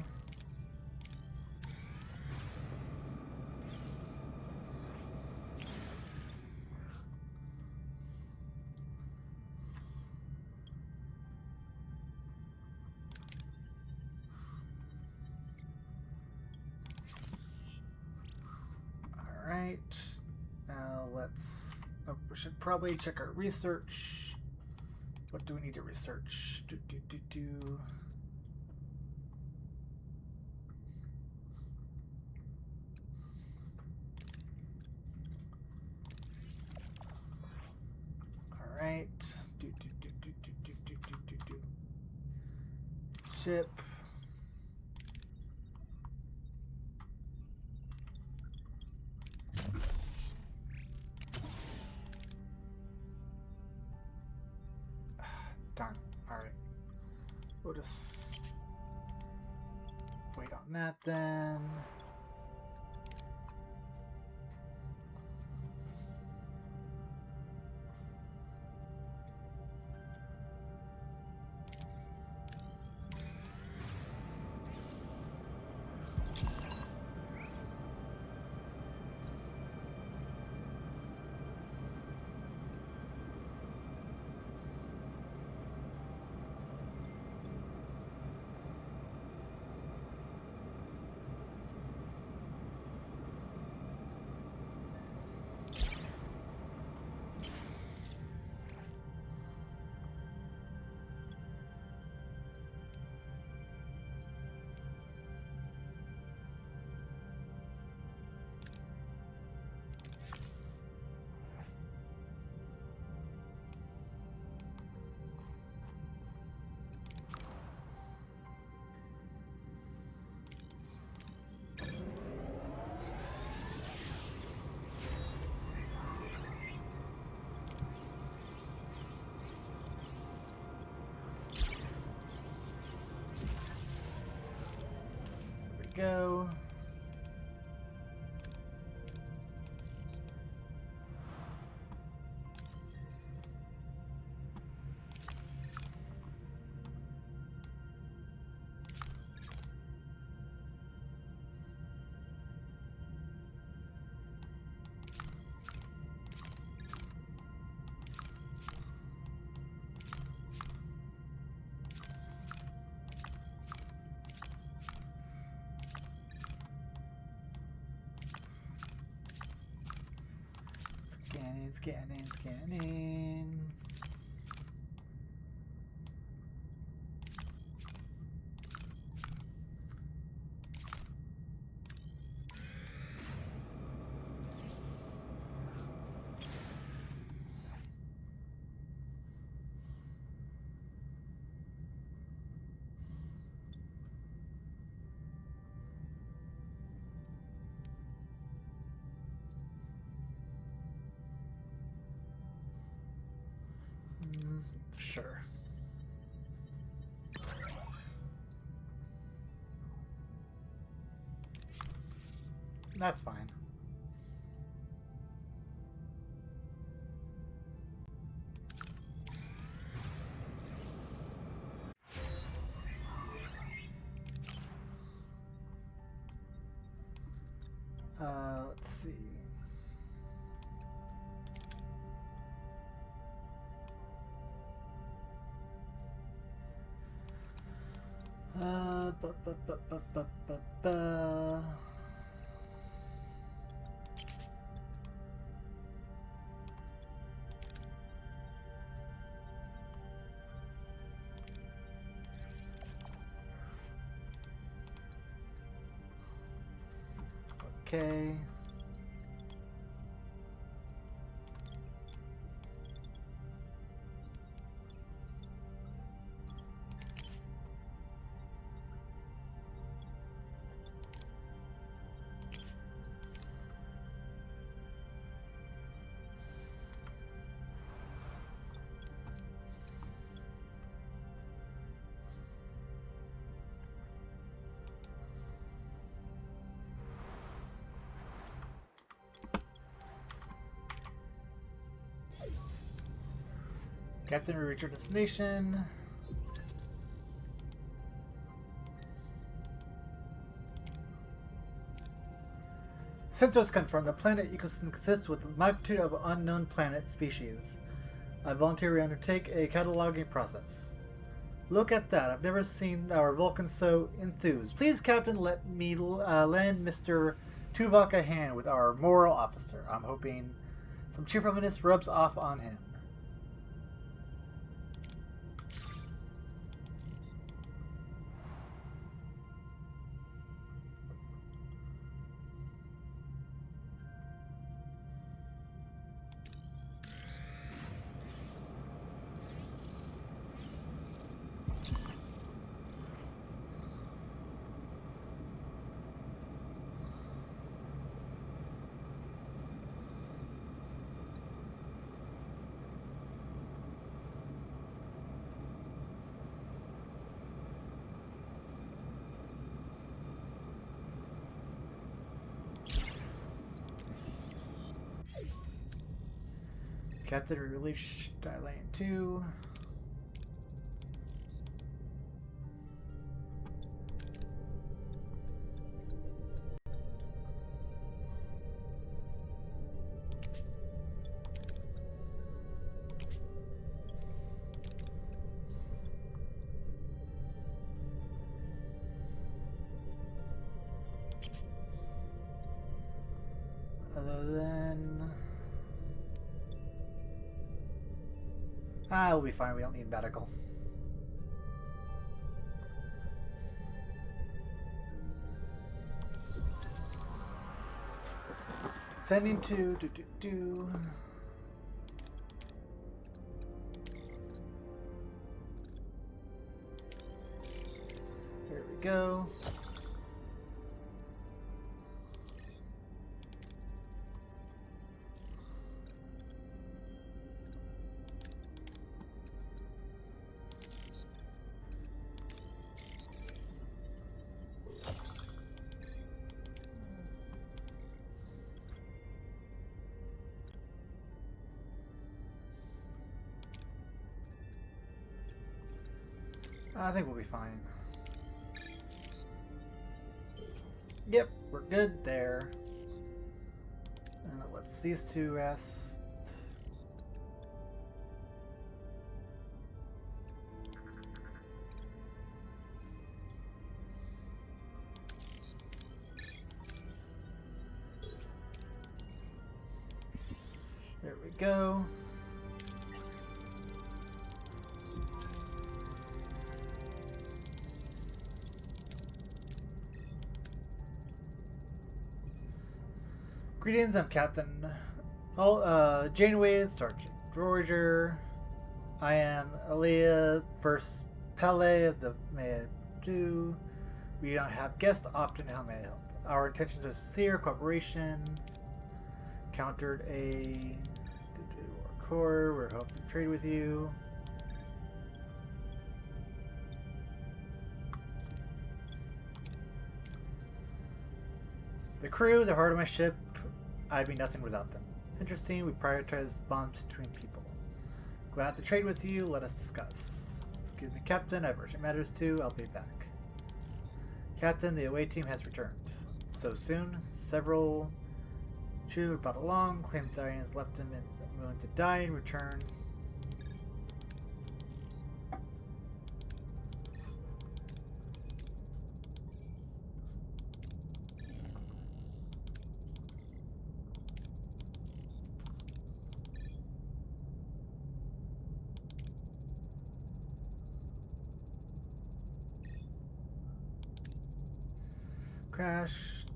A: All right. Now let's... Oh, we should probably check our research. What do we need to research? Alright. Ship. Darn. Alright. We'll just wait on that then. Go. Scanning. Sure. That's fine. Let's see. Ba, ba, ba, ba, ba, ba, ba. Okay. Captain, we reach our destination. Centos confirmed the planet ecosystem consists with a multitude of unknown planet species. I voluntarily undertake a cataloging process. Look at that. I've never seen our Vulcan so enthused. Please, Captain, let me land Mr. Tuvok a hand with our moral officer. I'm hoping some cheerfulness rubs off on him. Captain, release Lane 2. Other than... we'll be fine. We don't need medical. Sending to There we go. I think we'll be fine. Yep, we're good there. Let's these two rest. There we go. Greetings, I'm Captain Janeway, Sergeant Droider. I am Aaliyah, first Pele of the May 2. We don't have guests often. How may I help? Our intentions are sincere cooperation. Countered a core. We're hoping to trade with you. The crew, the heart of my ship. I'd be nothing without them. Interesting, we prioritize bonds between people. Glad to trade with you, let us discuss. Excuse me, Captain, I have urgent matters too, I'll be back. Captain, the away team has returned. So soon, several crew were brought along, claimed Diane's left him in the moon to die and return. Crashed.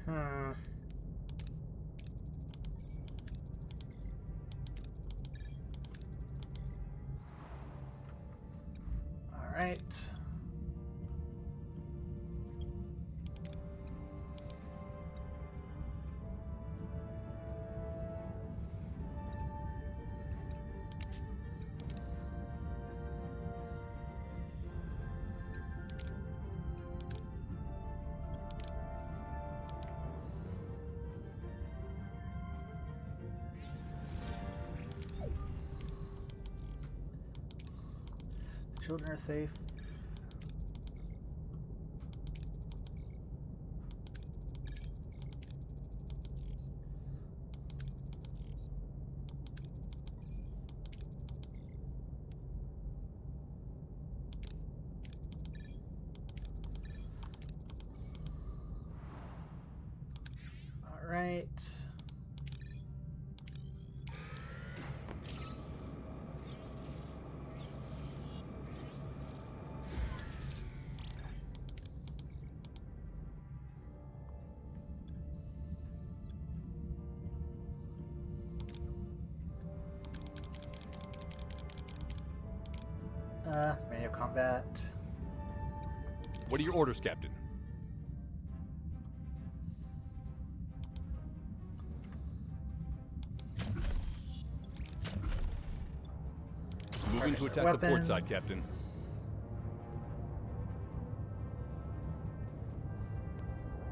A: All right. Children are safe. Alright. Menu combat.
D: What are your orders, Captain? Moving to attack the port side, Captain.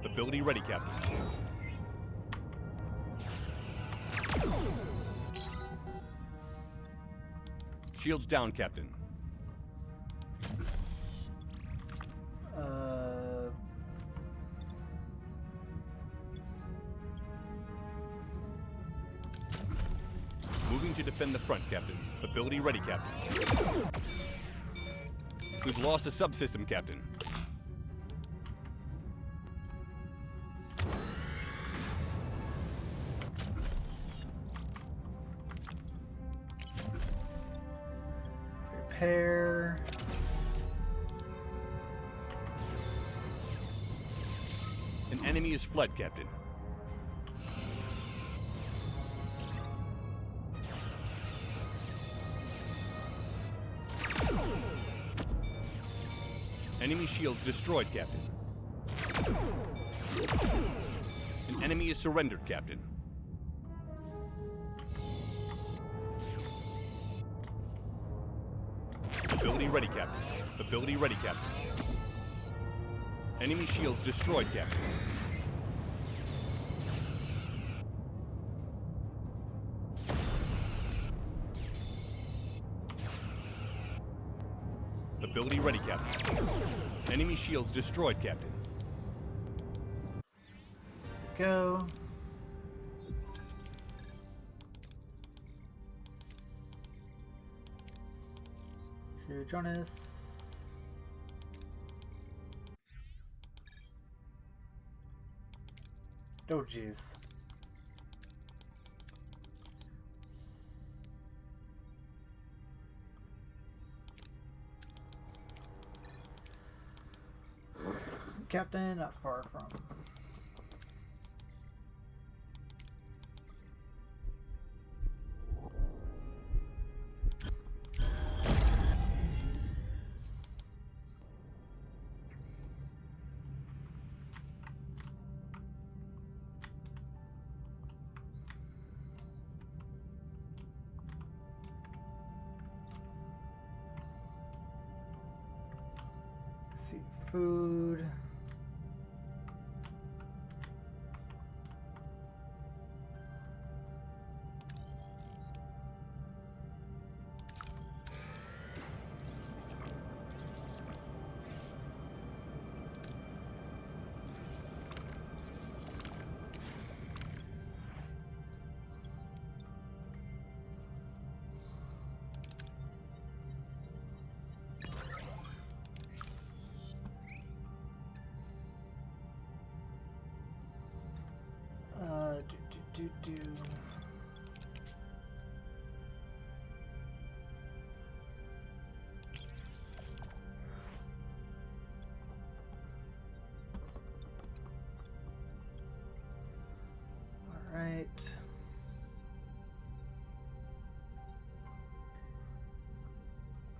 D: Ability ready, Captain. Shields down, Captain. Moving to defend the front, Captain. Ability ready, Captain. We've lost a subsystem, Captain.
A: Repair.
D: An enemy is fled, Captain. Enemy shields destroyed, Captain. An enemy is surrendered, Captain. Ability ready, Captain. Ability ready, Captain. Enemy shields destroyed, Captain. Ability ready, Captain. Enemy shields destroyed, Captain.
A: Go. Here, Jonas. Oh, jeez. Captain, not far from. Seafood. Do. All right.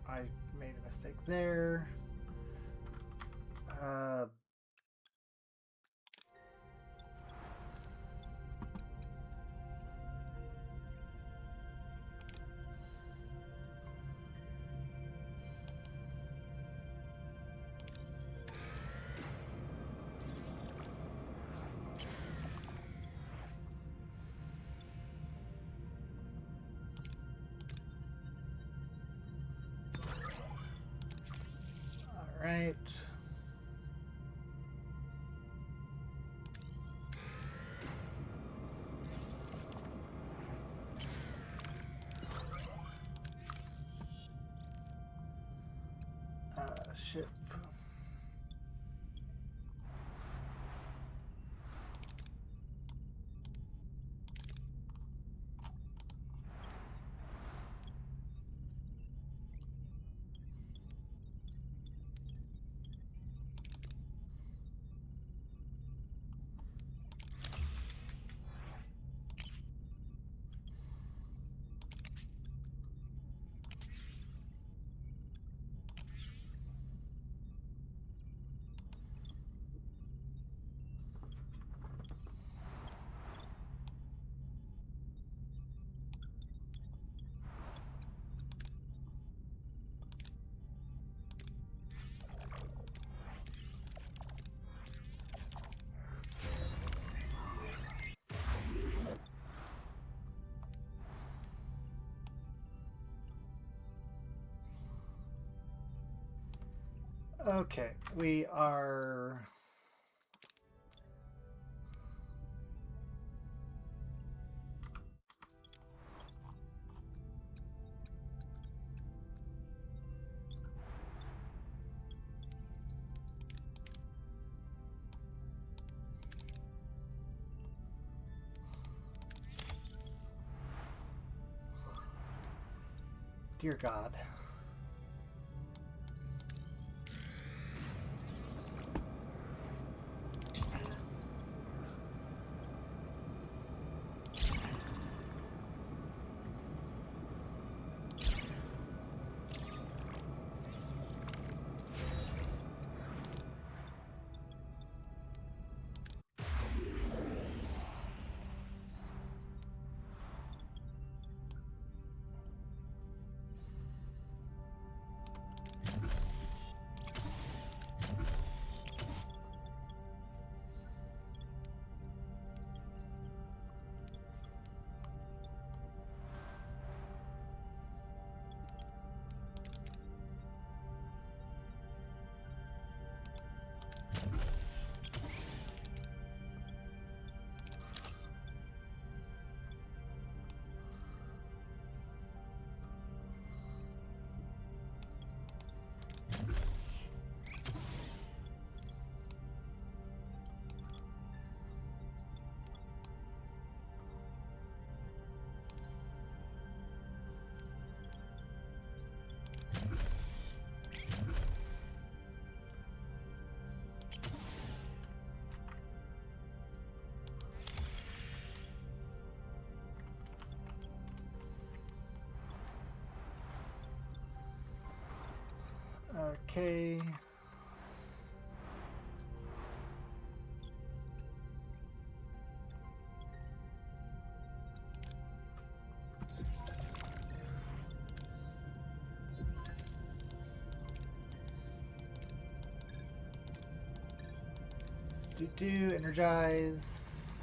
A: I made a mistake there. Right. Ship. Okay, we are... Dear God. Okay. Energize.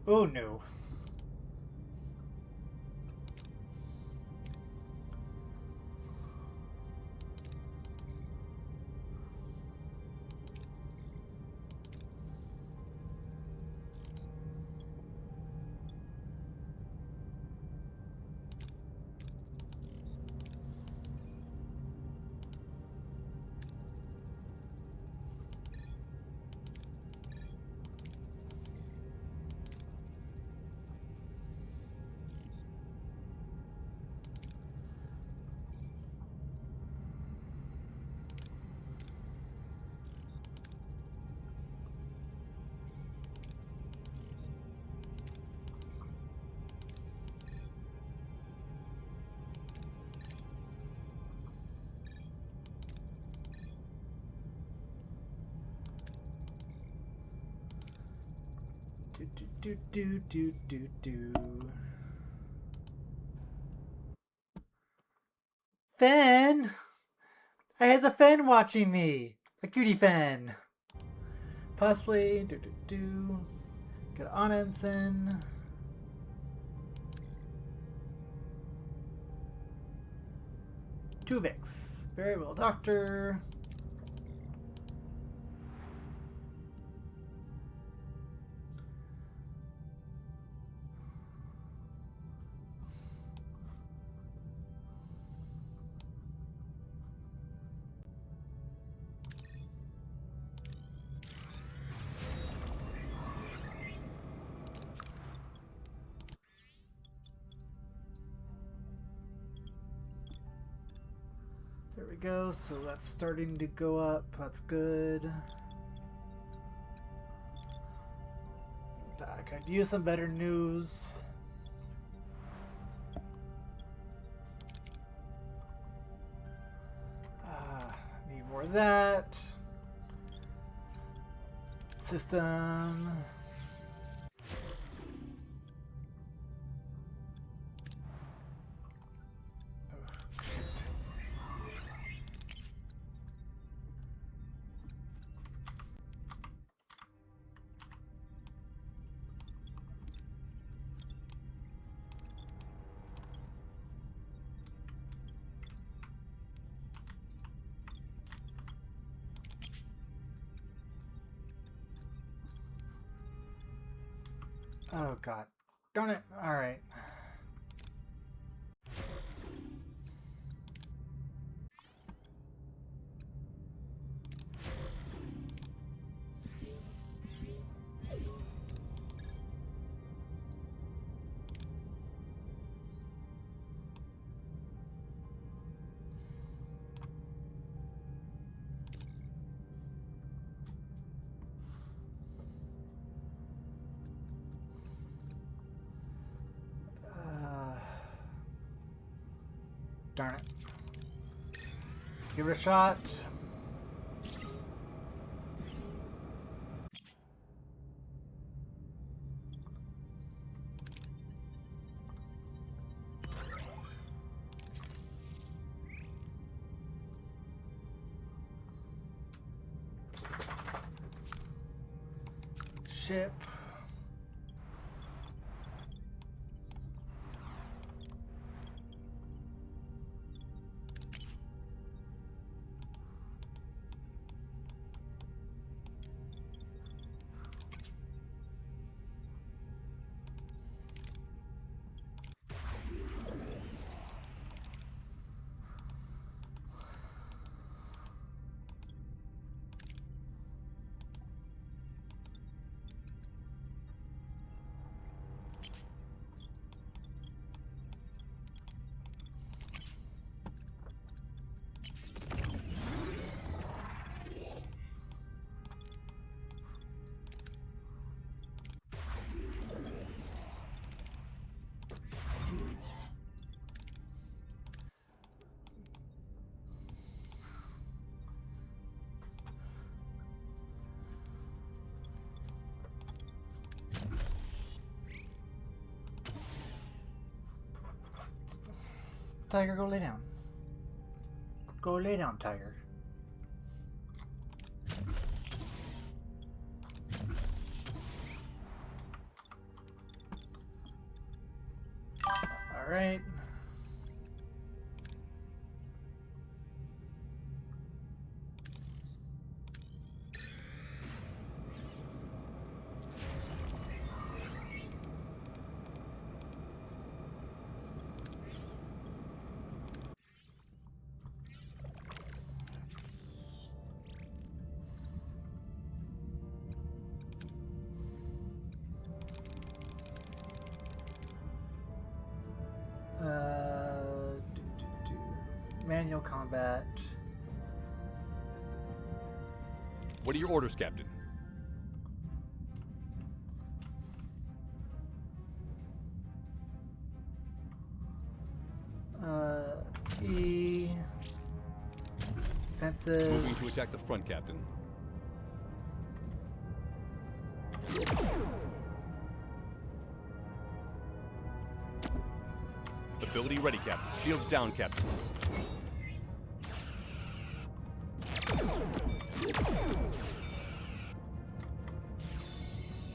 A: Oh no. Do. Fan! I has a fan watching me! A cutie fan! Possibly. Get on ensign. Tuvix. Very well, Doctor. There we go, so that's starting to go up, that's good. I could use some better news. Need more of that. System. Oh god. Darn it. Alright. Darn it. Give it a shot. Ship. Tiger, go lay down. Go lay down, Tiger. All right. Manual combat.
D: What are your orders, Captain?
A: E. Offensive.
D: Moving to attack the front, Captain. Ability ready, Captain. Shields down, Captain.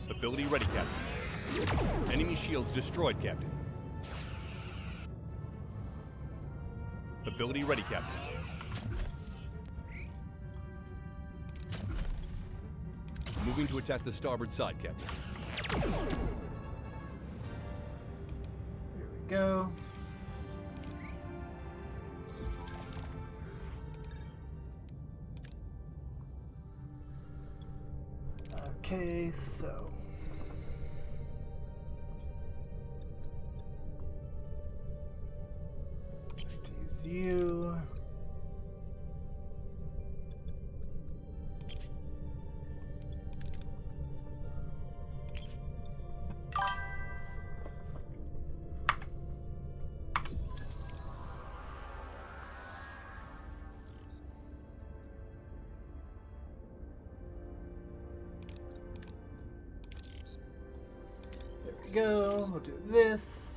D: Ability ready, Captain. Enemy shields destroyed, Captain. Ability ready, Captain. Moving to attack the starboard side, Captain.
A: There we go. Okay, so just use you. There we go. We'll do this.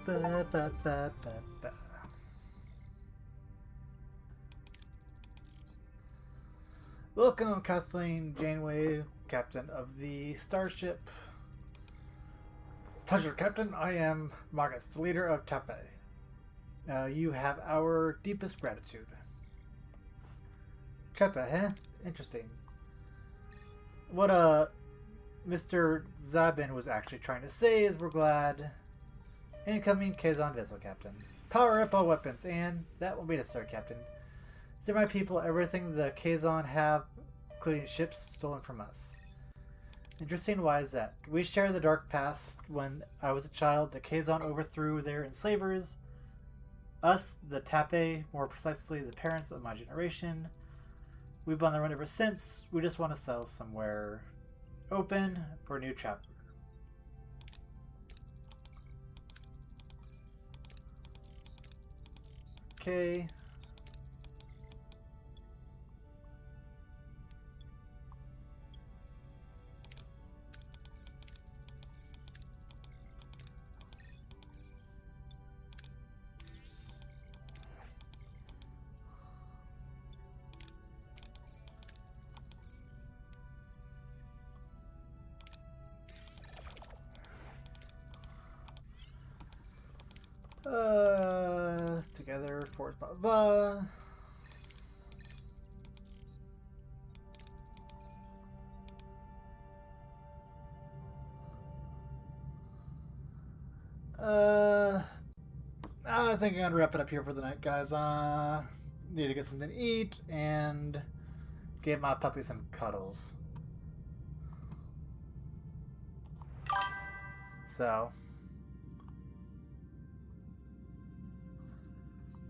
A: Ba, ba, ba, ba, ba. Welcome, Kathleen Janeway, captain of the starship. Pleasure, Captain. I am Marcus, the leader of Tape. You have our deepest gratitude. Chepa, huh? Interesting. What Mr. Zabin was actually trying to say is we're glad. Incoming Kazon vessel, Captain. Power up all weapons, and that won't be necessary, Captain. These are my people, everything the Kazon have, including ships stolen from us. Interesting, why is that? We share the dark past. When I was a child, the Kazon overthrew their enslavers. Us, the Tape, more precisely the parents of my generation. We've been on the run ever since. We just want to settle somewhere open for a new chapter. Okay. Together, force blah blah. I think I'm gonna wrap it up here for the night, guys. Need to get something to eat and give my puppy some cuddles. So,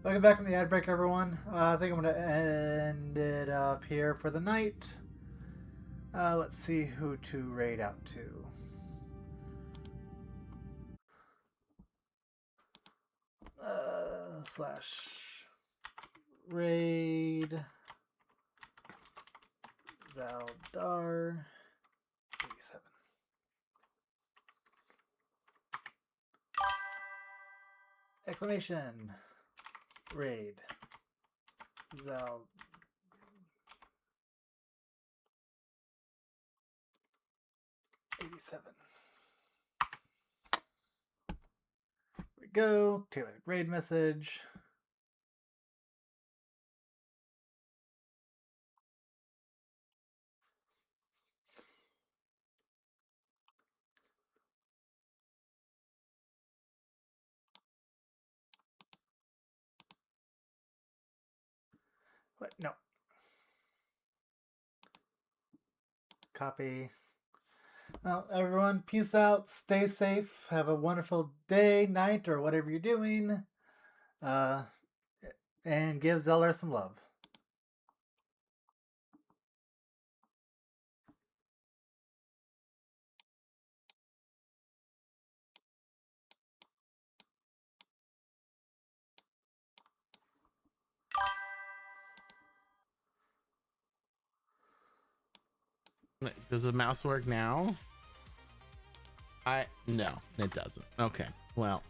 A: welcome back from the ad break, everyone. I think I'm gonna end it up here for the night. Let's see who to raid out to. Slash raid Valdar 87. Exclamation raid Val 87. Here we go. Tailored raid message. What? No. Copy. Well, everyone, peace out. Stay safe. Have a wonderful day, night, or whatever you're doing. And give Zeller some love.
F: Does the mouse work now? No, it doesn't. Okay, well,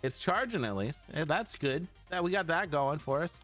F: it's charging at least. Hey, that's good. That we got that going for us.